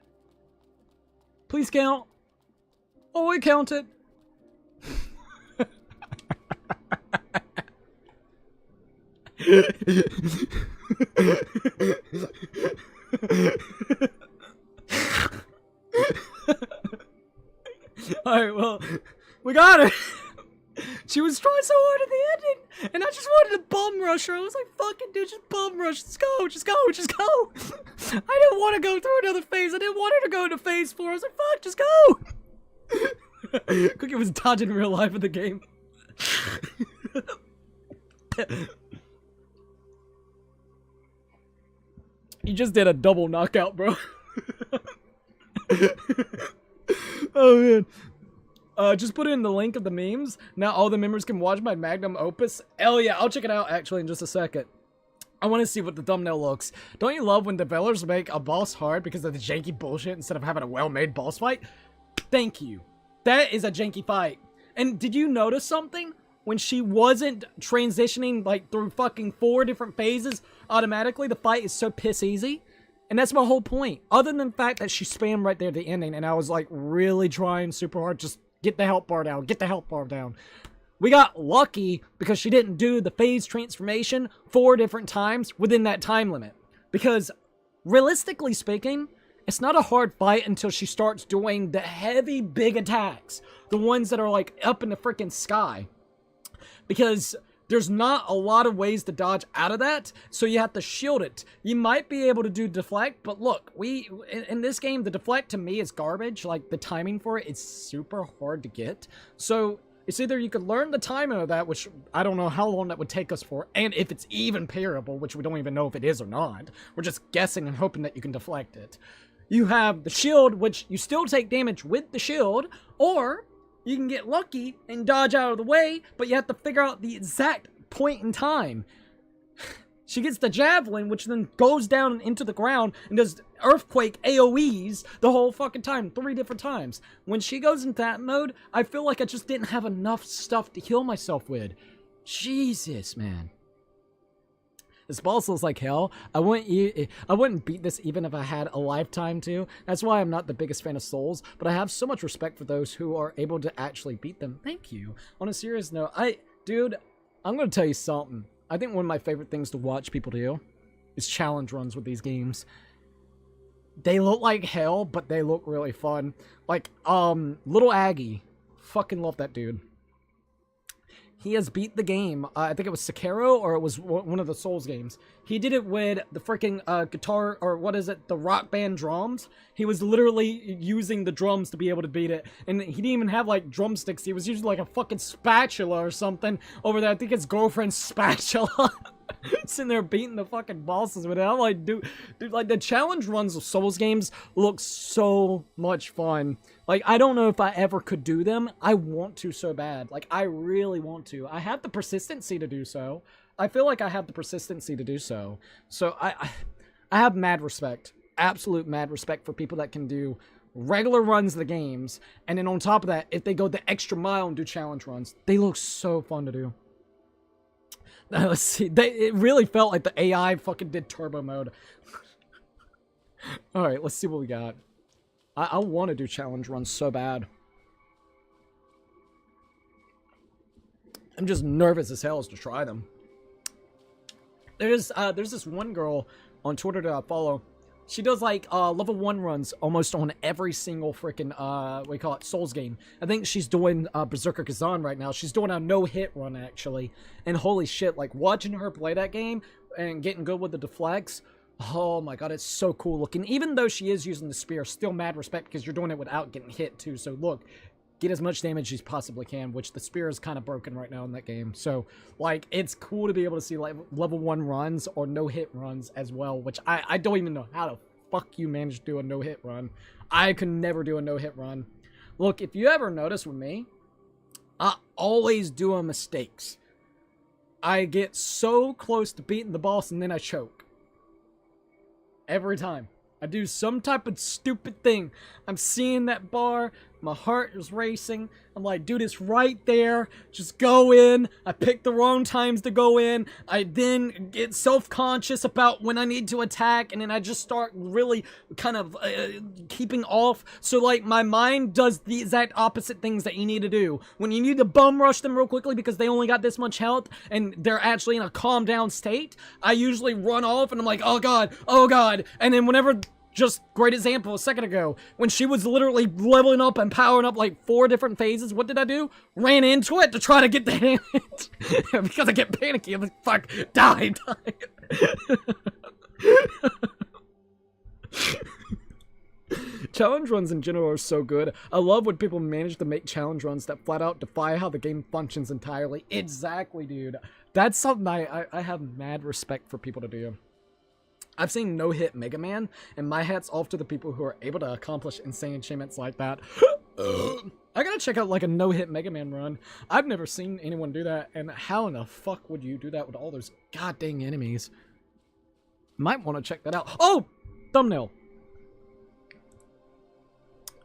[SPEAKER 1] Please count. Oh, it counted. Alright, well, we got her. She was trying so hard at the ending, and I just wanted to bum rush her. I was like, fucking dude, just bum rush. Just go, just go, just go. I didn't want to go through another phase. I didn't want her to go into phase 4. I was like, fuck, just go. Cookie was dodging real life in the game. You just did a double knockout, bro. Oh, man. Just put in the link of the memes. Now all the members can watch my magnum opus. Hell yeah, I'll check it out actually in just a second. I want to see what the thumbnail looks. Don't you love when developers make a boss hard because of the janky bullshit instead of having a well-made boss fight? Thank you. That is a janky fight. And did you notice something? When she wasn't transitioning like through fucking 4 different phases automatically, the fight is so piss easy. And that's my whole point. Other than the fact that she spammed right there at the ending and I was like really trying super hard, just get the health bar down, get the health bar down. We got lucky because she didn't do the phase transformation 4 different times within that time limit. Because realistically speaking, it's not a hard fight until she starts doing the heavy big attacks. The ones that are like up in the freaking sky. Because there's not a lot of ways to dodge out of that, so you have to shield it. You might be able to do deflect, but look, in this game, the deflect to me is garbage. Like, the timing for it is super hard to get. So, it's either you could learn the timing of that, which I don't know how long that would take us for, and if it's even parryable, which we don't even know if it is or not. We're just guessing and hoping that you can deflect it. You have the shield, which you still take damage with the shield, or you can get lucky and dodge out of the way, but you have to figure out the exact point in time. She gets the javelin, which then goes down into the ground and does earthquake AoEs the whole fucking time, 3 different times. When she goes into that mode, I feel like I just didn't have enough stuff to heal myself with. Jesus, man. This boss looks like hell. I wouldn't beat this even if I had a lifetime to. That's why I'm not the biggest fan of Souls, but I have so much respect for those who are able to actually beat them. Thank you. On a serious note, dude, I'm gonna tell you something. I think one of my favorite things to watch people do is challenge runs with these games. They look like hell, but they look really fun. Like, Little Aggie. Fucking love that dude. He has beat the game. I think it was Sekiro, or it was one of the Souls games. He did it with the freaking guitar, or what is it, the rock band drums. He was literally using the drums to be able to beat it. And he didn't even have, like, drumsticks. He was using, like, a fucking spatula or something over there. I think his girlfriend's spatula. Sitting there beating the fucking bosses with it. I'm like, dude, like, the challenge runs of Souls games look so much fun. Like, I don't know if I ever could do them. I want to so bad. Like, I really want to. I have the persistency to do so. I feel like I have the persistency to do so. So, I have mad respect. Absolute mad respect for people that can do regular runs of the games. And then on top of that, if they go the extra mile and do challenge runs, they look so fun to do. Now, let's see. It really felt like the AI fucking did turbo mode. Alright, let's see what we got. I want to do challenge runs so bad. I'm just nervous as hell to try them. There's this one girl on Twitter that I follow. She does, like, level 1 runs almost on every single freaking, what do you call it, Souls game. I think she's doing Berserker Kazan right now. She's doing a no-hit run, actually. And holy shit, like, watching her play that game and getting good with the deflects. Oh my god, it's so cool looking. Even though she is using the spear, still mad respect because you're doing it without getting hit too. So look, get as much damage as you possibly can, which the spear is kind of broken right now in that game. So, like, it's cool to be able to see like level 1 runs or no-hit runs as well, which I don't even know how the fuck you manage to do a no-hit run. I could never do a no-hit run. Look, if you ever notice with me, I always do mistakes. I get so close to beating the boss and then I choke. Every time. I do some type of stupid thing. I'm seeing that bar. My heart is racing. I'm like, dude, it's right there. Just go in. I pick the wrong times to go in. I then get self-conscious about when I need to attack. And then I just start really kind of keeping off. So, like, my mind does the exact opposite things that you need to do. When you need to bum rush them real quickly because they only got this much health and they're actually in a calm down state, I usually run off and I'm like, oh god, oh god. And then whenever... Just great example a second ago when she was literally leveling up and powering up like 4 different phases. What did I do? Ran into it to try to get the damage because I get panicky. I'm like, fuck, die. Challenge runs in general are so good. I love when people manage to make challenge runs that flat out defy how the game functions entirely. Exactly, dude. That's something I have mad respect for people to do. I've seen no-hit Mega Man, and my hat's off to the people who are able to accomplish insane achievements like that. I gotta check out like a no-hit Mega Man run. I've never seen anyone do that, and how in the fuck would you do that with all those goddamn enemies? Might want to check that out. Oh! Thumbnail.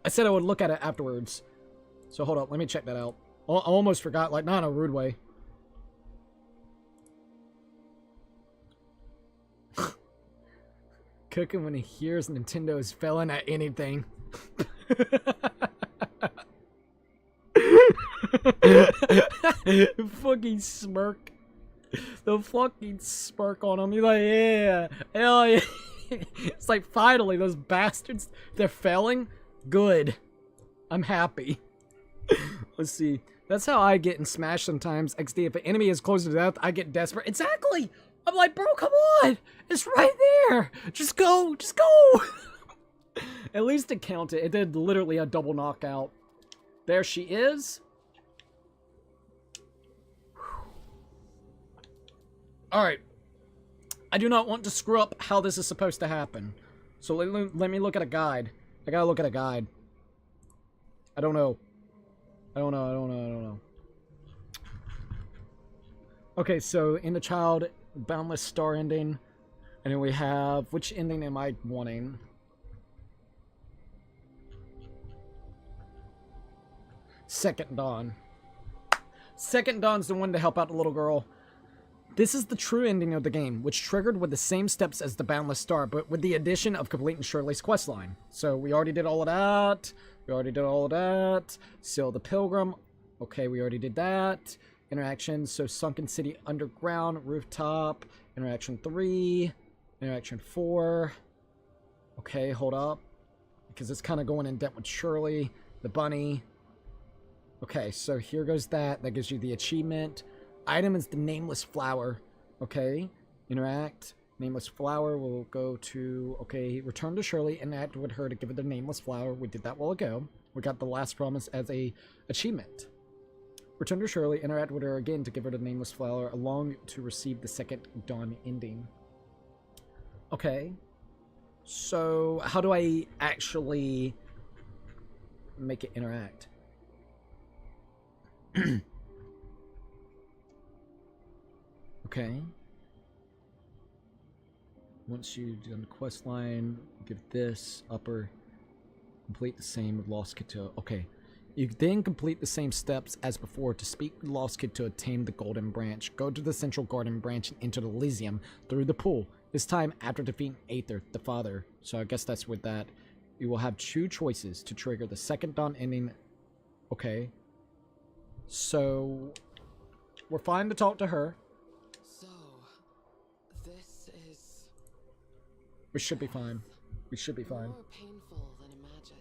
[SPEAKER 1] I said I would look at it afterwards. So hold up, let me check that out. I almost forgot, like not in a rude way. Cooking when he hears Nintendo is failing at anything. Fucking smirk. The fucking smirk on him. He's like, yeah, hell yeah. It's like, finally, those bastards, they're failing? Good. I'm happy. Let's see. That's how I get in Smash sometimes. XD, if an enemy is close to death, I get desperate. Exactly! I'm like, bro, come on! It's right there! Just go! Just go! At least it counted. It did literally a double knockout. There she is. Alright. I do not want to screw up how this is supposed to happen. So let me look at a guide. I gotta look at a guide. I don't know. I don't know. Okay, so in the child... Boundless Star ending, and then we have, which ending am I wanting? Second Dawn. Second Dawn's the one to help out the little girl. This is the true ending of the game, which triggered with the same steps as the Boundless Star, but with the addition of completing Shirley's questline. So we already did all of that. Seal the Pilgrim. Okay, we already did that. Interactions, so Sunken City Underground, Rooftop, Interaction 3, Interaction 4. Okay, hold up. Because it's kind of going in depth with Shirley, the bunny. Okay, so here goes that. That gives you the achievement. Item is the Nameless Flower. Okay, interact. Nameless Flower will go to, okay, return to Shirley, interact with her to give her the Nameless Flower. We did that a while ago. We got the Last Promise as a achievement. Return to Shirley, interact with her again to give her the Nameless Flower, along to receive the Second Dawn ending. Okay. So, how do I actually make it interact? Okay. Once you've done the quest line, give this, upper, complete the same with Lost Kid to... Okay. You then complete the same steps as before to speak with Lost Kid to attain the Golden Branch. Go to the Central Garden Branch and enter the Elysium through the pool. This time after defeating Aether, the father. So I guess that's with that. You will have 2 choices to trigger the Second Dawn ending. Okay. So, we're fine to talk to her.
[SPEAKER 6] So, this is...
[SPEAKER 1] We should be fine. We should be fine.
[SPEAKER 6] More painful than imagined.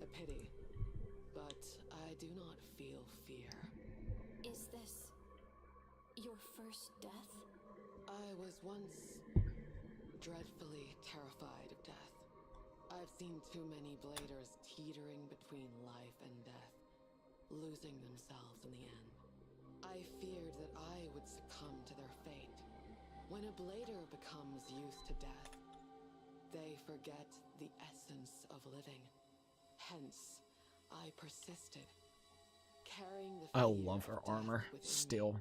[SPEAKER 6] A pity. But I do not feel fear.
[SPEAKER 5] Is this your first death?
[SPEAKER 6] I was once dreadfully terrified of death. I've seen too many bladers teetering between life and death, losing themselves in the end. I feared that I would succumb to their fate. When a blader becomes used to death, they forget the essence of living. Hence, I persisted, carrying the
[SPEAKER 1] I
[SPEAKER 6] fear
[SPEAKER 1] love her
[SPEAKER 6] of death
[SPEAKER 1] armor
[SPEAKER 6] within me.
[SPEAKER 1] still.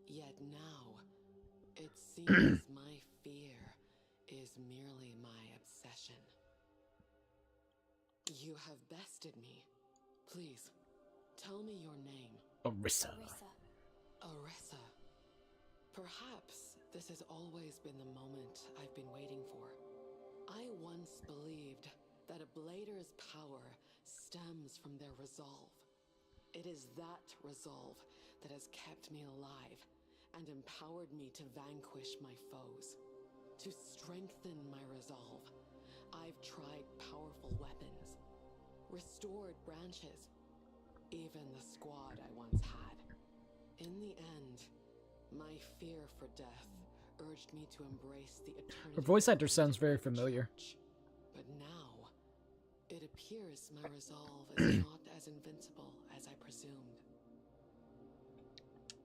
[SPEAKER 6] Yet now, it seems my fear is merely my obsession. You have bested me. Please, tell me your name.
[SPEAKER 1] Orisa.
[SPEAKER 5] Orisa.
[SPEAKER 6] Orisa. Perhaps this has always been the moment I've been waiting for. I once believed that a blader's power stems from their resolve. It is that resolve that has kept me alive and empowered me to vanquish my foes. To strengthen my resolve, I've tried powerful weapons, restored branches, even the squad I once had. In the end, my fear for death urged me to embrace the eternity.
[SPEAKER 1] Her voice actor
[SPEAKER 6] of
[SPEAKER 1] sounds very
[SPEAKER 6] the
[SPEAKER 1] familiar.
[SPEAKER 6] church. But now, it appears my resolve is not as invincible as I presumed.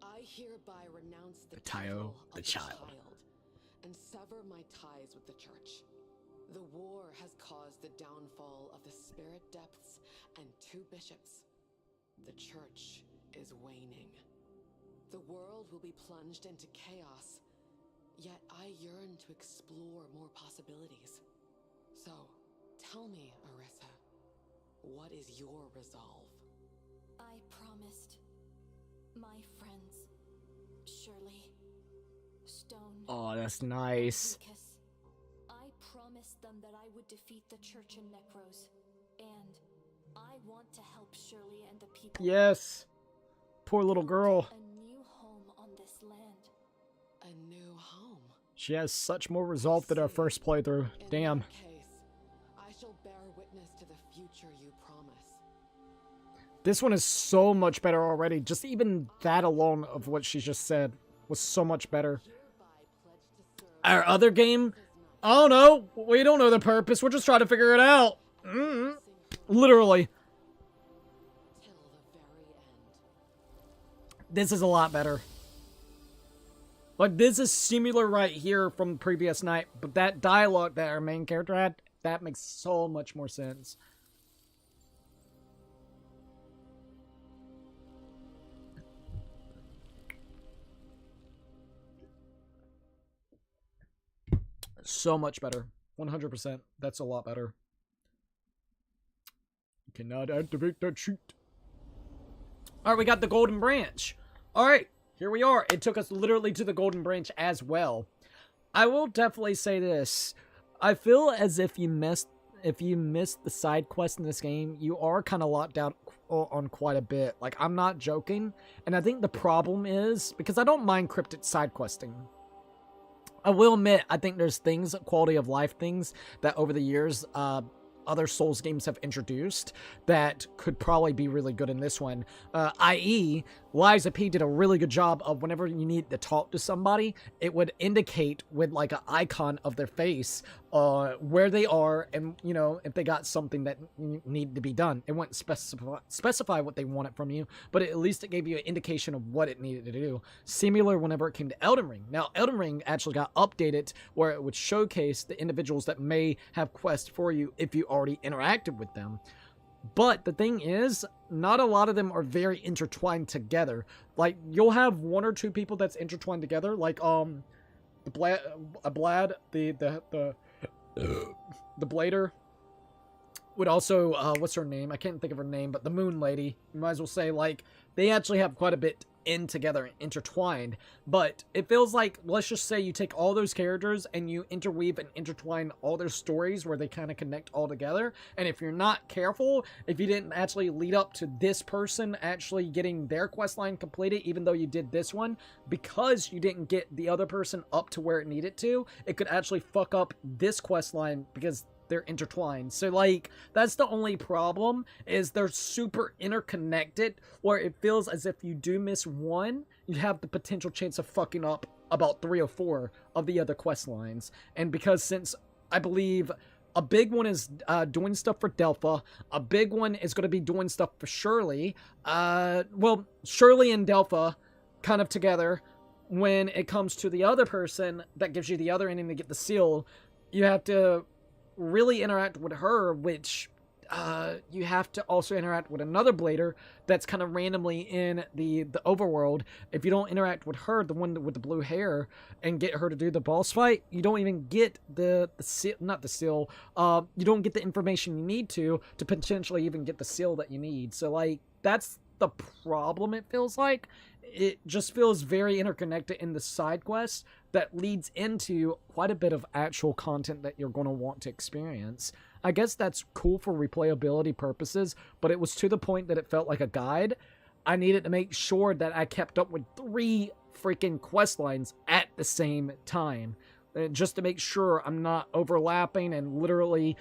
[SPEAKER 6] I hereby renounce the title of
[SPEAKER 1] the
[SPEAKER 6] the
[SPEAKER 1] child,
[SPEAKER 6] and sever my ties with the church. The war has caused the downfall of the spirit depths and 2 bishops. The church is waning. The world will be plunged into chaos, yet I yearn to explore more possibilities. So, tell me, Orisa, what is your resolve?
[SPEAKER 5] I promised my friends, Shirley, Stone,
[SPEAKER 1] Oh, that's nice.
[SPEAKER 5] and Lucas, I promised them that I would defeat the church in Necros, and I want to help Shirley and the people.
[SPEAKER 1] Yes. Poor little girl.
[SPEAKER 5] A new home on this land.
[SPEAKER 6] A new home.
[SPEAKER 1] She has such more resolve than our first playthrough.
[SPEAKER 6] In
[SPEAKER 1] Damn.
[SPEAKER 6] that case, I shall bear witness to the future you promise.
[SPEAKER 1] This one is so much better already. Just even that alone of what she just said was so much better.
[SPEAKER 6] Hereby pledge to serve
[SPEAKER 1] Our other game,
[SPEAKER 6] as night,
[SPEAKER 1] I don't know. We don't know the purpose. We're just trying to figure it out. Literally.
[SPEAKER 6] till the very end.
[SPEAKER 1] This is a lot better. Like, this is similar right here from the previous night, but that dialogue that our main character had, that makes so much more sense. So much better. 100%. That's a lot better. Cannot activate that sheet. Alright, we got the golden branch. Alright, here we are. It took us literally to the golden branch as well. I will definitely say this. I feel as if you missed the side quest in this game, you are kind of locked out on quite a bit. Like, I'm not joking. And I think the problem is, because I don't mind cryptid side questing. I will admit, I think there's things, quality of life things, that over the years, other Souls games have introduced that could probably be really good in this one. I.e., Liza P did a really good job of whenever you need to talk to somebody, it would indicate with like an icon of their face where they are and, you know, if they got something that needed to be done. It wouldn't specify what they wanted from you, but at least it gave you an indication of what it needed to do. Similar whenever it came to Elden Ring. Now, Elden Ring actually got updated where it would showcase the individuals that may have quests for you if you already interacted with them. But the thing is, not a lot of them are very intertwined together. Like, you'll have 1 or 2 people that's intertwined together, like the Blader would also, what's her name? I can't think of her name, but the Moon Lady. You might as well say, like, they actually have quite a bit in together and intertwined. But it feels like, let's just say you take all those characters and you interweave and intertwine all their stories where they kind of connect all together. And if you're not careful, if you didn't actually lead up to this person actually getting their questline completed, even though you did this one, because you didn't get the other person up to where it needed to, it could actually fuck up this questline because they're intertwined. So, like, that's the only problem, is they're super interconnected, where it feels as if you do miss one, you have the potential chance of fucking up about 3 or 4 of the other quest lines. And because since I believe a big one is doing stuff for Delpha, a big one is going to be doing stuff for Shirley. Well, Shirley and Delpha kind of together. When it comes to the other person that gives you the other ending to get the seal, you have to really interact with her, which you have to also interact with another blader that's kind of randomly in the overworld. If you don't interact with her, the one with the blue hair, and get her to do the boss fight, you don't even get the seal, not the seal, you don't get the information you need to potentially even get the seal that you need. So, like, that's the problem, it feels like. It just feels very interconnected in the side quests that leads into quite a bit of actual content that you're going to want to experience. I guess that's cool for replayability purposes, but it was to the point that it felt like a guide. I needed to make sure that I kept up with 3 freaking quest lines at the same time, just to make sure I'm not overlapping and literally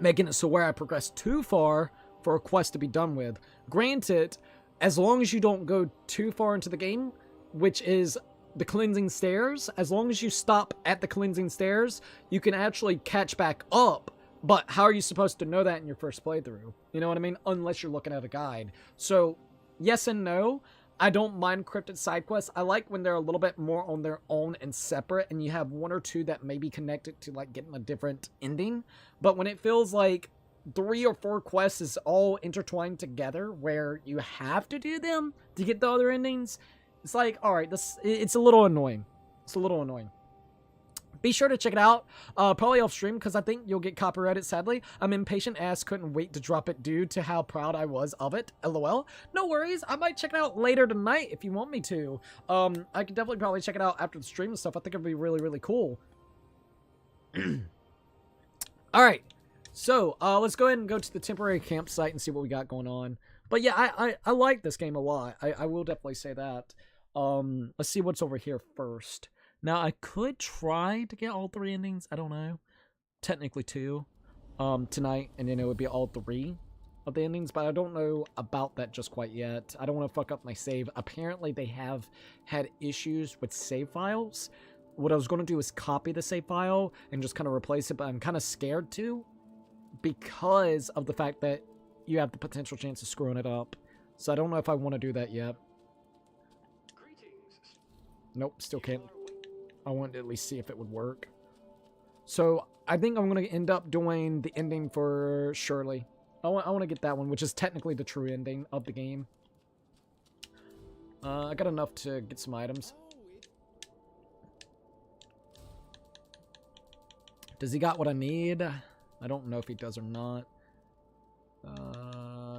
[SPEAKER 1] making it so where I progress too far for a quest to be done with. Granted, as long as you don't go too far into the game, which is the cleansing stairs, as long as you stop at the cleansing stairs, you can actually catch back up. But how are you supposed to know that in your first playthrough? You know what I mean? Unless you're looking at a guide. So, yes and no. I don't mind cryptid side quests. I like when they're a little bit more on their own and separate, and you have 1 or 2 that may be connected to, like, getting a different ending. But when it feels like 3 or 4 quests is all intertwined together where you have to do them to get the other endings, it's like, alright, it's a little annoying. It's a little annoying. Be sure to check it out, probably off stream, because I think you'll get copyrighted, sadly. I'm impatient ass couldn't wait to drop it due to how proud I was of it, lol. No worries, I might check it out later tonight if you want me to. I could definitely probably check it out after the stream and stuff. I think it'd be really, really cool. Alright. So, let's go ahead and go to the temporary campsite and see what we got going on. But yeah, I like this game a lot. I will definitely say that. Let's see what's over here first. Now, I could try to get all 3 endings. I don't know. Technically 2. Tonight, and then it would be all 3 of the endings. But I don't know about that just quite yet. I don't want to fuck up my save. Apparently, they have had issues with save files. What I was going to do is copy the save file and just kind of replace it. But I'm kind of scared to, because of the fact that you have the potential chance of screwing it up. So I don't know if I want to do that yet. Nope, still can't. I wanted to at least see if it would work. So I think I'm going to end up doing the ending for Shirley. I want to get that one, which is technically the true ending of the game. I got enough to get some items. Does he got what I need? I don't know if he does or not.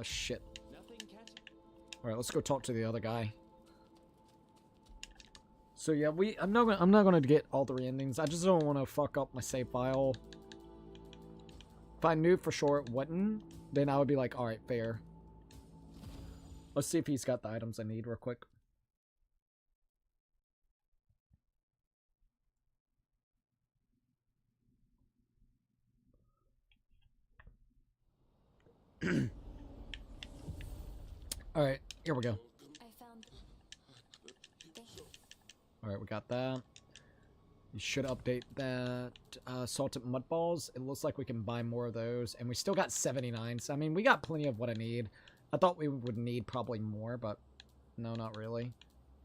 [SPEAKER 1] Shit. Alright, let's go talk to the other guy. So yeah, I'm not gonna get all 3 endings. I just don't want to fuck up my save file. If I knew for sure it wouldn't, then I would be like, alright, fair. Let's see if he's got the items I need real quick. Alright, here we go. Alright, we got that. You should update that. Salted mud balls. It looks like we can buy more of those. And we still got 79. So, I mean, we got plenty of what I need. I thought we would need probably more, but no, not really.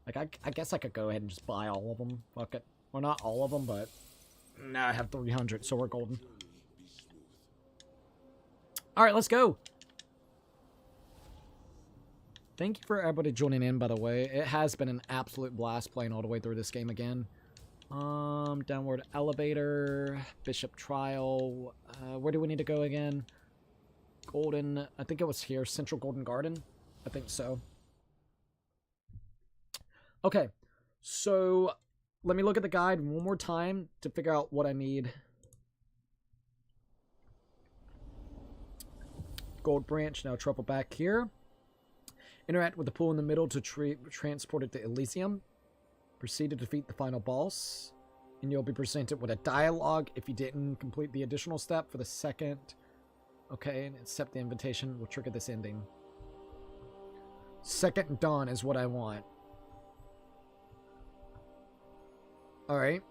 [SPEAKER 1] Like, I guess I could go ahead and just buy all of them. Fuck it. Well, not all of them, but now I have 300, so we're golden. Alright, let's go. Thank you for everybody joining in, by the way. It has been an absolute blast playing all the way through this game again. Downward elevator, Bishop Trial. Where do we need to go again? Golden, I think it was here, Central Golden Garden. I think so. Okay, so let me look at the guide one more time to figure out what I need. Gold branch, now travel back here. Interact with the pool in the middle to transport it to Elysium. Proceed to defeat the final boss. And you'll be presented with a dialogue if you didn't complete the additional step for the second. Okay, and accept the invitation will trigger this ending. Second dawn is what I want. Alright.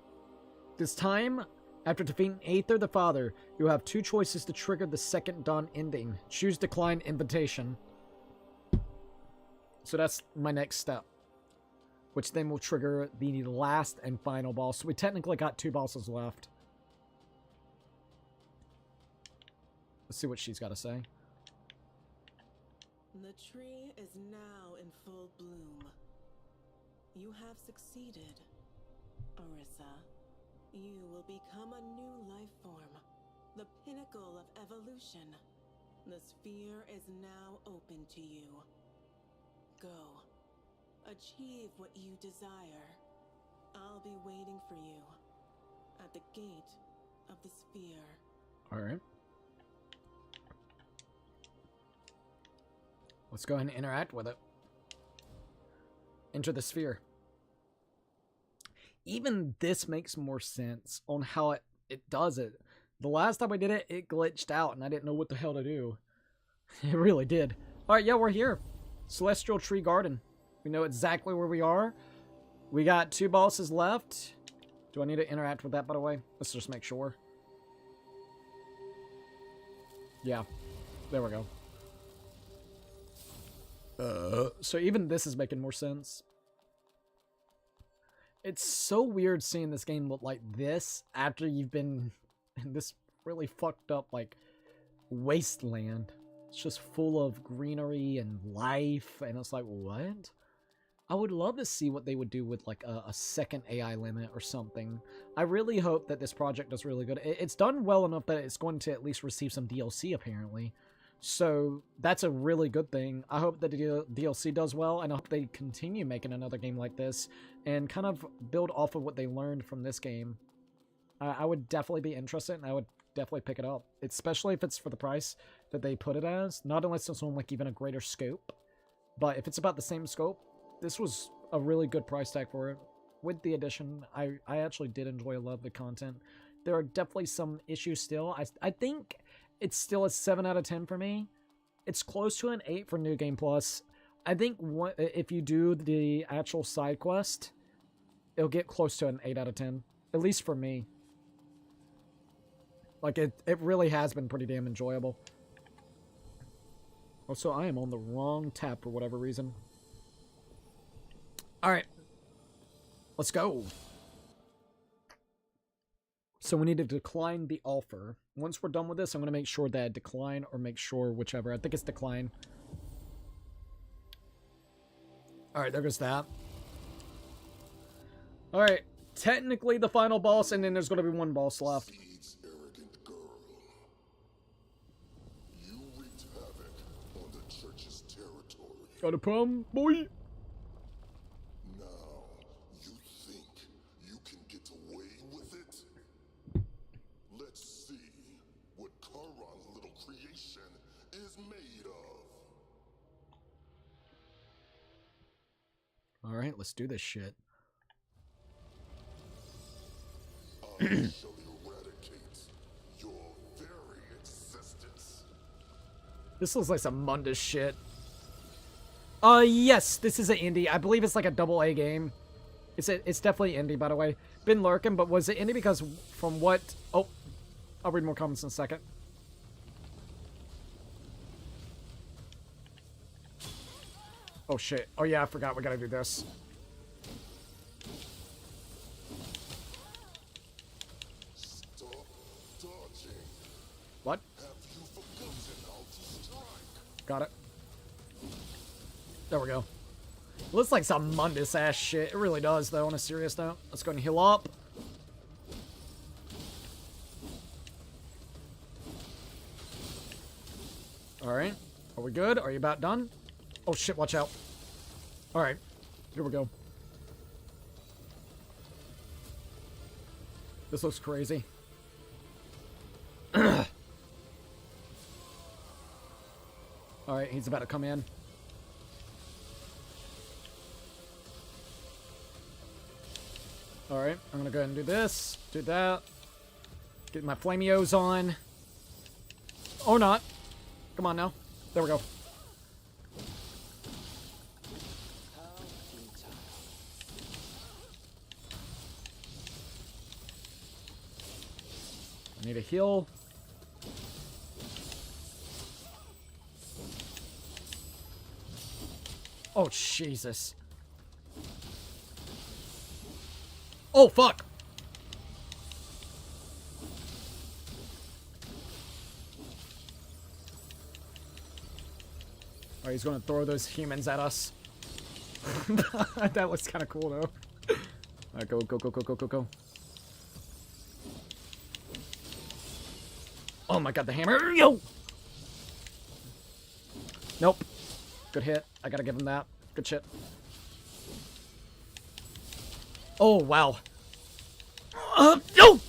[SPEAKER 1] This time, after defeating Aether the Father, you have 2 choices to trigger the second dawn ending. Choose decline invitation. So that's my next step. Which then will trigger the last and final boss. So we technically got 2 bosses left. Let's see what she's got to say.
[SPEAKER 7] The tree is now in full bloom. You have succeeded, Orisa. You will become a new life form, the pinnacle of evolution. The sphere is now open to you. Go. Achieve what you desire. I'll be waiting for you at the gate of the sphere.
[SPEAKER 1] Alright. Let's go ahead and interact with it. Enter the sphere. Even this makes more sense on how it does it. The last time I did it, it glitched out and I didn't know what the hell to do. It really did. Alright, yeah, we're here. Celestial Tree Garden. We know exactly where we are. We got 2 bosses left. Do I need to interact with that, by the way? Let's just make sure. Yeah. There we go. So even this is making more sense. It's so weird seeing this game look like this after you've been in this really fucked up, like, wasteland. It's just full of greenery and life, and it's like, what? I would love to see what they would do with, like, a second AI limit or something. I really hope that this project does really good. It's done well enough that it's going to at least receive some DLC, apparently. So that's a really good thing. I hope that the DLC does well, and I hope they continue making another game like this and kind of build off of what they learned from this game. I would definitely be interested, and I would definitely pick it up, especially if it's for the price that they put it as. Not unless it's on like even a greater scope, but if it's about the same scope, this was a really good price tag for it. With the addition, I actually did enjoy a lot of the content. There are definitely some issues still. I think it's still a 7 out of 10 for me. It's close to an 8 for New Game Plus. I think if you do the actual side quest, it'll get close to an 8 out of 10. At least for me. Like, it really has been pretty damn enjoyable. Also, I am on the wrong tab for whatever reason. Alright. Let's go. So we need to decline the offer. Once we're done with this, I'm going to make sure that decline or make sure whichever. I think it's decline. Alright, there goes that. Alright, technically the final boss, and then there's going to be 1 boss left.
[SPEAKER 8] Arrogant girl. You wreaked havoc on the church's territory.
[SPEAKER 1] Got a problem, boy?
[SPEAKER 8] Now, you think you can get away with it? Let's see what Charon's little creation is made of.
[SPEAKER 1] Alright, let's do this shit.
[SPEAKER 8] I shall eradicate your very existence.
[SPEAKER 1] This looks like some Mundus shit. Yes, this is an indie. I believe it's like a AA game. It's definitely indie, by the way. Been lurking, but was it indie because from what... Oh, I'll read more comments in a second. Oh shit. Oh yeah, I forgot we gotta do this.
[SPEAKER 8] Stop dodging.
[SPEAKER 1] What?
[SPEAKER 8] Have you forgotten how to strike?
[SPEAKER 1] Got it. There we go. Looks like some Mundus ass shit. It really does, though, on a serious note. Let's go and heal up. Alright. Are we good? Are you about done? Oh shit, watch out. Alright. Here we go. This looks crazy. Alright, he's about to come in. Alright, I'm gonna go ahead and do this. Do that. Get my flameos on. Or not. Come on now. There we go. Need a heal. Oh, Jesus. Oh, fuck. Oh, he's gonna throw those humans at us. That looks kind of cool, though. Alright, go, go, go, go, go, go, go. Oh my god, the hammer. Yo! Nope. Good hit. I gotta give him that. Good shit. Oh, wow. Yo!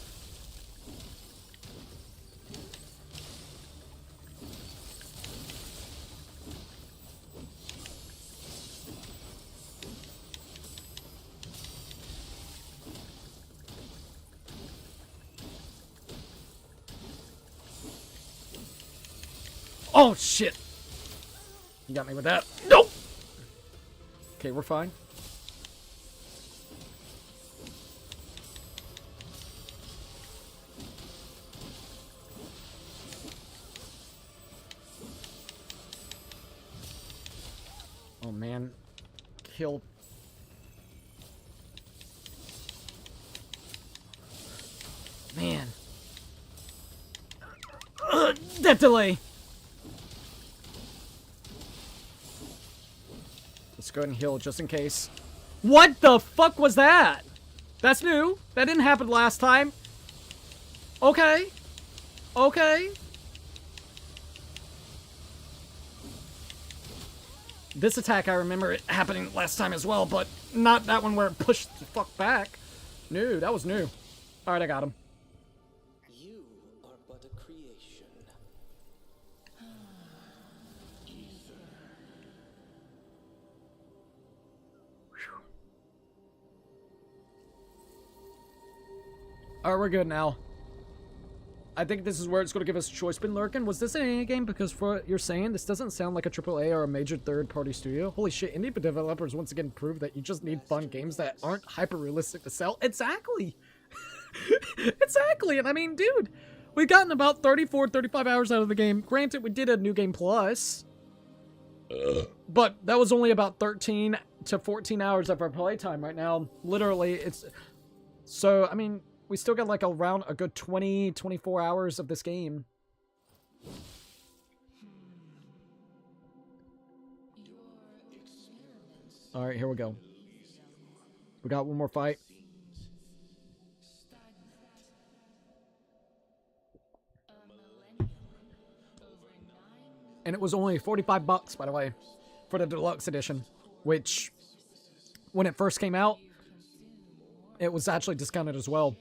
[SPEAKER 1] Oh, shit. You got me with that. Nope. Okay, we're fine. Oh, man. Kill. Man. That delay. Let's go ahead and heal just in case. What the fuck was that? That's new. That didn't happen last time. Okay. Okay. This attack, I remember it happening last time as well, but not that one where it pushed the fuck back. No, that was new. Alright, I got him.
[SPEAKER 3] You are but a creation.
[SPEAKER 1] Alright, we're good now. I think this is where it's going to give us a choice. Been lurking. Was this an indie game? Because for what you're saying, this doesn't sound like a AAA or a major third-party studio. Holy shit, indie developers once again prove that you just need fun games that aren't hyper-realistic to sell. Exactly! Exactly! And I mean, dude, we've gotten about 34, 35 hours out of the game. Granted, we did a New Game Plus. But that was only about 13 to 14 hours of our playtime right now. Literally, it's... So, I mean... We still got like around a good 20, 24 hours of this game. Alright, here we go. We got one more fight. And it was only 45 bucks, by the way, for the deluxe edition. Which, when it first came out, it was actually discounted as well.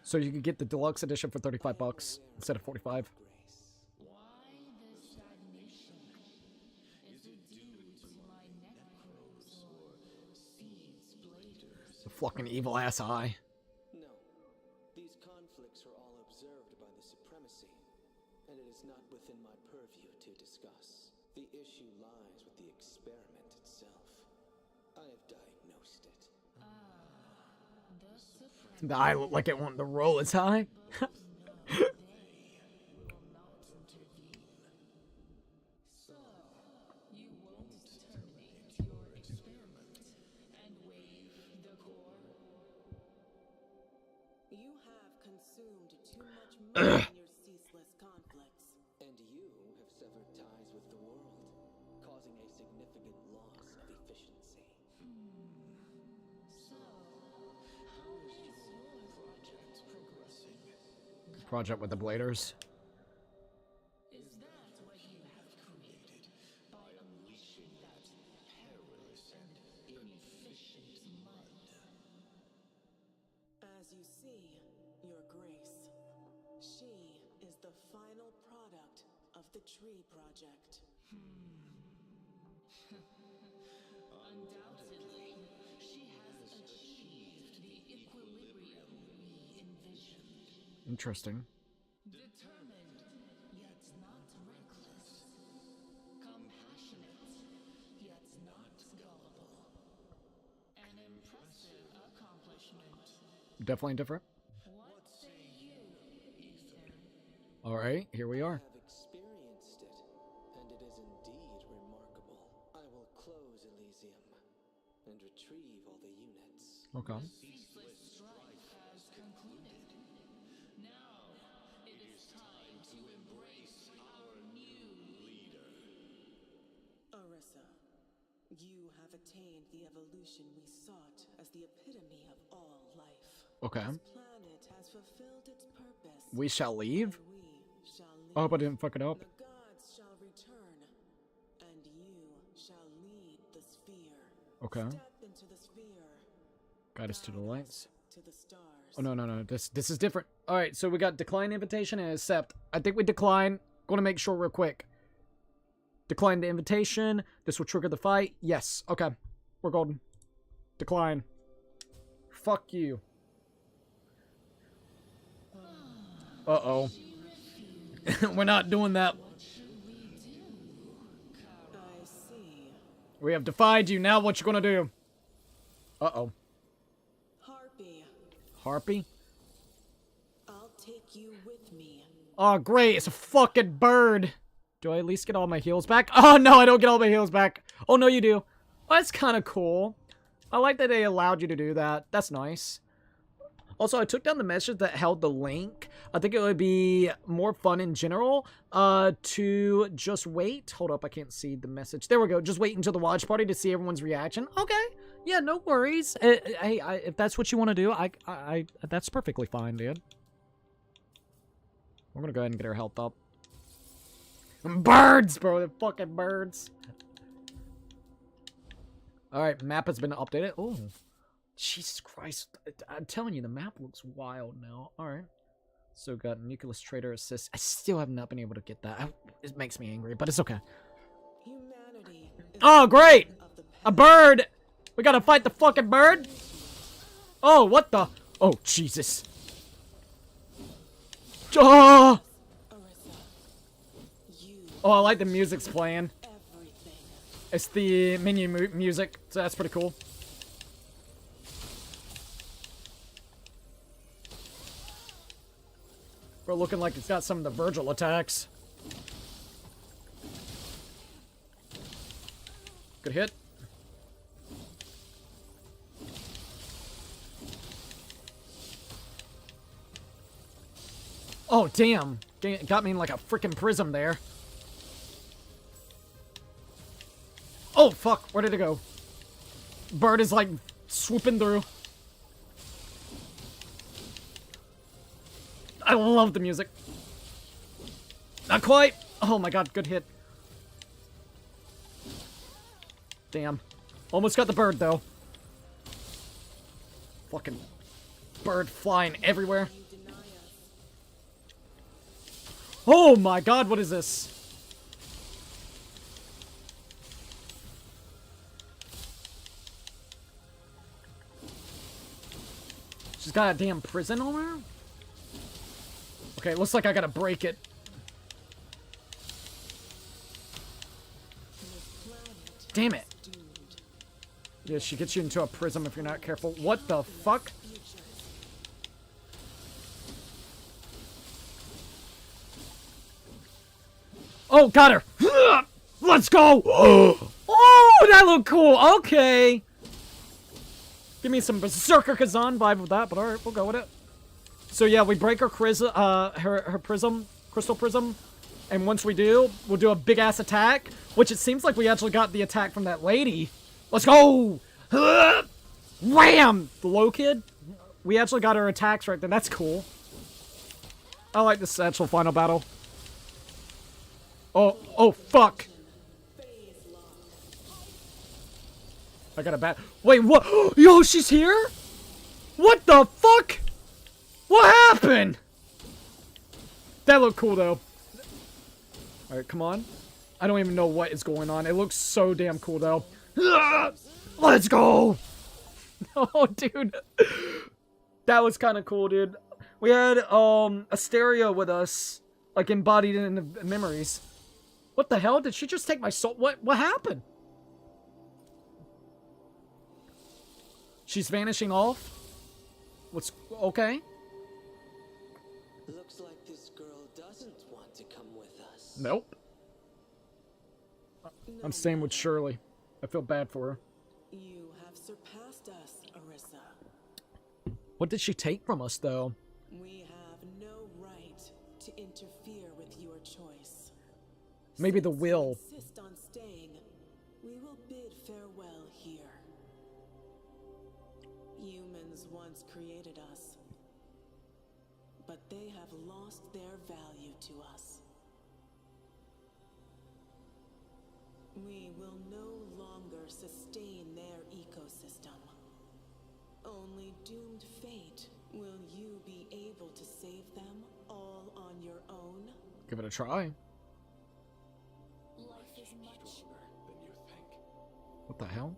[SPEAKER 1] So you could get the deluxe edition for 35 bucks instead of 45. The fucking evil ass eye.
[SPEAKER 3] No. These conflicts are all observed by the supremacy, and it is not within my purview to discuss. The issue lies with the experiment itself. I have diagnosed it.
[SPEAKER 1] The eye looked like it wanted to roll its eye.
[SPEAKER 7] You have consumed too much money in your ceaseless conflicts.
[SPEAKER 3] And you have severed ties with the world, causing a significant loss of efficiency.
[SPEAKER 6] So, how is your project progressing?
[SPEAKER 1] Project with the bladers.
[SPEAKER 6] Is that what you have created by unleashing that perilous and inefficient mud?
[SPEAKER 7] As you see, Your Grace, she is the final product of the Tree Project.
[SPEAKER 6] Undoubtedly, she has achieved the equilibrium we envisioned.
[SPEAKER 1] Interesting.
[SPEAKER 6] Determined, yet not reckless. Compassionate, yet not gullible. An impressive accomplishment.
[SPEAKER 1] Definitely different.
[SPEAKER 6] What say you?
[SPEAKER 1] Alright, here we are.
[SPEAKER 3] I have experienced it, and it is indeed remarkable. I will close Elysium and retrieve all the units.
[SPEAKER 1] Okay.
[SPEAKER 7] Orisa, you have attained the evolution we sought as the epitome of all life.
[SPEAKER 1] Okay.
[SPEAKER 7] This planet has fulfilled its purpose.
[SPEAKER 1] We shall leave?
[SPEAKER 7] And we shall
[SPEAKER 1] I hope I
[SPEAKER 7] live.
[SPEAKER 1] didn't fuck it up.
[SPEAKER 7] The gods shall return, and you shall lead the sphere.
[SPEAKER 1] Okay.
[SPEAKER 7] Step into the sphere.
[SPEAKER 1] Guide us to the lights.
[SPEAKER 7] To the stars.
[SPEAKER 1] Oh, no. This is different. Alright, so we got decline invitation and accept. I think we decline. Going to make sure real quick. Decline the invitation. This will trigger the fight. Yes. Okay. We're golden. Decline. Fuck you. Uh-oh. We're not doing that.
[SPEAKER 7] I see.
[SPEAKER 1] We have defied you. Now what you gonna do? Uh-oh.
[SPEAKER 7] Harpy,
[SPEAKER 1] Harpy?
[SPEAKER 7] I'll take you with me.
[SPEAKER 1] Oh, great. It's a fucking bird. Do I at least get all my heals back? Oh, no, I don't get all my heals back. Oh, no, you do. Oh, that's kind of cool. I like that they allowed you to do that. That's nice. Also, I took down the message that held the link. I think it would be more fun in general to just wait. Hold up, I can't see the message. There we go. Just wait until the watch party to see everyone's reaction. Okay. Yeah, no worries. Hey, if that's what you want to do, that's perfectly fine, dude. We're gonna go ahead and get our health up. Birds, bro. They're fucking birds. Alright, map has been updated. Oh, Jesus Christ. I'm telling you, the map looks wild now. Alright. So got Nucleus Trader Assist. I still have not been able to get that. It makes me angry, but it's okay.
[SPEAKER 7] Humanity is
[SPEAKER 1] Oh, great!
[SPEAKER 7] of the
[SPEAKER 1] A bird! We gotta fight the fucking bird? Oh, what the? Oh, Jesus. Oh!
[SPEAKER 7] Orisa. You
[SPEAKER 1] Oh, I like the music's playing.
[SPEAKER 7] everything.
[SPEAKER 1] It's the menu music, so that's pretty cool. Bro, looking like it's got some of the Virgil attacks. Good hit. Oh, damn. Got me in like a freaking prism there. Oh, fuck. Where did it go? Bird is like swooping through. I love the music. Not quite. Oh my god, good hit. Damn. Almost got the bird, though. Fucking bird flying everywhere.
[SPEAKER 7] You deny us.
[SPEAKER 1] Oh my god, what is this? She's got a damn prison on her? Okay, looks like I gotta break it.
[SPEAKER 7] This planet
[SPEAKER 1] Damn it.
[SPEAKER 7] is doomed.
[SPEAKER 1] Yeah, she gets you into a prism if you're not careful. What the fuck?
[SPEAKER 7] Futures.
[SPEAKER 1] Oh, got her! Let's go! Oh, that looked cool! Okay! Give me some Berserker Kazan vibe with that, but alright, we'll go with it. So yeah, we break her her prism, crystal prism, and once we do, we'll do a big-ass attack, which it seems like we actually got the attack from that lady. Let's go! Wham! The low kid? We actually got her attacks right there. That's cool. I like this actual final battle. Oh, fuck. I got a bat. Wait, what? Yo, she's here? What the fuck? What happened? That looked cool, though. Alright, come on. I don't even know what is going on. It looks so damn cool, though. Let's go! Oh, dude. That was kind of cool, dude. We had, Asteria with us. Like, embodied in the memories. What the hell? Did she just take my soul? What happened? She's vanishing off? What's... okay?
[SPEAKER 3] Looks like this girl doesn't
[SPEAKER 1] Nope. I'm staying with Shirley. I feel bad for her.
[SPEAKER 7] You have surpassed us, Arissa.
[SPEAKER 1] What did she take from us, though?
[SPEAKER 7] We have no right to interfere with your choice.
[SPEAKER 1] Maybe the
[SPEAKER 7] Since
[SPEAKER 1] will.
[SPEAKER 7] you insist on staying, we will bid farewell here. Humans once created us, but they have lost their value to us. We will no longer sustain their ecosystem. Only doomed fate will you be able to save them all on your own.
[SPEAKER 1] Give it a try.
[SPEAKER 5] Life is much
[SPEAKER 4] Stronger than you think.
[SPEAKER 1] What the hell?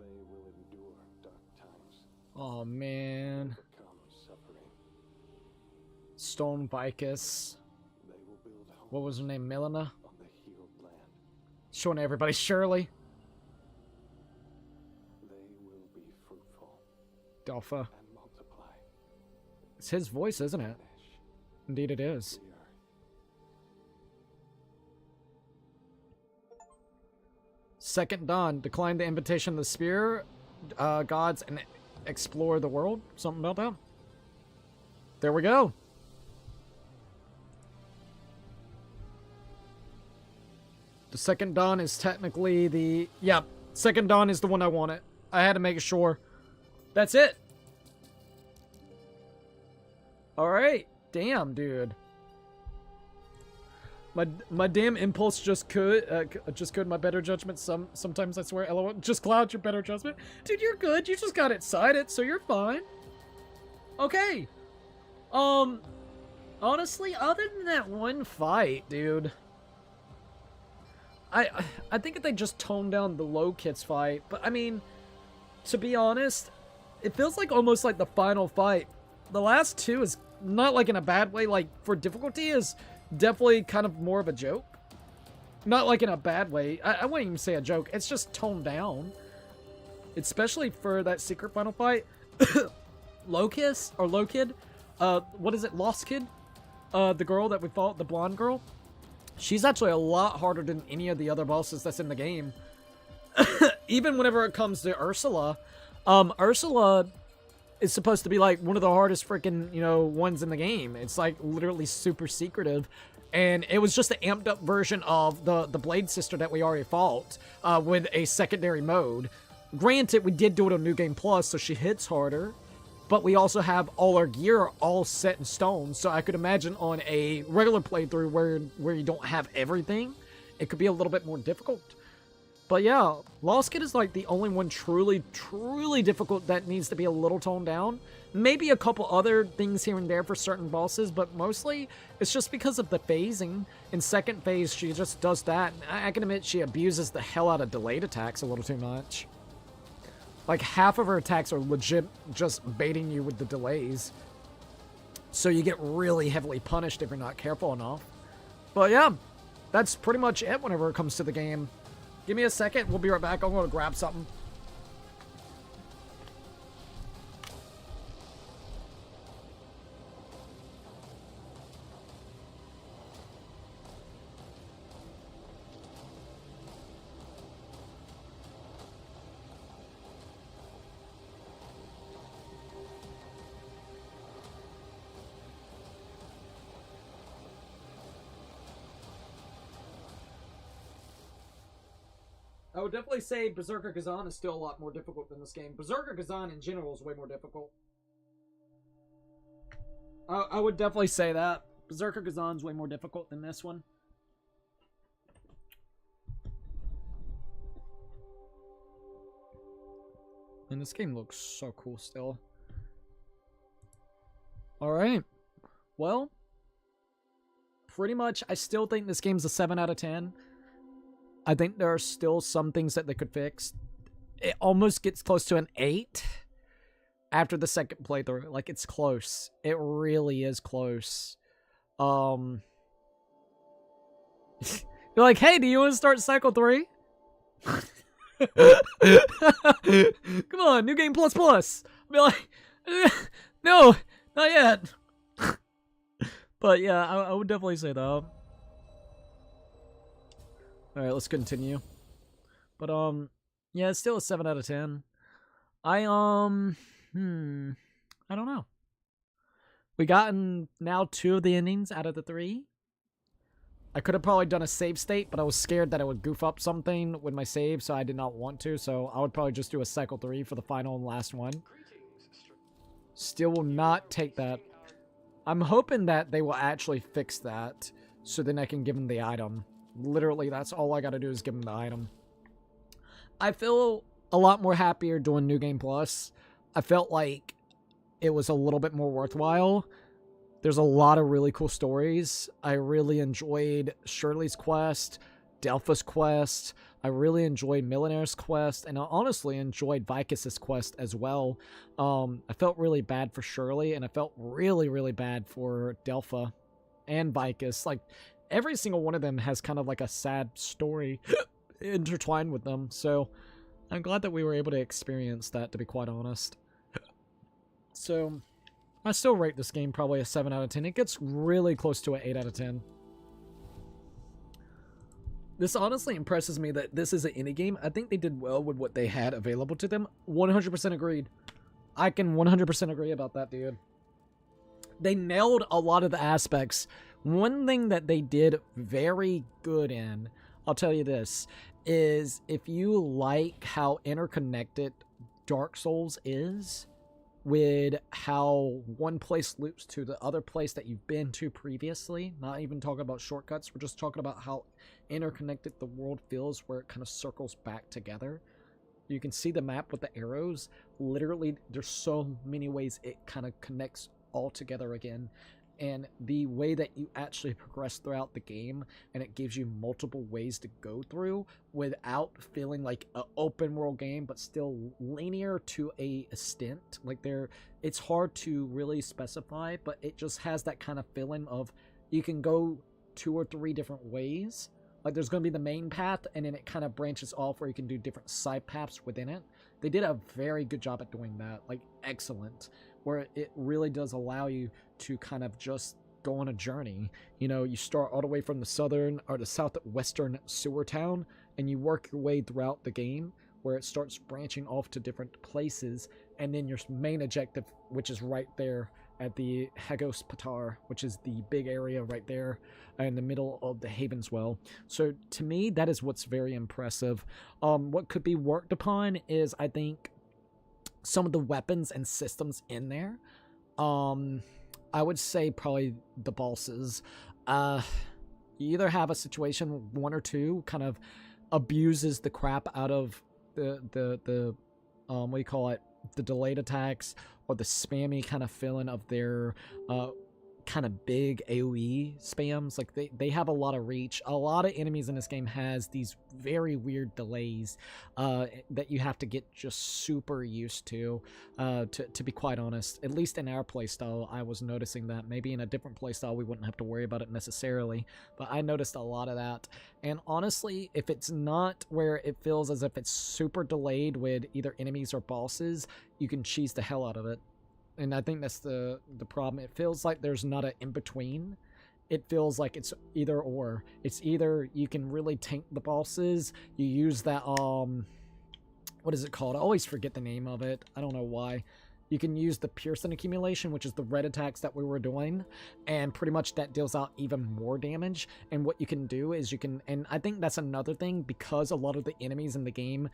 [SPEAKER 4] They will endure dark times.
[SPEAKER 1] Oh, man.
[SPEAKER 4] Overcome suffering.
[SPEAKER 1] Stone Vicus.
[SPEAKER 4] They will build homes
[SPEAKER 1] What was her name? Milena?
[SPEAKER 4] on the healed land.
[SPEAKER 1] Showing everybody Shirley.
[SPEAKER 4] They will be fruitful
[SPEAKER 1] Delpha.
[SPEAKER 4] and multiply.
[SPEAKER 1] It's his voice, isn't it?
[SPEAKER 4] Finish
[SPEAKER 1] Indeed it is.
[SPEAKER 4] the earth.
[SPEAKER 1] Second Dawn. Decline the invitation of the spear gods and explore the world. Something about that. There we go. The Second Dawn is technically the... Yeah, Second Dawn is the one I wanted. I had to make sure. That's it. Alright. Damn, dude. My damn impulse just could my better judgment sometimes I swear LOL just clouds your better judgment. Dude, you're good. You just got excited, so you're fine. Okay. Honestly, other than that one fight, dude, I think if they just toned down the low kids fight, but I mean, to be honest, it feels like almost like the final fight. The last two is not like in a bad way, like for difficulty is definitely kind of more of a joke. Not like in a bad way. I wouldn't even say a joke. It's just toned down. Especially for that secret final fight. Low Kiss or Low Kid. What is it? Lost Kid? The girl that we fought, the blonde girl. She's actually a lot harder than any of the other bosses that's in the game. Even whenever it comes to Ursula. Ursula is supposed to be like one of the hardest freaking, ones in the game. It's like literally super secretive. And it was just the amped up version of the Blade Sister that we already fought with a secondary mode. Granted, we did do it on New Game Plus, so she hits harder. But we also have all our gear all set in stone. So I could imagine on a regular playthrough where you don't have everything, it could be a little bit more difficult. But yeah, Lost Kid is like the only one truly, truly difficult that needs to be a little toned down. Maybe a couple other things here and there for certain bosses, but mostly it's just because of the phasing. In second phase, she just does that. I can admit she abuses the hell out of delayed attacks a little too much. Like half of her attacks are legit just baiting you with the delays. So you get really heavily punished if you're not careful enough. But yeah, that's pretty much it whenever it comes to the game. Give me a second. We'll be right back. I'm going to grab something. I would definitely say Berserker Kazan is still a lot more difficult than this game. Berserker Kazan in general is way more difficult. I would definitely say that. Berserker Kazan's way more difficult than this one. And this game looks so cool still. Alright. Well, pretty much I still think this game's a 7 out of 10. I think there are still some things that they could fix. It almost gets close to an 8 after the second playthrough. Like, it's close. It really is close. You're like, hey, do you want to start Cycle 3? Come on, New Game Plus Plus. I'll be like, no, not yet. But yeah, I would definitely say that. All right, let's continue. But yeah, it's still a 7 out of 10. I don't know. We gotten now 2 of the endings out of the 3. I could have probably done a save state, but I was scared that it would goof up something with my save, so I did not want to. So I would probably just do a cycle 3 for the final and last one. Still will not take that. I'm hoping that they will actually fix that, so then I can give them the item. Literally, that's all I gotta do is give them the item. I feel a lot more happier doing New Game Plus. I felt like it was a little bit more worthwhile. There's a lot of really cool stories. I really enjoyed Shirley's quest, Delpha's quest. I really enjoyed Millionaire's quest, and I honestly enjoyed Vicus's quest as well. I felt really bad for Shirley, and I felt really, really bad for Delpha and Vicus. Like, every single one of them has kind of like a sad story intertwined with them, so I'm glad that we were able to experience that, to be quite honest. So I still rate this game probably a 7 out of 10. It gets really close to an 8 out of 10. This honestly impresses me that this is an indie game. I think they did well with what they had available to them. 100% agreed. I can 100% agree about that, dude. They nailed a lot of the aspects. One thing that they did very good in, I'll tell you this, is if you like how interconnected Dark Souls is, with how one place loops to the other place that you've been to previously, not even talking about shortcuts, we're just talking about how interconnected the world feels, where it kind of circles back together. You can see the map with the arrows. Literally, there's so many ways it kind of connects all together again. And the way that you actually progress throughout the game, and it gives you multiple ways to go through without feeling like an open world game, but still linear to a extent. Like, it's hard to really specify, but it just has that kind of feeling of you can go 2 or 3 different ways. Like, there's going to be the main path, and then it kind of branches off where you can do different side paths within it. They did a very good job at doing that. Like, excellent. Where it really does allow you to kind of just go on a journey. You know, you start all the way from the southern or the southwestern sewer town, and you work your way throughout the game, where it starts branching off to different places, and then your main objective, which is right there at the Hagos Patar, which is the big area right there in the middle of the Havenswell. So to me, that is what's very impressive. What could be worked upon is, I think, some of the weapons and systems in there. I would say probably the bosses. You either have a situation, 1 or 2 kind of abuses the crap out of the what do you call it, the delayed attacks, or the spammy kind of feeling of their kind of big AoE spams. Like, they have a lot of reach. A lot of enemies in this game has these very weird delays that you have to get just super used to be quite honest. At least in our playstyle, I was noticing that. Maybe in a different playstyle, we wouldn't have to worry about it necessarily, but I noticed a lot of that. And honestly, if it's not where it feels as if it's super delayed with either enemies or bosses, you can cheese the hell out of it. And I think that's the problem. It feels like there's not an in-between. It feels like it's either or. It's either you can really tank the bosses, you use that, what is it called? I always forget the name of it. I don't know why. You can use the Pearson accumulation, which is the red attacks that we were doing, and pretty much that deals out even more damage. And what you can do is you can, and I think that's another thing, because a lot of the enemies in the game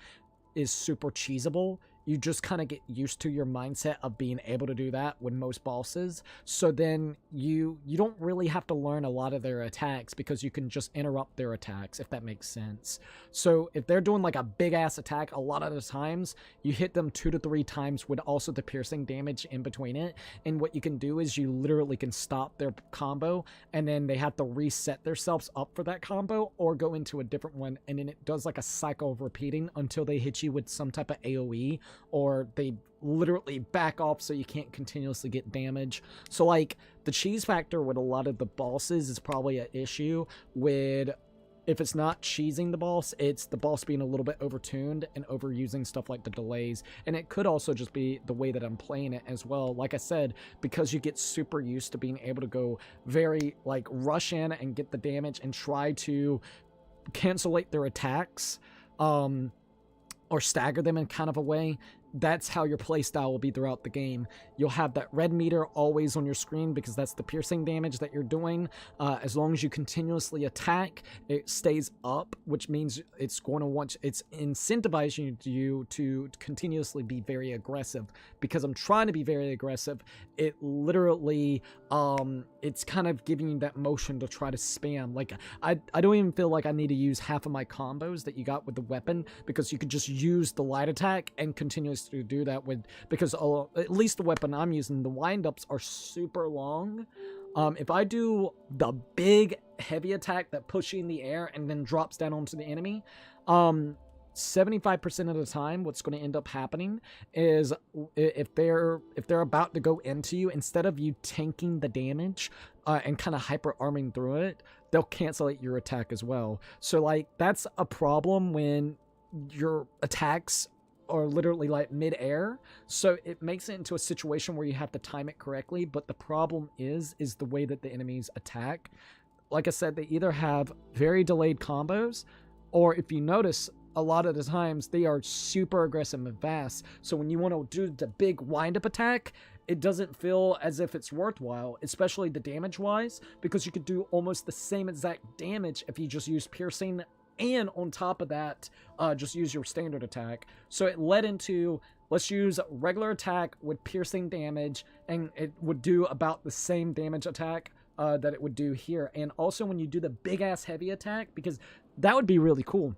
[SPEAKER 1] is super cheesable, you just kind of get used to your mindset of being able to do that with most bosses. So then you don't really have to learn a lot of their attacks, because you can just interrupt their attacks, if that makes sense. So if they're doing like a big ass attack, a lot of the times you hit them 2 to 3 times with also the piercing damage in between it. And what you can do is you literally can stop their combo, and then they have to reset themselves up for that combo or go into a different one. And then it does like a cycle of repeating until they hit you with some type of AoE, or they literally back off so you can't continuously get damage. So like, the cheese factor with a lot of the bosses is probably an issue with if it's not cheesing the boss, it's the boss being a little bit overtuned and overusing stuff like the delays. And it could also just be the way that I'm playing it as well. Like I said, because you get super used to being able to go very, like, rush in and get the damage and try to cancellate their attacks, or stagger them in kind of a way. That's how your playstyle will be throughout the game. You'll have that red meter always on your screen because that's the piercing damage that you're doing. As long as you continuously attack, it stays up, which means it's going to want, it's incentivizing you to continuously be very aggressive. Because I'm trying to be very aggressive, it literally, it's kind of giving you that motion to try to spam. Like, I don't even feel like I need to use half of my combos that you got with the weapon, because you could just use the light attack and continuously to do that with, because at least the weapon I'm using, the windups are super long. If I do the big heavy attack that pushes you in the air and then drops down onto the enemy, 75% of the time what's going to end up happening is if they're about to go into you, instead of you tanking the damage and kind of hyper arming through it, they'll cancel your attack as well. So, like, that's a problem when your attacks are literally like mid-air, so it makes it into a situation where you have to time it correctly. But the problem is the way that the enemies attack. Like I said, they either have very delayed combos, or if you notice, a lot of the times they are super aggressive and fast. So when you want to do the big wind-up attack, it doesn't feel as if it's worthwhile, especially the damage-wise, because you could do almost the same exact damage if you just use piercing, and on top of that, just use your standard attack. So it led into, let's use regular attack with piercing damage, and it would do about the same damage attack that it would do here. And also when you do the big-ass heavy attack, because that would be really cool.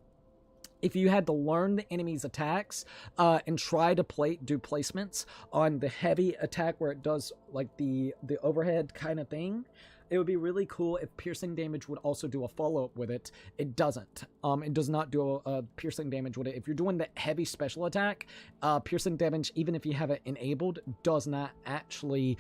[SPEAKER 1] If you had to learn the enemy's attacks and try to do placements on the heavy attack where it does like the overhead kind of thing, it would be really cool if piercing damage would also do a follow-up with it. It doesn't. It does not do a piercing damage with it. If you're doing the heavy special attack, piercing damage, even if you have it enabled, does not actually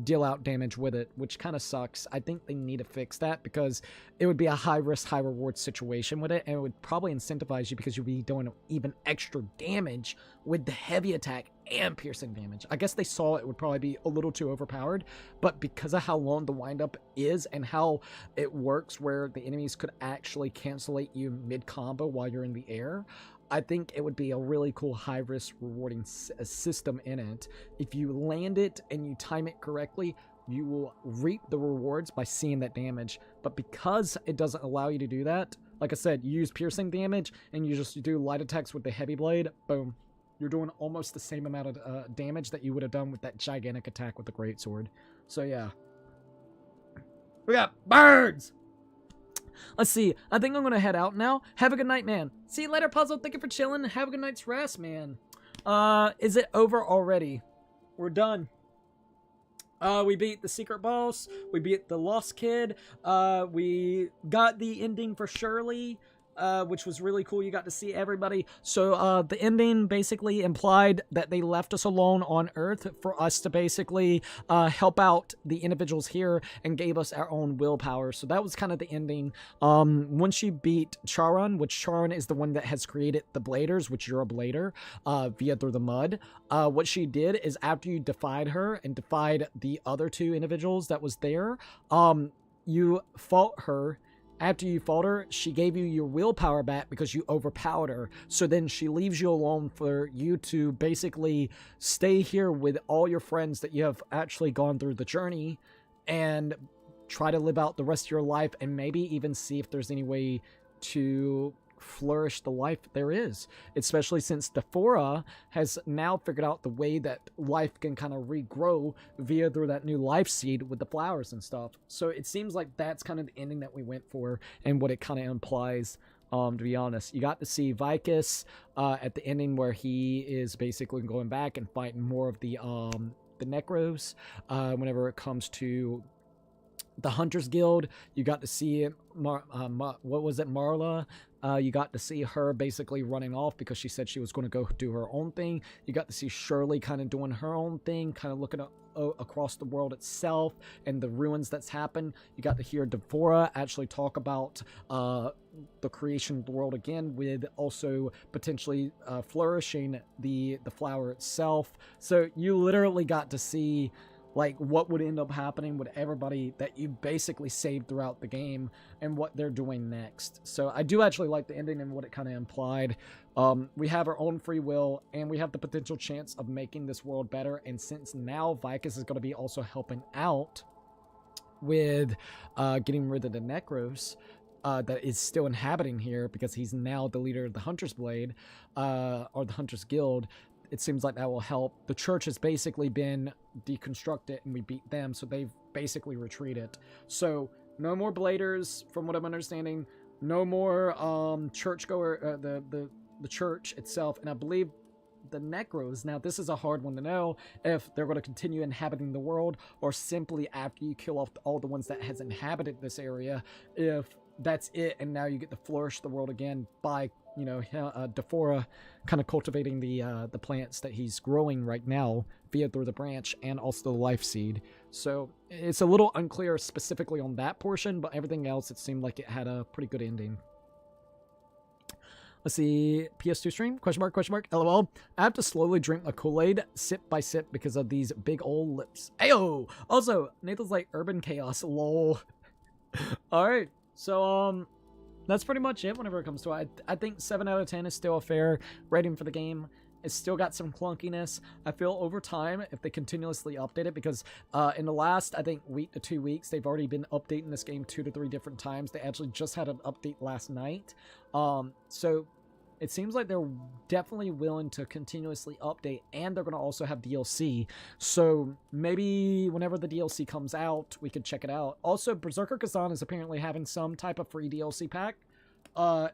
[SPEAKER 1] deal out damage with it, which kind of sucks. I think they need to fix that, because it would be a high-risk, high-reward situation with it, and it would probably incentivize you because you'd be doing even extra damage with the heavy attack and piercing damage. I guess they saw it would probably be a little too overpowered, but because of how long the windup is and how it works where the enemies could actually cancellate you mid-combo while you're in the air, I think it would be a really cool high-risk rewarding system in it. If you land it and you time it correctly, you will reap the rewards by seeing that damage. But because it doesn't allow you to do that, like I said, you use piercing damage and you just do light attacks with the heavy blade, boom. You're doing almost the same amount of damage that you would have done with that gigantic attack with the greatsword. So yeah. We got birds! Let's see. I think I'm going to head out now. Have a good night, man. See you later, Puzzle. Thank you for chilling. Have a good night's rest, man. Is it over already? We're done. We beat the secret boss. We beat the lost kid. We got the ending for Shirley, which was really cool. You got to see everybody. So the ending basically implied that they left us alone on Earth for us to basically help out the individuals here, and gave us our own willpower. So that was kind of the ending. Once you beat Charon, which Charon is the one that has created the Bladers, which you're a Blader, via Through the Mud. What she did is, after you defied her and defied the other two individuals that was there, you fought her. After you fought her, she gave you your willpower back because you overpowered her. So then she leaves you alone for you to basically stay here with all your friends that you have actually gone through the journey, and try to live out the rest of your life, and maybe even see if there's any way to flourish the life there is, especially since Dephora has now figured out the way that life can kind of regrow via through that new life seed with the flowers and stuff. So it seems like that's kind of the ending that we went for, and what it kind of implies. To be honest, you got to see Vicus at the ending, where he is basically going back and fighting more of the Necros. Whenever it comes to the Hunters Guild, you got to see what was it, Marla You got to see her basically running off because she said she was going to go do her own thing. You got to see Shirley kind of doing her own thing, kind of looking across the world itself and the ruins that's happened. You got to hear Devora actually talk about the creation of the world again, with also potentially flourishing the flower itself. So you literally got to see like what would end up happening with everybody that you basically saved throughout the game and what they're doing next. So I do actually like the ending and what it kind of implied. We have our own free will, and we have the potential chance of making this world better. And since now Vicus is going to be also helping out with getting rid of the Necros that is still inhabiting here, because he's now the leader of the Hunter's Blade, or the Hunter's Guild, it seems like that will help. The church has basically been deconstructed and we beat them, so they've basically retreated. So no more bladers, from what I'm understanding. No more churchgoer, the church itself, and I believe the Necros. Now this is a hard one to know if they're going to continue inhabiting the world, or simply after you kill off all the ones that has inhabited this area, if that's it and now you get to flourish the world again by, you know, Defora kind of cultivating the plants that he's growing right now via through the branch, and also the life seed. So it's a little unclear specifically on that portion, but everything else it seemed like it had a pretty good ending. Let's see, PS2 stream, question mark, LOL. I have to slowly drink my Kool-Aid sip by sip because of these big old lips. Ayo! Also, Nathan's like urban chaos, lol. Alright, so that's pretty much it whenever it comes to it. I think 7 out of 10 is still a fair rating for the game. It's still got some clunkiness. I feel over time, if they continuously update it, because in the last, I think, week to 2 weeks, they've already been updating this game 2 to 3 different times. They actually just had an update last night. So it seems like they're definitely willing to continuously update, and they're going to also have DLC. So maybe whenever the DLC comes out, we could check it out. Also, Berserker Kazan is apparently having some type of free DLC pack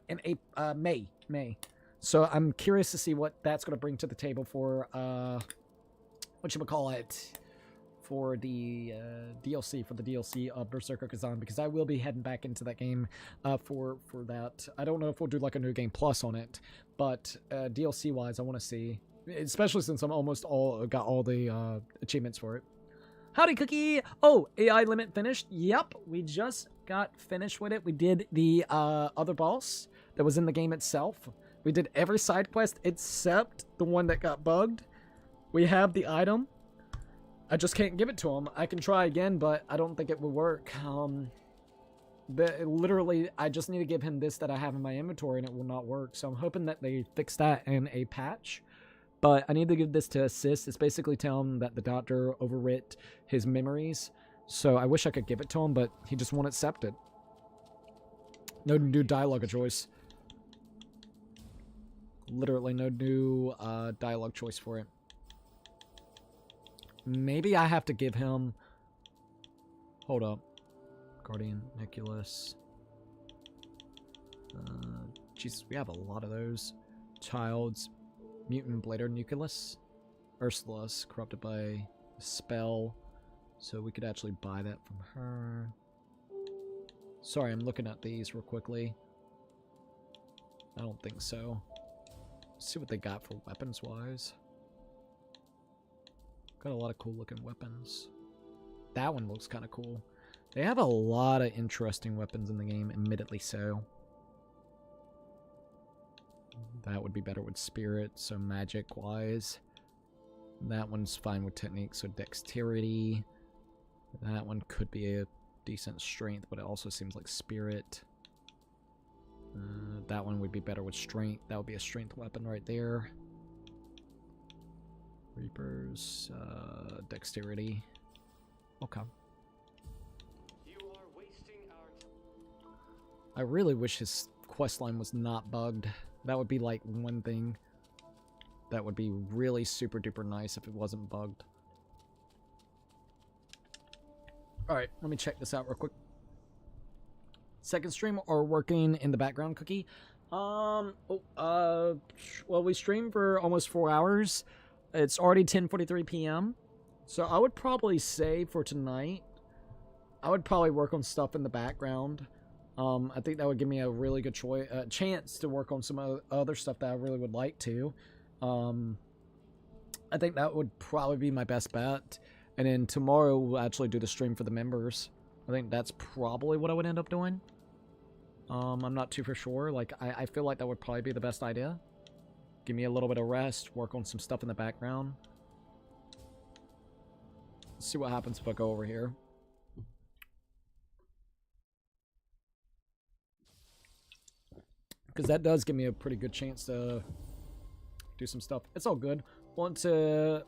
[SPEAKER 1] in May. So I'm curious to see what that's going to bring to the table for, for the DLC of Berserker Kazan, because I will be heading back into that game for that. I don't know if we'll do like a new game plus on it, but DLC wise, I want to see, especially since I'm almost got all the achievements for it. Howdy, Cookie! Oh, AI limit finished? Yep, we just got finished with it. We did the other boss that was in the game itself. We did every side quest except the one that got bugged. We have the item. I just can't give it to him. I can try again, but I don't think it will work. Literally, I just need to give him this that I have in my inventory, and it will not work. So I'm hoping that they fix that in a patch. But I need to give this to Assist. It's basically telling him that the doctor overwrit his memories. So I wish I could give it to him, but he just won't accept it. No new dialogue of choice. Literally no new dialogue choice for it. Maybe I have to give him... Hold up. Guardian, Nicholas. Jesus, we have a lot of those. Child's Mutant Blader Nucleus. Ursula's corrupted by a spell. So we could actually buy that from her. Sorry, I'm looking at these real quickly. I don't think so. Let's see what they got for weapons-wise. Got a lot of cool looking weapons. That one looks kind of cool. They have a lot of interesting weapons in the game, admittedly so. That would be better with spirit, so magic-wise. That one's fine with technique, so dexterity. That one could be a decent strength, but it also seems like spirit. That one would be better with strength. That would be a strength weapon right there. Reapers, dexterity. Okay. I really wish his questline was not bugged. That would be like one thing that would be really super duper nice if it wasn't bugged. Alright, let me check this out real quick. Second stream or working in the background, Cookie? Well, we streamed for almost 4 hours. It's already 10:43 p.m. So I would probably say for tonight, I would probably work on stuff in the background. I think that would give me a really good chance to work on some other stuff that I really would like to. I think that would probably be my best bet. And then tomorrow we'll actually do the stream for the members. I think that's probably what I would end up doing. I'm not too for sure. Like, I feel like that would probably be the best idea. Give me a little bit of rest, work on some stuff in the background. Let's see what happens if I go over here. Because that does give me a pretty good chance to do some stuff. It's all good. Want to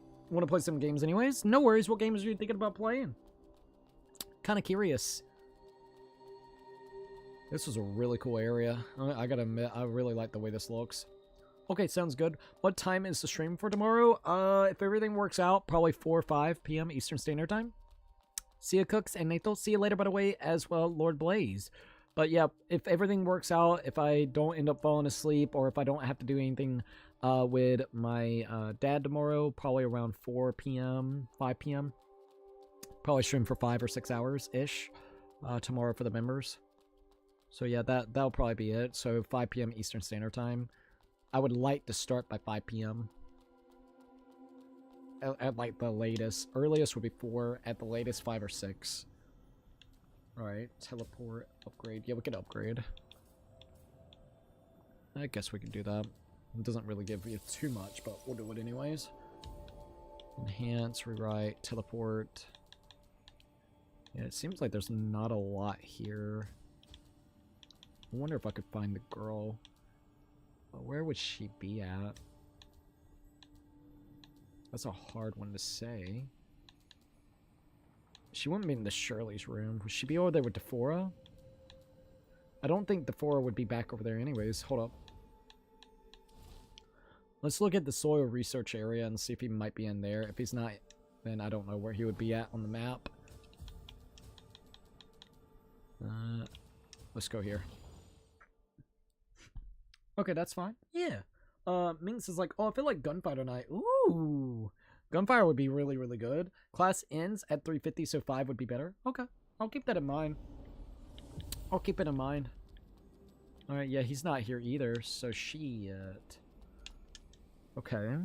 [SPEAKER 1] play some games anyways? No worries. What games are you thinking about playing? Kind of curious. This was a really cool area. I gotta admit, I really like the way this looks. Okay, sounds good. What time is the stream for tomorrow? If everything works out, probably 4 or 5 p.m. Eastern Standard Time. See ya, Cooks and Nathan. See you later, by the way, as well, Lord Blaze. But yeah, if everything works out, if I don't end up falling asleep, or if I don't have to do anything with my dad tomorrow, probably around 4 p.m., 5 p.m. Probably stream for 5 or 6 hours-ish tomorrow for the members. So yeah, that'll probably be it. So 5 p.m. Eastern Standard Time. I would like to start by 5 p.m. At like the latest. Earliest would be 4, at the latest 5 or 6. Alright, teleport, upgrade. Yeah, we could upgrade. I guess we can do that. It doesn't really give you too much, but we'll do it anyways. Enhance, rewrite, teleport. Yeah, it seems like there's not a lot here. I wonder if I could find the girl. But where would she be at? That's a hard one to say. She wouldn't be in the Shirley's room. Would she be over there with Defora? I don't think Defora would be back over there anyways. Hold up. Let's look at the soil research area and see if he might be in there. If he's not, then I don't know where he would be at on the map. Let's go here. Okay, that's fine. Yeah. Minx is like, oh, I feel like Gunfighter Night. Ooh. Gunfire would be really, really good. Class ends at 350, so 5 would be better. Okay. I'll keep that in mind. I'll keep it in mind. Alright, yeah, he's not here either, so shit. Okay.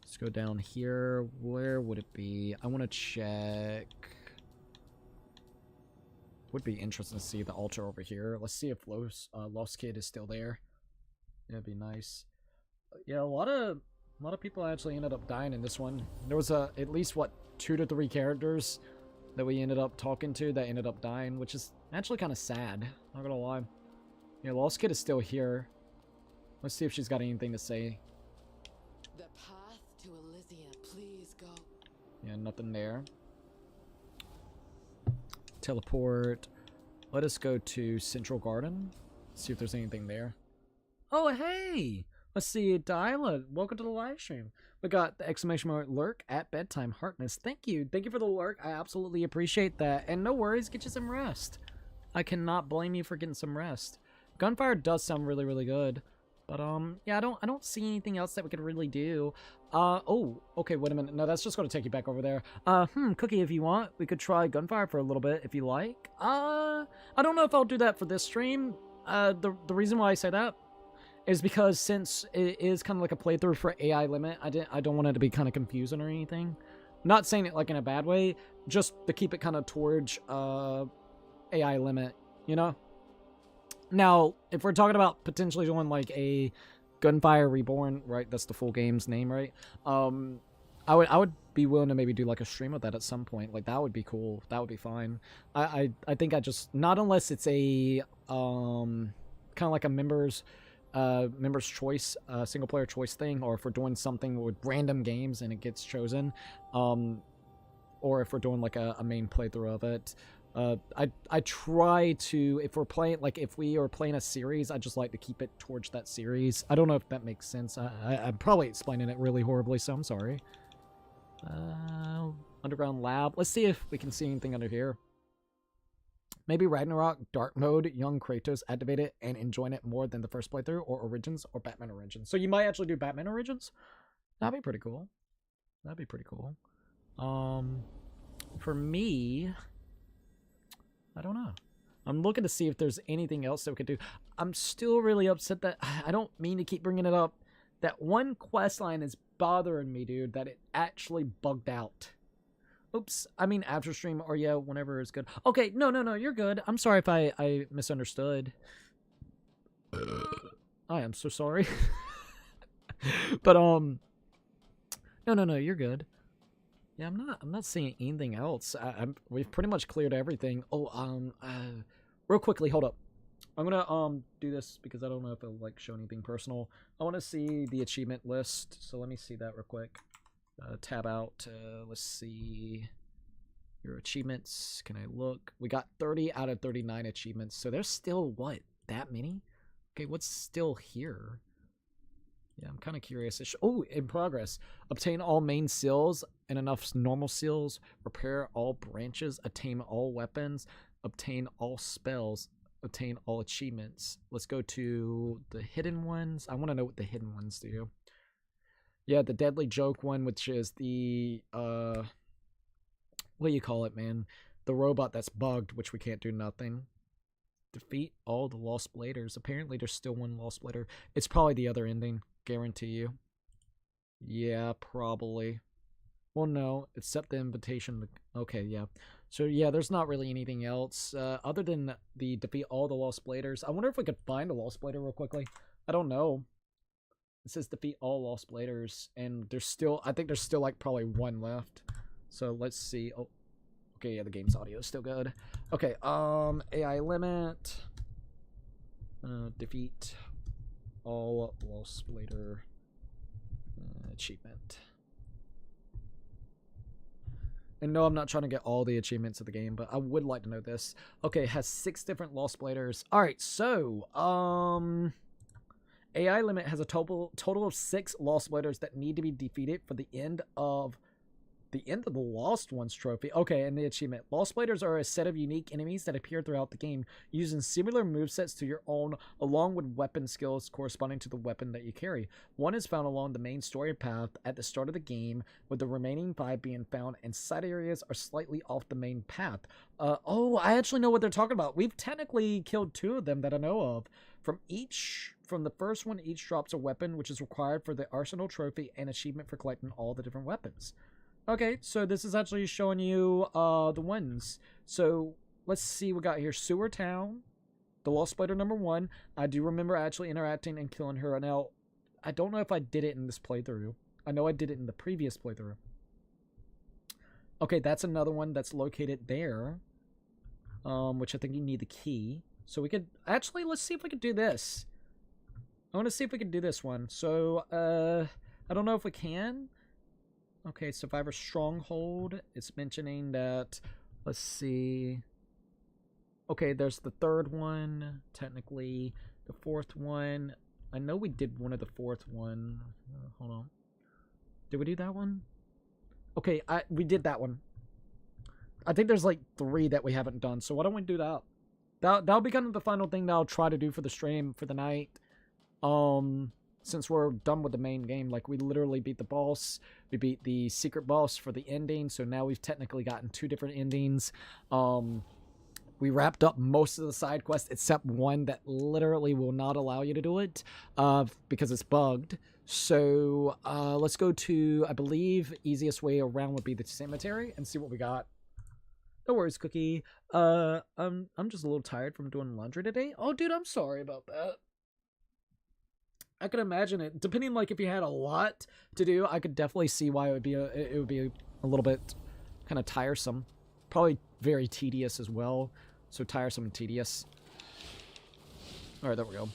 [SPEAKER 1] Let's go down here. Where would it be? I want to check. Would be interesting to see the altar over here. Let's see if Lost Kid is still there. Yeah, it'd be nice. Yeah, a lot of people actually ended up dying in this one. There was at least what 2 to 3 characters that we ended up talking to that ended up dying, which is actually kind of sad. Not gonna lie. Yeah, Lost Kid is still here. Let's see if she's got anything to say.
[SPEAKER 6] The path to Elysium, please go.
[SPEAKER 1] Yeah, nothing there. Teleport. Let us go to Central Garden. See if there's anything there. Oh, hey! Let's see, Dyla. Welcome to the live stream. We got the exclamation mark lurk at bedtime. Harkness. Thank you. Thank you for the lurk. I absolutely appreciate that. And no worries, get you some rest. I cannot blame you for getting some rest. Gunfire does sound really, really good. But yeah, I don't see anything else that we could really do. Oh, okay, wait a minute. No, that's just gonna take you back over there. Cookie, if you want, we could try Gunfire for a little bit if you like. I don't know if I'll do that for this stream. The reason why I say that is because since it is kind of like a playthrough for AI limit, I don't want it to be kind of confusing or anything. Not saying it like in a bad way, just to keep it kind of towards AI limit, you know? Now, if we're talking about potentially doing like a Gunfire Reborn, right? That's the full game's name, right? I would be willing to maybe do like a stream of that at some point. Like that would be cool. That would be fine. I think I just, not unless it's a kind of like a members choice, single player choice thing, or if we're doing something with random games and it gets chosen, or if we're doing like a main playthrough of it. I try to, if we are playing a series, I just like to keep it towards that series. I don't know if that makes sense. I'm probably explaining it really horribly, so I'm sorry. Underground lab. Let's see if we can see anything under here. Maybe Ragnarok, Dark Mode, Young Kratos, activate it, and enjoying it more than the first playthrough, or Origins, or Batman Origins. So you might actually do Batman Origins? That'd be pretty cool. That'd be pretty cool. For me, I don't know. I'm looking to see if there's anything else that we could do. I'm still really upset that I don't mean to keep bringing it up. That one quest line is bothering me, dude, that it actually bugged out. Oops, I mean after stream or yeah, whenever is good. Okay, no, you're good. I'm sorry if I misunderstood. I am so sorry. But no, you're good. Yeah, I'm not seeing anything else. We've pretty much cleared everything. Oh, real quickly, hold up. I'm gonna do this because I don't know if it'll like show anything personal. I want to see the achievement list, so let me see that real quick. Tab out. Let's see your achievements. Can I look? We got 30 out of 39 achievements, so there's still what, that many? Okay, what's still here? Yeah, I'm kind of curious. Oh, in progress. Obtain all main seals and enough normal seals. Repair all branches. Attain all weapons. Obtain all spells. Obtain all achievements. Let's go to the hidden ones. I want to know what the hidden ones do. Yeah, the deadly joke one, which is the what do you call it, man? The robot that's bugged, which we can't do nothing. Defeat all the lost bladers. Apparently there's still one lost blader. It's probably the other ending, guarantee you. Yeah, probably. Well, no, accept the invitation. Okay, yeah. So yeah, there's not really anything else other than the defeat all the lost bladers. I wonder if we could find a lost blader real quickly. I don't know. It says defeat all lost bladers, and there's still, I think there's still like probably one left. So let's see. Oh, okay, yeah, the game's audio is still good. Okay, AI limit. Defeat all lost blader achievement. And no, I'm not trying to get all the achievements of the game, but I would like to know this. Okay, it has 6 different lost bladers. Alright, so, AI limit has a total of 6 lost bladers that need to be defeated for the end of the Lost Ones trophy. Okay, and the achievement. Lost bladers are a set of unique enemies that appear throughout the game, using similar movesets to your own, along with weapon skills corresponding to the weapon that you carry. One is found along the main story path at the start of the game, with the remaining 5 being found in side areas are slightly off the main path. Oh, I actually know what they're talking about. We've technically killed 2 of them that I know of. From the first one, each drops a weapon, which is required for the Arsenal trophy and achievement for collecting all the different weapons. Okay, so this is actually showing you the ones. So let's see what we got here. Sewer Town, the Lost Blader number 1. I do remember actually interacting and killing her. Now, I don't know if I did it in this playthrough. I know I did it in the previous playthrough. Okay, that's another one that's located there, which I think you need the key. So we could actually, let's see if we could do this. I want to see if we can do this one. So I don't know if we can. Okay, Survivor Stronghold. It's mentioning that, let's see. Okay, there's the 3rd one, technically. The 4th one. I know we did one of the 4th one. Hold on. Did we do that one? Okay, we did that one. I think there's like 3 that we haven't done. So why don't we do that? That'll be kind of the final thing that I'll try to do for the stream for the night. Since we're done with the main game, like we literally beat the boss, we beat the secret boss for the ending, so now we've technically gotten 2 different endings. We wrapped up most of the side quests except one that literally will not allow you to do it because it's bugged. So let's go to, I believe, easiest way around would be the cemetery and see what we got. No worries, Cookie. I'm just a little tired from doing laundry today. Oh, dude, I'm sorry about that. I could imagine it. Depending, like, if you had a lot to do, I could definitely see why it would be a little bit kind of tiresome. Probably very tedious as well. So tiresome and tedious. All right, there we go.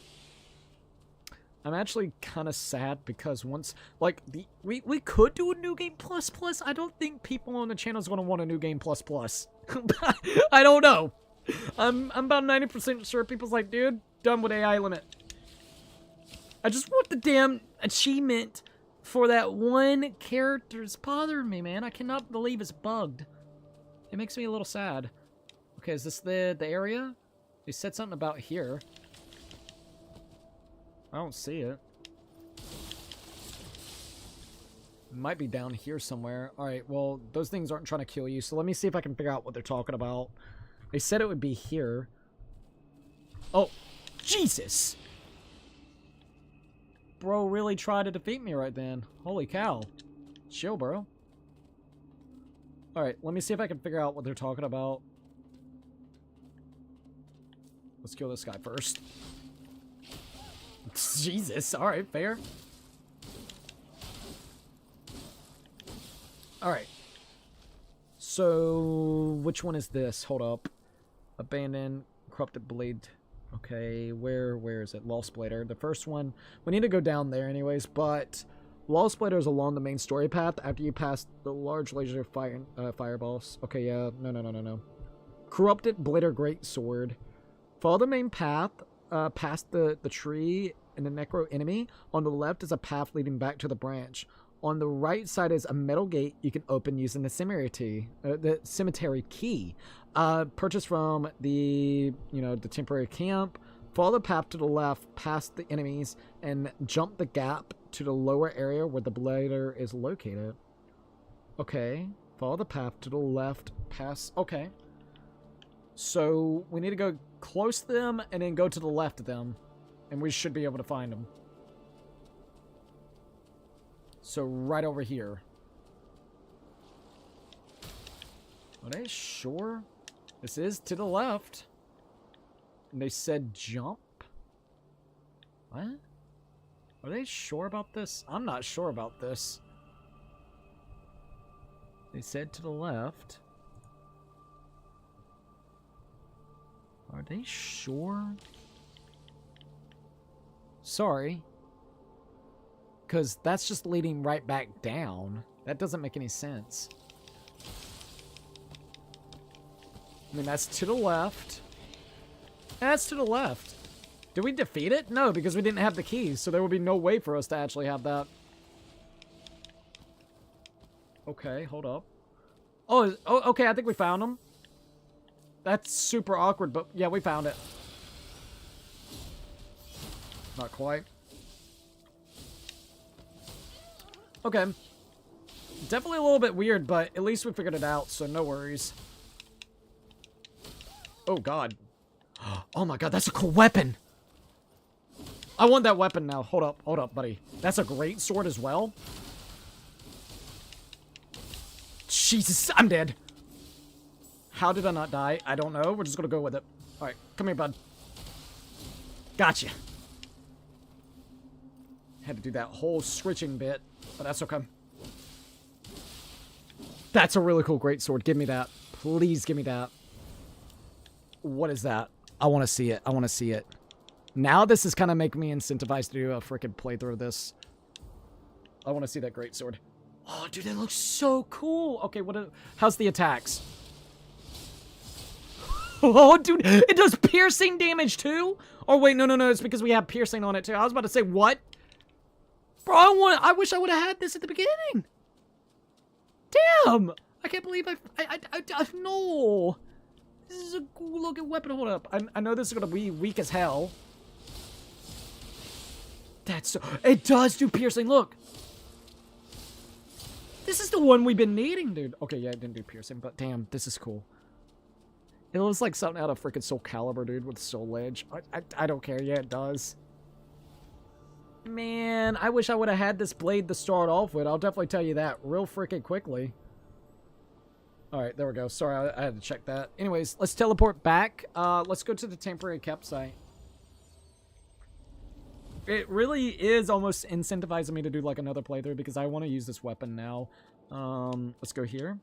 [SPEAKER 1] I'm actually kind of sad because once, like, we could do a New Game Plus Plus. I don't think people on the channel is going to want a New Game Plus Plus. I don't know. I'm about 90% sure people's like, dude, done with AI limit. I just want the damn achievement for that one character. It's bothering me, man. I cannot believe it's bugged. It makes me a little sad. Okay, is this the area? They said something about here. I don't see it. It might be down here somewhere. Alright, well, those things aren't trying to kill you, so let me see if I can figure out what they're talking about. They said it would be here. Oh, Jesus! Bro really tried to defeat me right then. Holy cow. Chill, bro. Alright, let me see if I can figure out what they're talking about. Let's kill this guy first. Jesus, alright, fair. Alright. So, which one is this? Hold up. Abandoned, corrupted blade. Okay, where is it? Law Splitter. The first one. We need to go down there anyways, but Law Splitter is along the main story path after you pass the large laser fireballs. Okay, yeah. No. Corrupted Blader Greatsword. Follow the main path, past the tree and the necro enemy. On the left is a path leading back to the branch. On the right side is a metal gate you can open using the cemetery key. Purchased from the temporary camp. Follow the path to the left past the enemies and jump the gap to the lower area where the blader is located. Okay. Follow the path to the left past... Okay. So, we need to go close to them and then go to the left of them. And we should be able to find them. So, right over here. Are they sure? This is to the left. And they said jump? What? Are they sure about this? I'm not sure about this. They said to the left. Are they sure? Sorry. Because that's just leading right back down. That doesn't make any sense. I mean, that's to the left. That's to the left. Did we defeat it? No, because we didn't have the keys, so there would be no way for us to actually have that. Okay, hold up. Oh, okay, I think we found them. That's super awkward, but yeah, we found it. Not quite. Okay. Definitely a little bit weird, but at least we figured it out, so no worries. Oh, God. Oh, my God, that's a cool weapon. I want that weapon now. Hold up, buddy. That's a great sword as well. Jesus, I'm dead. How did I not die? I don't know. We're just gonna go with it. Alright, come here, bud. Gotcha. Had to do that whole switching bit, but that's okay. That's a really cool greatsword. Give me that. Please give me that. What is that? I want to see it. I want to see it. Now this is kind of making me incentivized to do a freaking playthrough of this. I want to see that greatsword. Oh, dude, that looks so cool. Okay, how's the attacks? Oh, dude, it does piercing damage too? Oh, wait, no, it's because we have piercing on it too. I was about to say, what? Bro, I wish I would have had this at the beginning. Damn! I can't believe no. This is a cool looking weapon. Hold up. I know this is gonna be weak as hell. It does do piercing, look. This is the one we've been needing, dude. Okay, yeah, it didn't do piercing, but damn, this is cool. It looks like something out of freaking Soul Calibur, dude, with Soul Edge. I don't care. Yeah, it does. Man, I wish I would have had this blade to start off with. I'll definitely tell you that real freaking quickly. Alright, there we go. Sorry, I had to check that. Anyways, let's teleport back. Let's go to the temporary campsite. It really is almost incentivizing me to do like another playthrough because I want to use this weapon now. Let's go here.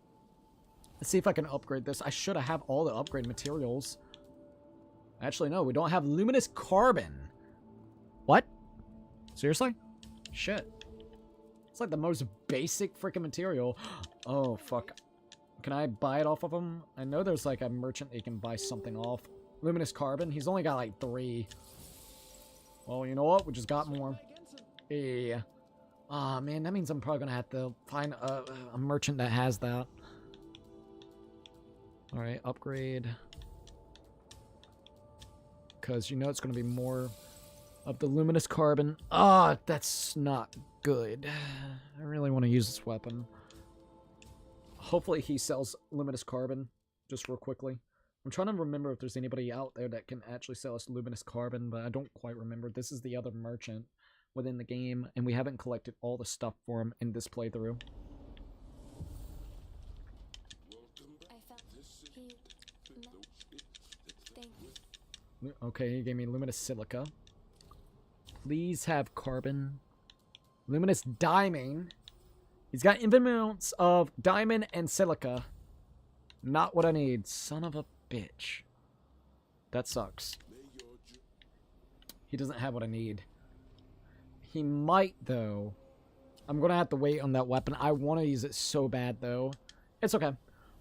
[SPEAKER 1] Let's see if I can upgrade this. I should have all the upgrade materials. Actually, no, we don't have luminous carbon. What? Seriously? Shit. It's like the most basic freaking material. Oh, fuck. Can I buy it off of him? I know there's like a merchant that you can buy something off. Luminous carbon? He's only got like 3. Well, you know what? We just got more. Yeah. Ah, man, that means I'm probably gonna have to find a merchant that has that. Alright, upgrade. Because you know it's gonna be more of the luminous carbon. Ah, that's not good. I really want to use this weapon. Hopefully he sells luminous carbon just real quickly. I'm trying to remember if there's anybody out there that can actually sell us luminous carbon, but I don't quite remember. This is the other merchant within the game, and we haven't collected all the stuff for him in this playthrough.
[SPEAKER 5] I found he. Thank you.
[SPEAKER 1] Okay, he gave me luminous silica. Please have carbon. Luminous diamond. He's got infinite amounts of diamond and silica. Not what I need. Son of a bitch. That sucks. He doesn't have what I need. He might, though. I'm going to have to wait on that weapon. I want to use it so bad, though. It's okay.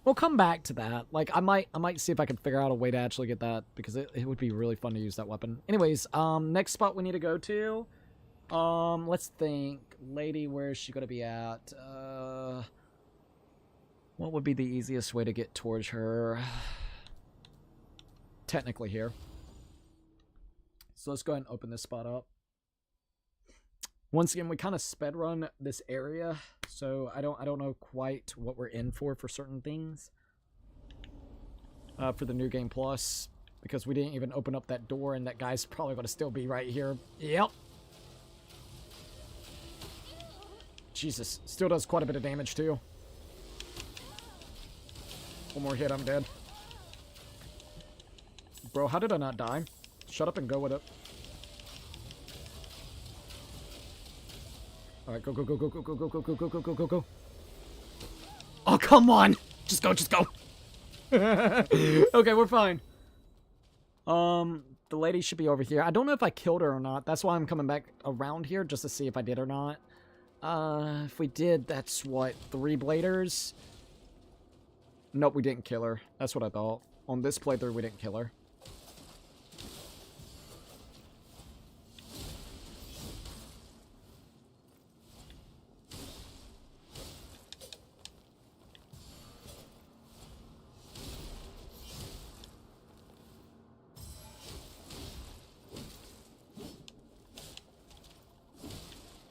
[SPEAKER 1] We'll come back to that. Like, I might see if I can figure out a way to actually get that, because it would be really fun to use that weapon. Anyways, next spot we need to go to. Let's think. Lady, where is she going to be at? What would be the easiest way to get towards her? Technically here. So let's go ahead and open this spot up. Once again, we kind of sped run this area, so I don't know quite what we're in for certain things. For the New Game Plus, because we didn't even open up that door, and that guy's probably going to still be right here. Yep. Jesus, still does quite a bit of damage too. One more hit, I'm dead. Bro, how did I not die? Shut up and go with it. Alright, go, go, go, go, go, go, go, go, go, go, go, go, go, go. Oh, come on! Just go, just go! Okay, we're fine. The lady should be over here. I don't know if I killed her or not. That's why I'm coming back around here, just to see if I did or not. If we did, that's what, 3 bladers? Nope, we didn't kill her. That's what I thought. On this playthrough, we didn't kill her.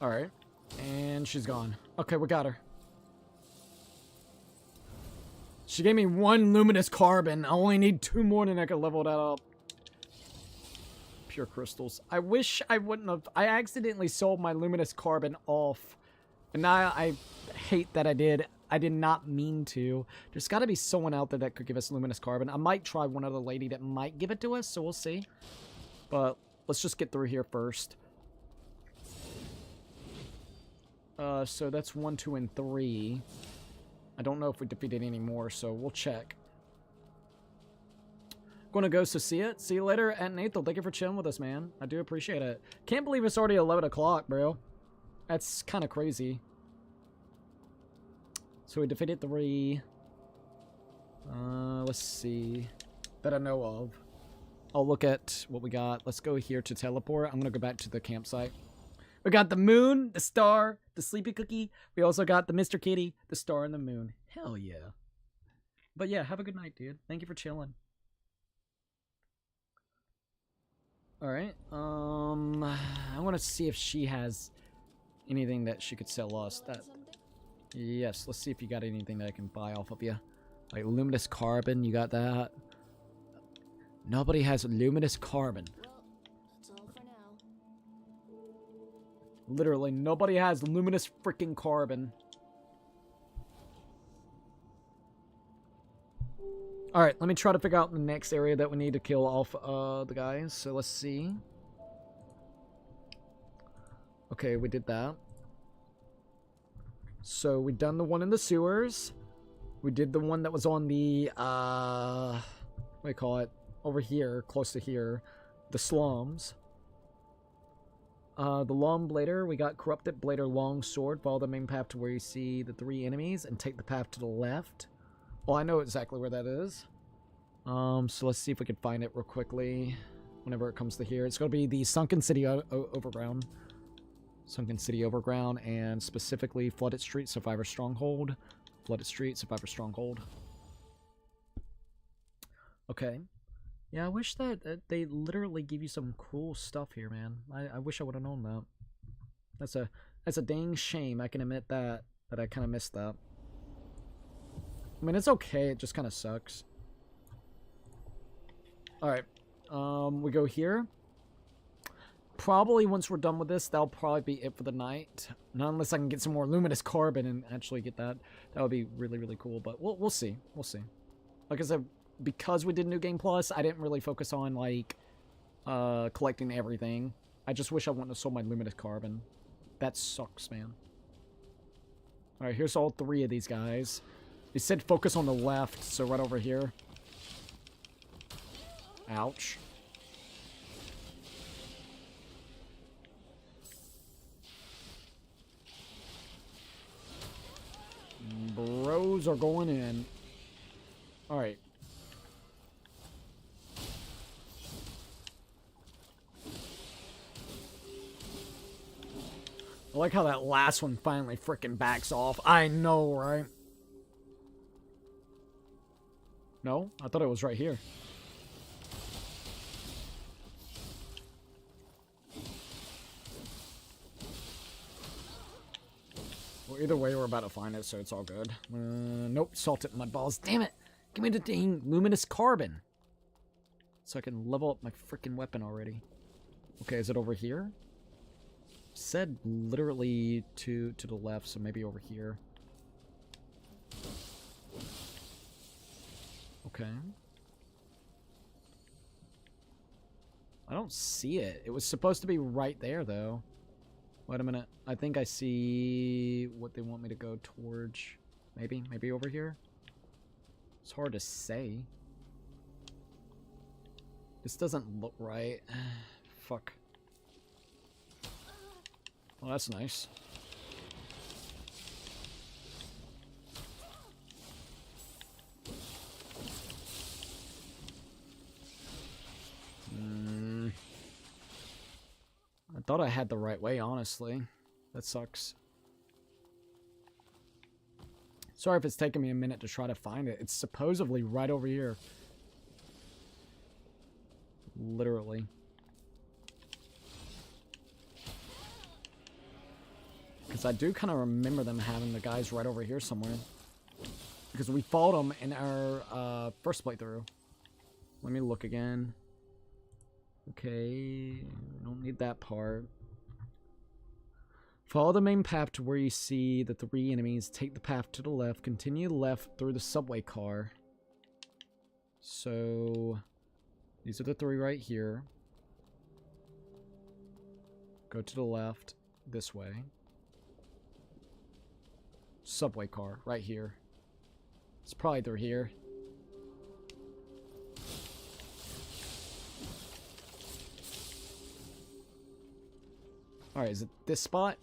[SPEAKER 1] Alright. And she's gone. Okay, we got her. She gave me 1 luminous carbon. I only need 2 more and I can level that up. Pure crystals. I wish I wouldn't have... I accidentally sold my luminous carbon off. And now I hate that I did. I did not mean to. There's got to be someone out there that could give us luminous carbon. I might try one other lady that might give it to us, so we'll see. But let's just get through here first. So that's 1, 2, and 3. I don't know if we defeated any more, so we'll check. Gonna go, so see it. See you later. And Nathan, thank you for chilling with us, man. I do appreciate it. Can't believe it's already 11 o'clock, bro. That's kind of crazy. So we defeated 3. Let's see. That I know of. I'll look at what we got. Let's go here to teleport. I'm gonna go back to the campsite. We got the moon, the star, the sleepy cookie. We also got the Mr. Kitty, the star, and the moon. Hell yeah. But yeah, have a good night, dude. Thank you for chilling. Alright, I want to see if she has anything that she could sell us. Yes, let's see if you got anything that I can buy off of you. Like luminous carbon, you got that? Nobody has luminous carbon. Literally, nobody has luminous freaking carbon. Alright, let me try to figure out the next area that we need to kill off the guys. So let's see. Okay, we did that. So we done the one in the sewers. We did the one that was on the, what do you call it? Over here, close to here. The slums. The long blader, we got corrupted blader long sword. Follow the main path to where you see the 3 enemies and take the path to the left. Well, I know exactly where that is. So let's see if we can find it real quickly whenever it comes to here. It's going to be the Sunken City Overground. Sunken City Overground, and specifically Flooded Street, Survivor Stronghold. Flooded Street, Survivor Stronghold. Okay. Yeah, I wish that they literally give you some cool stuff here, man. I wish I would have known that. That's a dang shame. I can admit that I kind of missed that. I mean, it's okay. It just kind of sucks. Alright. We go here. Probably once we're done with this, that'll probably be it for the night. Not unless I can get some more luminous carbon and actually get that. That would be really, really cool. But we'll see. We'll see. Like I said, because we did New Game Plus, I didn't really focus on, like, collecting everything. I just wish I wouldn't have sold my luminous carbon. That sucks, man. Alright, here's all 3 of these guys. They said focus on the left, so right over here. Ouch. Bros are going in. Alright. I like how that last one finally frickin' backs off. I know, right? No? I thought it was right here. Well, either way, we're about to find it, so it's all good. Nope, salted mud balls. Damn it! Give me the dang luminous carbon! So I can level up my freaking weapon already. Okay, is it over here? Said literally to the left, so maybe over here. Okay. I don't see it. It was supposed to be right there, though. Wait a minute. I think I see what they want me to go towards. Maybe over here? It's hard to say. This doesn't look right. Fuck. Well, that's nice. I thought I had the right way, honestly. That sucks. Sorry if it's taking me a minute to try to find it. It's supposedly right over here. Literally. Because I do kind of remember them having the guys right over here somewhere. Because we fought them in our first playthrough. Let me look again. Okay, don't need that part. Follow the main path to where you see the 3 enemies. Take the path to the left. Continue left through the subway car. So, these are the 3 right here. Go to the left, this way. Subway car, right here. It's probably through here. Alright, is it this spot?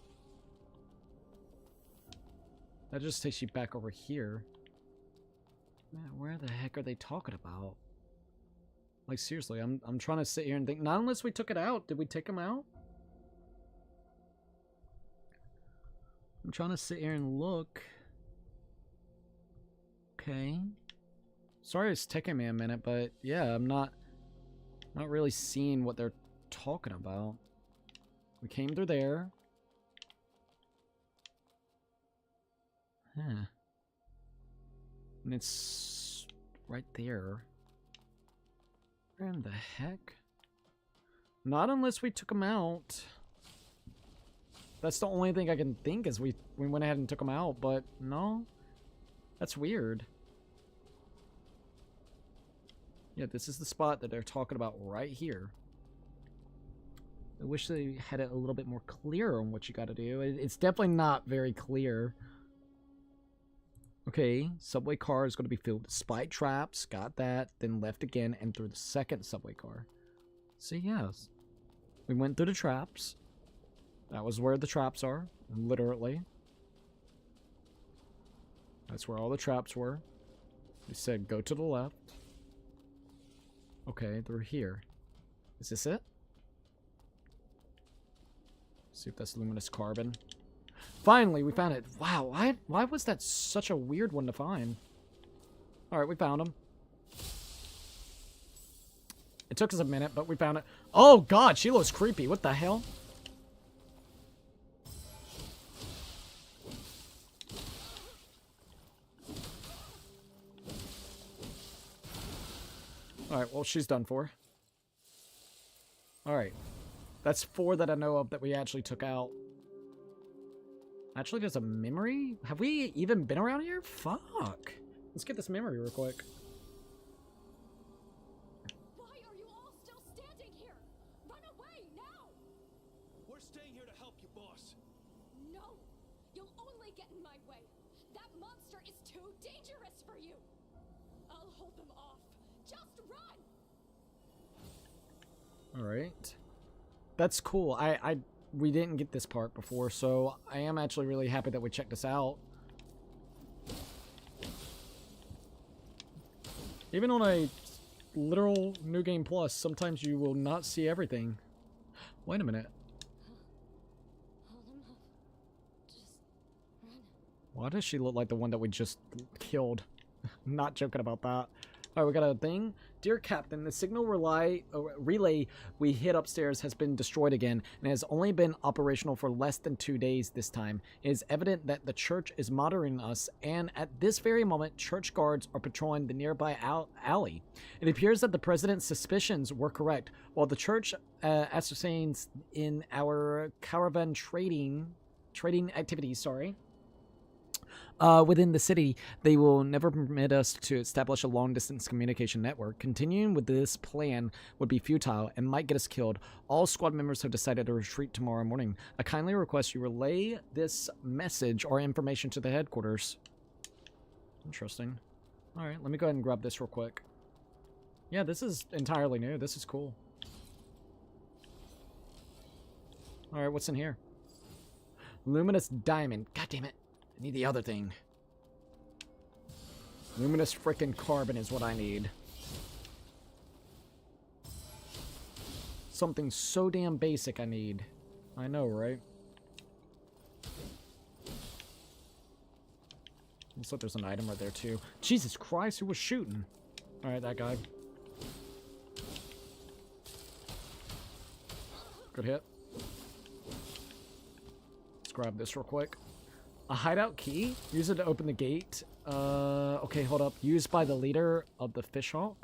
[SPEAKER 1] That just takes you back over here. Man, where the heck are they talking about? Like, seriously, I'm trying to sit here and think. Not unless we took it out. Did we take them out? I'm trying to sit here and look. Okay. Sorry it's taking me a minute, but yeah, I'm not really seeing what they're talking about. We came through there. Huh. And it's right there. Where in the heck? Not unless we took them out. That's the only thing I can think is we went ahead and took them out, but no. That's weird. Yeah, this is the spot that they're talking about right here. I wish they had it a little bit more clear on what you gotta do. It's definitely not very clear. Okay, subway car is going to be filled with spike traps. Got that. Then left again and through the second subway car. See, yes. We went through the traps. That was where the traps are. Literally. That's where all the traps were. We said go to the left. Okay, through here. Is this it? See if that's luminous carbon. Finally, we found it. Wow, why was that such a weird one to find? Alright, we found him. It took us a minute, but we found it. Oh god, she looks creepy. What the hell? Alright, well, she's done for. Alright. That's 4 that I know of that we actually took out. Actually, there's a memory? Have we even been around here? Fuck. Let's get this memory real quick.
[SPEAKER 5] Why are you all still standing here? Run away now!
[SPEAKER 3] We're staying here to help you, boss.
[SPEAKER 5] No! You'll only get in my way. That monster is too dangerous for you. I'll hold them off. Just run!
[SPEAKER 1] Alright. That's cool. We didn't get this part before, so I am actually really happy that we checked this out. Even on a literal New Game Plus, sometimes you will not see everything. Wait a minute.
[SPEAKER 5] Hold them off. Just run.
[SPEAKER 1] Why does she look like the one that we just killed? Not joking about that. Alright, we got a thing. Dear Captain, the signal relay we hit upstairs has been destroyed again and has only been operational for less than 2 days this time. It is evident that the church is monitoring us, and at this very moment, church guards are patrolling the nearby alley. It appears that the president's suspicions were correct. While the church ascertains in our caravan trading activities, within the city, they will never permit us to establish a long-distance communication network. Continuing with this plan would be futile and might get us killed. All squad members have decided to retreat tomorrow morning. I kindly request you relay this message or information to the headquarters. Interesting. Alright, let me go ahead and grab this real quick. Yeah, this is entirely new. This is cool. Alright, what's in here? Luminous diamond. God damn it. I need the other thing. Luminous frickin' carbon is what I need. Something so damn basic I need. I know, right? Looks like there's an item right there, too. Jesus Christ, who was shooting? Alright, that guy. Good hit. Let's grab this real quick. A hideout key? Use it to open the gate. Okay, hold up. Used by the leader of the Fishhawk?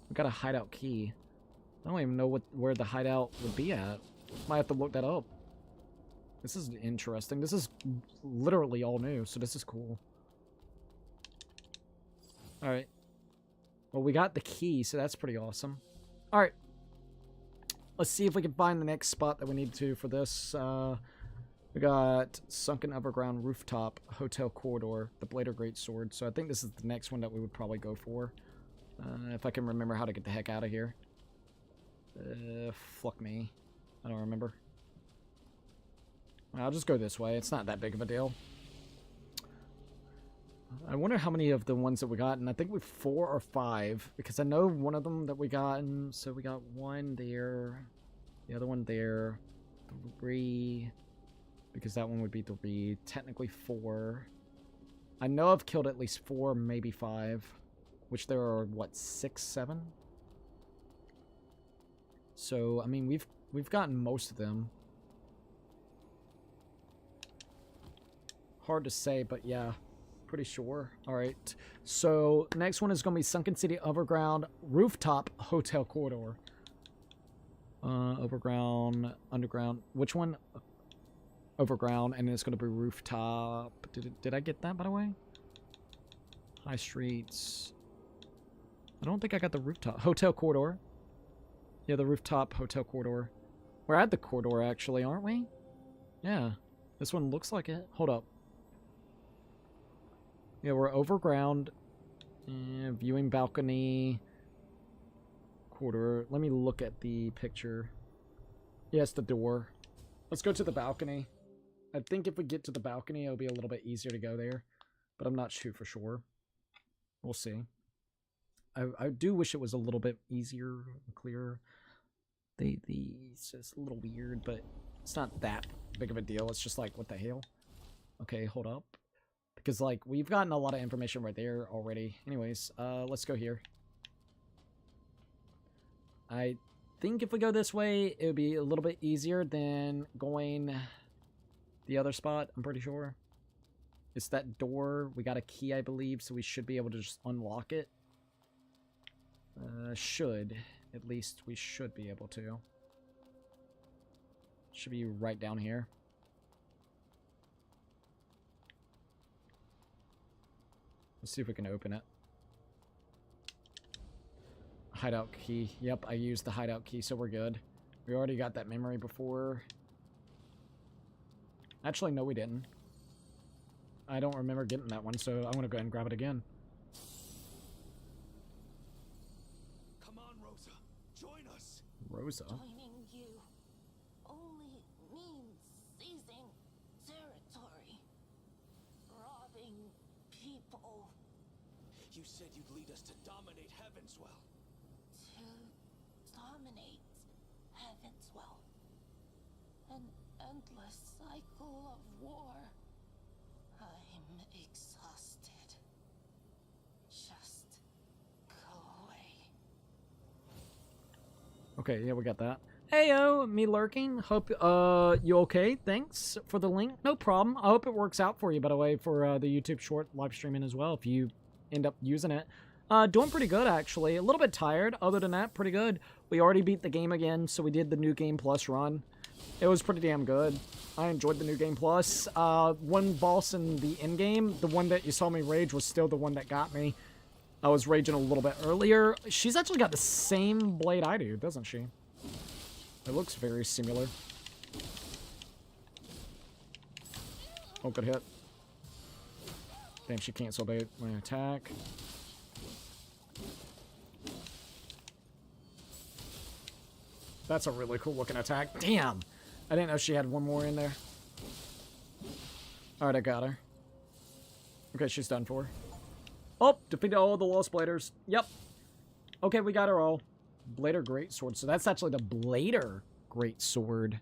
[SPEAKER 1] We got a hideout key. I don't even know where the hideout would be at. Might have to look that up. This is interesting. This is literally all new, so this is cool. Alright. Well, we got the key, so that's pretty awesome. Alright. Let's see if we can find the next spot that we need to for this. We got Sunken Overground Rooftop Hotel Corridor, the Blader Greatsword. So I think this is the next one that we would probably go for. If I can remember how to get the heck out of here. Fuck me. I don't remember. I'll just go this way. It's not that big of a deal. I wonder how many of the ones that we got. And I think we've 4 or 5. Because I know one of them that we got. And so we got 1 there. The other one there. 3... Because that one would be 3. Technically 4. I know I've killed at least 4, maybe 5. Which there are, what, 6, 7? So, I mean, we've gotten most of them. Hard to say, but yeah. Pretty sure. Alright. So, next one is going to be Sunken City Overground Rooftop Hotel Corridor. Overground, Underground. Which one? Overground, and then it's going to be Rooftop. Did I get that, by the way? High Streets. I don't think I got the Rooftop. Hotel Corridor. Yeah, the Rooftop Hotel Corridor. We're at the corridor, actually, aren't we? Yeah. This one looks like it. Hold up. Yeah, we're overground. Viewing balcony. Corridor. Let me look at the picture. Yes, the door. Let's go to the balcony. I think if we get to the balcony, it'll be a little bit easier to go there. But I'm not too for sure. We'll see. I do wish it was a little bit easier and clearer. It's just a little weird, but it's not that big of a deal. It's just like, what the hell? Okay, hold up. Because, like, we've gotten a lot of information right there already. Anyways, let's go here. I think if we go this way, it would be a little bit easier than going the other spot, I'm pretty sure. It's that door. We got a key, I believe, so we should be able to just unlock it. Should. At least we should be able to. Should be right down here. Let's see if we can open it. Hideout key. Yep, I used the hideout key, so we're good. We already got that memory before. Actually, no, we didn't. I don't remember getting that one, so I'm going to go ahead and grab it again.
[SPEAKER 3] Come on, Rosa. Join us.
[SPEAKER 1] Rosa?
[SPEAKER 2] Joining you only means seizing territory, robbing people.
[SPEAKER 3] You said you'd lead us to dominate Heavenswell.
[SPEAKER 2] To dominate Heavenswell. An endless cycle of war. I'm exhausted. Just go away.
[SPEAKER 1] Okay, yeah, we got that. Heyo, me lurking. Hope you okay. Thanks for the link. No problem. I hope it works out for you, by the way, for the YouTube short live streaming as well, if you end up using it. Doing pretty good, actually. A little bit tired. Other than that, pretty good. We already beat the game again, so we did the New Game Plus run. It was pretty damn good. I enjoyed the New Game Plus. One boss in the end game, the one that you saw me rage, was still the one that got me. I was raging a little bit earlier. She's actually got the same blade I do, doesn't she? It looks very similar. Oh, good hit. Damn, she canceled my attack. That's a really cool looking attack. Damn! I didn't know she had one more in there. Alright, I got her. Okay, she's done for. Oh, defeated all the Lost Bladers. Yep. Okay, we got her all. Blader Greatsword. So that's actually the Blader Greatsword.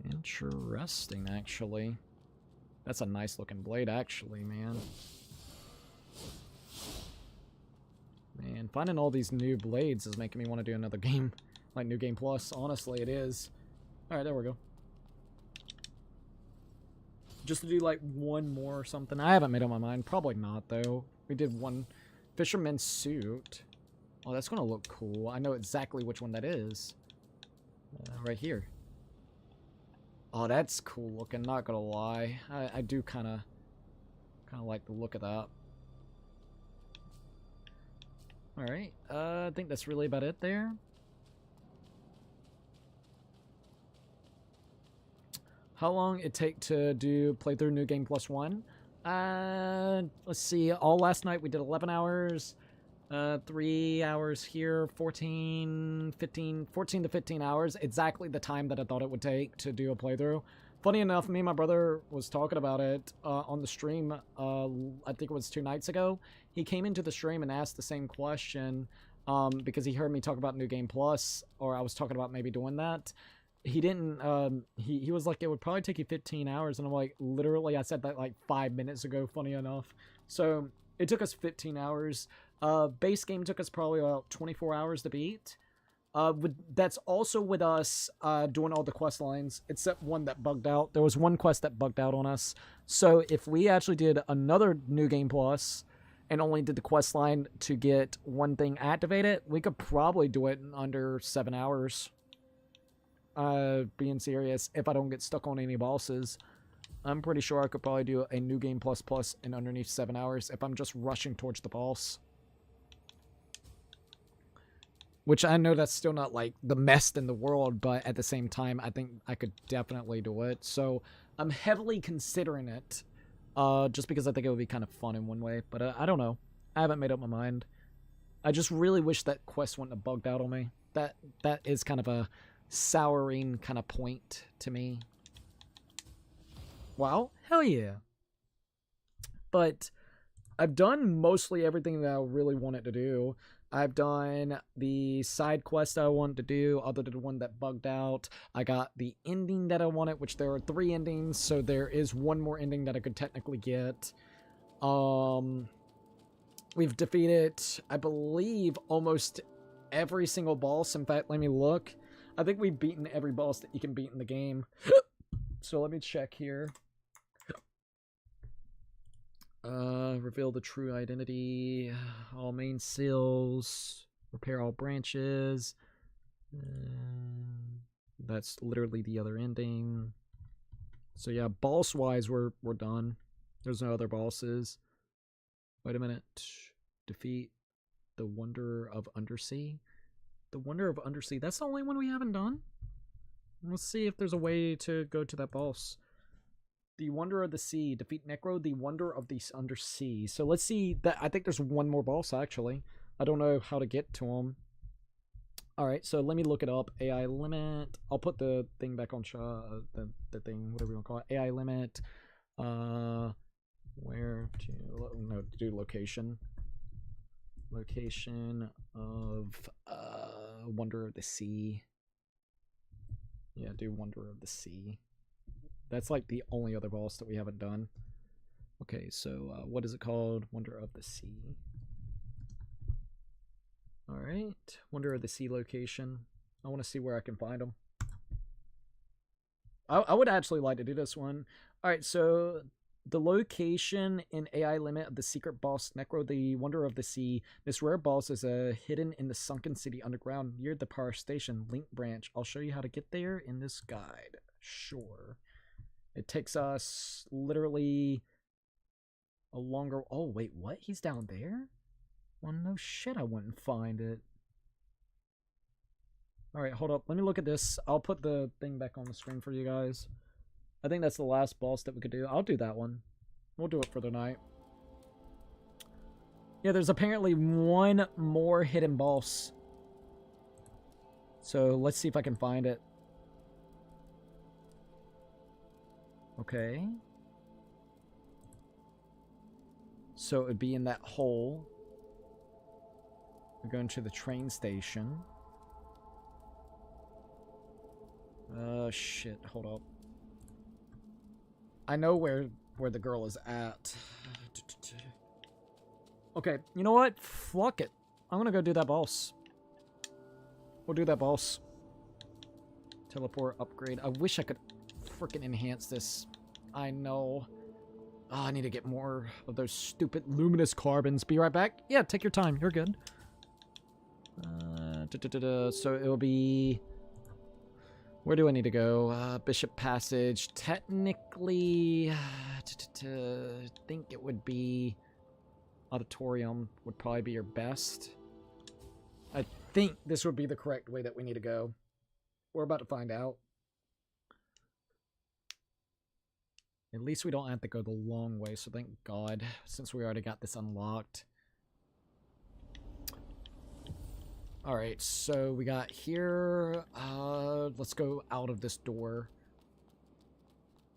[SPEAKER 1] Interesting, actually. That's a nice looking blade, actually, man. Man, finding all these new blades is making me want to do another game. Like New Game Plus. Honestly, it is. Alright, there we go. Just to do like one more or something. I haven't made up my mind. Probably not, though. We did one fisherman's suit. Oh, that's going to look cool. I know exactly which one that is. Right here. Oh, that's cool looking. Not going to lie. I do kind of like the look of that. Alright. I think that's really about it there. How long it take to do playthrough New Game Plus 1? Let's see. All last night we did 11 hours. 3 hours here. 14 to 15 hours. Exactly the time that I thought it would take to do a playthrough. Funny enough, me and my brother was talking about it on the stream. I think it was 2 nights ago. He came into the stream and asked the same question because he heard me talk about New Game Plus, or I was talking about maybe doing that. He didn't, he was like, it would probably take you 15 hours. And I'm like, literally, I said that like 5 minutes ago, funny enough. So it took us 15 hours. Base game took us probably about 24 hours to beat. That's also with us doing all the quest lines, except one that bugged out. There was one quest that bugged out on us. So if we actually did another New Game Plus and only did the quest line to get one thing activated, we could probably do it in under 7 hours. Being serious, if I don't get stuck on any bosses. I'm pretty sure I could probably do a New Game Plus Plus in underneath 7 hours if I'm just rushing towards the boss. Which I know that's still not like the best in the world, but at the same time, I think I could definitely do it. So I'm heavily considering it, just because I think it would be kind of fun in one way. But I don't know. I haven't made up my mind. I just really wish that quest wouldn't have bugged out on me. That is kind of a souring kind of point to me. Wow, hell yeah. But I've done mostly everything that I really wanted to do. I've done the side quest I wanted to do, other than the one that bugged out. I got the ending that I wanted, which there are 3 endings, so there is one more ending that I could technically get. We've defeated, I believe, almost every single boss. In fact, let me look. I think we've beaten every boss that you can beat in the game. So let me check here. Reveal the true identity. All main seals. Repair all branches. That's literally the other ending. So yeah, boss-wise, we're done. There's no other bosses. Wait a minute. Defeat the Wonder of Undersea. The Wonder of Undersea. That's the only one we haven't done. Let's see if there's a way to go to that boss. The Wonder of the Sea. Defeat Necro, the Wonder of the Undersea. So let's see. That I think there's one more boss, actually. I don't know how to get to him. Alright, so let me look it up. AI limit. I'll put the thing back on the thing, whatever you want to call it. AI limit. Where to... No, do location. Location of Wonder of the Sea. Yeah, do Wonder of the Sea. That's like the only other boss that we haven't done. Okay, so what is it called? Wonder of the Sea. Alright, Wonder of the Sea location. I want to see where I can find them. I would actually like to do this one. Alright, so the location in AI limit of the secret boss Necro, the Wonder of the Sea. This rare boss is hidden in the sunken city underground near the power station. Link branch. I'll show you how to get there in this guide. Sure. It takes us literally a longer... Oh, wait, what? He's down there? Well, no shit, I wouldn't find it. Alright, hold up. Let me look at this. I'll put the thing back on the screen for you guys. I think that's the last boss that we could do. I'll do that one. We'll do it for the night. Yeah, there's apparently one more hidden boss. So let's see if I can find it. Okay. So it would be in that hole. We're going to the train station. Shit. Hold up. I know where the girl is at. Okay, you know what? Fuck it. I'm gonna go do that boss. We'll do that boss. Teleport upgrade. I wish I could freaking enhance this. I know. Oh, I need to get more of those stupid luminous carbons. Be right back. Yeah, take your time. You're good. So it'll be... Where do I need to go? Bishop Passage. Technically, I think it would be... Auditorium would probably be your best. I think this would be the correct way that we need to go. We're about to find out. At least we don't have to go the long way, so thank God, since we already got this unlocked. Alright, so we got here. Let's go out of this door.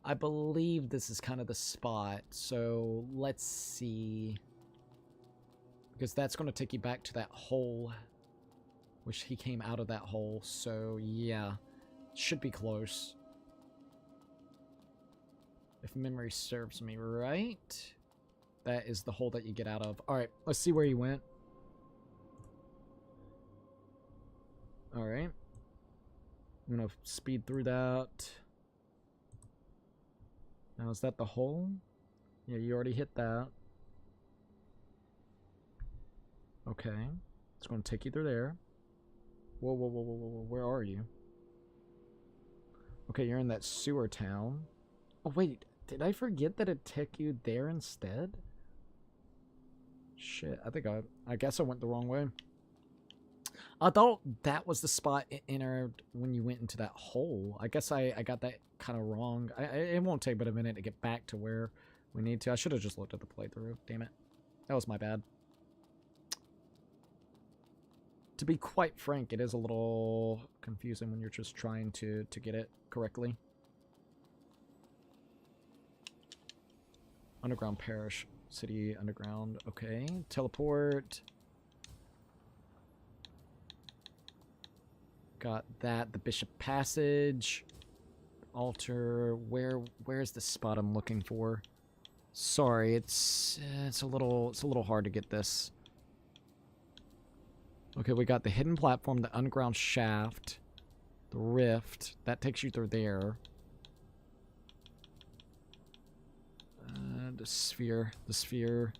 [SPEAKER 1] I believe this is kind of the spot, so let's see. Because that's going to take you back to that hole. Which he came out of that hole, so yeah. Should be close. If memory serves me right. That is the hole that you get out of. Alright, let's see where he went. Alright. I'm going to speed through that. Now, is that the hole? Yeah, you already hit that. Okay. It's going to take you through there. Whoa, whoa, whoa, whoa, whoa. Where are you? Okay, you're in that sewer town. Oh, wait. Did I forget that it took you there instead? Shit, I guess I went the wrong way. I thought that was the spot it entered when you went into that hole. I guess I got that kind of wrong. It won't take but a minute to get back to where we need to. I should have just looked at the playthrough. Damn it. That was my bad. To be quite frank, it is a little confusing when you're just trying to get it correctly. Underground Parish. City Underground. Okay. Teleport. Got that. The Bishop Passage. Altar. Where's the spot I'm looking for? Sorry, it's a little hard to get this. Okay, we got the hidden platform, the underground shaft, the rift. That takes you through there. The sphere. The sphere.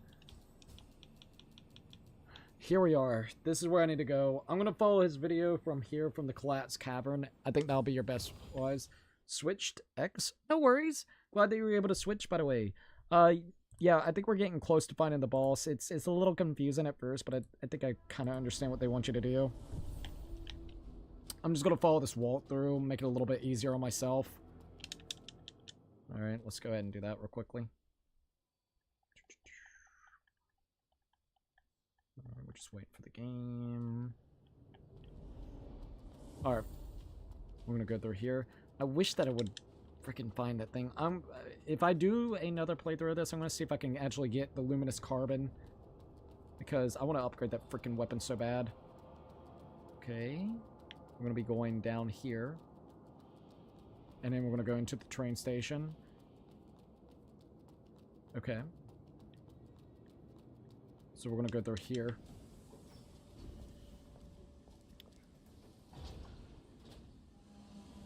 [SPEAKER 1] Here we are. This is where I need to go. I'm gonna follow his video from here, from the Collapse Cavern. I think that'll be your best wise. Switched X? No worries. Glad that you were able to switch, by the way. Yeah, I think we're getting close to finding the boss. It's a little confusing at first, but I think I kind of understand what they want you to do. I'm just gonna follow this walkthrough, make it a little bit easier on myself. Alright, let's go ahead and do that real quickly. Alright, we're just waiting for the game. Alright. We're gonna go through here. I wish that I would freaking find that thing. If I do another playthrough of this, I'm gonna see if I can actually get the luminous carbon. Because I want to upgrade that freaking weapon so bad. Okay. We're gonna be going down here. And then we're gonna go into the train station. Okay. So we're gonna go through here.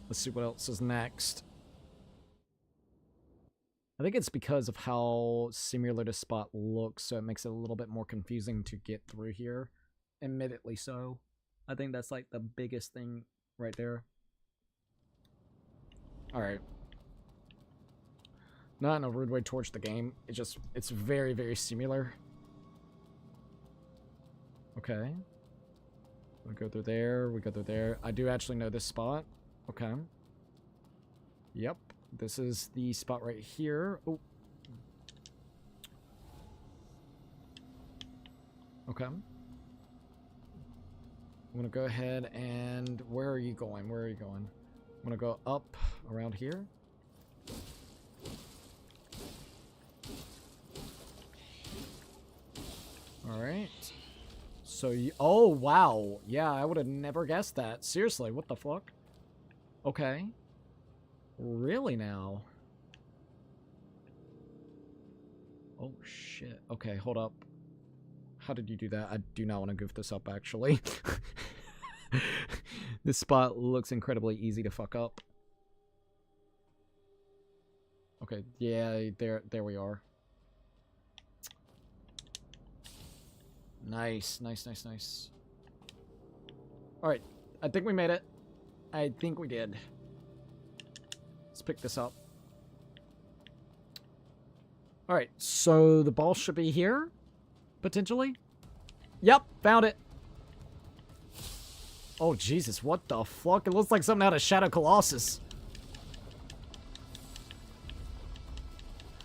[SPEAKER 1] Let's see what else is next. I think it's because of how similar this spot looks, so it makes it a little bit more confusing to get through here. Admittedly so. I think that's like the biggest thing right there. Alright. Not in a rude way towards the game. It's very, very similar. Okay. We go through there. We go through there. I do actually know this spot. Okay. Yep. This is the spot right here. Oh. Okay. I'm gonna go ahead and... Where are you going? Where are you going? I'm gonna go up around here. Alright. So you... Oh, wow. Yeah, I would have never guessed that. Seriously, what the fuck? Okay. Really now? Oh, shit. Okay, hold up. How did you do that? I do not want to goof this up, actually. This spot looks incredibly easy to fuck up. Okay, yeah, there we are. Nice, nice, nice, nice. Alright, I think we made it. I think we did. Let's pick this up. Alright, so the ball should be here? Potentially? Yep, found it. Oh, Jesus, what the fuck? It looks like something out of Shadow Colossus.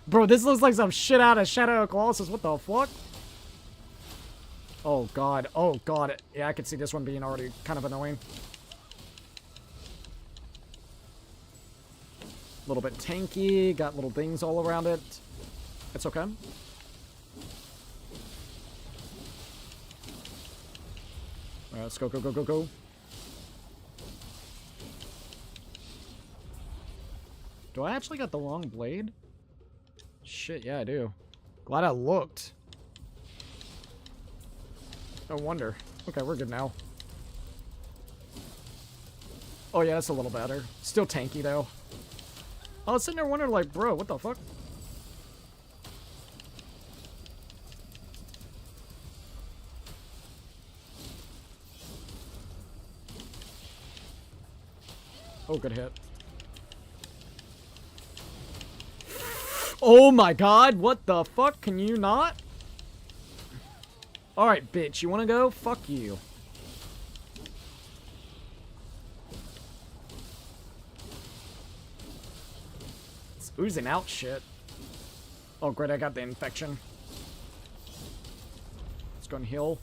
[SPEAKER 1] Bro, this looks like some shit out of Shadow Colossus. What the fuck? Oh, God. Oh, God. Yeah, I could see this one being already kind of annoying. A little bit tanky. Got little things all around it. It's okay. Alright, let's go, go, go, go, go. Do I actually got the wrong blade? Shit, yeah, I do. Glad I looked. No wonder. Okay, we're good now. Oh, yeah, that's a little better. Still tanky, though. I was sitting there wondering, like, bro, what the fuck? Oh, good hit. Oh my God, what the fuck? Can you not? Alright, bitch, you wanna go? Fuck you. It's oozing out shit. Oh great, I got the infection. Let's go and heal.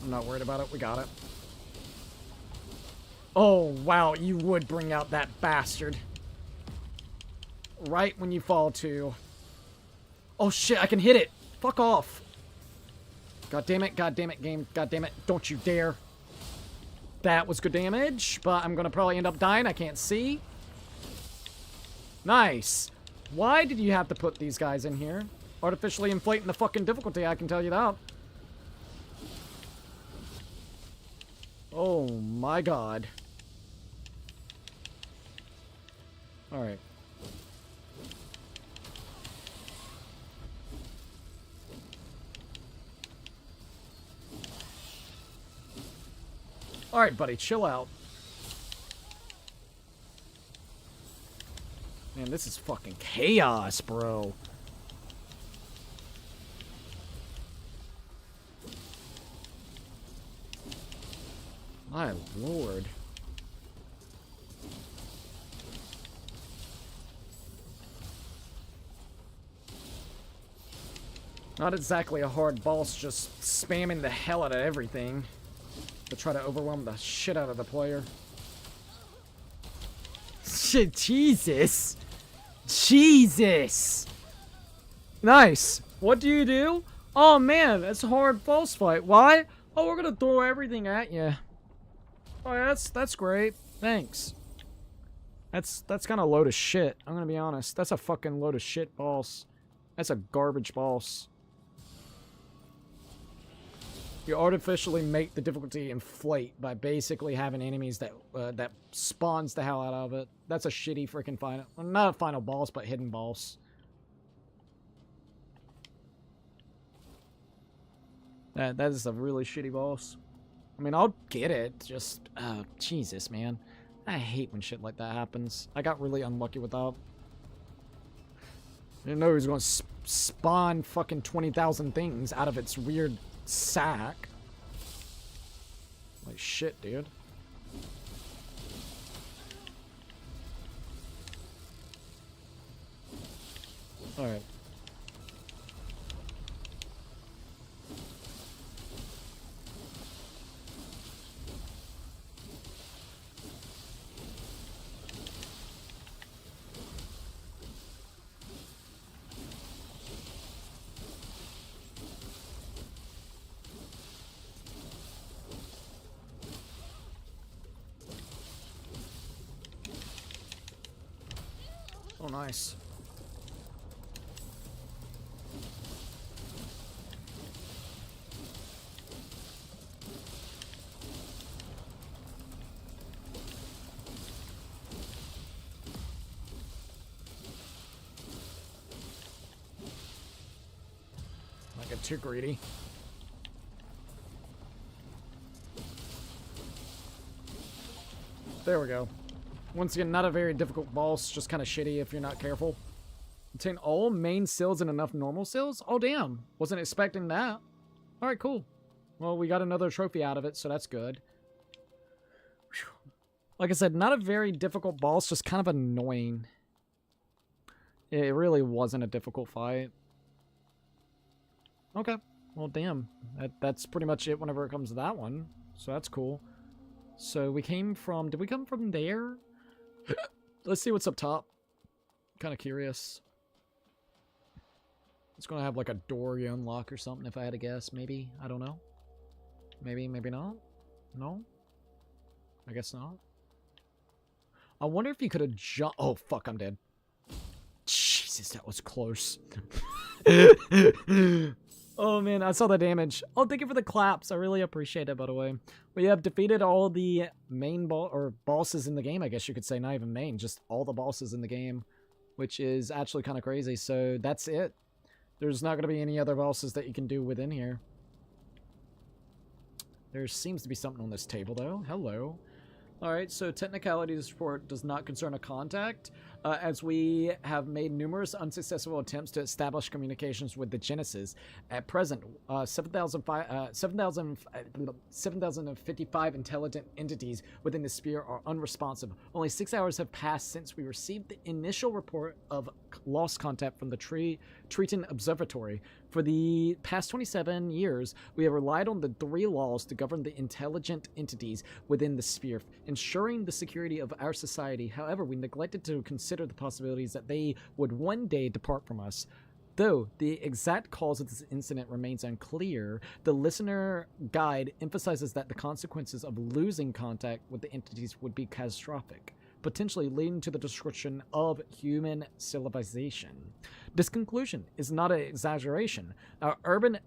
[SPEAKER 1] I'm not worried about it, we got it. Oh, wow, you would bring out that bastard. Right when you fall to. Oh shit, I can hit it. Fuck off. God damn it, game. God damn it, don't you dare. That was good damage, but I'm gonna probably end up dying. I can't see. Nice. Why did you have to put these guys in here? Artificially inflating the fucking difficulty, I can tell you that. Oh my God. Alright. Alright, buddy, chill out. Man, this is fucking chaos, bro. My lord. Not exactly a hard boss, just spamming the hell out of everything to try to overwhelm the shit out of the player. Shit, Jesus! Jesus! Nice! What do you do? Oh man, that's a hard boss fight. Why? Oh, we're gonna throw everything at you. Oh, yeah, that's great. Thanks. That's kind of a load of shit. I'm gonna be honest. That's a fucking load of shit boss. That's a garbage boss. You artificially make the difficulty inflate by basically having enemies that that spawns the hell out of it. That's a shitty freaking final, well, not a final boss, but hidden boss. That is a really shitty boss. I mean, I'll get it. Just, Jesus, man. I hate when shit like that happens. I got really unlucky with that. I didn't know he was going to spawn fucking 20,000 things out of its weird sack. Like shit, dude. Alright. Oh, nice. Not get too greedy. There we go. Once again, not a very difficult boss, just kind of shitty if you're not careful. Obtain all main seals and enough normal seals? Oh, damn. Wasn't expecting that. Alright, cool. Well, we got another trophy out of it, so that's good. Whew. Like I said, not a very difficult boss, just kind of annoying. It really wasn't a difficult fight. Okay. Well, damn. That's pretty much it whenever it comes to that one. So that's cool. So we came from... Did we come from there? Let's see what's up top. Kind of curious. It's going to have like a door you unlock or something if I had to guess. Maybe. I don't know. Maybe, maybe not. No? I guess not. I wonder if you could have jumped... Oh, fuck, I'm dead. Jesus, that was close. Oh, man, I saw the damage. Oh, thank you for the claps. I really appreciate it, by the way. We have defeated all the main bosses in the game, I guess you could say. Not even main, just all the bosses in the game, which is actually kind of crazy. So that's it. There's not going to be any other bosses that you can do within here. There seems to be something on this table, though. Hello. Alright, so technicalities report does not concern a contact, as we have made numerous unsuccessful attempts to establish communications with the Genesis. At present, 7,055 intelligent entities within the sphere are unresponsive. Only 6 hours have passed since we received the initial report of lost contact from the Triton Observatory. For the past 27 years, we have relied on the 3 laws to govern the intelligent entities within the sphere, ensuring the security of our society. However, we neglected to consider the possibilities that they would one day depart from us. Though the exact cause of this incident remains unclear, the listener guide emphasizes that the consequences of losing contact with the entities would be catastrophic, potentially leading to the destruction of human civilization. This conclusion is not an exaggeration. Our urban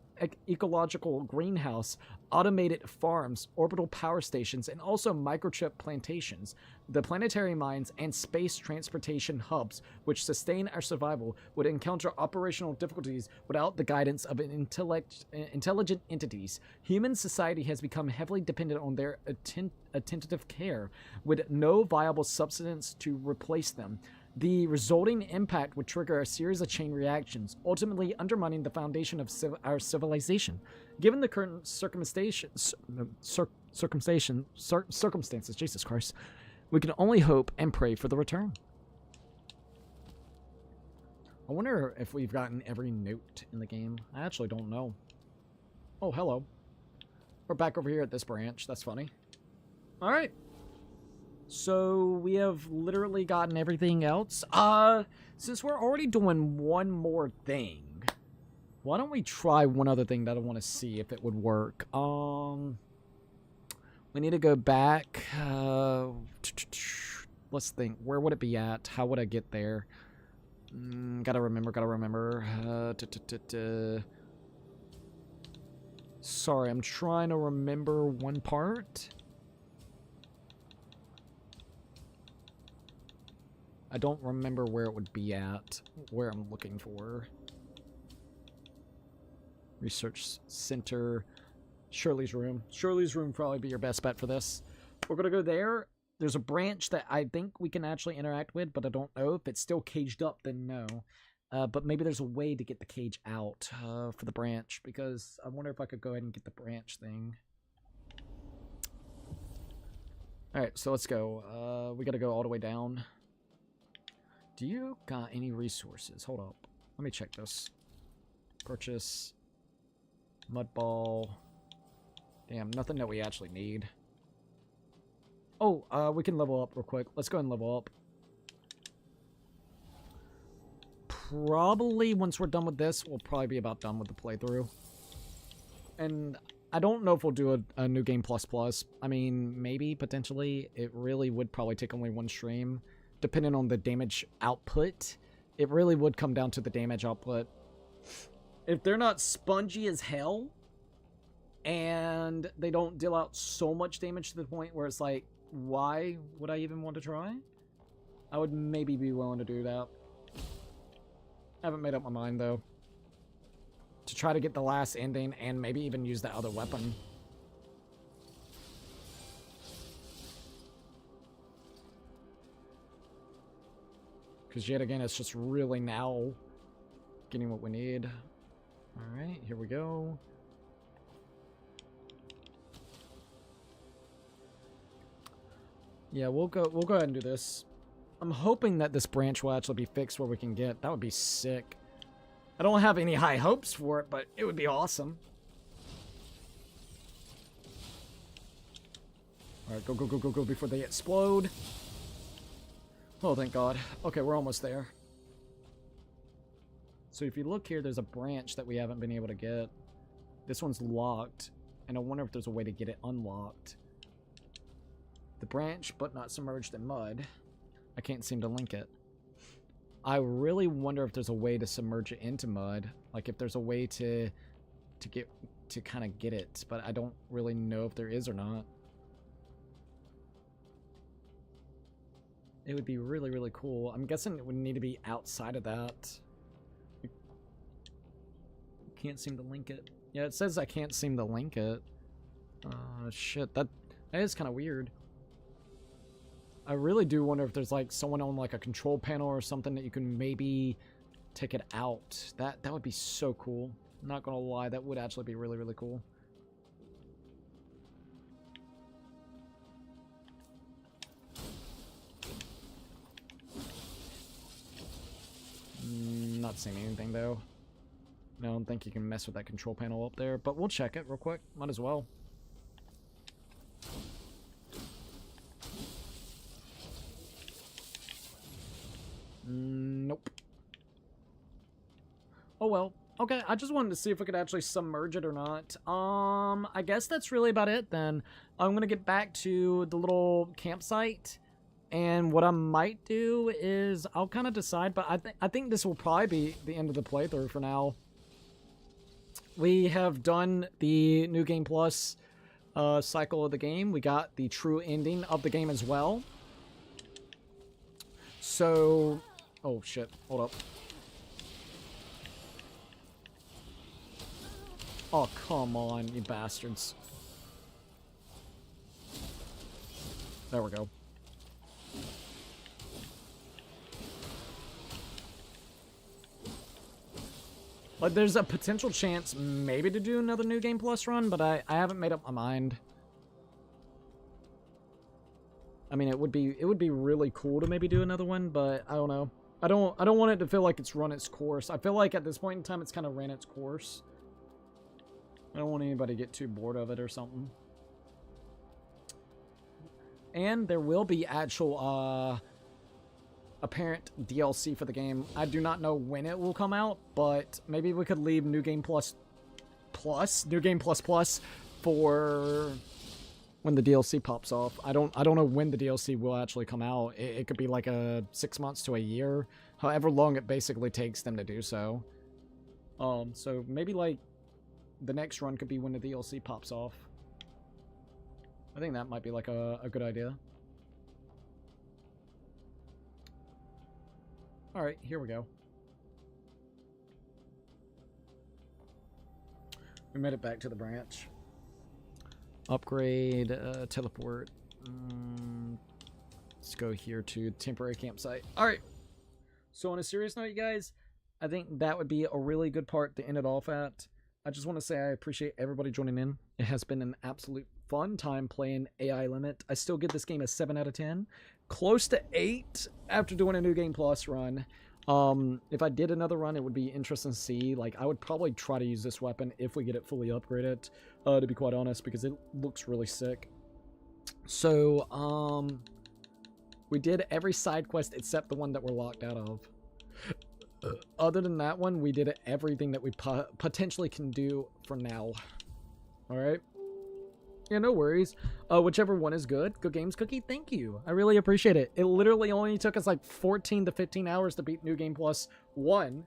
[SPEAKER 1] ecological greenhouse, automated farms, orbital power stations, and also microchip plantations, the planetary mines, and space transportation hubs which sustain our survival would encounter operational difficulties without the guidance of intelligent entities. Human society has become heavily dependent on their attentive care, with no viable substance to replace them. The resulting impact would trigger a series of chain reactions, ultimately undermining the foundation of our civilization. Given the current circumstances, Jesus Christ, we can only hope and pray for the return. I wonder if we've gotten every note in the game. I actually don't know. Oh, hello. We're back over here at this branch. That's funny. All right. So we have literally gotten everything else. Since we're already doing one more thing, why don't we try one other thing that I want to see if it would work? We need to go back. Let's think. Where would it be at? How would I get there? Gotta remember. Sorry, I'm trying to remember one part. I don't remember where it would be at, where I'm looking for. Research Center. Shirley's room. Shirley's room would probably be your best bet for this. We're going to go there. There's a branch that I think we can actually interact with, but I don't know. If it's still caged up, then no. But maybe there's a way to get the cage out for the branch, because I wonder if I could go ahead and get the branch thing. Alright, so let's go. We got to go all the way down. Do you got any resources? Hold up. Let me check this. Purchase. Mud ball. Damn, nothing that we actually need. Oh, we can level up real quick. Let's go and level up. Probably once we're done with this, we'll probably be about done with the playthrough. And I don't know if we'll do a new game plus. I mean, maybe, potentially. It really would probably take only one stream. Depending on the damage output, it really would come down to the damage output. If they're not spongy as hell, and they don't deal out so much damage to the point where it's like, why would I even want to try? I would maybe be willing to do that. I haven't made up my mind, though. To try to get the last ending, and maybe even use that other weapon. Because yet again, it's just really now getting what we need. Alright, here we go. Yeah, we'll go ahead and do this. I'm hoping that this branch will actually be fixed where we can get. That would be sick. I don't have any high hopes for it, but it would be awesome. Alright, go before they explode. Oh, thank God. Okay, we're almost there. So if you look here, there's a branch that we haven't been able to get. This one's locked, and I wonder if there's a way to get it unlocked. The branch, but not submerged in mud. I can't seem to link it. I really wonder if there's a way to submerge it into mud. Like if there's a way to kind of get it, but I don't really know if there is or not. It would be really, really cool. I'm guessing it would need to be outside of that. Can't seem to link it. Yeah, it says I can't seem to link it. Shit, that is kind of weird. I really do wonder if there's like someone on like a control panel or something that you can maybe take it out. That would be so cool. I'm not gonna lie, that would actually be really, really cool. Not seeing anything though. I don't think you can mess with that control panel up there, but we'll check it real quick. Might as well. Nope. Oh well. Okay, I just wanted to see if we could actually submerge it or not. I guess that's really about it then. I'm gonna get back to the little campsite. And what I might do is I'll kind of decide, but I think this will probably be the end of the playthrough for now. We have done the New Game Plus cycle of the game. We got the true ending of the game as well. So, oh shit, hold up. Oh, come on, you bastards. There we go. Like, there's a potential chance maybe to do another New Game Plus run, but I haven't made up my mind. I mean, it would be really cool to maybe do another one, but I don't know. I don't want it to feel like it's run its course. I feel like at this point in time, it's kind of ran its course. I don't want anybody to get too bored of it or something. And there will be actual, apparent DLC for the game. I do not know when it will come out, but maybe we could leave New Game Plus for when the DLC pops off. I don't know when the DLC will actually come out. It could be like a 6 months to a year, however long it basically takes them to do so. So maybe like the next run could be when the DLC pops off. I think that might be like a good idea. Alright, here we go. We made it back to the branch. Upgrade, teleport. Let's go here to temporary campsite. Alright. So on a serious note, you guys, I think that would be a really good part to end it off at. I just want to say I appreciate everybody joining in. It has been an absolute fun time playing AI Limit. I still give this game a 7 out of 10. Close to 8 after doing a New Game Plus run. If I did another run, it would be interesting to see. Like, I would probably try to use this weapon if we get it fully upgraded, to be quite honest, because it looks really sick. So, we did every side quest except the one that we're locked out of. Other than that one, we did everything that we potentially can do for now. Alright? Yeah, no worries. Whichever one is good. Good games, Cookie. Thank you. I really appreciate it. It literally only took us like 14 to 15 hours to beat New Game Plus 1.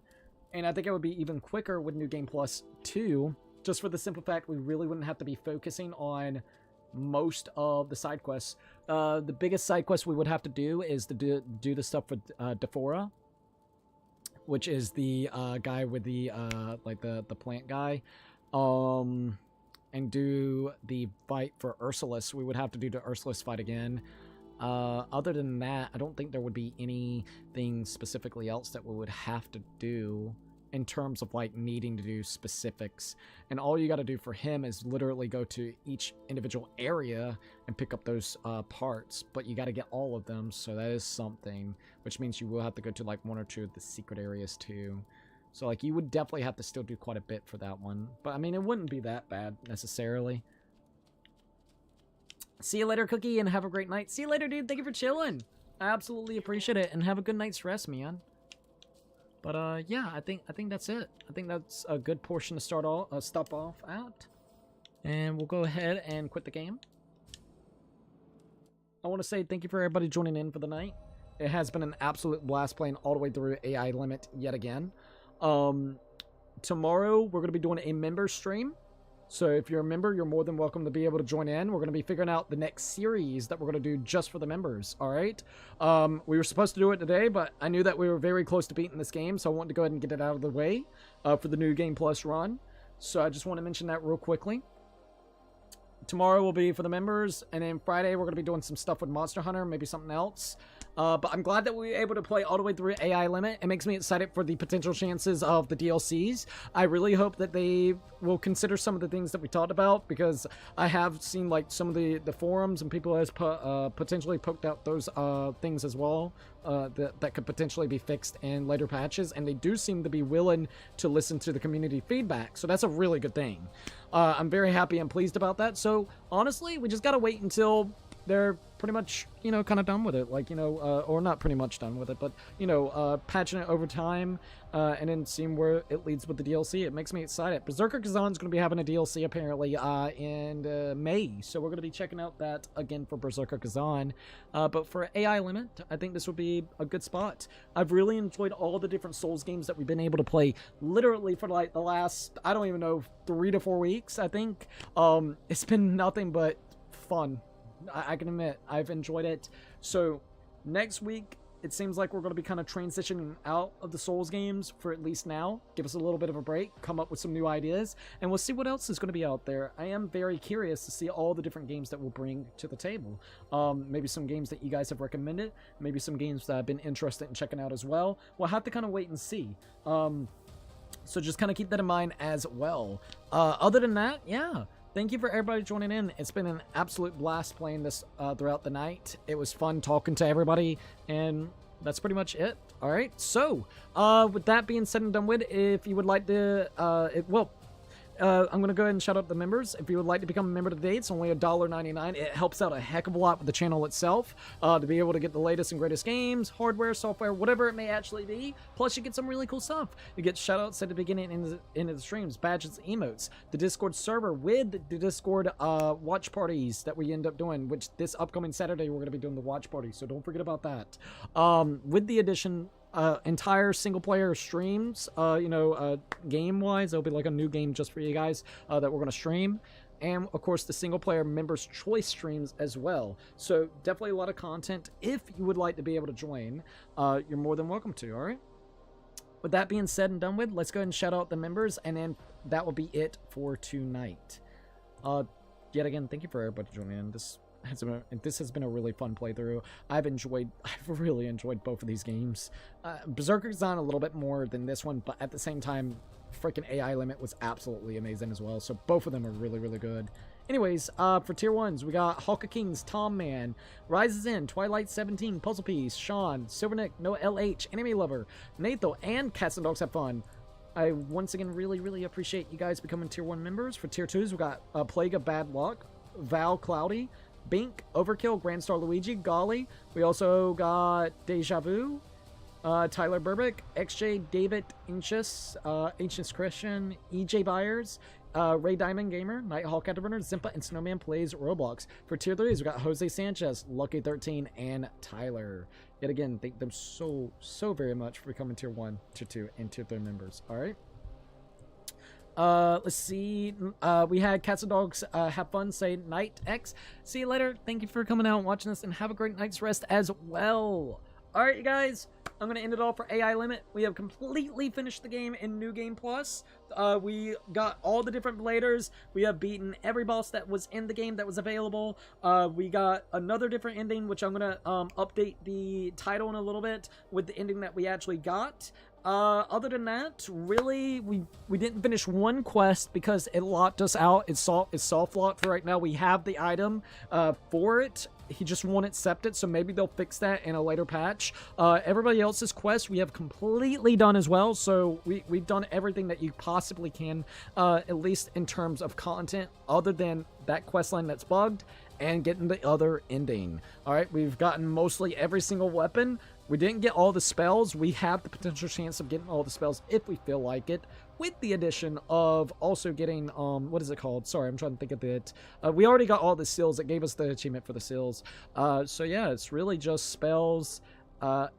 [SPEAKER 1] And I think it would be even quicker with New Game Plus 2. Just for the simple fact we really wouldn't have to be focusing on most of the side quests. The biggest side quest we would have to do is to do the stuff with Defora, which is the guy with the like the plant guy. And do the fight for Ursulus. We would have to do the Ursulus fight again. Other than that, I don't think there would be anything specifically else that we would have to do in terms of like needing to do specifics. And all you got to do for him is literally go to each individual area and pick up those parts. But you got to get all of them, so that is something. Which means you will have to go to like 1 or 2 of the secret areas too. So, like, you would definitely have to still do quite a bit for that one. But, I mean, it wouldn't be that bad, necessarily. See you later, Cookie, and have a great night. See you later, dude. Thank you for chilling. I absolutely appreciate it, and have a good night's rest, man. But, yeah, I think that's it. I think that's a good portion to stop off at. And we'll go ahead and quit the game. I want to say thank you for everybody joining in for the night. It has been an absolute blast playing all the way through AI Limit yet again. Tomorrow we're going to be doing a member stream. So if you're a member, you're more than welcome to be able to join in. We're going to be figuring out the next series that we're going to do just for the members. All right. We were supposed to do it today, but I knew that we were very close to beating this game. So I wanted to go ahead and get it out of the way, for the New Game Plus run. So I just want to mention that real quickly. Tomorrow will be for the members, and then Friday we're going to be doing some stuff with Monster Hunter, maybe something else. But I'm glad that we were able to play all the way through AI Limit. It makes me excited for the potential chances of the DLCs. I really hope that they will consider some of the things that we talked about, because I have seen like some of the forums and people has potentially poked out those things as well, that could potentially be fixed in later patches, and they do seem to be willing to listen to the community feedback. So that's a really good thing. I'm very happy and pleased about that. So honestly, we just gotta wait until they're pretty much, you know, kind of done with it. Like, you know, or not pretty much done with it, but, you know, patching it over time, and then seeing where it leads with the DLC. It makes me excited. Berserker Kazan's going to be having a DLC apparently in May, so we're going to be checking out that again for Berserker Kazan. But for AI Limit, I think this would be a good spot. I've really enjoyed all the different Souls games that we've been able to play literally for like the last, I don't even know, 3 to 4 weeks, I think. It's been nothing but fun. I can admit I've enjoyed it. So next week it seems like we're going to be kind of transitioning out of the Souls games for at least now. Give us a little bit of a break, come up with some new ideas, and we'll see what else is going to be out there. I am very curious to see all the different games that we'll bring to the table. Maybe some games that you guys have recommended, maybe some games that I've been interested in checking out as well. We'll have to kind of wait and see. So just kind of keep that in mind as well. Other than that, yeah. Thank you for everybody joining in. It's been an absolute blast playing this throughout the night. It was fun talking to everybody, and that's pretty much it. All right, so with that being said and done with, if you would like to, I'm going to go ahead and shout out the members. If you would like to become a member today, it's only $1.99. It helps out a heck of a lot with the channel itself, to be able to get the latest and greatest games, hardware, software, whatever it may actually be. Plus, you get some really cool stuff. You get shout outs at the beginning and end of the streams, badges, emotes, the Discord server with the Discord watch parties that we end up doing, which this upcoming Saturday, we're going to be doing the watch party, so don't forget about that. With the addition entire single player streams, game wise, there'll be like a new game just for you guys that we're going to stream, and of course the single player members choice streams as well. So definitely a lot of content. If you would like to be able to join, you're more than welcome to. All right, with that being said and done with, let's go ahead and shout out the members, and then that will be it for tonight. Yet again, thank you for everybody joining in. This has been a really fun playthrough. I've really enjoyed both of these games. Berserker's on a little bit more than this one, but at the same time, freaking AI Limit was absolutely amazing as well. So both of them are really, really good. Anyways, for tier 1s, we got Hawka Kings, Tom Man, Rises In, Twilight 17, Puzzle Piece, Sean, Silvernick, No LH, Enemy Lover, Natho, and Cats and Dogs Have Fun. I once again really, really appreciate you guys becoming tier 1 members. For tier 2s, we got Plague of Bad Luck, Val Cloudy, Bink, Overkill, Grand Star Luigi, Golly. We also got Deja Vu, Tyler Burbick, XJ, David Inchus, Ancient Christian, EJ Byers, Ray Diamond Gamer, Nighthawk Afterburner, Zimpa, and Snowman Plays Roblox. For tier 3s, we got Jose Sanchez, Lucky13, and Tyler. Yet again, thank them so very much for becoming tier 1, tier 2, and tier 3 members. All right. Let's see. We had Cats and Dogs Have Fun say Night X. See you later. Thank you for coming out and watching us, and have a great night's rest as well. Alright, you guys, I'm going to end it all for AI Limit. We have completely finished the game in New Game Plus. We got all the different bladers. We have beaten every boss that was in the game that was available. We got another different ending, which I'm going to update the title in a little bit with the ending that we actually got. Other than that, really, we didn't finish one quest because it locked us out. It's soft locked for right now. We have the item for it. He just won't accept it, so maybe they'll fix that in a later patch. Everybody else's quest we have completely done as well, so we've done everything that you possibly can, at least in terms of content, other than that quest line that's bugged and getting the other ending. All right, we've gotten mostly every single weapon. We didn't get all the spells. We have the potential chance of getting all the spells if we feel like it, with the addition of also getting, what is it called? Sorry, I'm trying to think of it. We already got all the seals. It gave us the achievement for the seals. So yeah, it's really just spells,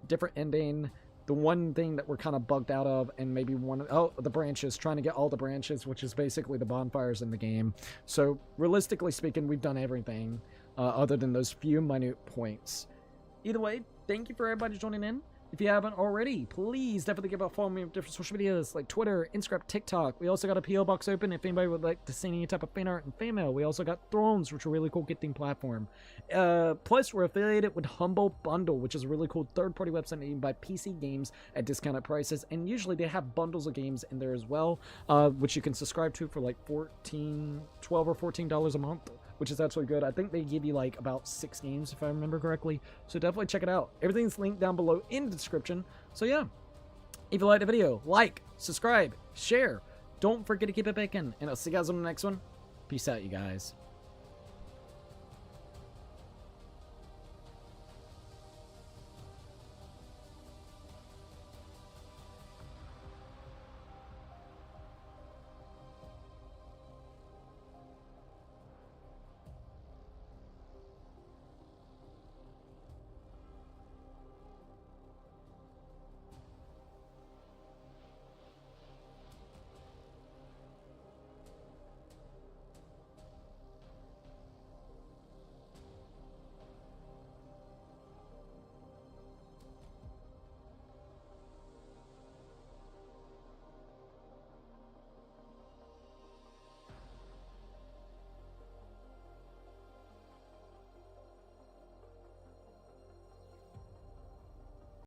[SPEAKER 1] different ending, the one thing that we're kind of bugged out of, and maybe the branches, trying to get all the branches, which is basically the bonfires in the game. So realistically speaking, we've done everything, other than those few minute points. Either way, thank you for everybody joining in. If you haven't already, please definitely give a follow me on different social medias like Twitter, Instagram, TikTok. We also got a PO box open if anybody would like to see any type of fan art and fan mail. We also got Thrones, which is a really cool gifting platform. Plus, we're affiliated with Humble Bundle, which is a really cool third-party website that you can buy PC games at discounted prices. And usually they have bundles of games in there as well, which you can subscribe to for like $12 or $14 a month, which is absolutely good. I think they give you like about 6 games if I remember correctly. So definitely check it out. Everything's linked down below in the description. So yeah, if you liked the video, like, subscribe, share. Don't forget to keep it baking, and I'll see you guys on the next one. Peace out, you guys.